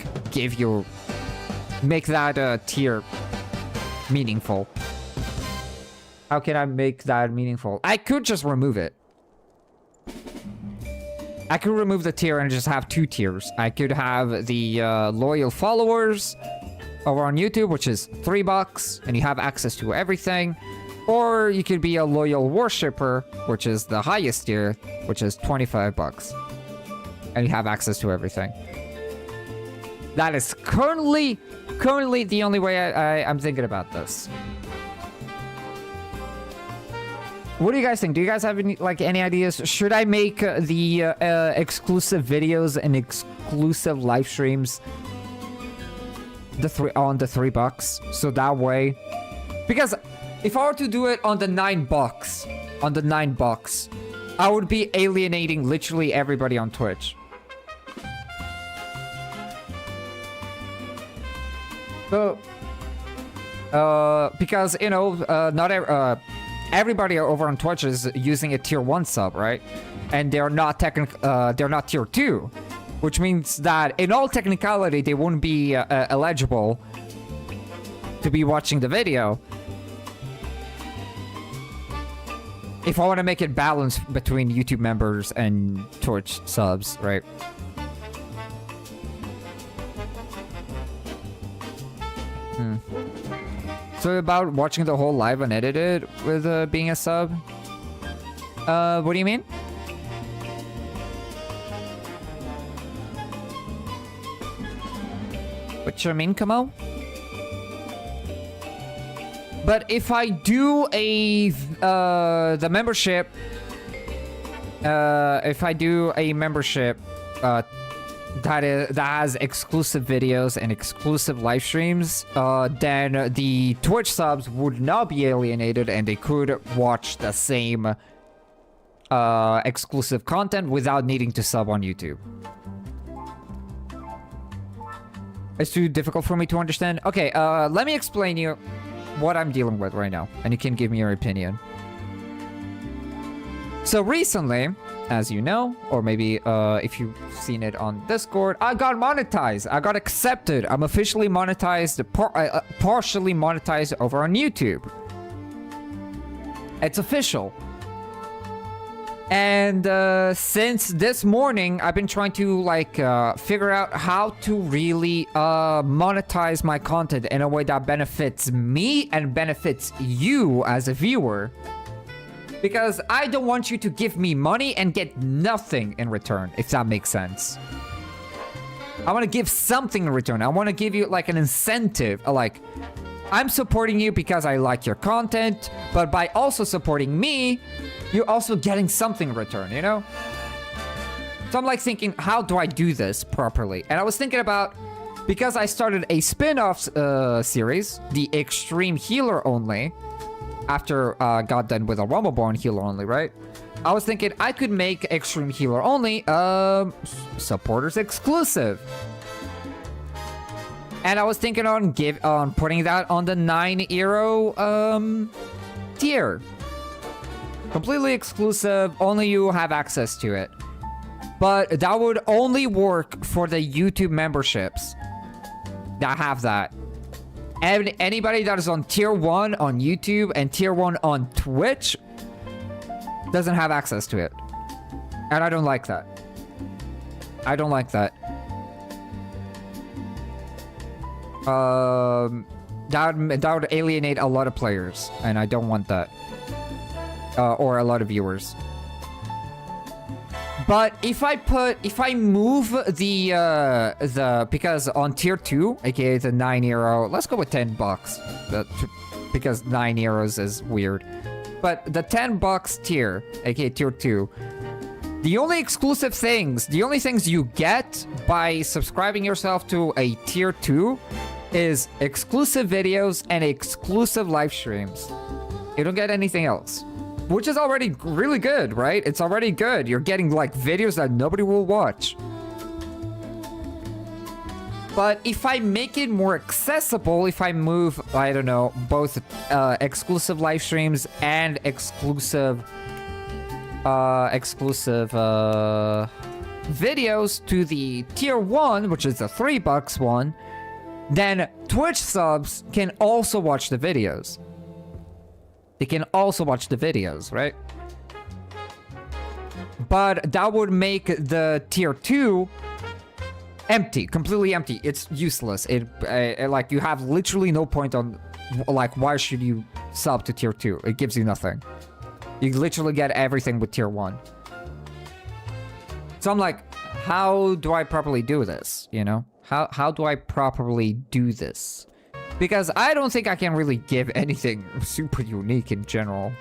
make that tier meaningful? How can I make that meaningful? I could just remove it. I could remove the tier and just have 2 tiers. I could have the loyal followers over on YouTube, which is $3, and you have access to everything. Or you could be a loyal worshipper, which is the highest tier, which is $25. And you have access to everything. That is currently the only way I'm thinking about this. What do you guys think? Do you guys have any ideas? Should I make the exclusive videos and exclusive live streams on the $3? So that way, because if I were to do it on the $9, I would be alienating literally everybody on Twitch. So, because you know, not everybody over on Twitch is using a tier 1 sub, right? And they're not tier 2, which means that in all technicality they wouldn't be eligible to be watching the video. If I want to make it balanced between YouTube members and Twitch subs, right? So about watching the whole live unedited with being a sub? What do you mean? What you mean, Kamo? But if I do the membership, if I do a membership that has exclusive videos and exclusive live streams, then the Twitch subs would not be alienated and they could watch the same exclusive content without needing to sub on YouTube. It's too difficult for me to understand. Okay, let me explain you what I'm dealing with right now, and you can give me your opinion. So recently, as you know, or maybe if you've seen it on Discord, I got monetized. I got accepted. I'm officially monetized, partially monetized over on YouTube. It's official. And since this morning, I've been trying to like figure out how to really monetize my content in a way that benefits me and benefits you as a viewer. Because I don't want you to give me money and get nothing in return, if that makes sense. I want to give something in return. I want to give you like an incentive, like I'm supporting you because I like your content, but by also supporting me, you're also getting something in return, you know? So I'm like thinking, how do I do this properly? And I was thinking about, because I started a spin-off series, the Extreme Healer Only, after got done with a Rumbleborn Healer Only, right? I was thinking I could make Extreme Healer Only supporters exclusive. And I was thinking on putting that on the 9 euro tier. Completely exclusive, only you have access to it. But that would only work for the YouTube memberships that have that. And anybody that is on tier 1 on YouTube and tier 1 on Twitch doesn't have access to it. And I don't like that. I don't like that. That would alienate a lot of players, and I don't want that. Or a lot of viewers. But if I move the because on tier 2, aka the 9 euro, let's go with 10 bucks. Because 9 euros is weird. But the 10 bucks tier, aka tier 2, the only things you get by subscribing yourself to a tier 2 is exclusive videos and exclusive live streams. You don't get anything else. Which is already really good, right? It's already good. You're getting like videos that nobody will watch. But if I make it more accessible, if I move, I don't know, both exclusive live streams and exclusive videos to the tier 1, which is the 3 bucks one, then Twitch subs can also watch the videos. They can also watch the videos, right? But that would make the tier 2 empty, completely empty. It's useless. It like you have literally no point on like why should you sub to tier 2? It gives you nothing. You literally get everything with tier 1. So I'm like, how do I properly do this? You know? How do I properly do this? Because I don't think I can really give anything super unique in general.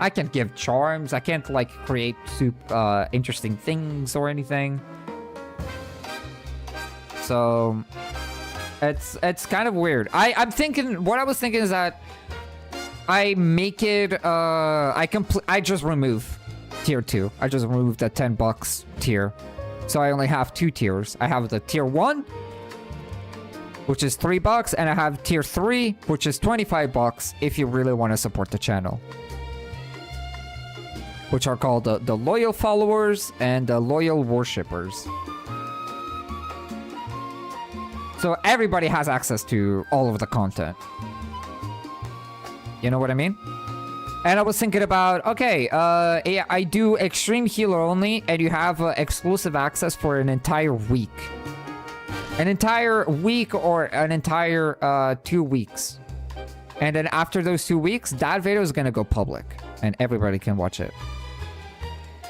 I can't give charms. I can't like create super interesting things or anything. So it's kind of weird. I'm thinking, what I was thinking is that I make it I just remove tier 2. I just remove the 10 bucks tier. So I only have 2 tiers. I have the tier 1, which is 3 bucks, and I have tier 3, which is 25 bucks if you really want to support the channel. Which are called the loyal followers and the loyal worshippers. So everybody has access to all of the content. You know what I mean? And I was thinking about, okay, I do Extreme Healer Only, and you have exclusive access for an entire week. An entire week or an entire 2 weeks. And then after those 2 weeks, that video is gonna go public. And everybody can watch it.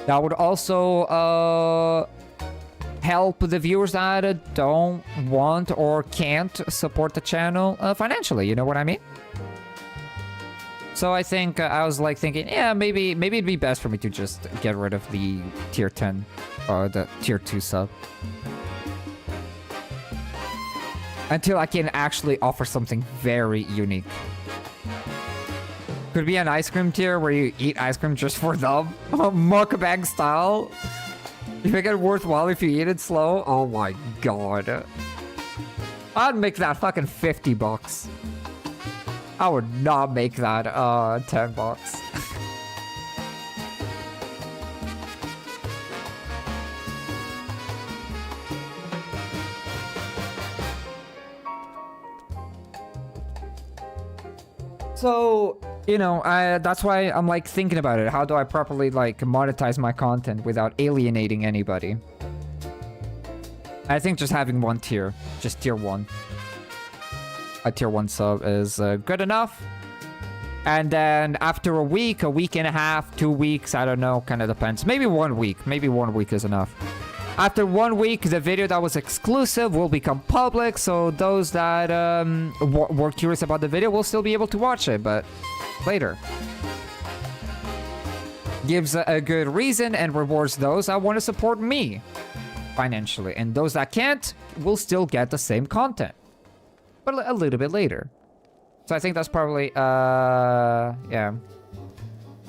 That would also help the viewers that don't want or can't support the channel financially. You know what I mean? So I think I was like thinking, yeah, maybe it'd be best for me to just get rid of the tier 10 or the tier 2 sub. Until I can actually offer something very unique. Could be an ice cream tier where you eat ice cream just for them. Mukbang style. You make it worthwhile if you eat it slow. Oh my god. I'd make that fucking 50 bucks. I would not make that 10 bucks. So, you know, that's why I'm like thinking about it. How do I properly like monetize my content without alienating anybody? I think just having one tier, just tier 1. A tier 1 sub is good enough. And then after a week and a half, 2 weeks, I don't know, kind of depends. Maybe 1 week. Maybe 1 week is enough. After 1 week, the video that was exclusive will become public, so those that were curious about the video will still be able to watch it, but later. Gives a good reason and rewards those that want to support me financially, and those that can't will still get the same content, but a little bit later. So I think that's probably, yeah.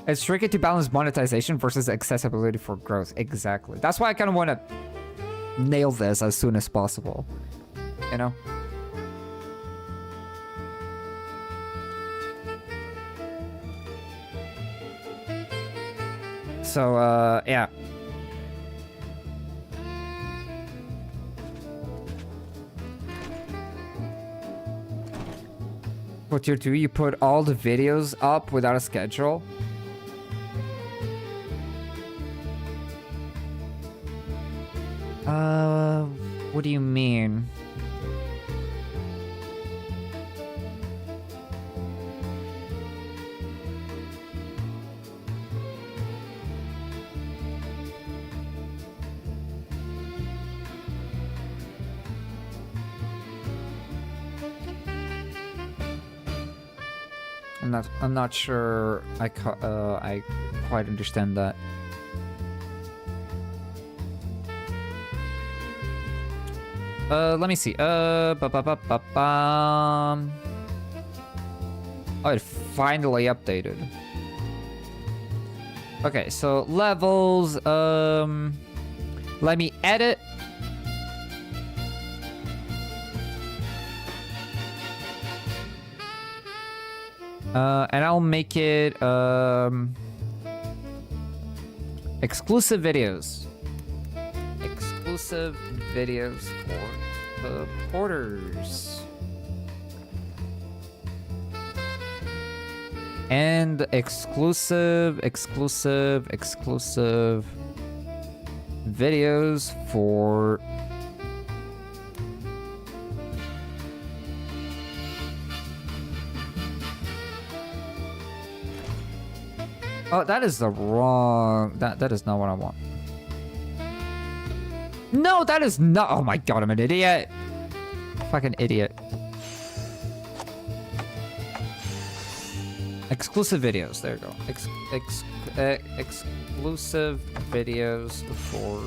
It's tricky to balance monetization versus accessibility for growth. Exactly. That's why I kind of want to nail this as soon as possible. You know? So, yeah. For tier 2, you put all the videos up without a schedule. What do you mean? I'm not sure I quite understand that. Let me see. Oh, it finally updated. Okay, so levels, let me edit. And I'll make it, exclusive videos. Exclusive videos for supporters. And exclusive videos for oh, that is the wrong... That is not what I want. No, that is not... Oh my god, I'm an idiot. Fucking idiot. Exclusive videos. There you go. Exclusive videos for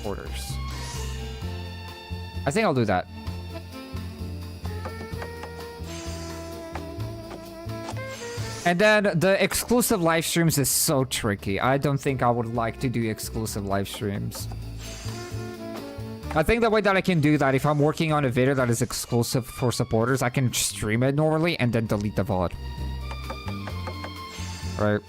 supporters. I think I'll do that. And then the exclusive live streams is so tricky. I don't think I would like to do exclusive live streams. I think the way that I can do that, if I'm working on a video that is exclusive for supporters, I can stream it normally and then delete the VOD. Right?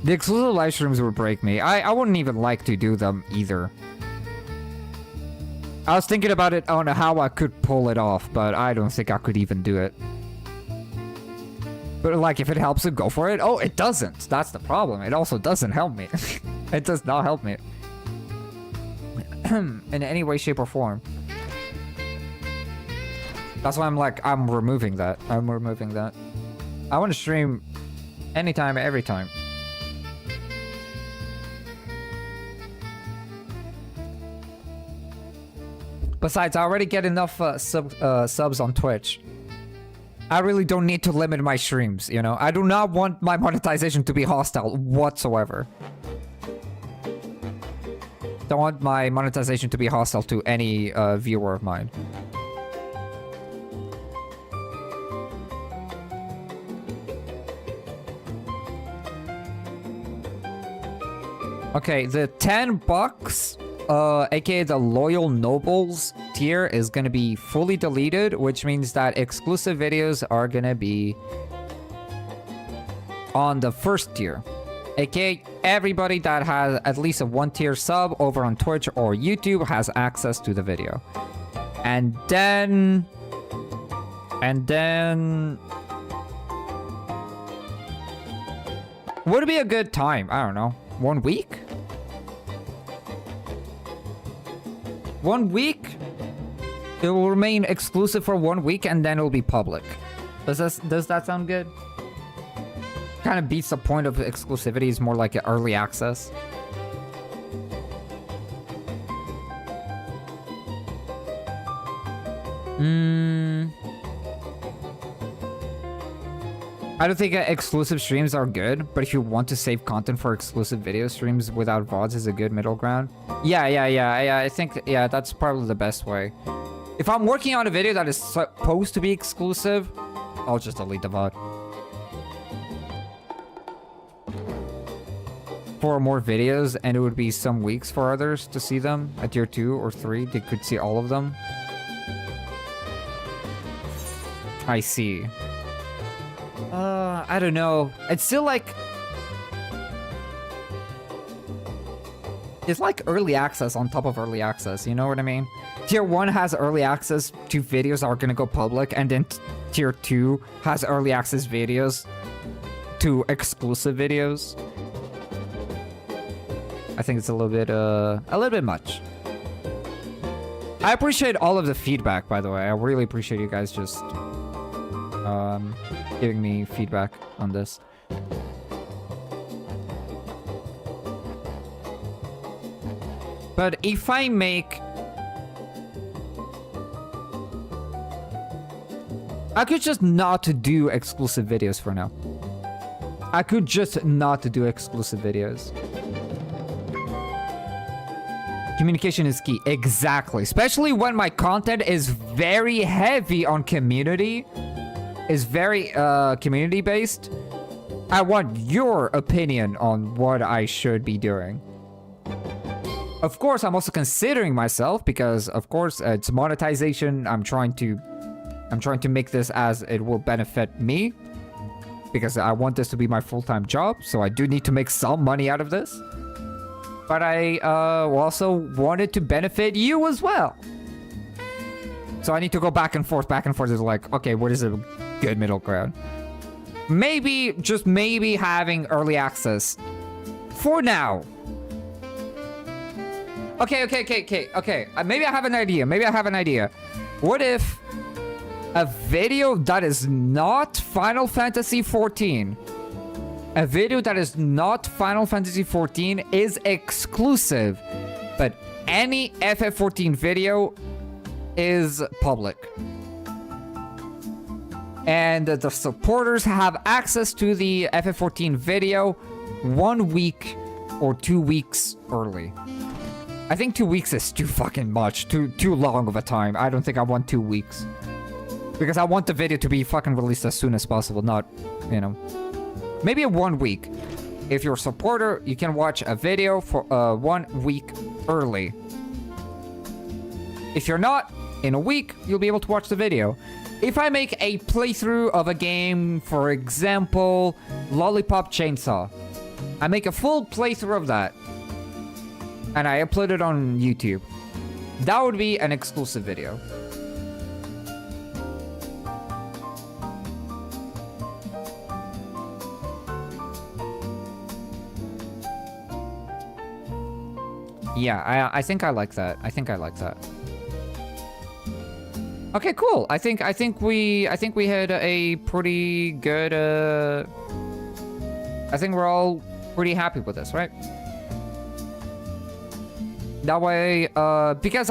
The exclusive live streams would break me. I wouldn't even like to do them either. I was thinking about it on how I could pull it off, but I don't think I could even do it. But like, if it helps it, go for it. Oh, it doesn't. That's the problem. It also doesn't help me. It does not help me. In any way, shape, or form. That's why I'm like, I'm removing that. I'm removing that. I want to stream anytime, every time. Besides, I already get enough subs on Twitch. I really don't need to limit my streams, you know? I do not want my monetization to be hostile whatsoever. Don't want my monetization to be hostile to any viewer of mine. Okay, the $10... aka the Loyal Nobles tier is gonna be fully deleted, which means that exclusive videos are gonna be on the first tier. aka everybody that has at least a 1-tier sub over on Twitch or YouTube has access to the video. And then would it be a good time? I don't know. 1 week? 1 week? It will remain exclusive for 1 week and then it will be public. Does that sound good? Kind of beats the point of exclusivity. Is more like an early access. I don't think exclusive streams are good, but if you want to save content for exclusive video streams without VODs is a good middle ground. Yeah, I think, yeah, that's probably the best way. If I'm working on a video that is supposed to be exclusive, I'll just delete the VOD. 4 more videos, and it would be some weeks for others to see them. At tier 2 or 3, they could see all of them. I see. I don't know. It's still like... It's like early access on top of early access, you know what I mean? Tier 1 has early access to videos that are gonna go public, and then Tier 2 has early access videos to exclusive videos. I think it's a little bit much. I appreciate all of the feedback, by the way. I really appreciate you guys just giving me feedback on this. But if I make... I could just not do exclusive videos for now. I could just not do exclusive videos. Communication is key. Exactly. Especially when my content is very heavy on community. Is very community based. I want your opinion on what I should be doing. Of course, I'm also considering myself because, of course, it's monetization. I'm trying to make this as it will benefit me because I want this to be my full-time job. So I do need to make some money out of this. But I also want it to benefit you as well. So I need to go back and forth. It's like, okay, what is a good middle ground? Maybe, just maybe having early access. For now. Okay. Maybe I have an idea. What if a video that is not Final Fantasy XIV... A video that is not Final Fantasy XIV is exclusive, but any FF14 video is public. And the supporters have access to the FF14 video 1 week or 2 weeks early. I think 2 weeks is too fucking much, too long of a time. I don't think I want 2 weeks. Because I want the video to be fucking released as soon as possible, not, you know... Maybe 1 week. If you're a supporter, you can watch a video for 1 week early. If you're not, in a week, you'll be able to watch the video. If I make a playthrough of a game, for example, Lollipop Chainsaw, I make a full playthrough of that, and I upload it on YouTube, that would be an exclusive video. Yeah, I think I like that. Okay, cool. I think we had a pretty good I think we're all pretty happy with this, right? That way, because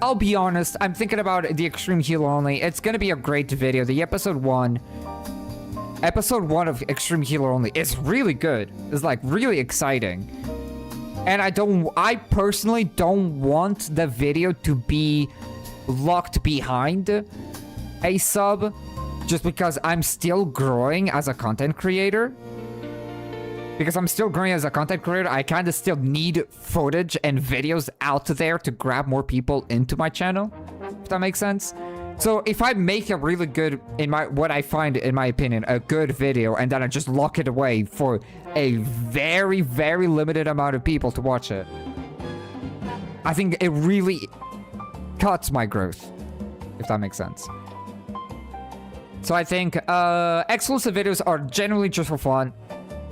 I'll be honest, I'm thinking about the Extreme Heal Only. It's gonna be a great video. The episode 1 of Extreme Healer Only is really good. It's like really exciting. And I personally don't want the video to be locked behind a sub just because I'm still growing as a content creator. Because I'm still growing as a content creator, I kind of still need footage and videos out there to grab more people into my channel, if that makes sense. So if I make a really good, what I find, in my opinion, a good video, and then I just lock it away for a very, very limited amount of people to watch it, I think it really cuts my growth, if that makes sense. So I think exclusive videos are generally just for fun.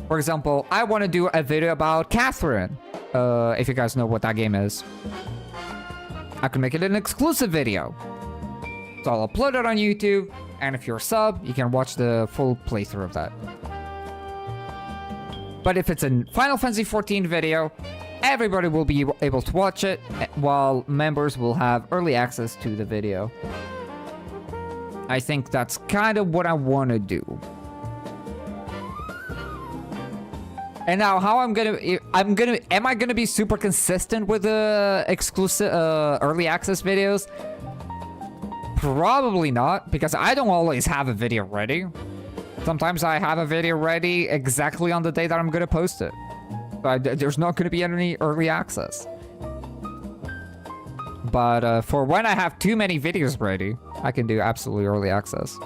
For example, I want to do a video about Catherine, if you guys know what that game is. I could make it an exclusive video. So I'll upload it on YouTube, and if you're a sub, you can watch the full playthrough of that. But if it's a Final Fantasy XIV video, everybody will be able to watch it, while members will have early access to the video. I think that's kind of what I want to do. And now, how am I gonna be super consistent with the exclusive early access videos? Probably not, because I don't always have a video ready. Sometimes I have a video ready exactly on the day that I'm gonna post it. But there's not gonna be any early access. But for when I have too many videos ready, I can do absolutely early access.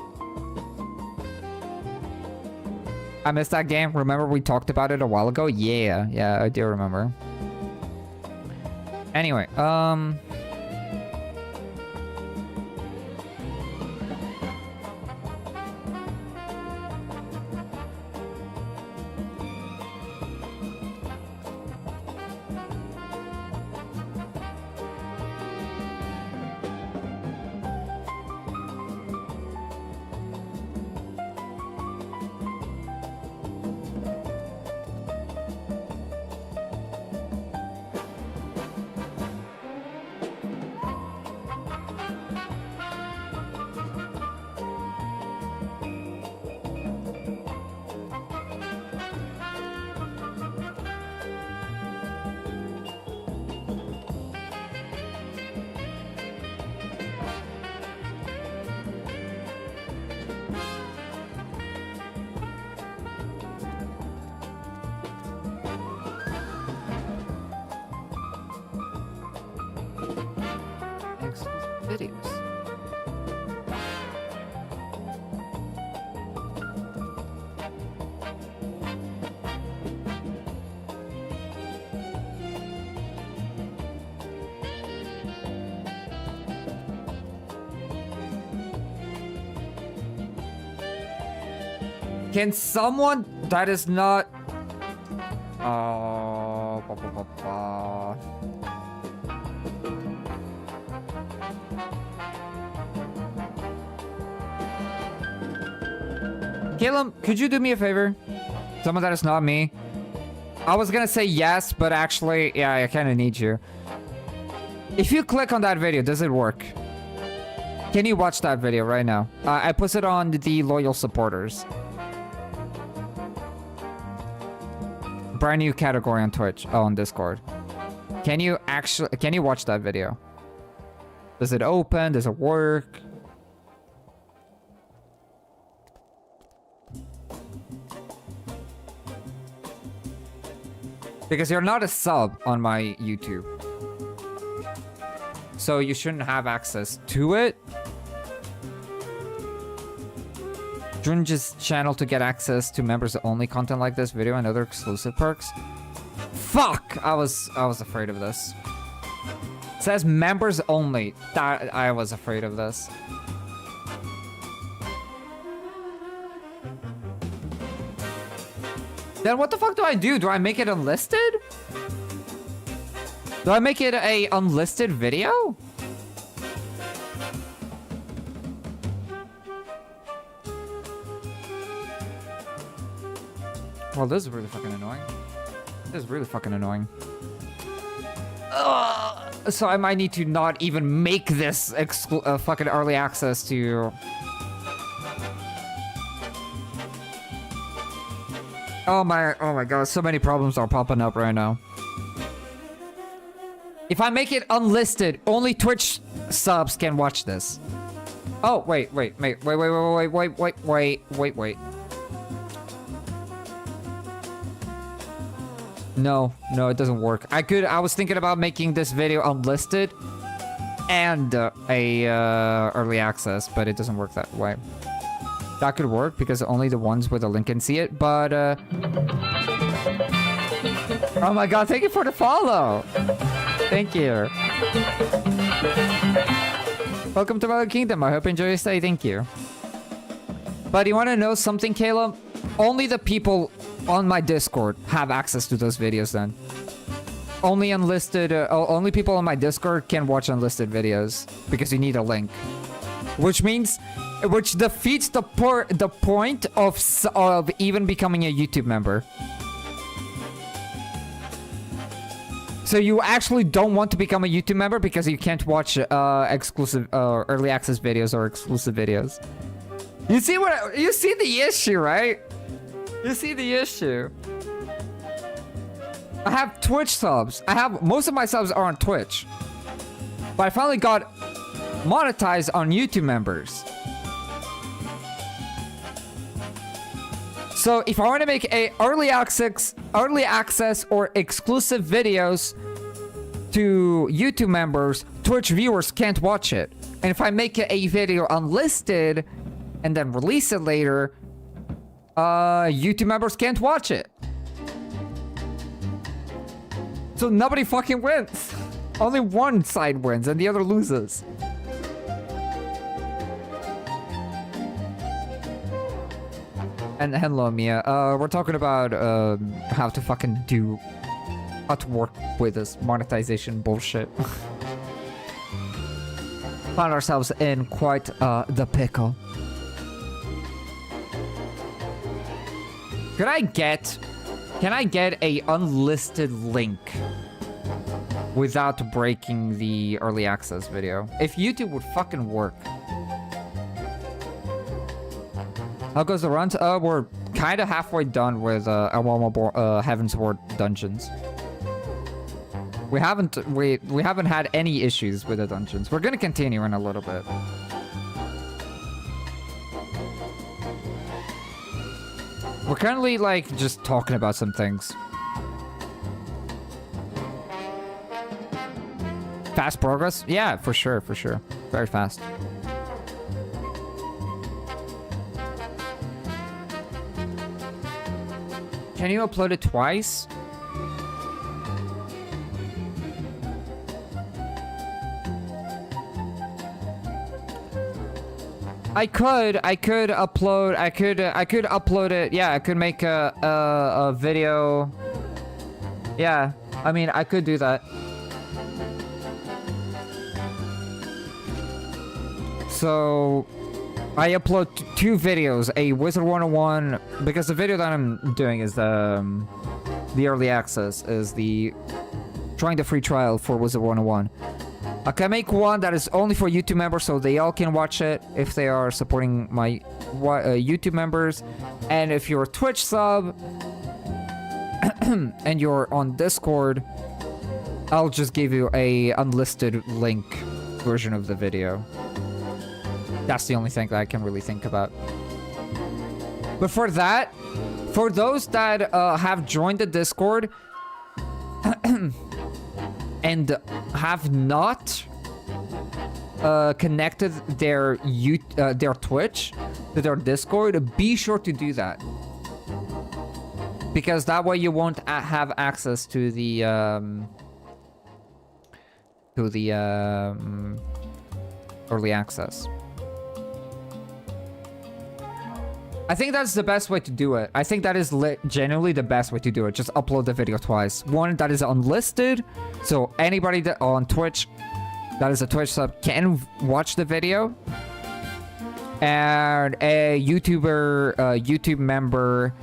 I missed that game. Remember we talked about it a while ago? Yeah, I do remember. Anyway, videos. Can someone that is not... Caleb, could you do me a favor? Someone that is not me. I was gonna say yes, but actually, yeah, I kind of need you. If you click on that video, does it work? Can you watch that video right now? I put it on the loyal supporters. Brand new category on Twitch. Oh, on Discord. Can you watch that video? Does it open? Does it work? Because you're not a sub on my YouTube. So you shouldn't have access to it. Join this channel to get access to members only content like this video and other exclusive perks. Fuck! I was afraid of this. It says members only. That I was afraid of this. Then what the fuck do I do? Do I make it unlisted? Do I make it a unlisted video? Well, this is really fucking annoying. This is really fucking annoying. So I might need to not even make this fucking early access to... Oh my god, so many problems are popping up right now. If I make it unlisted, only Twitch subs can watch this. Oh, wait. No, it doesn't work. I was thinking about making this video unlisted, and early access, but it doesn't work that way. That could work because only the ones with a link can see it, but oh my god, thank you for the follow. Thank you. Welcome to my kingdom. I hope you enjoy your stay. Thank you. But you want to know something, Caleb? Only the people on my Discord have access to those videos then. Only unlisted, only people on my Discord can watch unlisted videos because you need a link. Which means, which defeats the point of even becoming a YouTube member. So you actually don't want to become a YouTube member because you can't watch exclusive early access videos or exclusive videos. You see you see the issue, right? You see the issue. I have Twitch subs. Most of my subs are on Twitch. But I finally got monetized on YouTube members. So if I want to make a early access or exclusive videos to YouTube members, Twitch viewers can't watch it. And if I make a video unlisted and then release it later, YouTube members can't watch it. So nobody fucking wins. Only one side wins and the other loses. And hello, Mia. We're talking about how to fucking how to work with this monetization bullshit. Found ourselves in quite the pickle. Can I get a unlisted link without breaking the early access video? If YouTube would fucking work. How goes the runs? We're kind of halfway done with Heavensward dungeons. We haven't had any issues with the dungeons. We're gonna continue in a little bit. We're currently like just talking about some things. Fast progress? Yeah, for sure, for sure. Very fast. Can you upload it twice? I could upload it. Yeah, I could make a video. Yeah, I mean, I could do that. So I upload two videos, a Wizard 101, because the video that I'm doing is the early access, is the trying the free trial for Wizard 101. I can make one that is only for YouTube members, so they all can watch it if they are supporting my YouTube members. And if you're a Twitch sub and you're on Discord, I'll just give you a unlisted link version of the video. That's the only thing that I can really think about. But for that, for those that have joined the Discord and have not connected their Twitch to their Discord, be sure to do that. Because that way you won't have access to the early access. I think that's the best way to do it. I think that is genuinely the best way to do it. Just upload the video twice. One that is unlisted, so anybody that on Twitch that is a Twitch sub can watch the video. And a YouTube member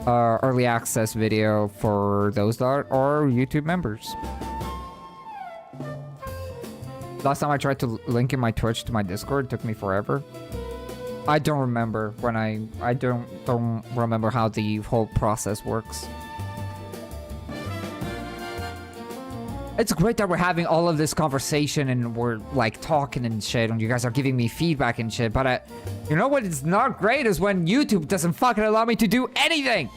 early access video for those that are YouTube members. Last time I tried to link in my Twitch to my Discord, it took me forever. I don't remember when I don't remember how the whole process works. It's great that we're having all of this conversation and we're like talking and shit and you guys are giving me feedback and shit, but you know what is not great is when YouTube doesn't fucking allow me to do anything.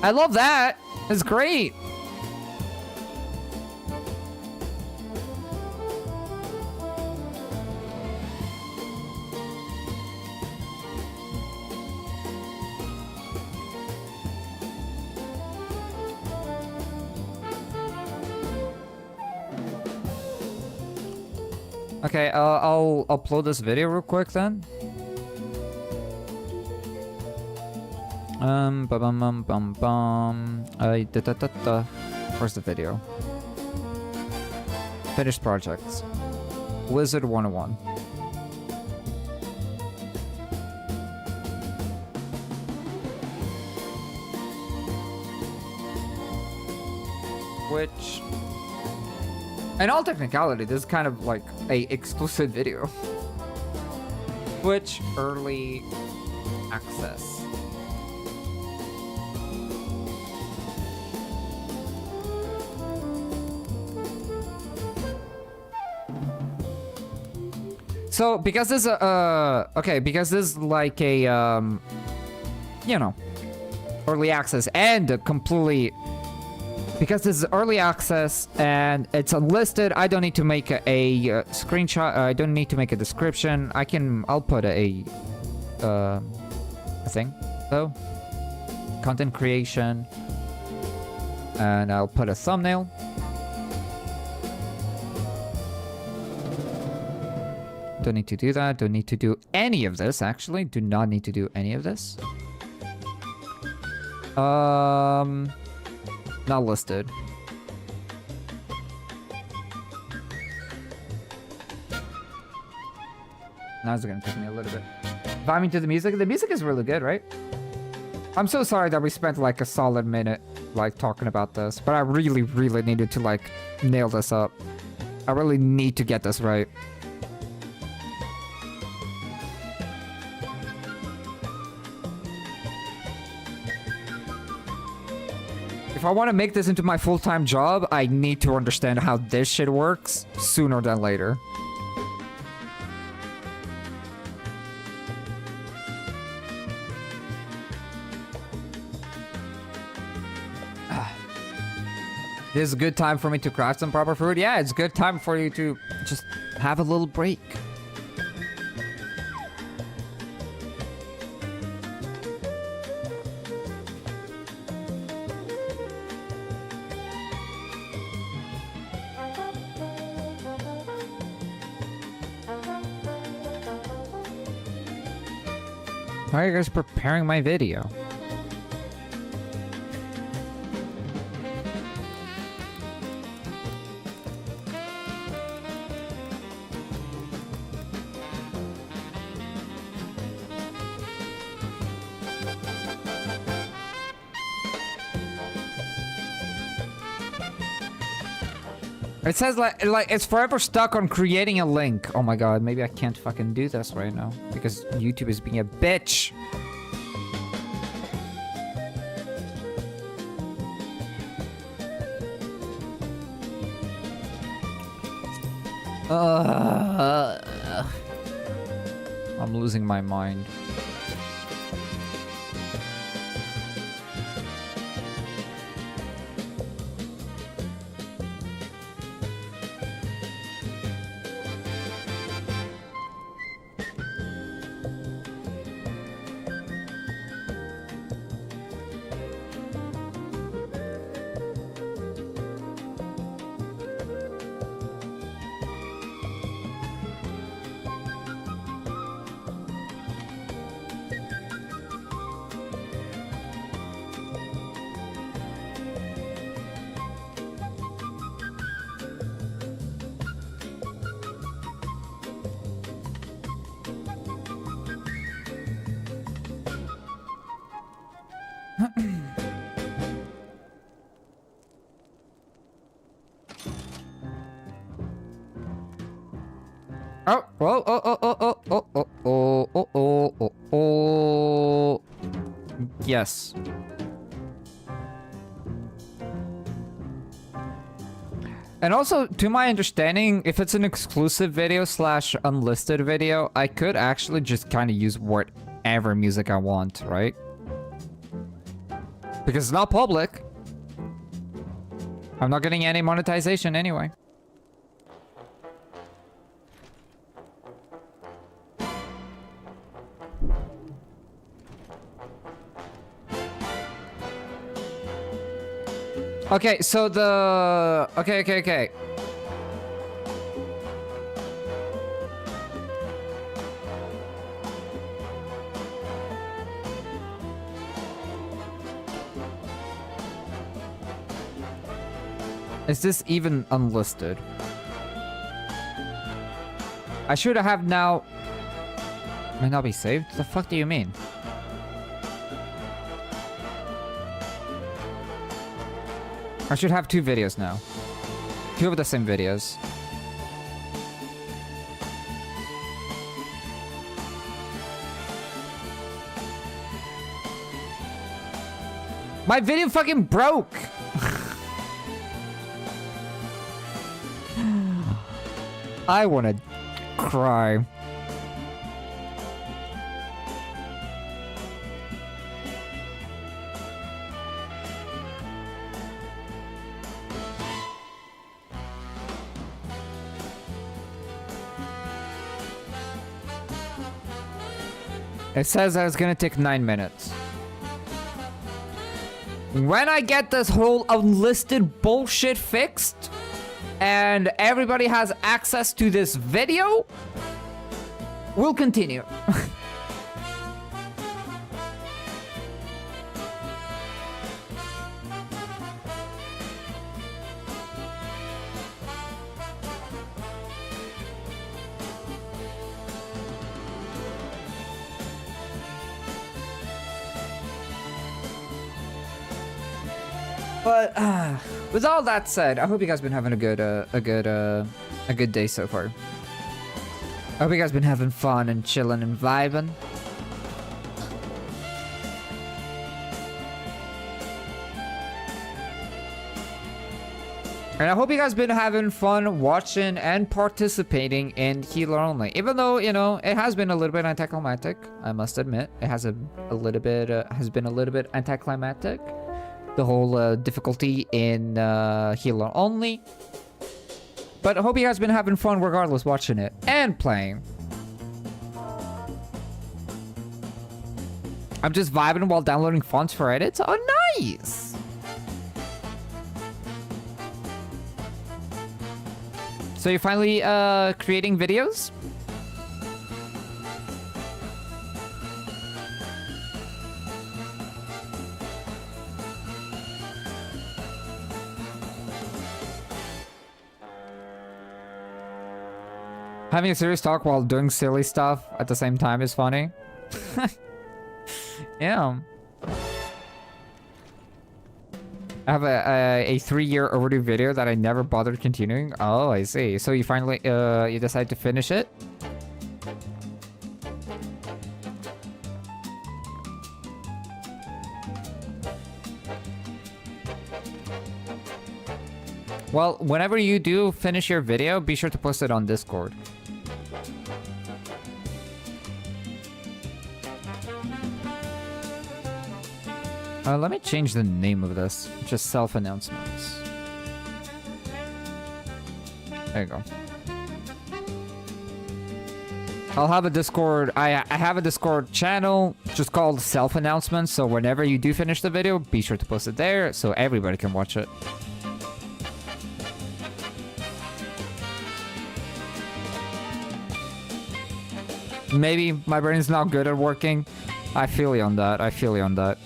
I love that. It's great. Okay, I'll upload this video real quick then. Bum bum bum bum bum. Where's the video? Finished projects. Wizard 101. Which, in all technicality, this is kind of like a exclusive video. Twitch early access. So because this okay, because this is like a you know, early access and completely, because this is early access and it's unlisted, I don't need to make a screenshot. I don't need to make a description. I'll put a thing though, content creation, and I'll put a thumbnail. Don't need to do that. Don't need to do any of this, actually. Do not need to do any of this. Not listed. Now it's gonna take me a little bit. Vibing to the music. The music is really good, right? I'm so sorry that we spent like a solid minute like talking about this, but I really, really needed to like nail this up. I really need to get this right. If I want to make this into my full-time job, I need to understand how this shit works sooner than later. This is a good time for me to craft some proper food. Yeah, it's a good time for you to just have a little break. Why are you guys preparing my video? It says like it's forever stuck on creating a link. Oh my god, maybe I can't fucking do this right now because YouTube is being a bitch. I'm losing my mind. Oh. Yes. And also, to my understanding, if it's an exclusive video slash unlisted video, I could actually just kind of use whatever music I want, right? Because it's not public. I'm not getting any monetization anyway. Okay, so the... Okay. Is this even unlisted? I should have now... Might not be saved? The fuck do you mean? I should have 2 videos now. 2 of the same videos. My video fucking broke! I wanna cry. It says that it's gonna take 9 minutes. When I get this whole unlisted bullshit fixed, and everybody has access to this video, we'll continue. But with all that said, I hope you guys been having a good day so far. I hope you guys been having fun and chilling and vibing. And I hope you guys been having fun watching and participating in Healer Only. Even though, you know, it has been a little bit anticlimactic, I must admit. It has been a little bit anticlimactic. The whole difficulty in Healer Only. But I hope you guys been having fun regardless watching it and playing. I'm just vibing while downloading fonts for edits. Oh, nice! So you're finally creating videos? Having a serious talk while doing silly stuff at the same time is funny. Yeah. I have a 3-year overdue video that I never bothered continuing. Oh, I see. So you finally, you decide to finish it? Well, whenever you do finish your video, be sure to post it on Discord. Let me change the name of this. Just self-announcements. There you go. I'll have a Discord. I have a Discord channel just called self-announcements. So whenever you do finish the video, be sure to post it there so everybody can watch it. Maybe my brain's not good at working. I feel you on that. I feel you on that.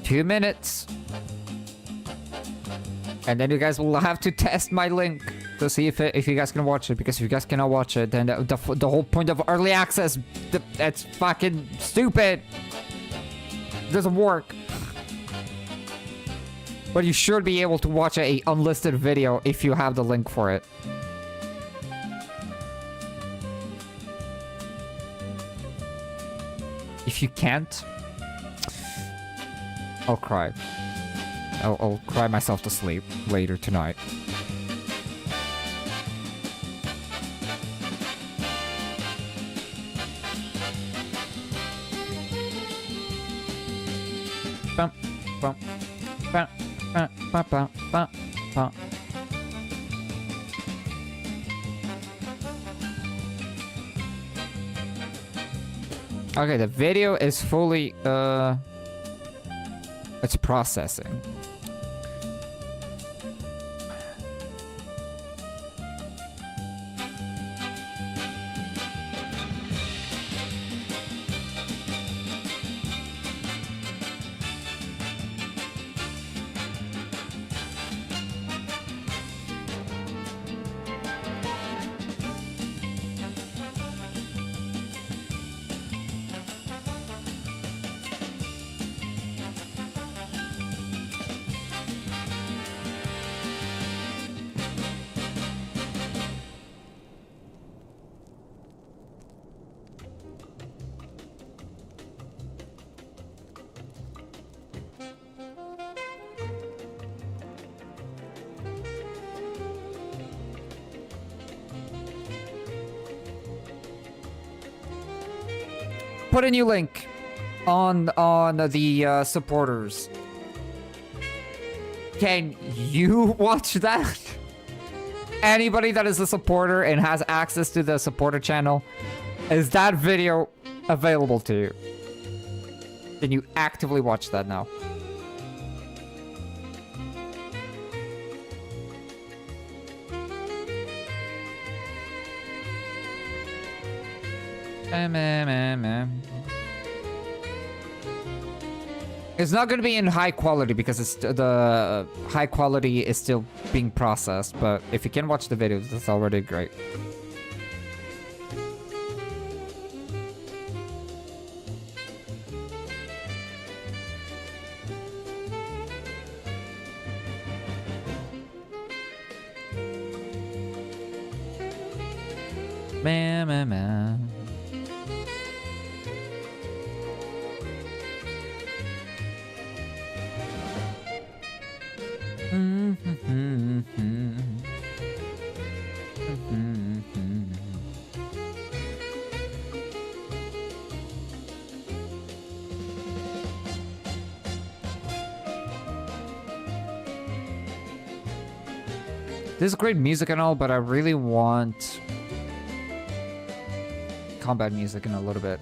Two minutes. And then you guys will have to test my link to see if you guys can watch it. Because if you guys cannot watch it, then the whole point of early access, that's fucking stupid. It doesn't work. But you should be able to watch a unlisted video if you have the link for it. If you can't, I'll cry. I'll cry myself to sleep later tonight. Bum, bum, bum, bum, bum, bum, bum, bum. Okay, the video is fully, it's processing. Put a new link on the supporters. Can you watch that? Anybody that is a supporter and has access to the supporter channel, is that video available to you? Can you actively watch that now? It's not going to be in high quality because it's the high quality is still being processed, but if you can watch the videos, that's already great. Man. This is great music and all, but I really want combat music in a little bit.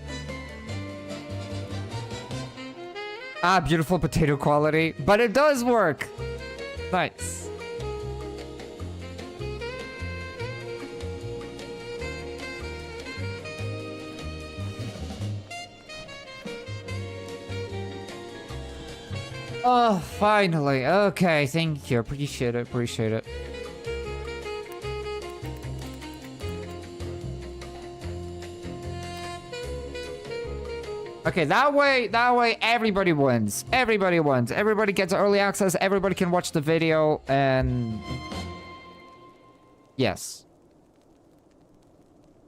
Ah, beautiful potato quality, but it does work. Nice. Oh, finally. Okay, thank you. Appreciate it. Appreciate it. Okay, that way everybody wins. Everybody wins. Everybody gets early access. Everybody can watch the video and yes.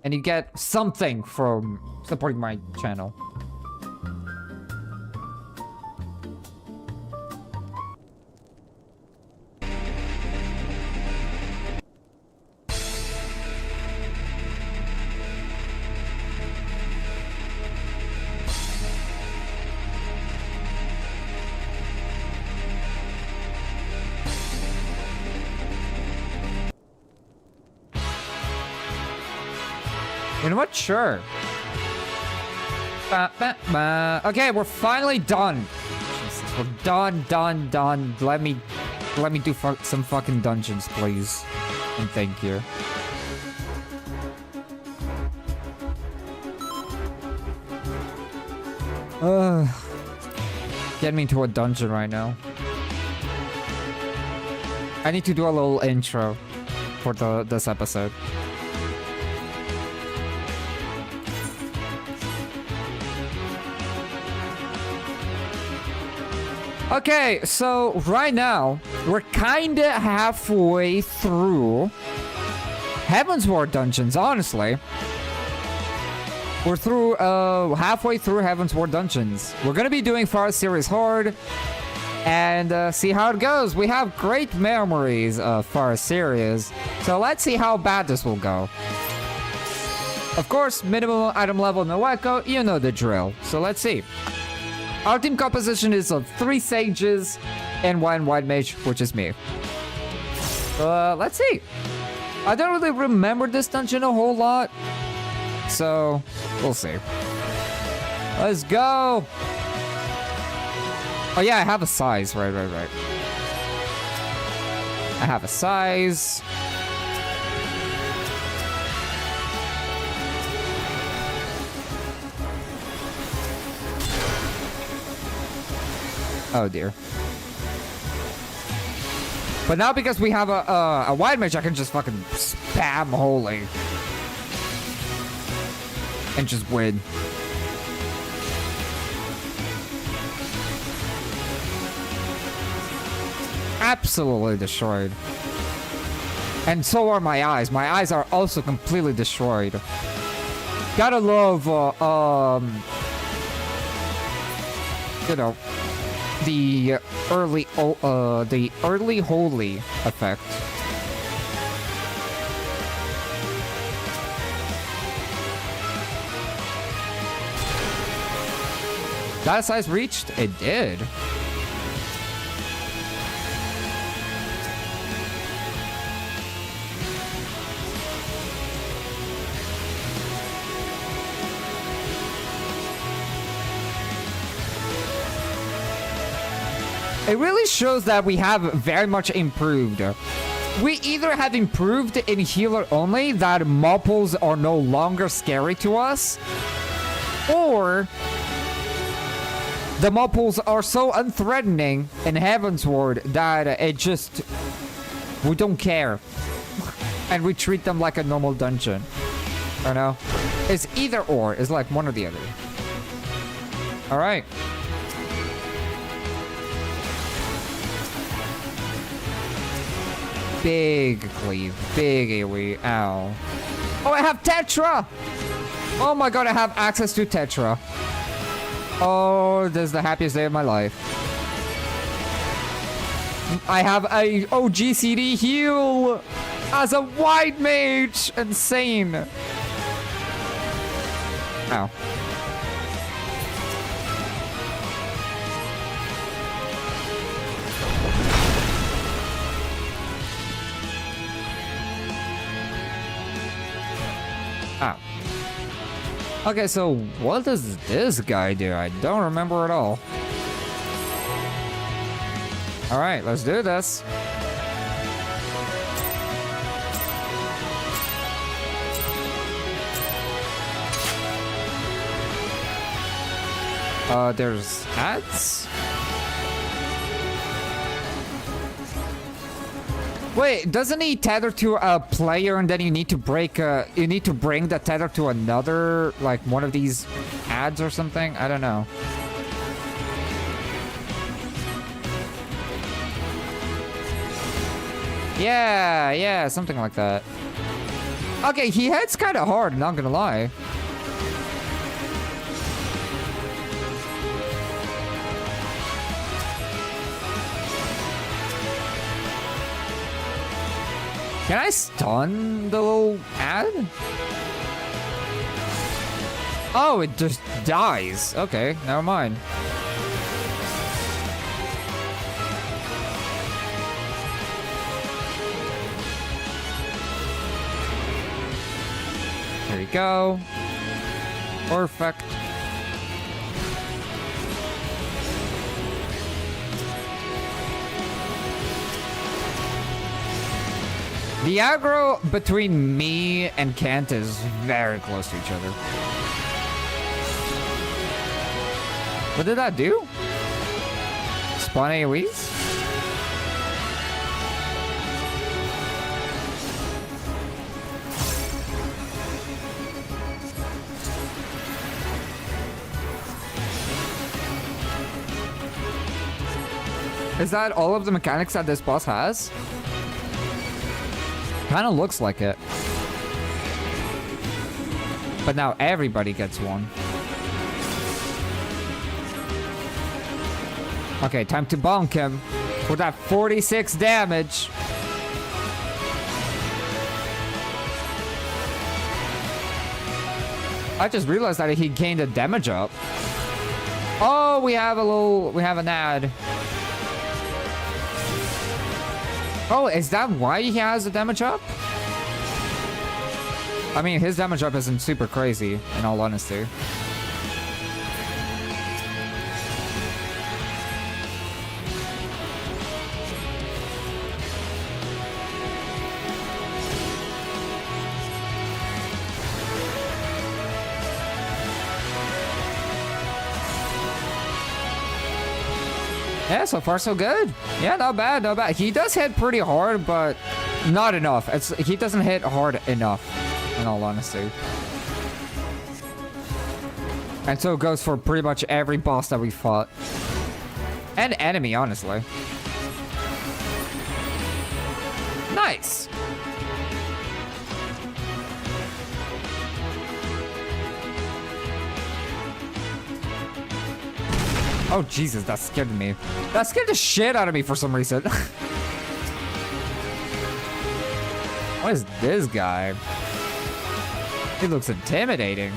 And you get something from supporting my channel. You know what? Sure. Okay, we're finally done. Jesus, we're done. Let me do some fucking dungeons, please. And thank you. Get me into a dungeon right now. I need to do a little intro for this episode. Okay, so right now, we're kinda halfway through Heavensward dungeons, honestly. We're through, halfway through Heavensward dungeons. We're gonna be doing Far Series Hard, and see how it goes. We have great memories for our series, so let's see how bad this will go. Of course, minimum item level, no echo, you know the drill. So let's see. Our team composition is of 3 sages and 1 white mage, which is me. Let's see. I don't really remember this dungeon a whole lot, so we'll see. Let's go. Oh yeah, I have a size. Right. I have a size. Oh dear. But now because we have a wide mage, I can just fucking spam holy. And just win. Absolutely destroyed. And so are my eyes. My eyes are also completely destroyed. Gotta love, you know, the early holy effect. That size reached? It did. It really shows that we have very much improved. We either have improved in healer only, that mopples are no longer scary to us, or the mopples are so unthreatening in Heavensward that it just... we don't care. And we treat them like a normal dungeon. I know. It's either or. It's like one or the other. Alright. Big cleave. Big AoE. Ow. Oh, I have Tetra! Oh my god, I have access to Tetra. Oh, this is the happiest day of my life. I have a OGCD heal as a white mage. Insane. Ow. Ow. Okay, so what does this guy do? I don't remember at all. Alright, let's do this. There's ads? Wait, doesn't he tether to a player and then you need to break, you need to bring the tether to another, like one of these ads or something? I don't know. Yeah, something like that. Okay, he hits kind of hard, not gonna lie. Can I stun the little ad? Oh, it just dies. Okay, never mind. There you go. Perfect. The aggro between me and Kent is very close to each other. What did that do? Spawn AoEs? Is that all of the mechanics that this boss has? Kinda looks like it. But now everybody gets one. Okay, time to bonk him with that 46 damage. I just realized that he gained a damage up. Oh, we have an ad. Oh, is that why he has a damage up? I mean, his damage up isn't super crazy, in all honesty. Yeah, so far so good. Yeah, not bad, not bad. He does hit pretty hard, but not enough. He doesn't hit hard enough, in all honesty. And so it goes for pretty much every boss that we fought. And enemy, honestly. Nice. Oh, Jesus, that scared me. That scared the shit out of me for some reason. What is this guy? He looks intimidating.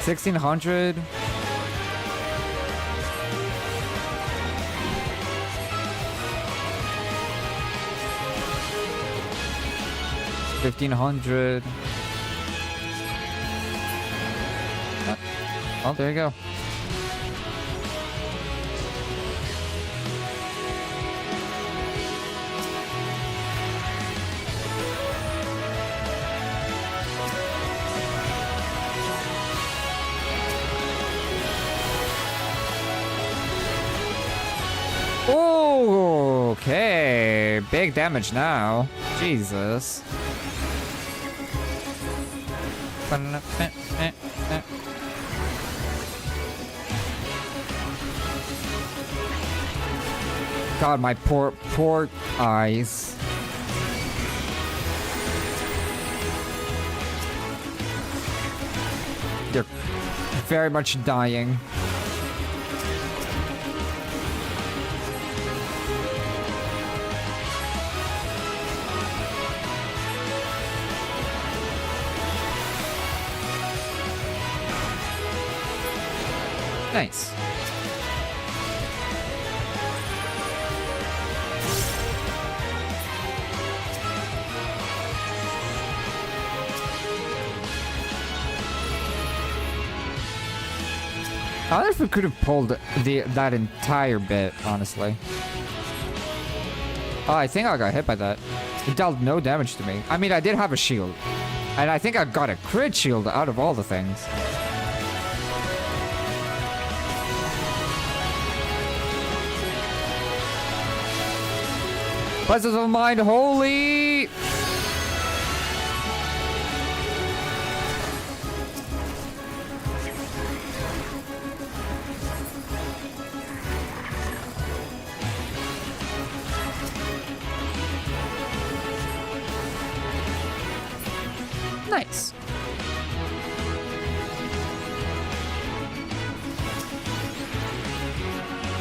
$1,600. $1,500. Oh, there you go. Oh, okay. Big damage now. Jesus. God, my poor eyes. They're very much dying. Nice. I wonder if we could have pulled that entire bit, honestly. Oh, I think I got hit by that. It dealt no damage to me. I mean, I did have a shield. And I think I got a crit shield out of all the things. Presence of mind, holy! Nice.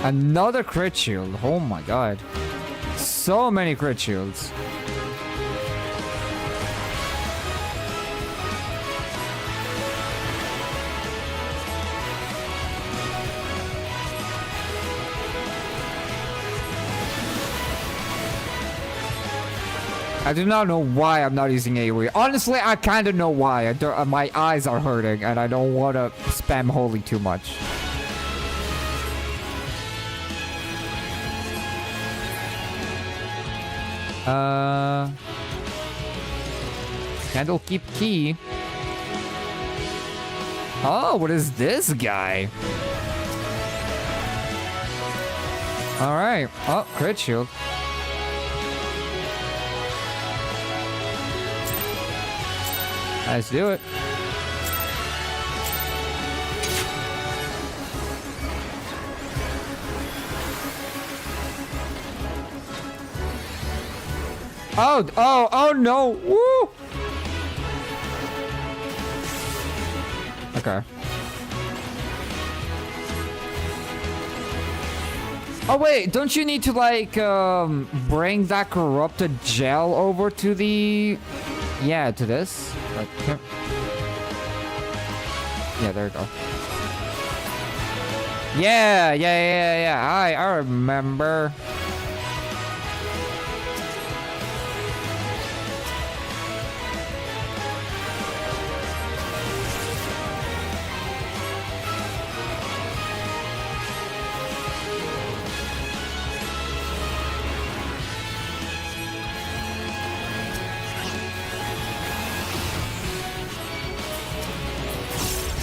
Another crit shield. Oh my god. So many crit shields. I do not know why I'm not using AoE. Honestly, I kind of know why. My eyes are hurting and I don't want to spam holy too much. Candle keep key. Oh, what is this guy? All right. Oh, crit shield. Let's do it. Oh no. Woo! Okay. Oh wait, don't you need to like bring that corrupted gel over to the to this? Like, yeah, there you go. Yeah. I remember.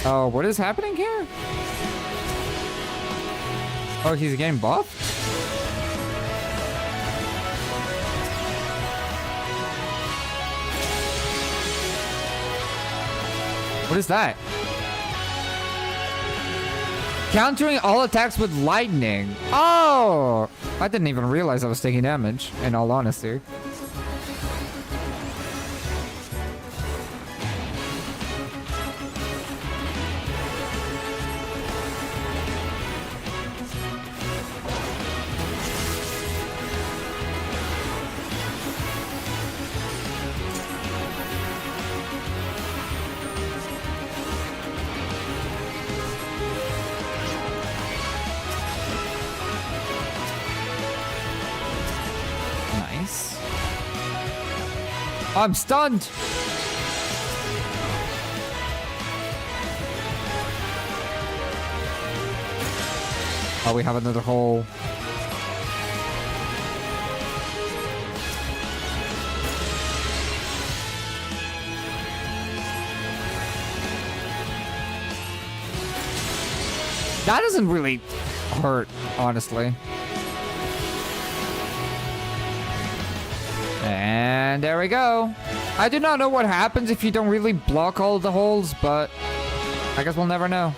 Oh, what is happening here? Oh, he's getting buffed? What is that? Countering all attacks with lightning. Oh! I didn't even realize I was taking damage, in all honesty. I'm stunned. Oh, we have another hole. That doesn't really hurt, honestly. And there we go. I do not know what happens if you don't really block all the holes, but I guess we'll never know.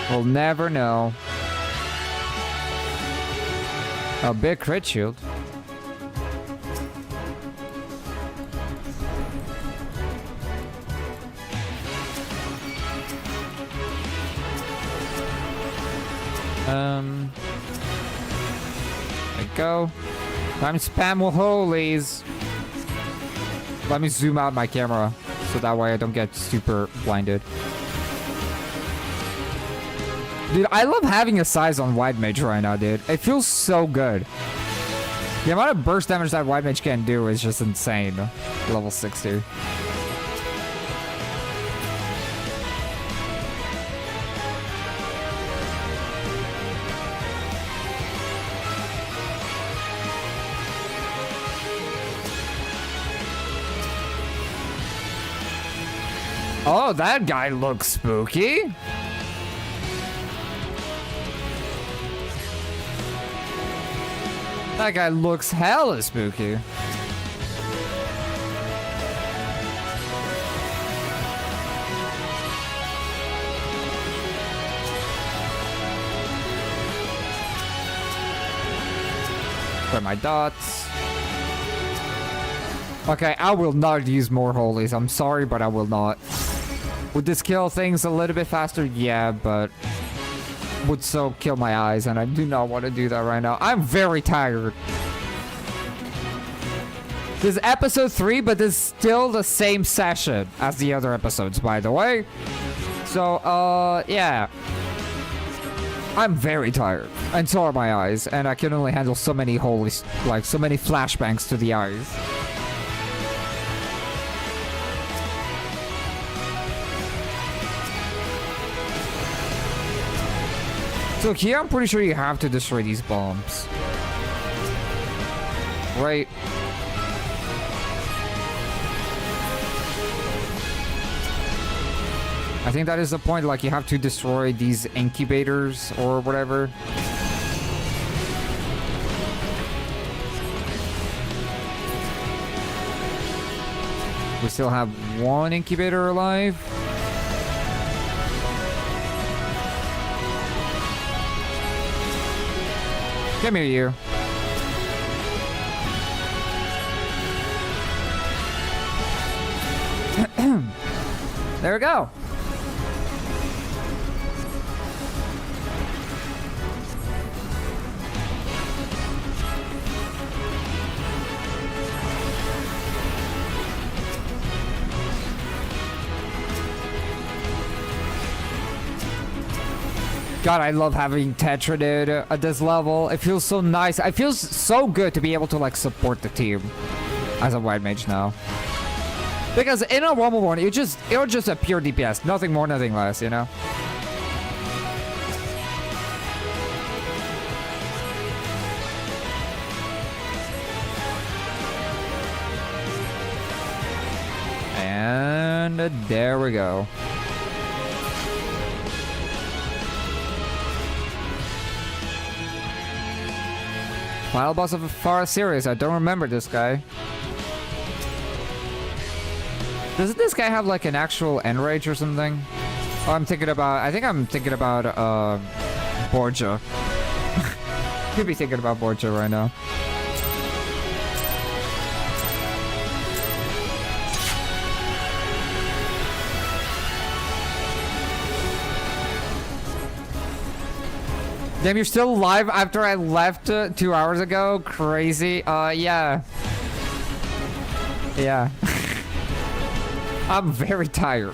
We'll never know. A big crit shield. There we go. Time to spam with holies. Let me zoom out my camera so that way I don't get super blinded. Dude, I love having a size on White Mage right now, dude. It feels so good. The amount of burst damage that White Mage can do is just insane. Level 60. Oh, that guy looks spooky. That guy looks hella spooky. Where are my dots? Okay, I will not use more holies. I'm sorry, but I will not. Would this kill things a little bit faster? Yeah, but would so kill my eyes, and I do not want to do that right now. I'm very tired. This is episode 3, but this is still the same session as the other episodes, by the way. So, yeah. I'm very tired, and so are my eyes, and I can only handle so many holy, like, so many flashbangs to the eyes. So here, I'm pretty sure you have to destroy these bombs. Right? I think that is the point, like, you have to destroy these incubators or whatever. We still have one incubator alive. Come here, you. There we go. God, I love having Tetra, dude, at this level. It feels so nice. It feels so good to be able to, like, support the team as a white mage now. Because in a 1v1, you're just a pure DPS. Nothing more, nothing less, you know? And there we go. Final boss of a Forest series. I don't remember this guy. Doesn't this guy have like an actual end rage or something? Oh, I think I'm thinking about Borgia. Could be thinking about Borgia right now. Damn, you're still alive after I left 2 hours ago? Crazy. Yeah. Yeah. I'm very tired.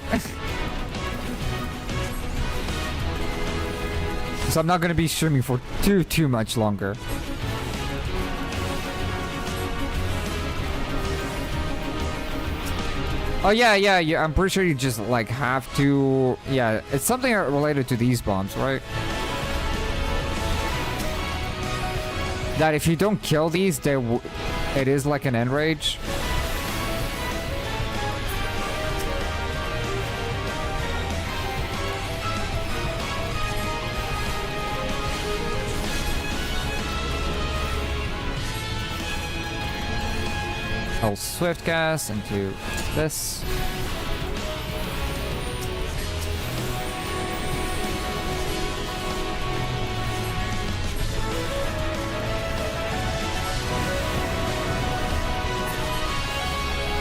So I'm not gonna be streaming for too much longer. Oh yeah, I'm pretty sure you just like have to, yeah, it's something related to these bombs, right? That if you don't kill these, it is like an end rage. I'll swift cast into this.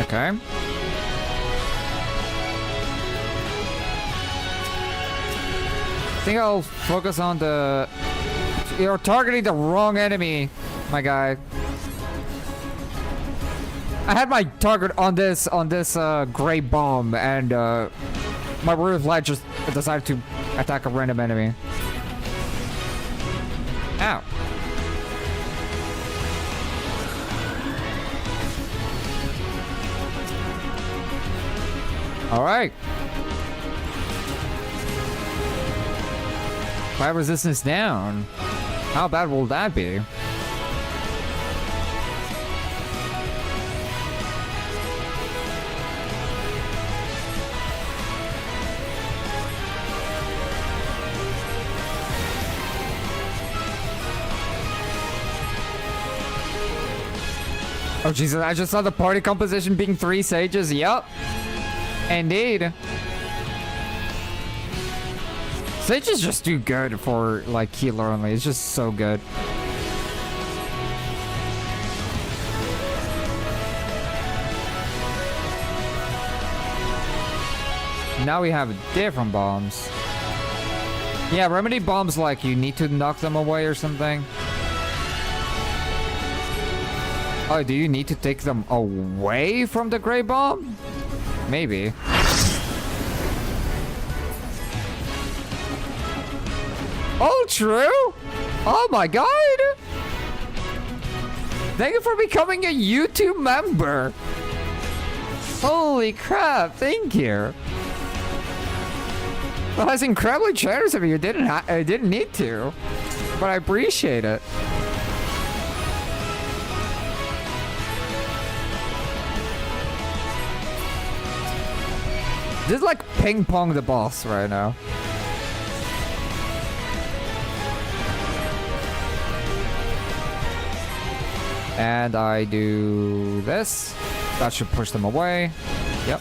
Okay. I think I'll focus on the... You're targeting the wrong enemy, my guy. I had my target on this gray bomb, and my Word of Light just decided to attack a random enemy. Ow. Alright. Fire resistance down. How bad will that be? Oh Jesus, I just saw the party composition being 3 sages. Yup. Indeed. Sage is just too good for like healer only. It's just so good. Now we have different bombs. Yeah, remedy bombs like you need to knock them away or something. Oh, do you need to take them away from the gray bomb? Maybe. Oh, true? Oh my god! Thank you for becoming a YouTube member. Holy crap, thank you. Well, that's incredibly generous of you. You didn't need to, but I appreciate it. This is like ping pong the boss right now. And I do this. That should push them away. Yep.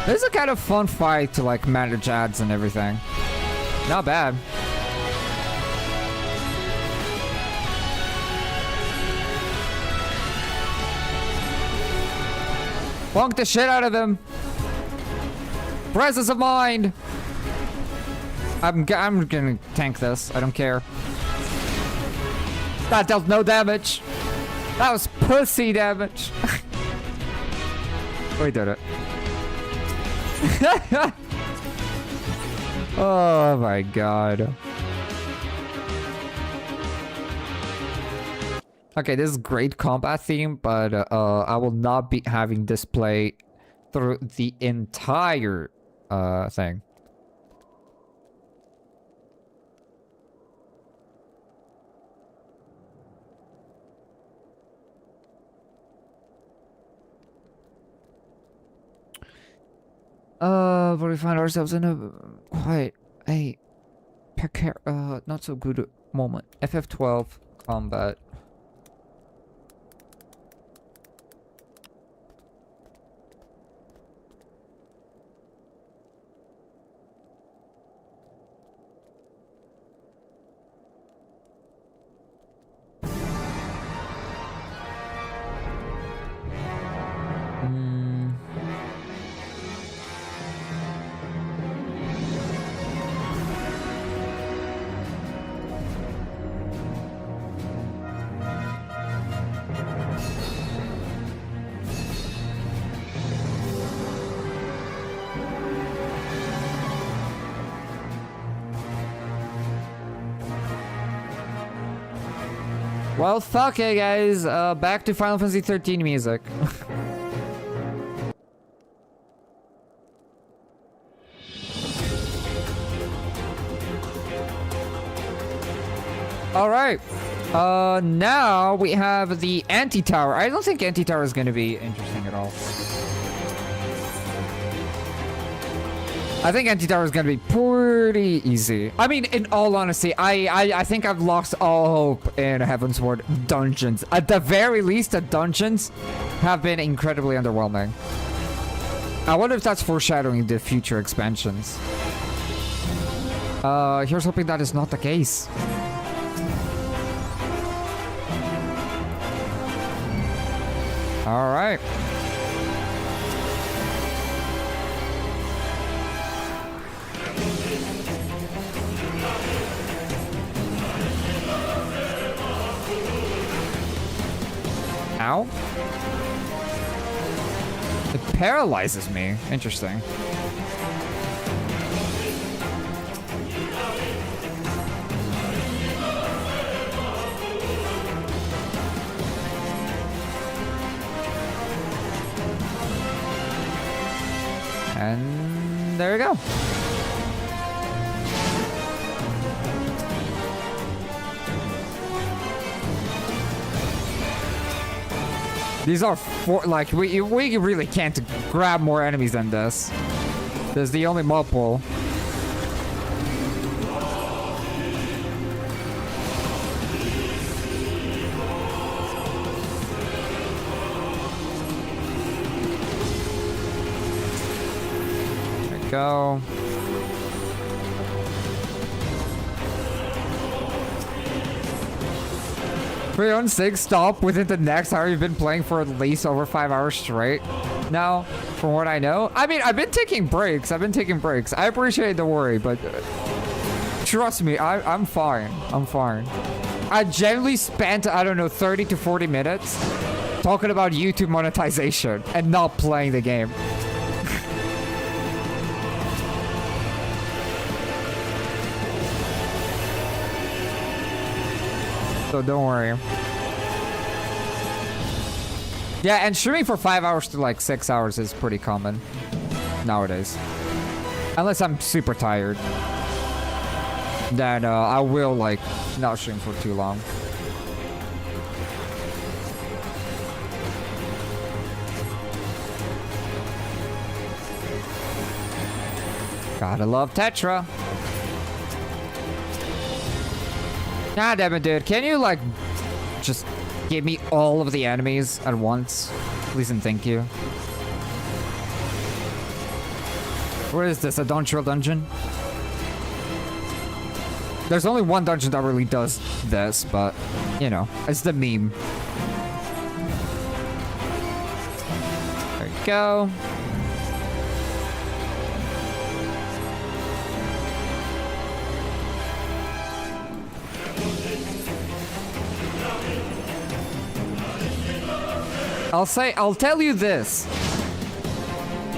This is a kind of fun fight to like manage ads and everything. Not bad. Bonk the shit out of him. Presence of mind. I'm gonna tank this. I don't care. That dealt no damage. That was pussy damage. We did it. Oh my god. Okay, this is great combat theme, but I will not be having this play through the entire thing. But we find ourselves in a quite not so good moment. FF12 combat. Well, fuck it, guys. Back to Final Fantasy 13 music. Alright. Now we have the anti-tower. I don't think anti-tower is going to be interesting at all. I think anti-tower is going to be pretty easy. I mean, in all honesty, I think I've lost all hope in Heavensward dungeons. At the very least, the dungeons have been incredibly underwhelming. I wonder if that's foreshadowing the future expansions. Here's hoping that is not the case. All right. Ow. It paralyzes me. Interesting. And there we go. These are four, like, we really can't grab more enemies than this. This is the only mob pool. There we go. Freon 6 stop within the next hour. You've been playing for at least over 5 hours straight now, from what I know. I mean, I've been taking breaks. I appreciate the worry, but trust me, I'm fine. I'm fine. I generally spent, I don't know, 30 to 40 minutes talking about YouTube monetization and not playing the game. So don't worry. Yeah, and streaming for 5 hours to like 6 hours is pretty common nowadays. Unless I'm super tired. Then I will like not stream for too long. Gotta love Tetra. God damn it, dude. Can you, like, just give me all of the enemies at once? Please and thank you. What is this, a Dawntrail dungeon? There's only one dungeon that really does this, but, you know, it's the meme. There you go. I'll tell you this.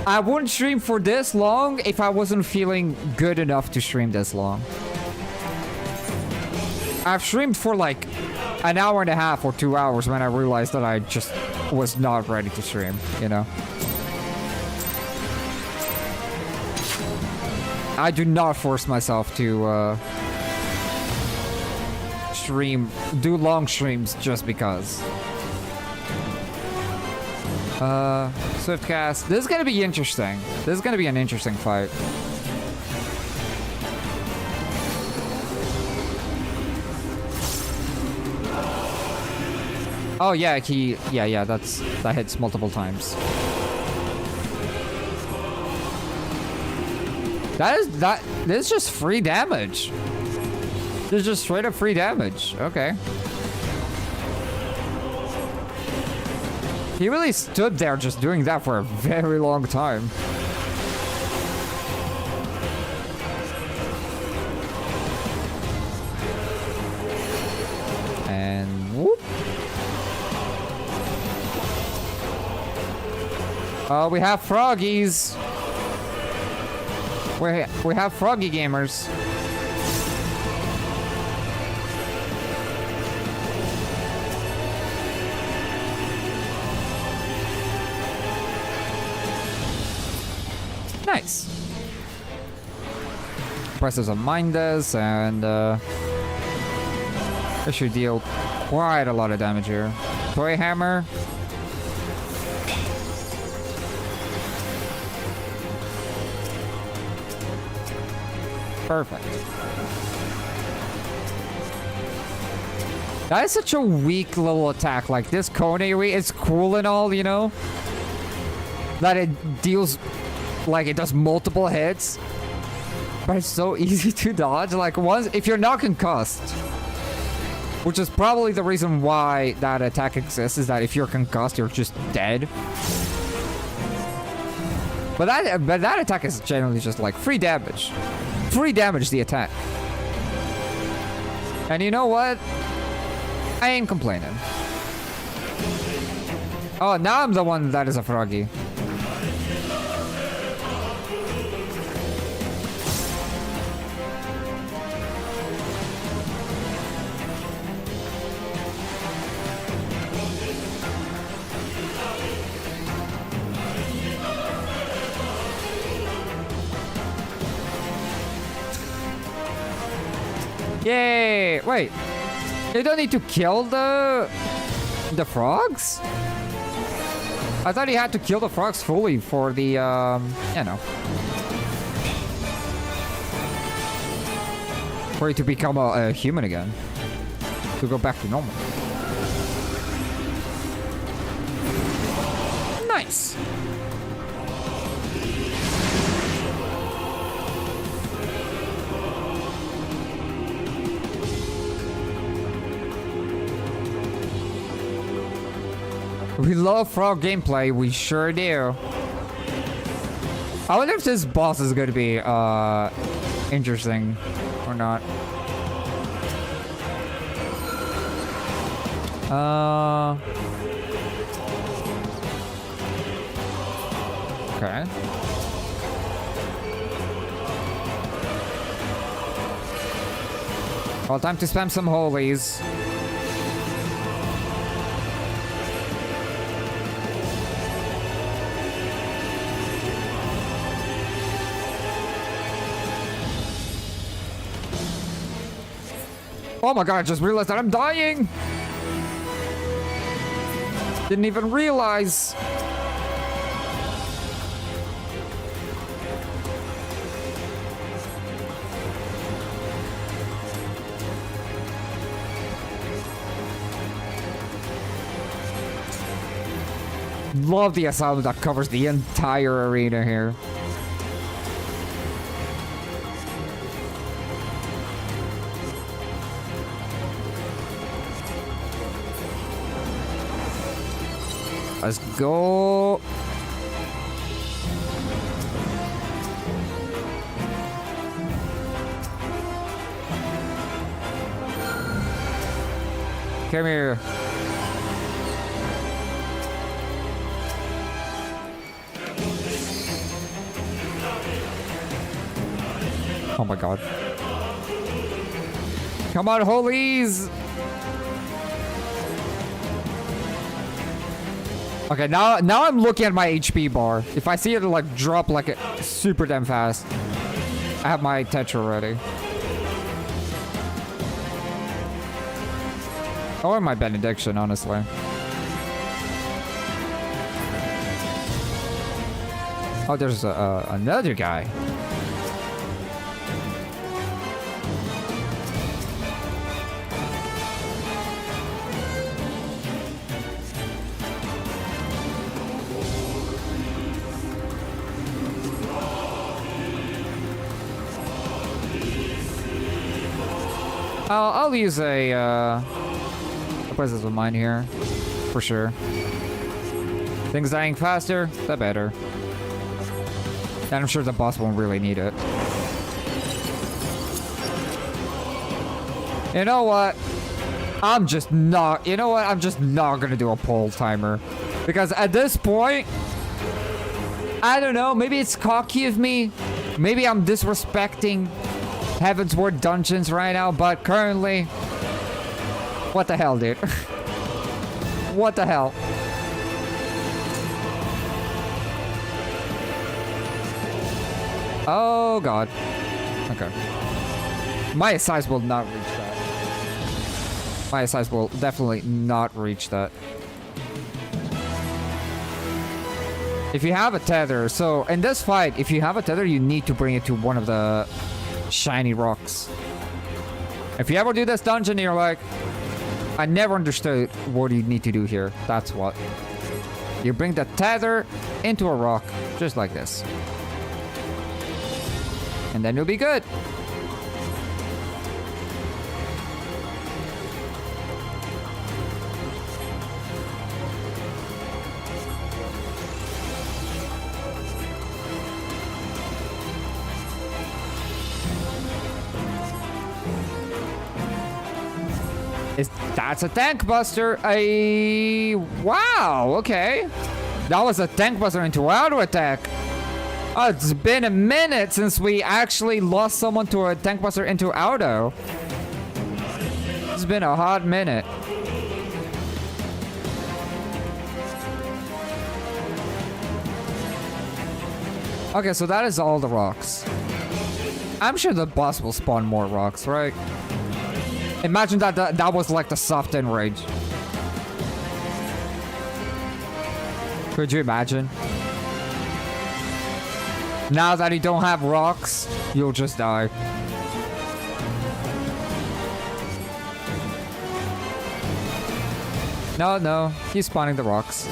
I wouldn't stream for this long if I wasn't feeling good enough to stream this long. I've streamed for like an hour and a half or 2 hours when I realized that I just was not ready to stream, you know? I do not force myself to do long streams just because. Swiftcast. This is gonna be interesting. This is gonna be an interesting fight. Oh yeah, yeah, that hits multiple times. This is just free damage. This is just straight up free damage. Okay. He really stood there just doing that for a very long time. And whoop. We have froggies. We have froggy gamers. Nice. Presses of Mindus, and this should deal quite a lot of damage here. Toy Hammer. Perfect. That is such a weak little attack. Like this Kone, it's cool and all, you know? That it deals, like it does multiple hits. But it's so easy to dodge. Like once, if you're not concussed, which is probably the reason why that attack exists, is that if you're concussed, you're just dead. But that attack is generally just like free damage. Free damage the attack. And you know what? I ain't complaining. Oh, now I'm the one that is a froggy. Yay! Wait, you don't need to kill the frogs? I thought you had to kill the frogs fully for the, you know, for you to become a human again, to go back to normal. Nice. We love frog gameplay, we sure do. I wonder if this boss is going to be interesting or not. Okay. Well, time to spam some holies. Oh my god, I just realized that I'm dying! Didn't even realize. Love the asylum that covers the entire arena here. Let's go. Come here. Oh my god. Come on, holies! Okay, now I'm looking at my HP bar. If I see it like drop like super damn fast, I have my Tetra ready. Or my benediction, honestly. Oh, there's another guy. I'll use a presence of mine here, for sure. Things dying faster, the better. And I'm sure the boss won't really need it. You know what? I'm just not gonna do a poll timer. Because at this point, I don't know, maybe it's cocky of me. Maybe I'm disrespecting Heavensward dungeons right now, but currently, what the hell, dude? What the hell? Oh god. Okay. My size will not reach that. My size will definitely not reach that. If you have a tether, so in this fight, if you have a tether, you need to bring it to one of the shiny rocks. If you ever do this dungeon, you're like, I never understood what you need to do here. That's what. You bring the tether into a rock, just like this. And then you'll be good. That's a tank buster. Wow, okay. That was a tank buster into auto attack. Oh, it's been a minute since we actually lost someone to a tank buster into auto. It's been a hot minute. Okay, so that is all the rocks. I'm sure the boss will spawn more rocks, right? Imagine that was like the soft enrage. Could you imagine? Now that you don't have rocks, you'll just die. No, he's spawning the rocks.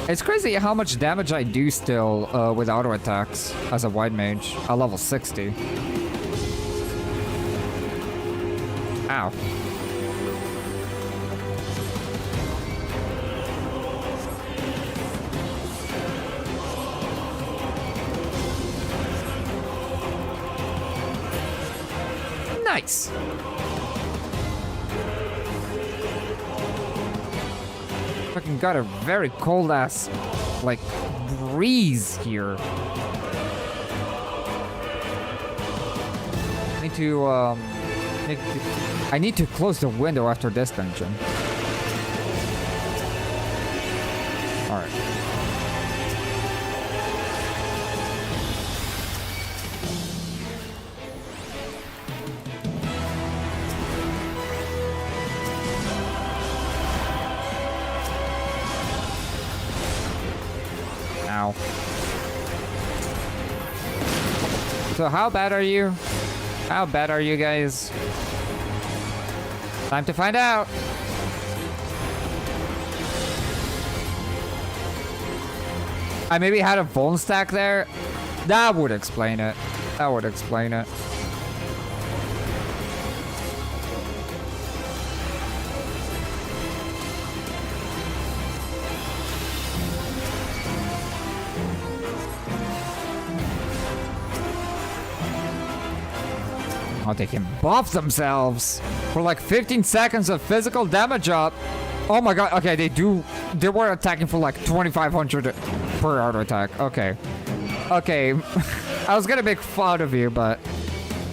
It's crazy how much damage I do still with auto attacks as a white mage at level 60. Ow. Nice. Fucking got a very cold ass, like, breeze here. I need to close the window after this dungeon. Alright. Ow. So how bad are you? How bad are you guys? Time to find out. I maybe had a vuln stack there. That would explain it. That would explain it. Oh, they can buff themselves for like 15 seconds of physical damage up. Oh my god. Okay, they were attacking for like 2,500 per auto attack. Okay. Okay. I was gonna make fun of you, but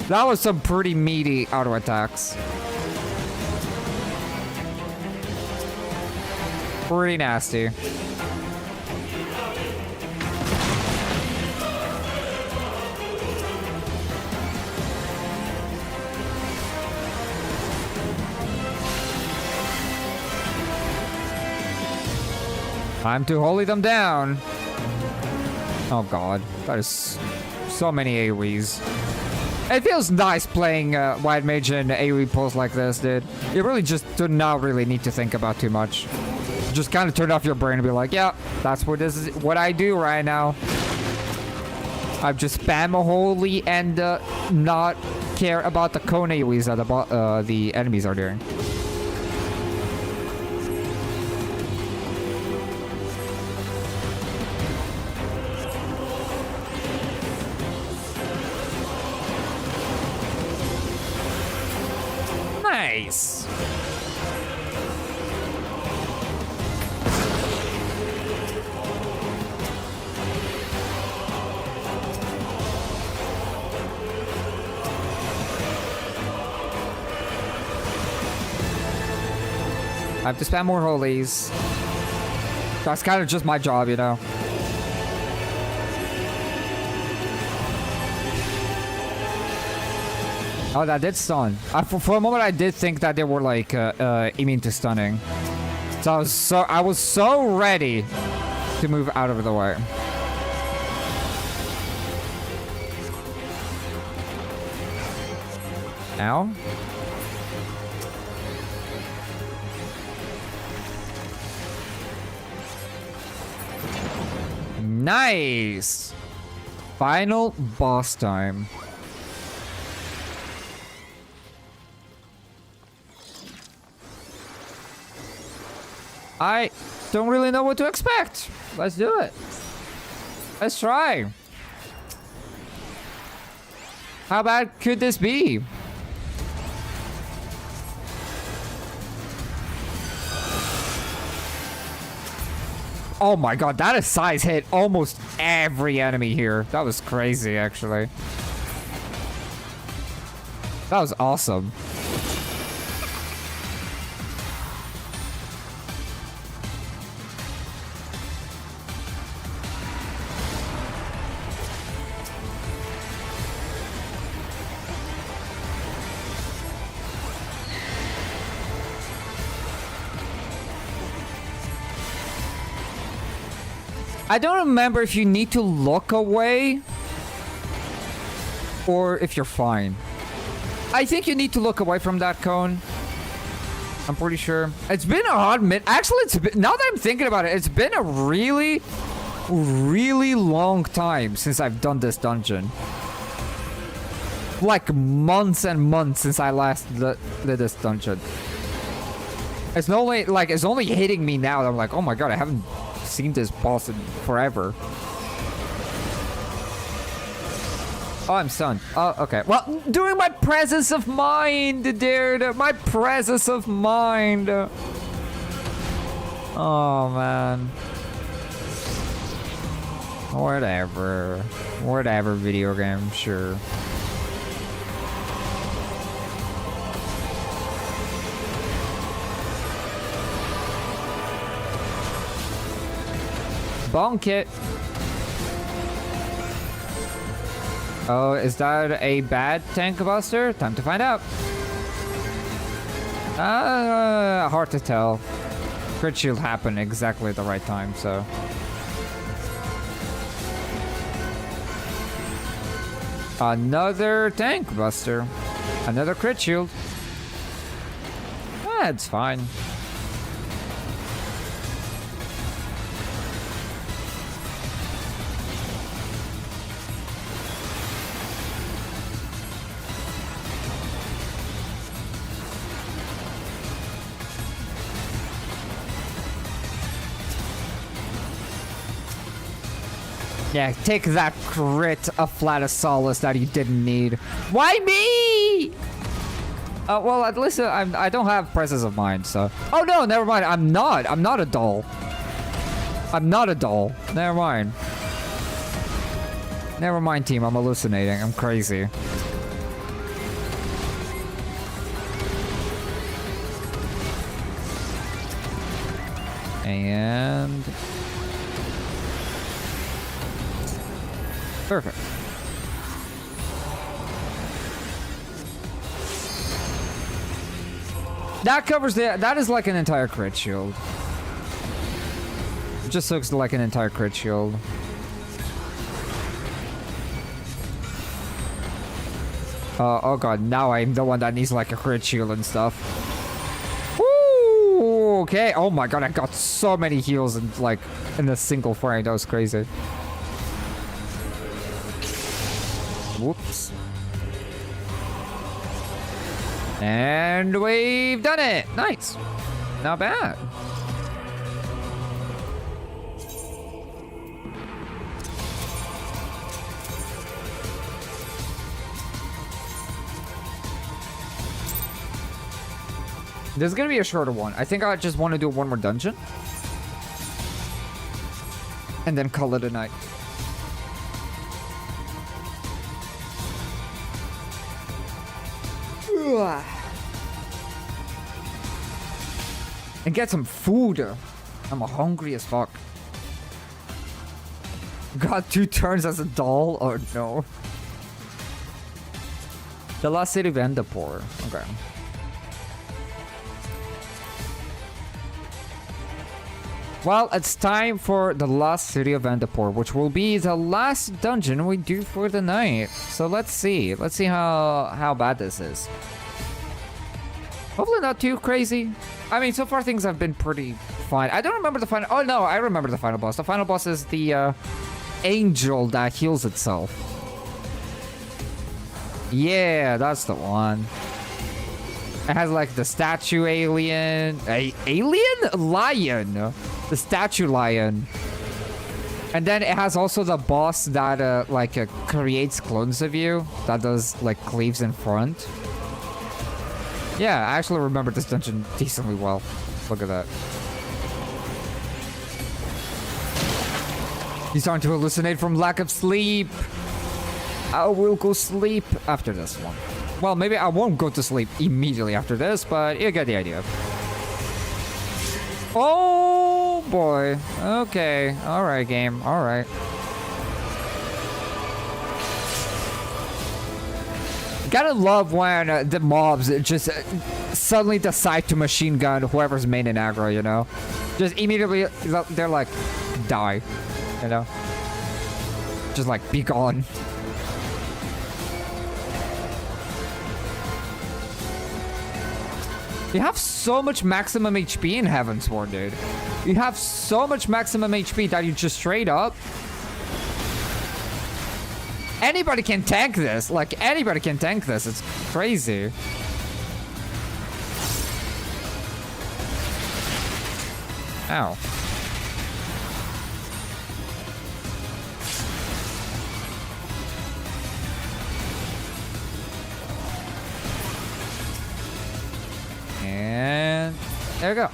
that was some pretty meaty auto attacks. Pretty nasty. Time to holy them down. Oh god, that is so many AoEs. It feels nice playing White Mage and AoE pulls like this, dude. You really just do not really need to think about too much. Just kind of turn off your brain and be like, yeah, that's what I do right now. I just spam a holy and not care about the cone AoEs that the enemies are doing. Nice. I have to spam more holies. That's kind of just my job, you know. Oh, that did stun. For a moment, I did think that they were like immune to stunning. So I was so ready to move out of the way. Ow. Nice. Final boss time. I don't really know what to expect. Let's do it. Let's try. How bad could this be? Oh my god, that size hit almost every enemy here. That was crazy, actually. That was awesome. I don't remember if you need to look away or if you're fine. I think you need to look away from that cone. I'm pretty sure. It's been a hot minute. Actually, now that I'm thinking about it, it's been a really, really long time since I've done this dungeon. Like months and months since I last did this dungeon. It's only hitting me now. I'm like, oh my god, I haven't seen this boss in forever. Oh, I'm stunned. Oh, okay. Well, doing my presence of mind, dude. My presence of mind. Oh, man. Whatever. Whatever, video game. Sure. Bonk it. Oh, is that a bad tank buster? Time to find out. Hard to tell. Crit shield happened exactly at the right time, so. Another tank buster. Another crit shield. That's fine. Yeah, take that crit of Flatosaurus that you didn't need. Why me? Well, at least I don't have presence of mind, so. Oh no, never mind. I'm not a doll. I'm not a doll. Never mind. Never mind, team. I'm hallucinating. I'm crazy. And perfect. That covers that is like an entire crit shield. It just looks like an entire crit shield. Oh god, now I'm the one that needs like a crit shield and stuff. Woo! Okay. Oh my god, I got so many heals in a single frame. That was crazy. Whoops. And we've done it. Nice. Not bad. This is gonna be a shorter one. I think I just want to do one more dungeon. And then call it a night. And get some food. I'm hungry as fuck. Got 2 turns as a doll? Oh no. The last city of Endapor. Okay. Well, it's time for the last city of Endapor, which will be the last dungeon we do for the night. So let's see. Let's see how bad this is. Hopefully not too crazy. I mean, so far things have been pretty fine. I don't remember the final... Oh, no, I remember the final boss. The final boss is the angel that heals itself. Yeah, that's the one. It has like the statue alien. Alien? Lion. The statue lion. And then it has also the boss that creates clones of you. That does like cleaves in front. Yeah, I actually remember this dungeon decently well. Look at that. He's starting to hallucinate from lack of sleep. I will go sleep after this one. Well, maybe I won't go to sleep immediately after this, but you get the idea. Oh boy. Okay. Alright, game. Alright. Gotta love when the mobs just suddenly decide to machine gun whoever's main in aggro, you know? Just immediately, they're like, die. You know? Just like, be gone. You have so much maximum HP in Heavensward, dude. You have so much maximum HP that you just straight up... Anybody can tank this. Like, anybody can tank this. It's crazy. Ow. And there we go.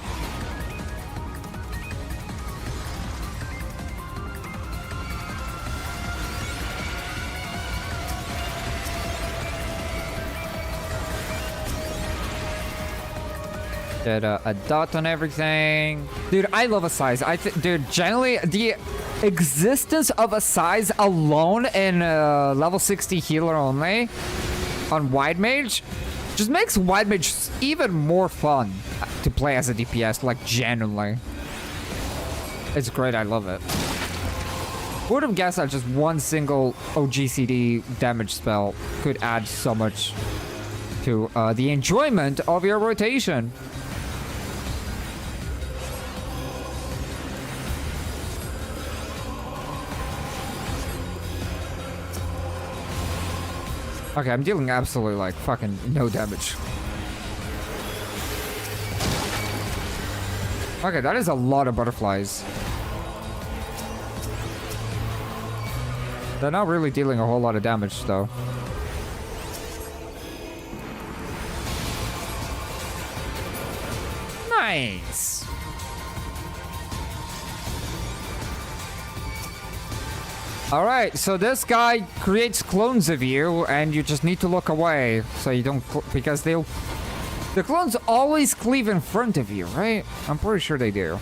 Did a dot on everything. Dude, I love a size. Dude, generally, the existence of a size alone in level 60 healer only on Wide Mage just makes Wide Mage even more fun to play as a DPS, like, genuinely. It's great, I love it. Who would have guessed that just one single OGCD damage spell could add so much to the enjoyment of your rotation? Okay, I'm dealing absolutely, like, fucking no damage. Okay, that is a lot of butterflies. They're not really dealing a whole lot of damage, though. Nice. All right, so this guy creates clones of you, and you just need to look away so you don't, because the clones always cleave in front of you, right? I'm pretty sure they do.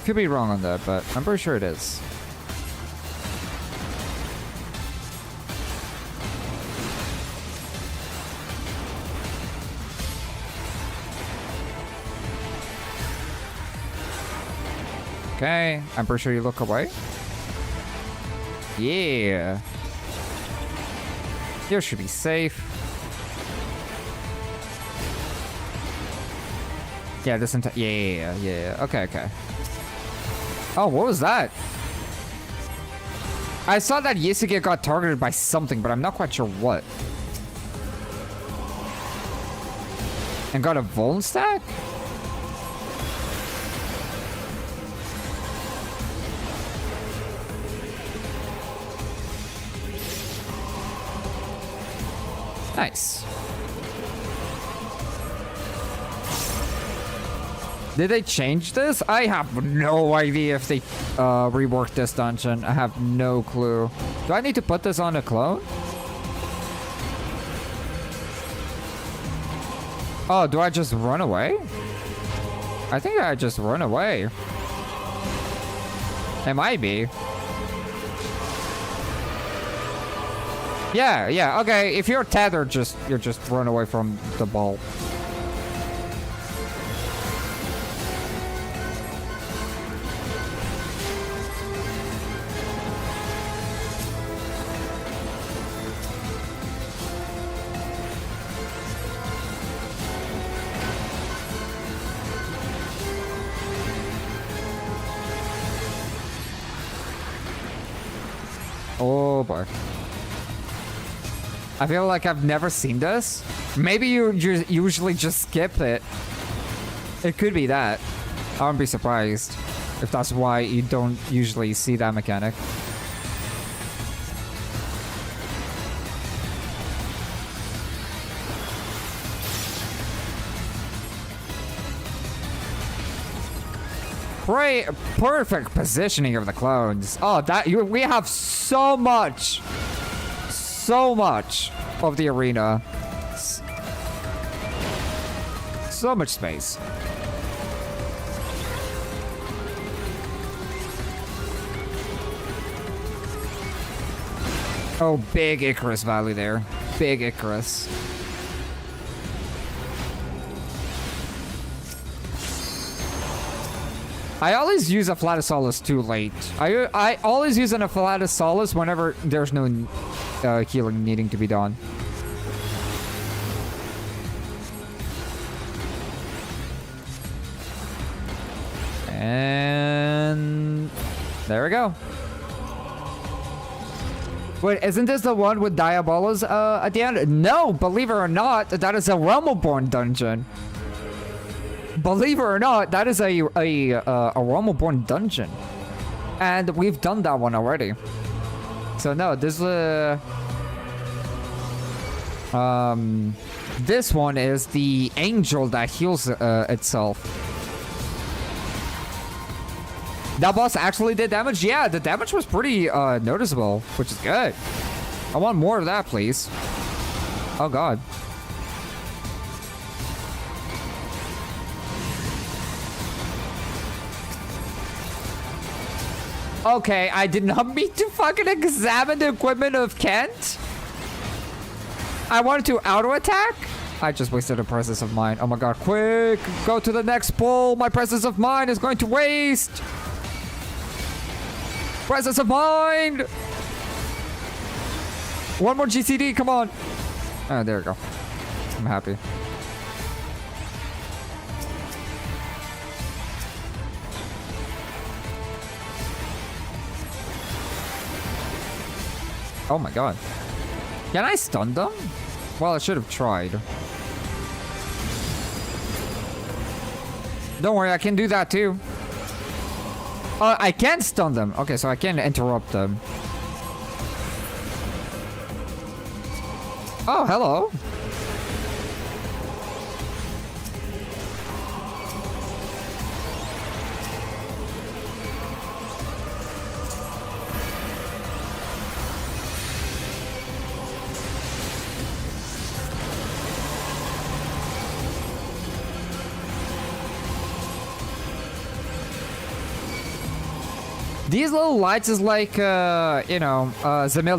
Could be wrong on that, but I'm pretty sure it is. Okay, I'm pretty sure you look away. Yeah. You should be safe. Yeah, this entire... Yeah. Okay. Oh, what was that? I saw that Yasuke got targeted by something, but I'm not quite sure what. And got a Vuln stack? Nice. Did they change this? I have no idea if they reworked this dungeon. I have no clue. Do I need to put this on a clone? Oh, do I just run away? I think I just run away. It might be. Yeah, okay. If you're tethered, you just run away from the ball. Oh boy. I feel like I've never seen this. Maybe you usually just skip it. It could be that. I wouldn't be surprised if that's why you don't usually see that mechanic. Great, perfect positioning of the clones. Oh, we have so much of the arena. So much space. Oh, big Icarus Valley there. Big Icarus. I always use a Flatosaurus too late. I always use an Flatosaurus whenever there's no healing needing to be done. And there we go. Wait, isn't this the one with Diabolos at the end? No, believe it or not, that is a Realmborn dungeon. Believe it or not, that is a Realmborn dungeon. And we've done that one already. So no, this this one is the angel that heals itself. That boss actually did damage? Yeah, the damage was pretty noticeable, which is good. I want more of that, please. Oh god. Okay, I did not mean to fucking examine the equipment of Kent. I wanted to auto-attack? I just wasted a presence of mind. Oh my god, quick! Go to the next pull! My presence of mind is going to waste! Presence of mind! One more GCD, come on! Oh, there we go. I'm happy. Oh my god. Can I stun them? Well, I should have tried. Don't worry, I can do that too. I can stun them. Okay, so I can interrupt them. Oh, hello. These little lights is like, Zamil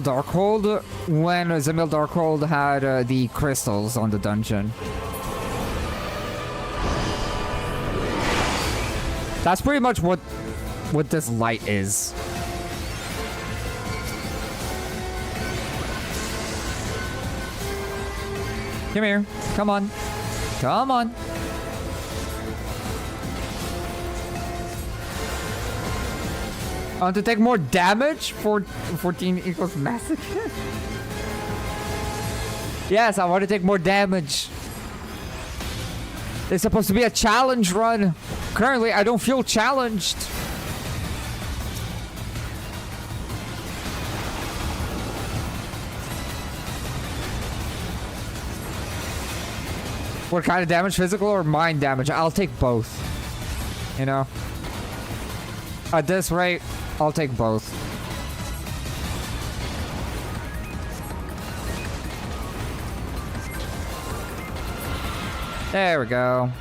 Darkhold, when Zamil Darkhold had the crystals on the dungeon. That's pretty much what this light is. Come here. Come on. Come on. To take more damage for 14 equals massacre. Yes, I want to take more damage. It's supposed to be a challenge run. Currently, I don't feel challenged. What kind of damage? Physical or mind damage? I'll take both. You know? At this rate, I'll take both. There we go.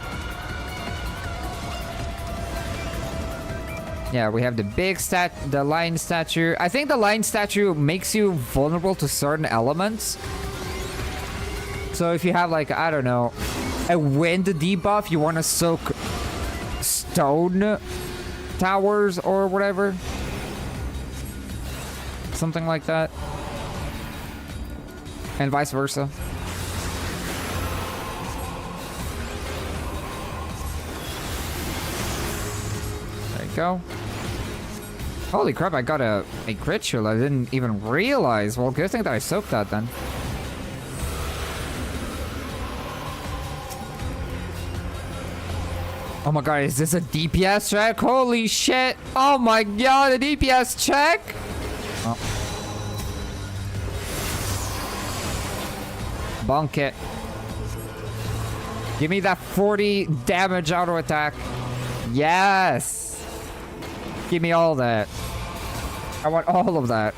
Yeah, we have the big the lion statue. I think the lion statue makes you vulnerable to certain elements. So if you have like, I don't know, a wind debuff, you want to soak stone towers or whatever. Something like that. And vice versa. There you go. Holy crap, I got a crit shield. I didn't even realize. Well, good thing that I soaked that then. Oh my god, is this a DPS check? Holy shit! Oh my god, a DPS check! Oh. Bonk it. Give me that 40 damage auto attack. Yes! Give me all that. I want all of that.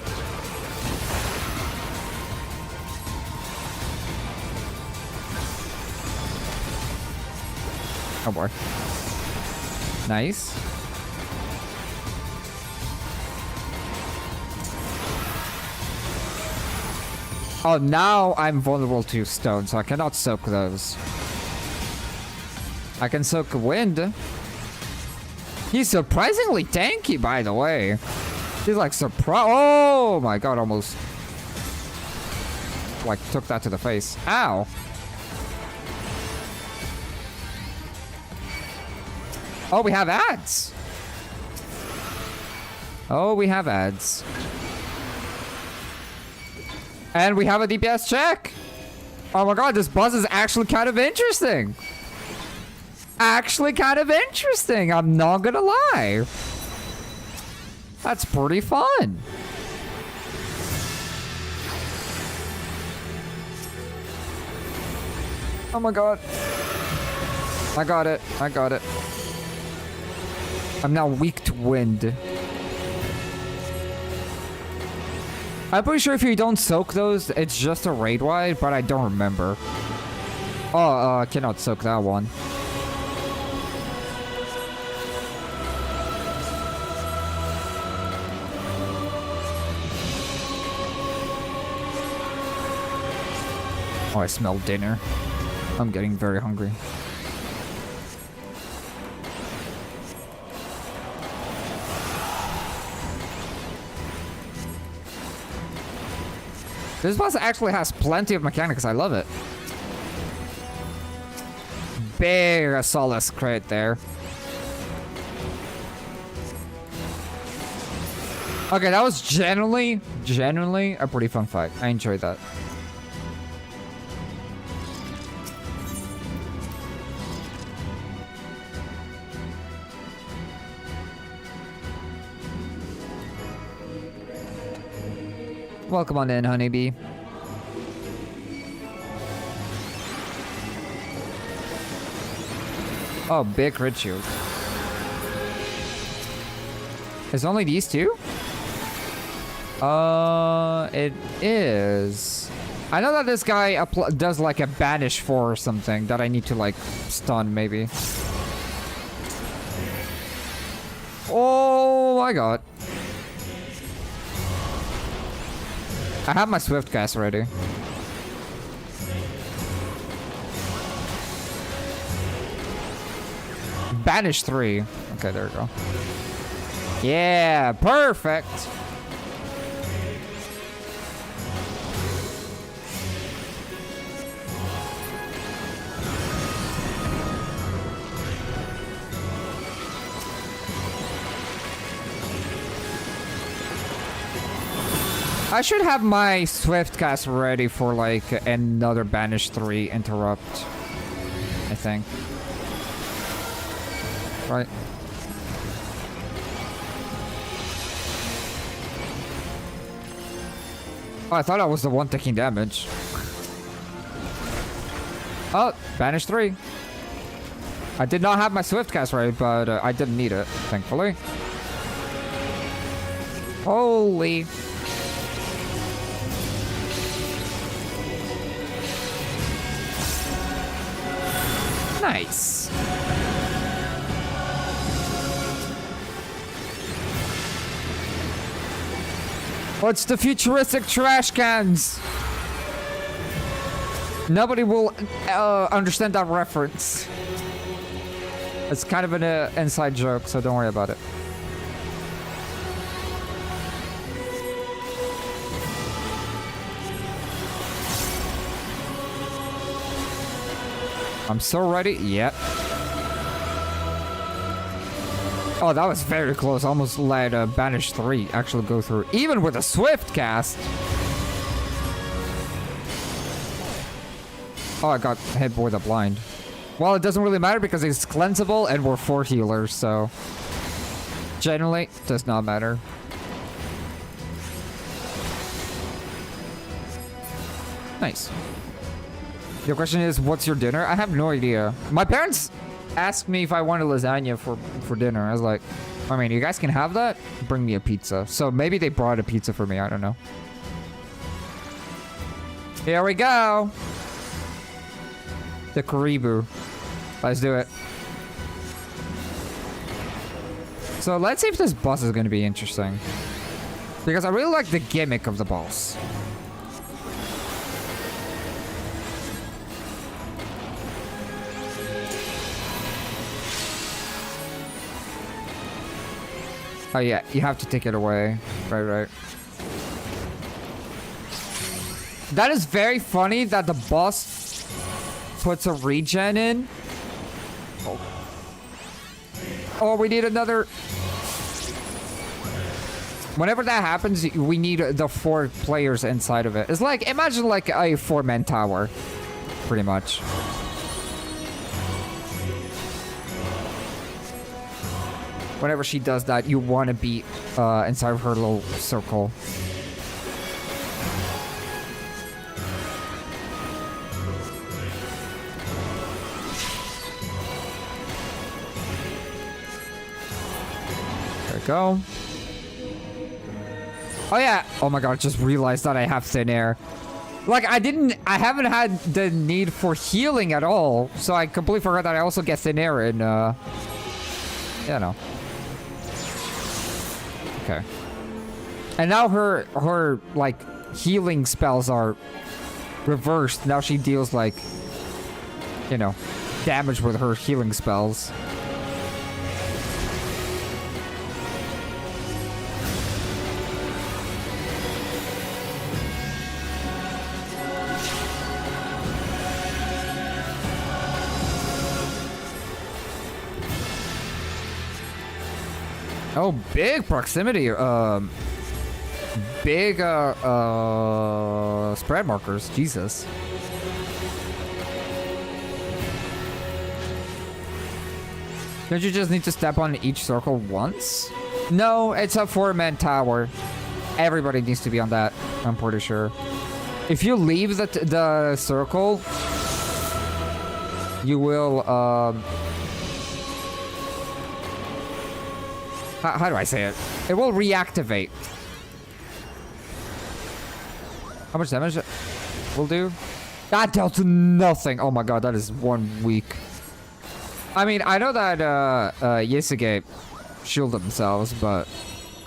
Oh boy. Nice. Oh, now I'm vulnerable to stone, so I cannot soak those. I can soak wind. He's surprisingly tanky, by the way. He's like oh my god, almost like took that to the face. Ow. Oh, we have ads. Oh, we have ads. And we have a DPS check. Oh my god, this boss is actually kind of interesting. Actually kind of interesting. I'm not gonna lie. That's pretty fun. Oh my god. I got it. I got it. I'm now weak to wind. I'm pretty sure if you don't soak those, it's just a raid wide, but I don't remember. Oh, I cannot soak that one. Oh, I smell dinner. I'm getting very hungry. This boss actually has plenty of mechanics. I love it. Big Solace crit there. Okay, that was genuinely a pretty fun fight. I enjoyed that. Welcome on in, honeybee. Oh, big crit shield. Is only these two? It is. I know that this guy does like a banish 4 or something that I need to like stun maybe. Oh my god. I have my swift cast ready. Banish 3. Okay, there we go. Yeah, perfect. I should have my swift cast ready for like another banish 3 interrupt. I think. Right. Oh, I thought I was the one taking damage. Oh, banish 3. I did not have my swift cast ready, but I didn't need it, thankfully. Holy. Nice. What's the futuristic trash cans? Nobody will understand that reference. It's kind of an inside joke, so don't worry about it. I'm so ready. Yep. Oh, that was very close. Almost let Banish 3 actually go through. Even with a Swift cast. Oh, I got hit with a blind. Well, it doesn't really matter because it's cleansable and we're 4 healers, so... Generally, does not matter. Nice. Your question is, what's your dinner? I have no idea. My parents asked me if I wanted lasagna for dinner. I was like, I mean, you guys can have that? Bring me a pizza. So maybe they brought a pizza for me. I don't know. Here we go. The Karibu. Let's do it. So let's see if this boss is going to be interesting. Because I really like the gimmick of the boss. Oh yeah, you have to take it away. Right. That is very funny that the boss puts a regen in. Oh, we need another... Whenever that happens, we need the 4 players inside of it. It's like, imagine like a 4-man tower. Pretty much. Whenever she does that, you want to be inside of her little circle. There we go. Oh yeah. Oh my god, just realized that I have thin air. Like, I haven't had the need for healing at all. So I completely forgot that I also get thin air in, you know. Okay. And now her like healing spells are reversed. Now she deals like, you know, damage with her healing spells. Oh, big proximity. Big spread markers. Jesus. Don't you just need to step on each circle once? No, it's a 4-man tower. Everybody needs to be on that. I'm pretty sure. If you leave the circle, you will, how do I say it? It will reactivate. How much damage it will do? That dealt nothing. Oh my god, that is 1 week. I mean, I know that Yasuke shielded themselves, but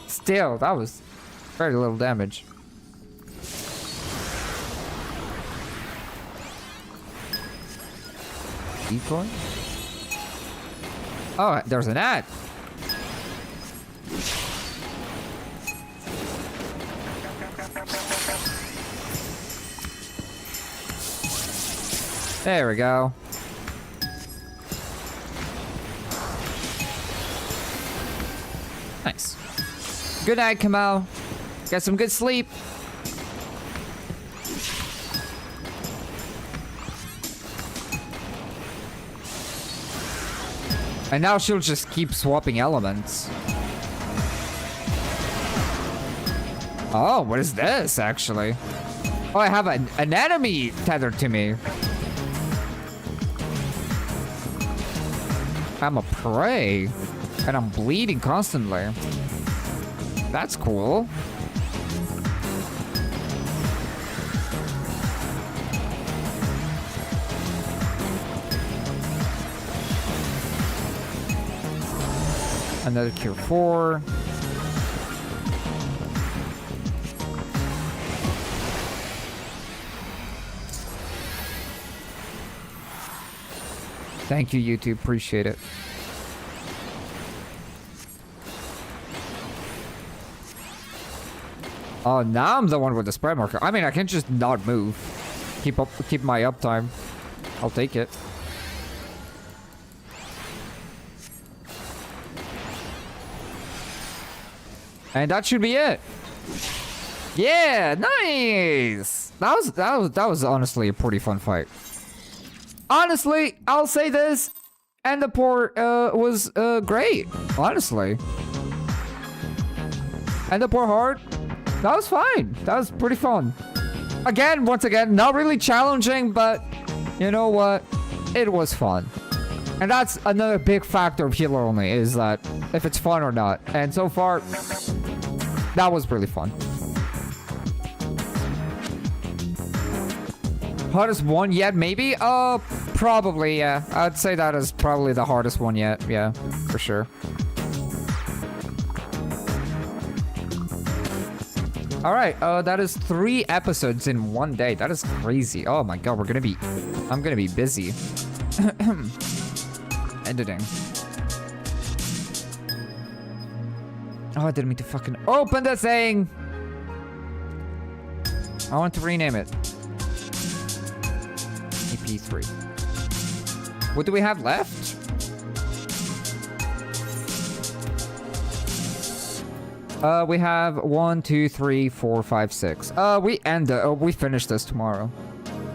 still, that was very little damage. Decoy? Oh, there's an ad. There we go. Nice. Good night, Kamau. Get some good sleep. And now she'll just keep swapping elements. Oh, what is this, actually? Oh, I have an enemy tethered to me. I'm a prey. And I'm bleeding constantly. That's cool. Another cure 4. Thank you, YouTube. Appreciate it. Oh, now I'm the one with the spread marker. I mean, I can just not move. Keep my uptime. I'll take it. And that should be it. Yeah, nice. That was honestly a pretty fun fight. Honestly, I'll say this, and the port was great. Honestly, and the port hard. That was fine. That was pretty fun. Again, once again, not really challenging, but you know what? It was fun. And that's another big factor of healer only, is that if it's fun or not. And so far, that was really fun. Hardest one yet, maybe? Probably, yeah. I'd say that is probably the hardest one yet. Yeah, for sure. All right, that is 3 episodes in 1 day. That is crazy. Oh my god, I'm gonna be busy. Editing. Oh, I didn't mean to fucking open the thing. I want to rename it. EP3. What do we have left? We have 1, 2, 3, 4, 5, 6. We finish this tomorrow.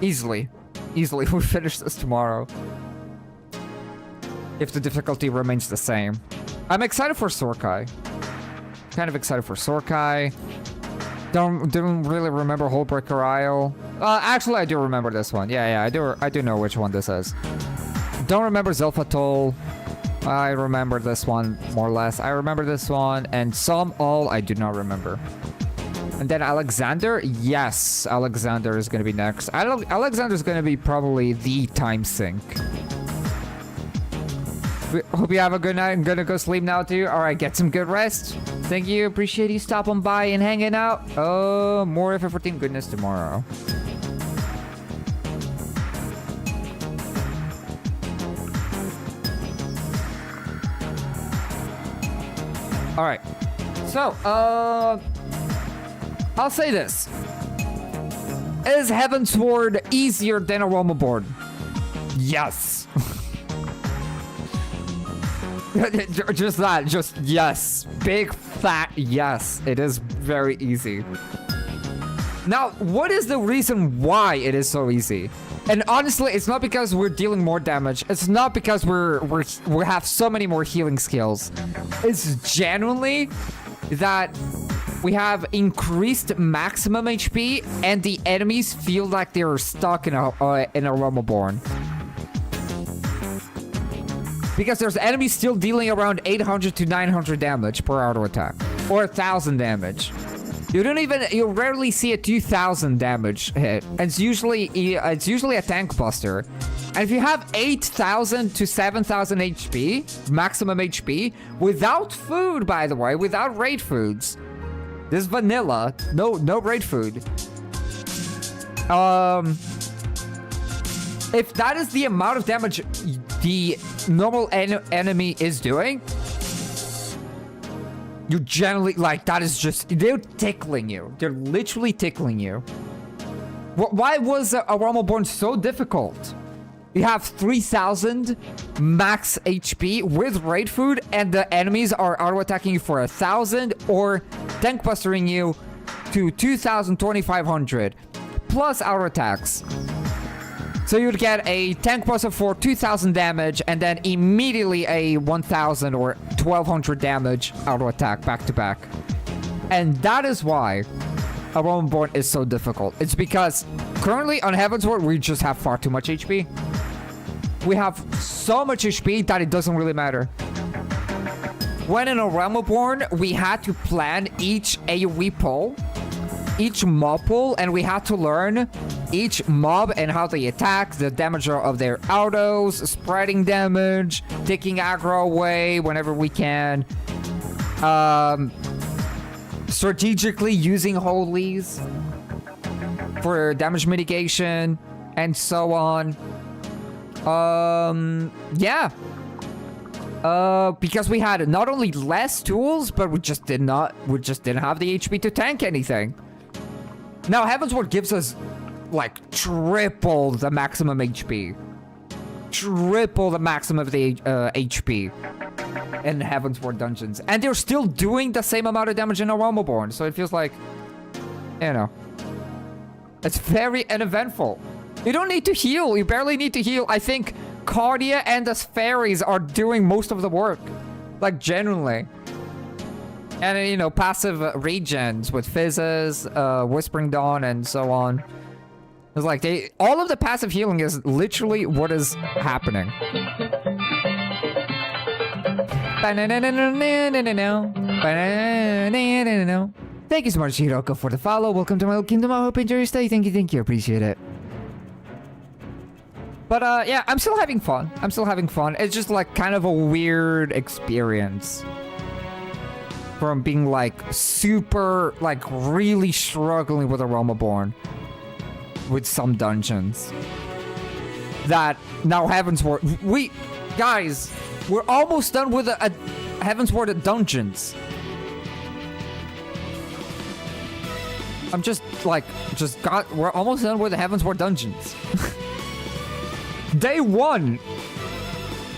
Easily, we finish this tomorrow. If the difficulty remains the same. I'm excited for Sorkai. Kind of excited for Sorkai. Don't really remember Hullbreaker Isle. Actually, I do remember this one. Yeah, I do know which one this is. Don't remember Zelfatol. I remember this one, more or less. I remember this one, and some all I do not remember. And then Alexander? Yes, Alexander is going to be next. Alexander is going to be probably the time sink. Hope you have a good night. I'm going to go sleep now, too. All right, get some good rest. Thank you. Appreciate you stopping by and hanging out. Oh, more FF14 goodness tomorrow. All right, so, I'll say this. Is Heavensward easier than a Roma board? Yes. Just that, just yes. Big fat yes. It is very easy. Now, what is the reason why it is so easy? And honestly, it's not because we're dealing more damage. It's not because we have so many more healing skills. It's genuinely that We have increased maximum HP, and the enemies feel like they're stuck in a Realmborn. Because there's enemies still dealing around 800 to 900 damage per auto attack. Or 1,000 damage. You rarely see a 2,000 damage hit. And it's usually a tank buster. And if you have 8,000 to 7,000 HP, maximum HP, without food, by the way, without raid foods. This is vanilla, no raid food. If that is the amount of damage the normal enemy is doing, you generally, like, that is just, they're tickling you. They're literally tickling you. Why was a Realmborn so difficult? You have 3,000 max HP with raid food, and the enemies are auto-attacking you for 1,000 or tank bustering you to 2,000, 2,500 plus auto attacks. So you'd get a tank buster for 2,000 damage and then immediately a 1,000 or 1,200 damage auto attack back to back. And that is why a Realmborn is so difficult. It's because currently on Heavensward we just have far too much HP. We have so much HP that it doesn't really matter. When in a Realmborn, we had to plan each AoE pull, each mob pull, and we had to learn each mob and how they attack, the damage of their autos, spreading damage, taking aggro away whenever we can, strategically using holies for damage mitigation, and so on. Yeah. Because we had not only less tools, but we just didn't have the HP to tank anything. Now, Heavensward gives us, like, triple the maximum HP. Triple the maximum of the HP in Heavensward dungeons. And they're still doing the same amount of damage in a Realmborn, so it feels like, you know, it's very uneventful. You don't need to heal. You barely need to heal. I think Cardia and the fairies are doing most of the work. Like, genuinely. And, you know, passive regens with Fizzes, Whispering Dawn, and so on. It's like, all of the passive healing is literally what is happening. Thank you so much, Hiroko, for the follow. Welcome to my kingdom. I hope you enjoy your stay. Thank you. Appreciate it. But, yeah, I'm still having fun. It's just, like, kind of a weird experience. From being, like, super, like, really struggling with a Realmborn. With some dungeons. That now Heavensward... Guys, we're almost done with a Heavensward dungeons. I'm just, like, we're almost done with the Heavensward dungeons. Day 1.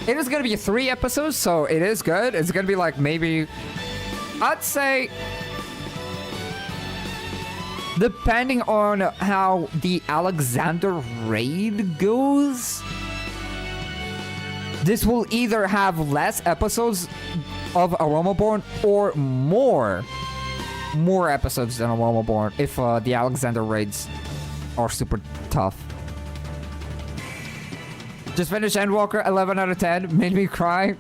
It is gonna be 3 episodes, so it is good. It's gonna be like maybe, I'd say, depending on how the Alexander raid goes, this will either have less episodes of a Realmborn or more episodes than a Realmborn if the Alexander raids are super tough. Just finished Endwalker, 11 out of 10. Made me cry.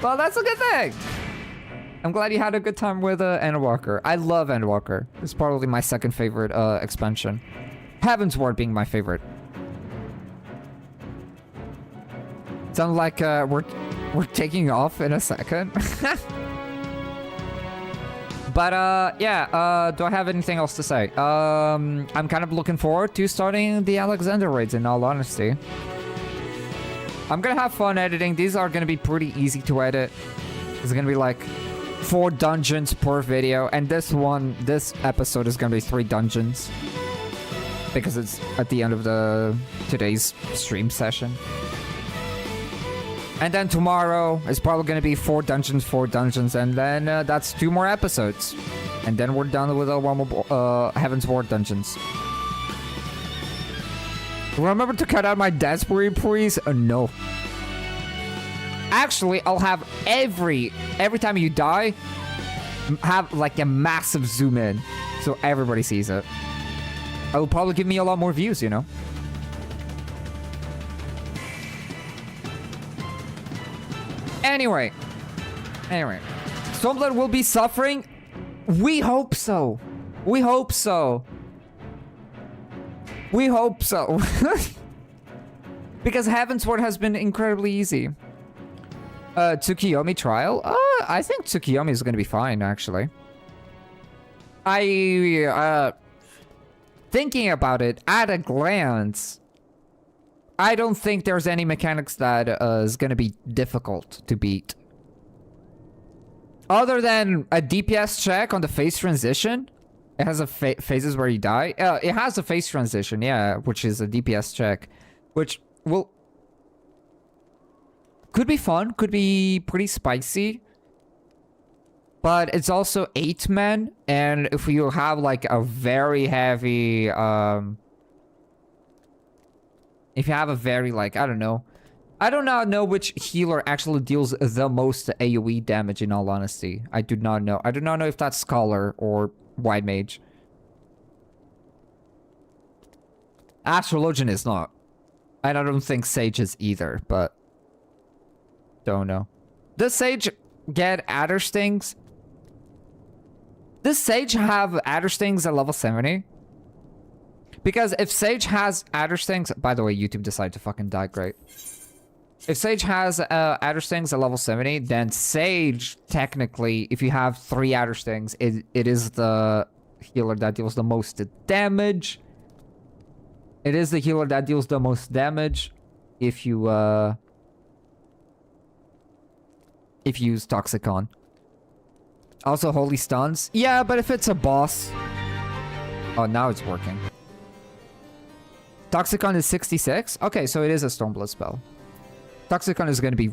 Well, that's a good thing. I'm glad you had a good time with Endwalker. I love Endwalker. It's probably my second favorite expansion. Heavensward being my favorite. Sounds like we're taking off in a second. But yeah, do I have anything else to say? I'm kind of looking forward to starting the Alexander raids, in all honesty. I'm gonna have fun editing. These are gonna be pretty easy to edit. It's gonna be like 4 dungeons per video, and this episode is gonna be 3 dungeons because it's at the end of today's stream session. And then tomorrow is probably gonna be 4 dungeons, and then that's 2 more episodes, and then we're done with the Heavensward dungeons. Remember to cut out my Desperate, please? No. Actually, I'll have every time you die, have like a massive zoom in so everybody sees it. It'll probably give me a lot more views, you know? Anyway. Stormblood will be suffering. We hope so. We hope so. We hope so. Because Heavensward has been incredibly easy. Tsukiyomi trial? I think Tsukiyomi is gonna be fine, actually. Thinking about it at a glance, I don't think there's any mechanics that is gonna be difficult to beat. Other than a DPS check on the phase transition. It has a phases where you die. It has a phase transition, yeah, which is a DPS check. Which will... could be fun, could be pretty spicy. But it's also 8 men, and if you have like a very heavy... if you have a very like, I don't know. I do not know which healer actually deals the most AoE damage, in all honesty. I do not know. I do not know if that's Scholar or White Mage. Astrologian is not. And I don't think Sage is either, but... don't know. Does Sage get Adder Stings? Does Sage have Adder Stings at level 70? Because if Sage has Adder Stings... by the way, YouTube decided to fucking die, great. If Sage has Adder Stings at level 70, then Sage, technically, if you have 3 Adder Stings, it is the healer that deals the most damage. It is the healer that deals the most damage if you use Toxicon. Also, Holy Stuns. Yeah, but if it's a boss... oh, now it's working. Toxicon is 66? Okay, so it is a Stormblood spell. Toxicon is going to be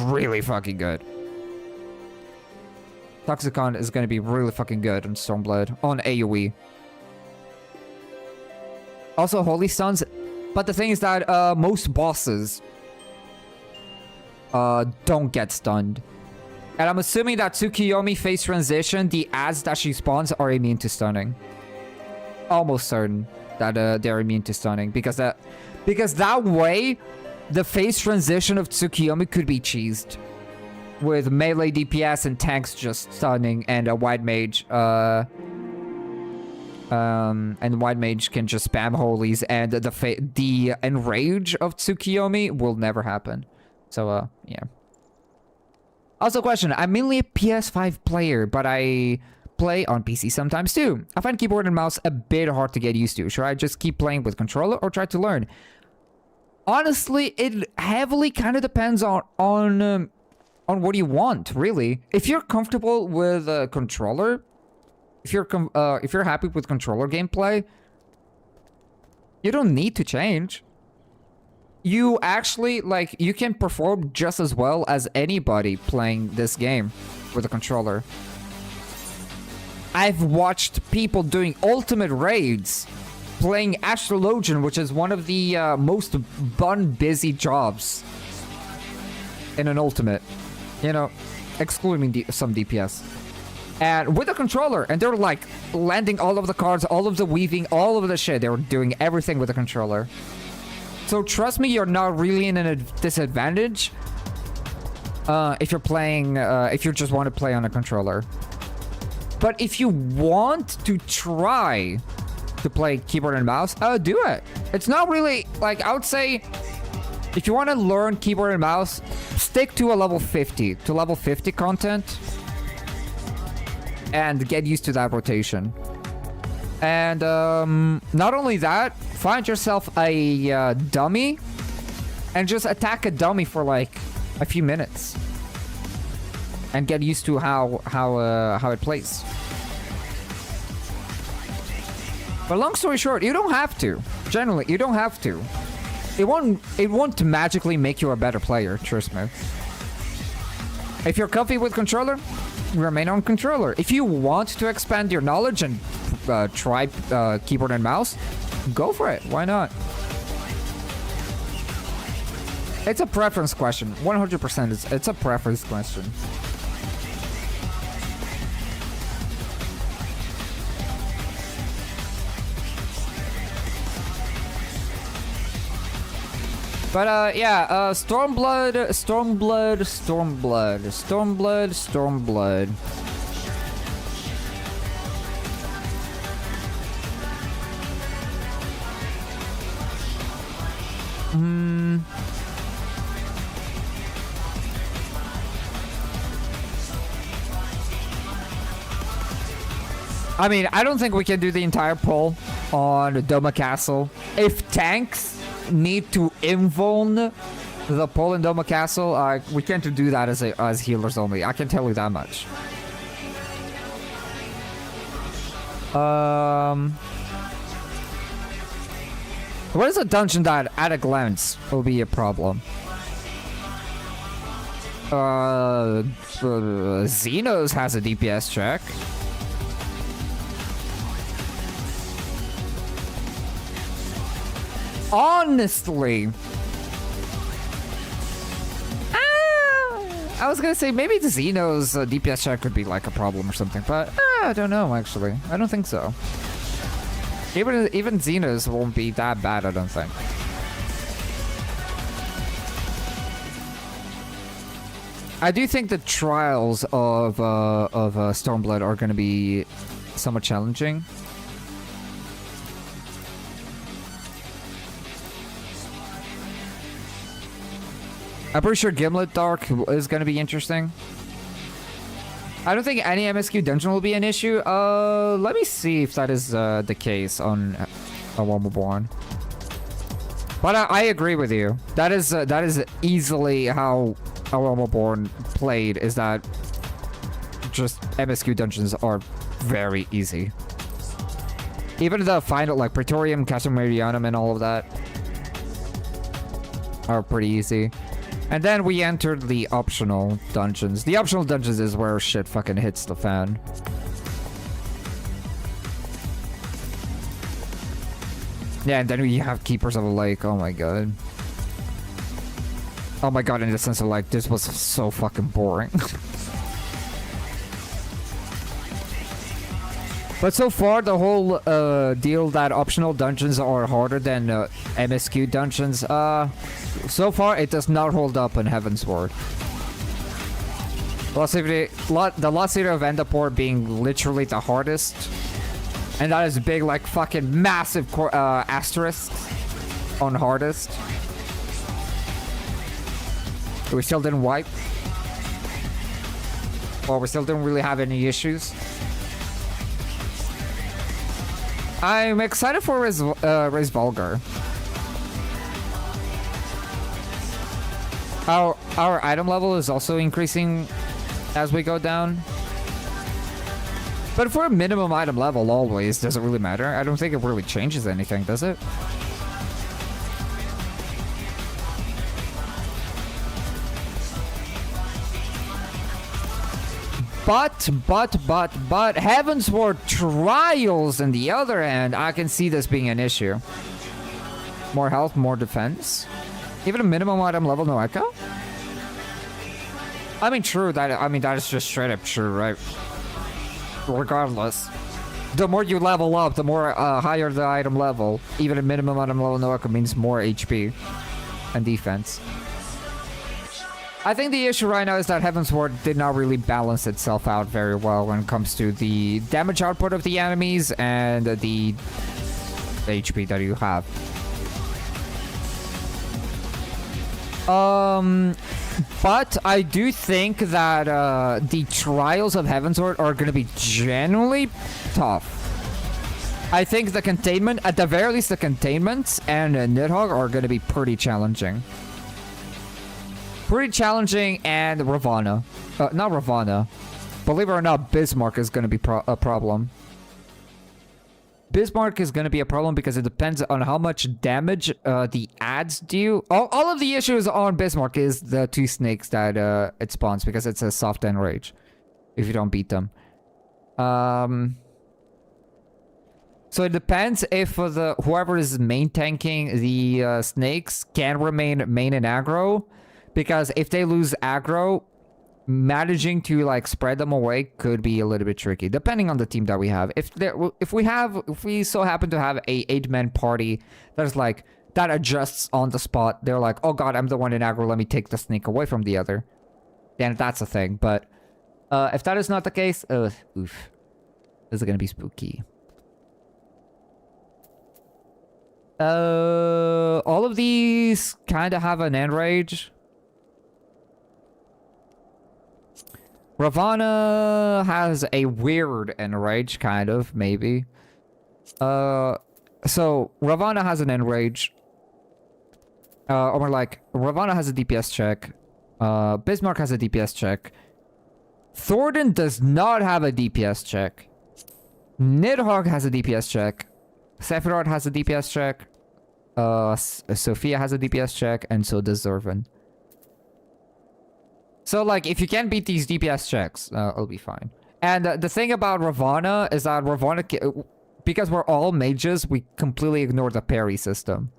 really fucking good. Toxicon is going to be really fucking good on Stormblood. On AoE. Also, Holy Stuns. But the thing is that most bosses don't get stunned. And I'm assuming that Tsukiyomi phase transition, the ads that she spawns are immune to stunning. Almost certain that they're immune to stunning. Because that way... the phase transition of Tsukiyomi could be cheesed. With melee DPS and tanks just stunning and a White Mage. And White Mage can just spam holies and the enrage of Tsukiyomi will never happen. So, yeah. Also question, I'm mainly a PS5 player, but I play on PC sometimes too. I find keyboard and mouse a bit hard to get used to. Should I just keep playing with controller or try to learn? Honestly, it heavily kind of depends on what you want, really. If you're comfortable with a controller, if you're happy with controller gameplay, you don't need to change. You actually, like, you can perform just as well as anybody playing this game with a controller. I've watched people doing ultimate raids playing Astrologian, which is one of the most busy jobs in an ultimate, you know, excluding some DPS. And with a controller, and they're like landing all of the cards, all of the weaving, all of the shit. They were doing everything with a controller. So trust me, you're not really in a disadvantage if you're playing, if you just want to play on a controller. But if you want to try to play keyboard and mouse, do it. It's not really, like, I would say, if you want to learn keyboard and mouse, stick to a level 50, to level 50 content, and get used to that rotation. And not only that, find yourself a dummy, and just attack a dummy for like a few minutes, and get used to how it plays. But long story short, you don't have to. Generally, you don't have to. It won't magically make you a better player, trust me. If you're comfy with controller, remain on controller. If you want to expand your knowledge and try keyboard and mouse, go for it. Why not? It's a preference question. 100%. It's a preference question. But yeah, Stormblood. I mean, I don't think we can do the entire pull on Doma Castle. If tanks need to invuln the pull in Doma Castle, we can't do that as healers only. I can tell you that much. What is a dungeon that at a glance will be a problem? Xenos has a DPS check. Honestly, I was gonna say maybe the Xeno's DPS check could be like a problem or something, but I don't know actually. I don't think so. Even Xeno's won't be that bad, I don't think. I do think the trials of Stormblood are gonna be somewhat challenging. I'm pretty sure Gimlet Dark is going to be interesting. I don't think any MSQ dungeon will be an issue. Let me see if that is the case on Awamuborn. But I agree with you. That is easily how Awamuborn played. Is that just MSQ dungeons are very easy. Even the final, like Praetorium, Castle Meridianum, and all of that are pretty easy. And then we entered the optional dungeons. The optional dungeons is where shit fucking hits the fan. Yeah, and then we have Keepers of the Lake. Oh my god. Oh my god, in the sense of like, this was so fucking boring. But so far, the whole deal that optional dungeons are harder than MSQ dungeons, so far it does not hold up in Heavensward. The Lost City of Endaport being literally the hardest, and that is big, like fucking massive asterisk on hardest. We still didn't wipe, or we still didn't really have any issues. I'm excited for Riz Vulgar. Our item level is also increasing as we go down. But for a minimum item level always, does it really matter? I don't think it really changes anything, does it? But Heavensward Trials, on the other hand, I can see this being an issue. More health, more defense. Even a minimum item level, no echo? I mean, true, that is just straight up true, right? Regardless. The more you level up, the more higher the item level. Even a minimum item level, no echo means more HP and defense. I think the issue right now is that Heavensward did not really balance itself out very well when it comes to the damage output of the enemies and the HP that you have. But I do think that the trials of Heavensward are going to be genuinely tough. I think the containment, at the very least the containments and Nidhogg are going to be pretty challenging. Pretty challenging, and Ravana. Not Ravana. Believe it or not, Bismarck is going to be a problem. Bismarck is going to be a problem because it depends on how much damage the ads do. All of the issues on Bismarck is the two snakes that it spawns because it's a soft end rage if you don't beat them. So it depends if whoever is main tanking the snakes can remain main and aggro. Because if they lose aggro, managing to like spread them away could be a little bit tricky, depending on the team that we have. If we so happen to have a 8-man party that's like that adjusts on the spot. They're like, oh god, I'm the one in aggro, let me take the snake away from the other. Then that's a thing, but if that is not the case, oof. This is gonna be spooky. All of these kind of have an end rage. Ravana has a weird end rage, kind of, maybe. So Ravana has an end rage. Or more like, Ravana has a DPS check. Bismarck has a DPS check. Thornton does not have a DPS check. Nidhogg has a DPS check. Sephiroth has a DPS check. Sophia has a DPS check, and so does Zervan. So, like, if you can beat these DPS checks, it'll be fine. And the thing about Ravana is that Ravana, because we're all mages, we completely ignore the parry system.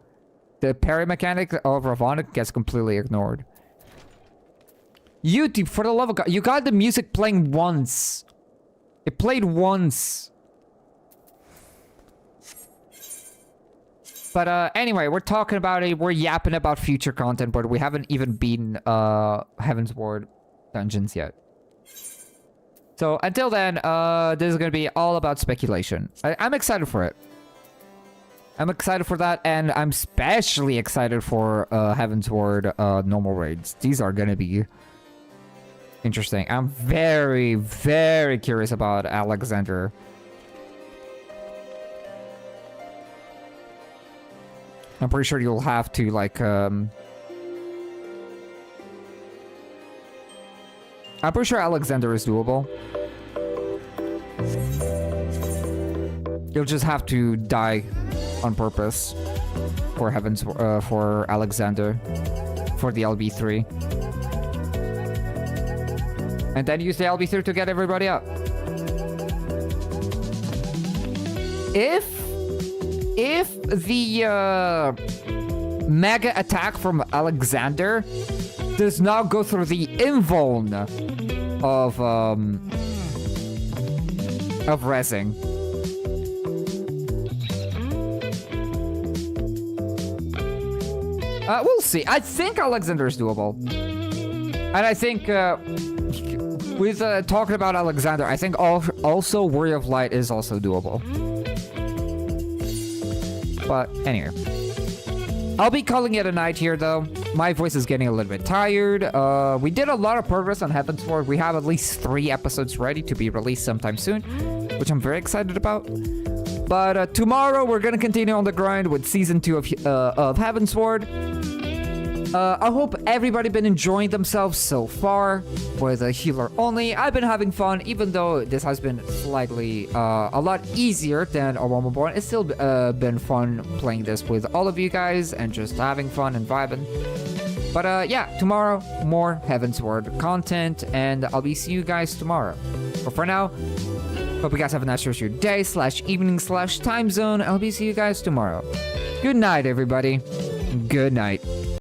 The parry mechanic of Ravana gets completely ignored. YouTube, for the love of God, you got the music playing once. It played once. But anyway, we're talking about it. We're yapping about future content, but we haven't even beaten Heavensward dungeons yet. So until then, this is going to be all about speculation. I'm excited for it. I'm excited for that, and I'm especially excited for Heavensward normal raids. These are going to be interesting. I'm very, very curious about Alexander. I'm pretty sure you'll have to, like, I'm pretty sure Alexander is doable. You'll just have to die on purpose for for Alexander, for the LB3. And then use the LB3 to get everybody up. If the mega attack from Alexander does not go through the invuln of rezzing. We'll see. I think Alexander is doable. And I think with talking about Alexander, I think also Warrior of Light is also doable. But anyway, I'll be calling it a night here, though. My voice is getting a little bit tired. We did a lot of progress on Heavensward. We have at least 3 episodes ready to be released sometime soon, which I'm very excited about. But tomorrow, we're going to continue on the grind with Season 2 of Heavensward. I hope everybody been enjoying themselves so far with a healer only. I've been having fun, even though this has been slightly a lot easier than Awomaborn. It's still been fun playing this with all of you guys and just having fun and vibing. But yeah, tomorrow, more Heavensward content, and I'll be seeing you guys tomorrow. But for now, hope you guys have a nice rest of your day / evening / time zone. I'll be seeing you guys tomorrow. Good night, everybody. Good night.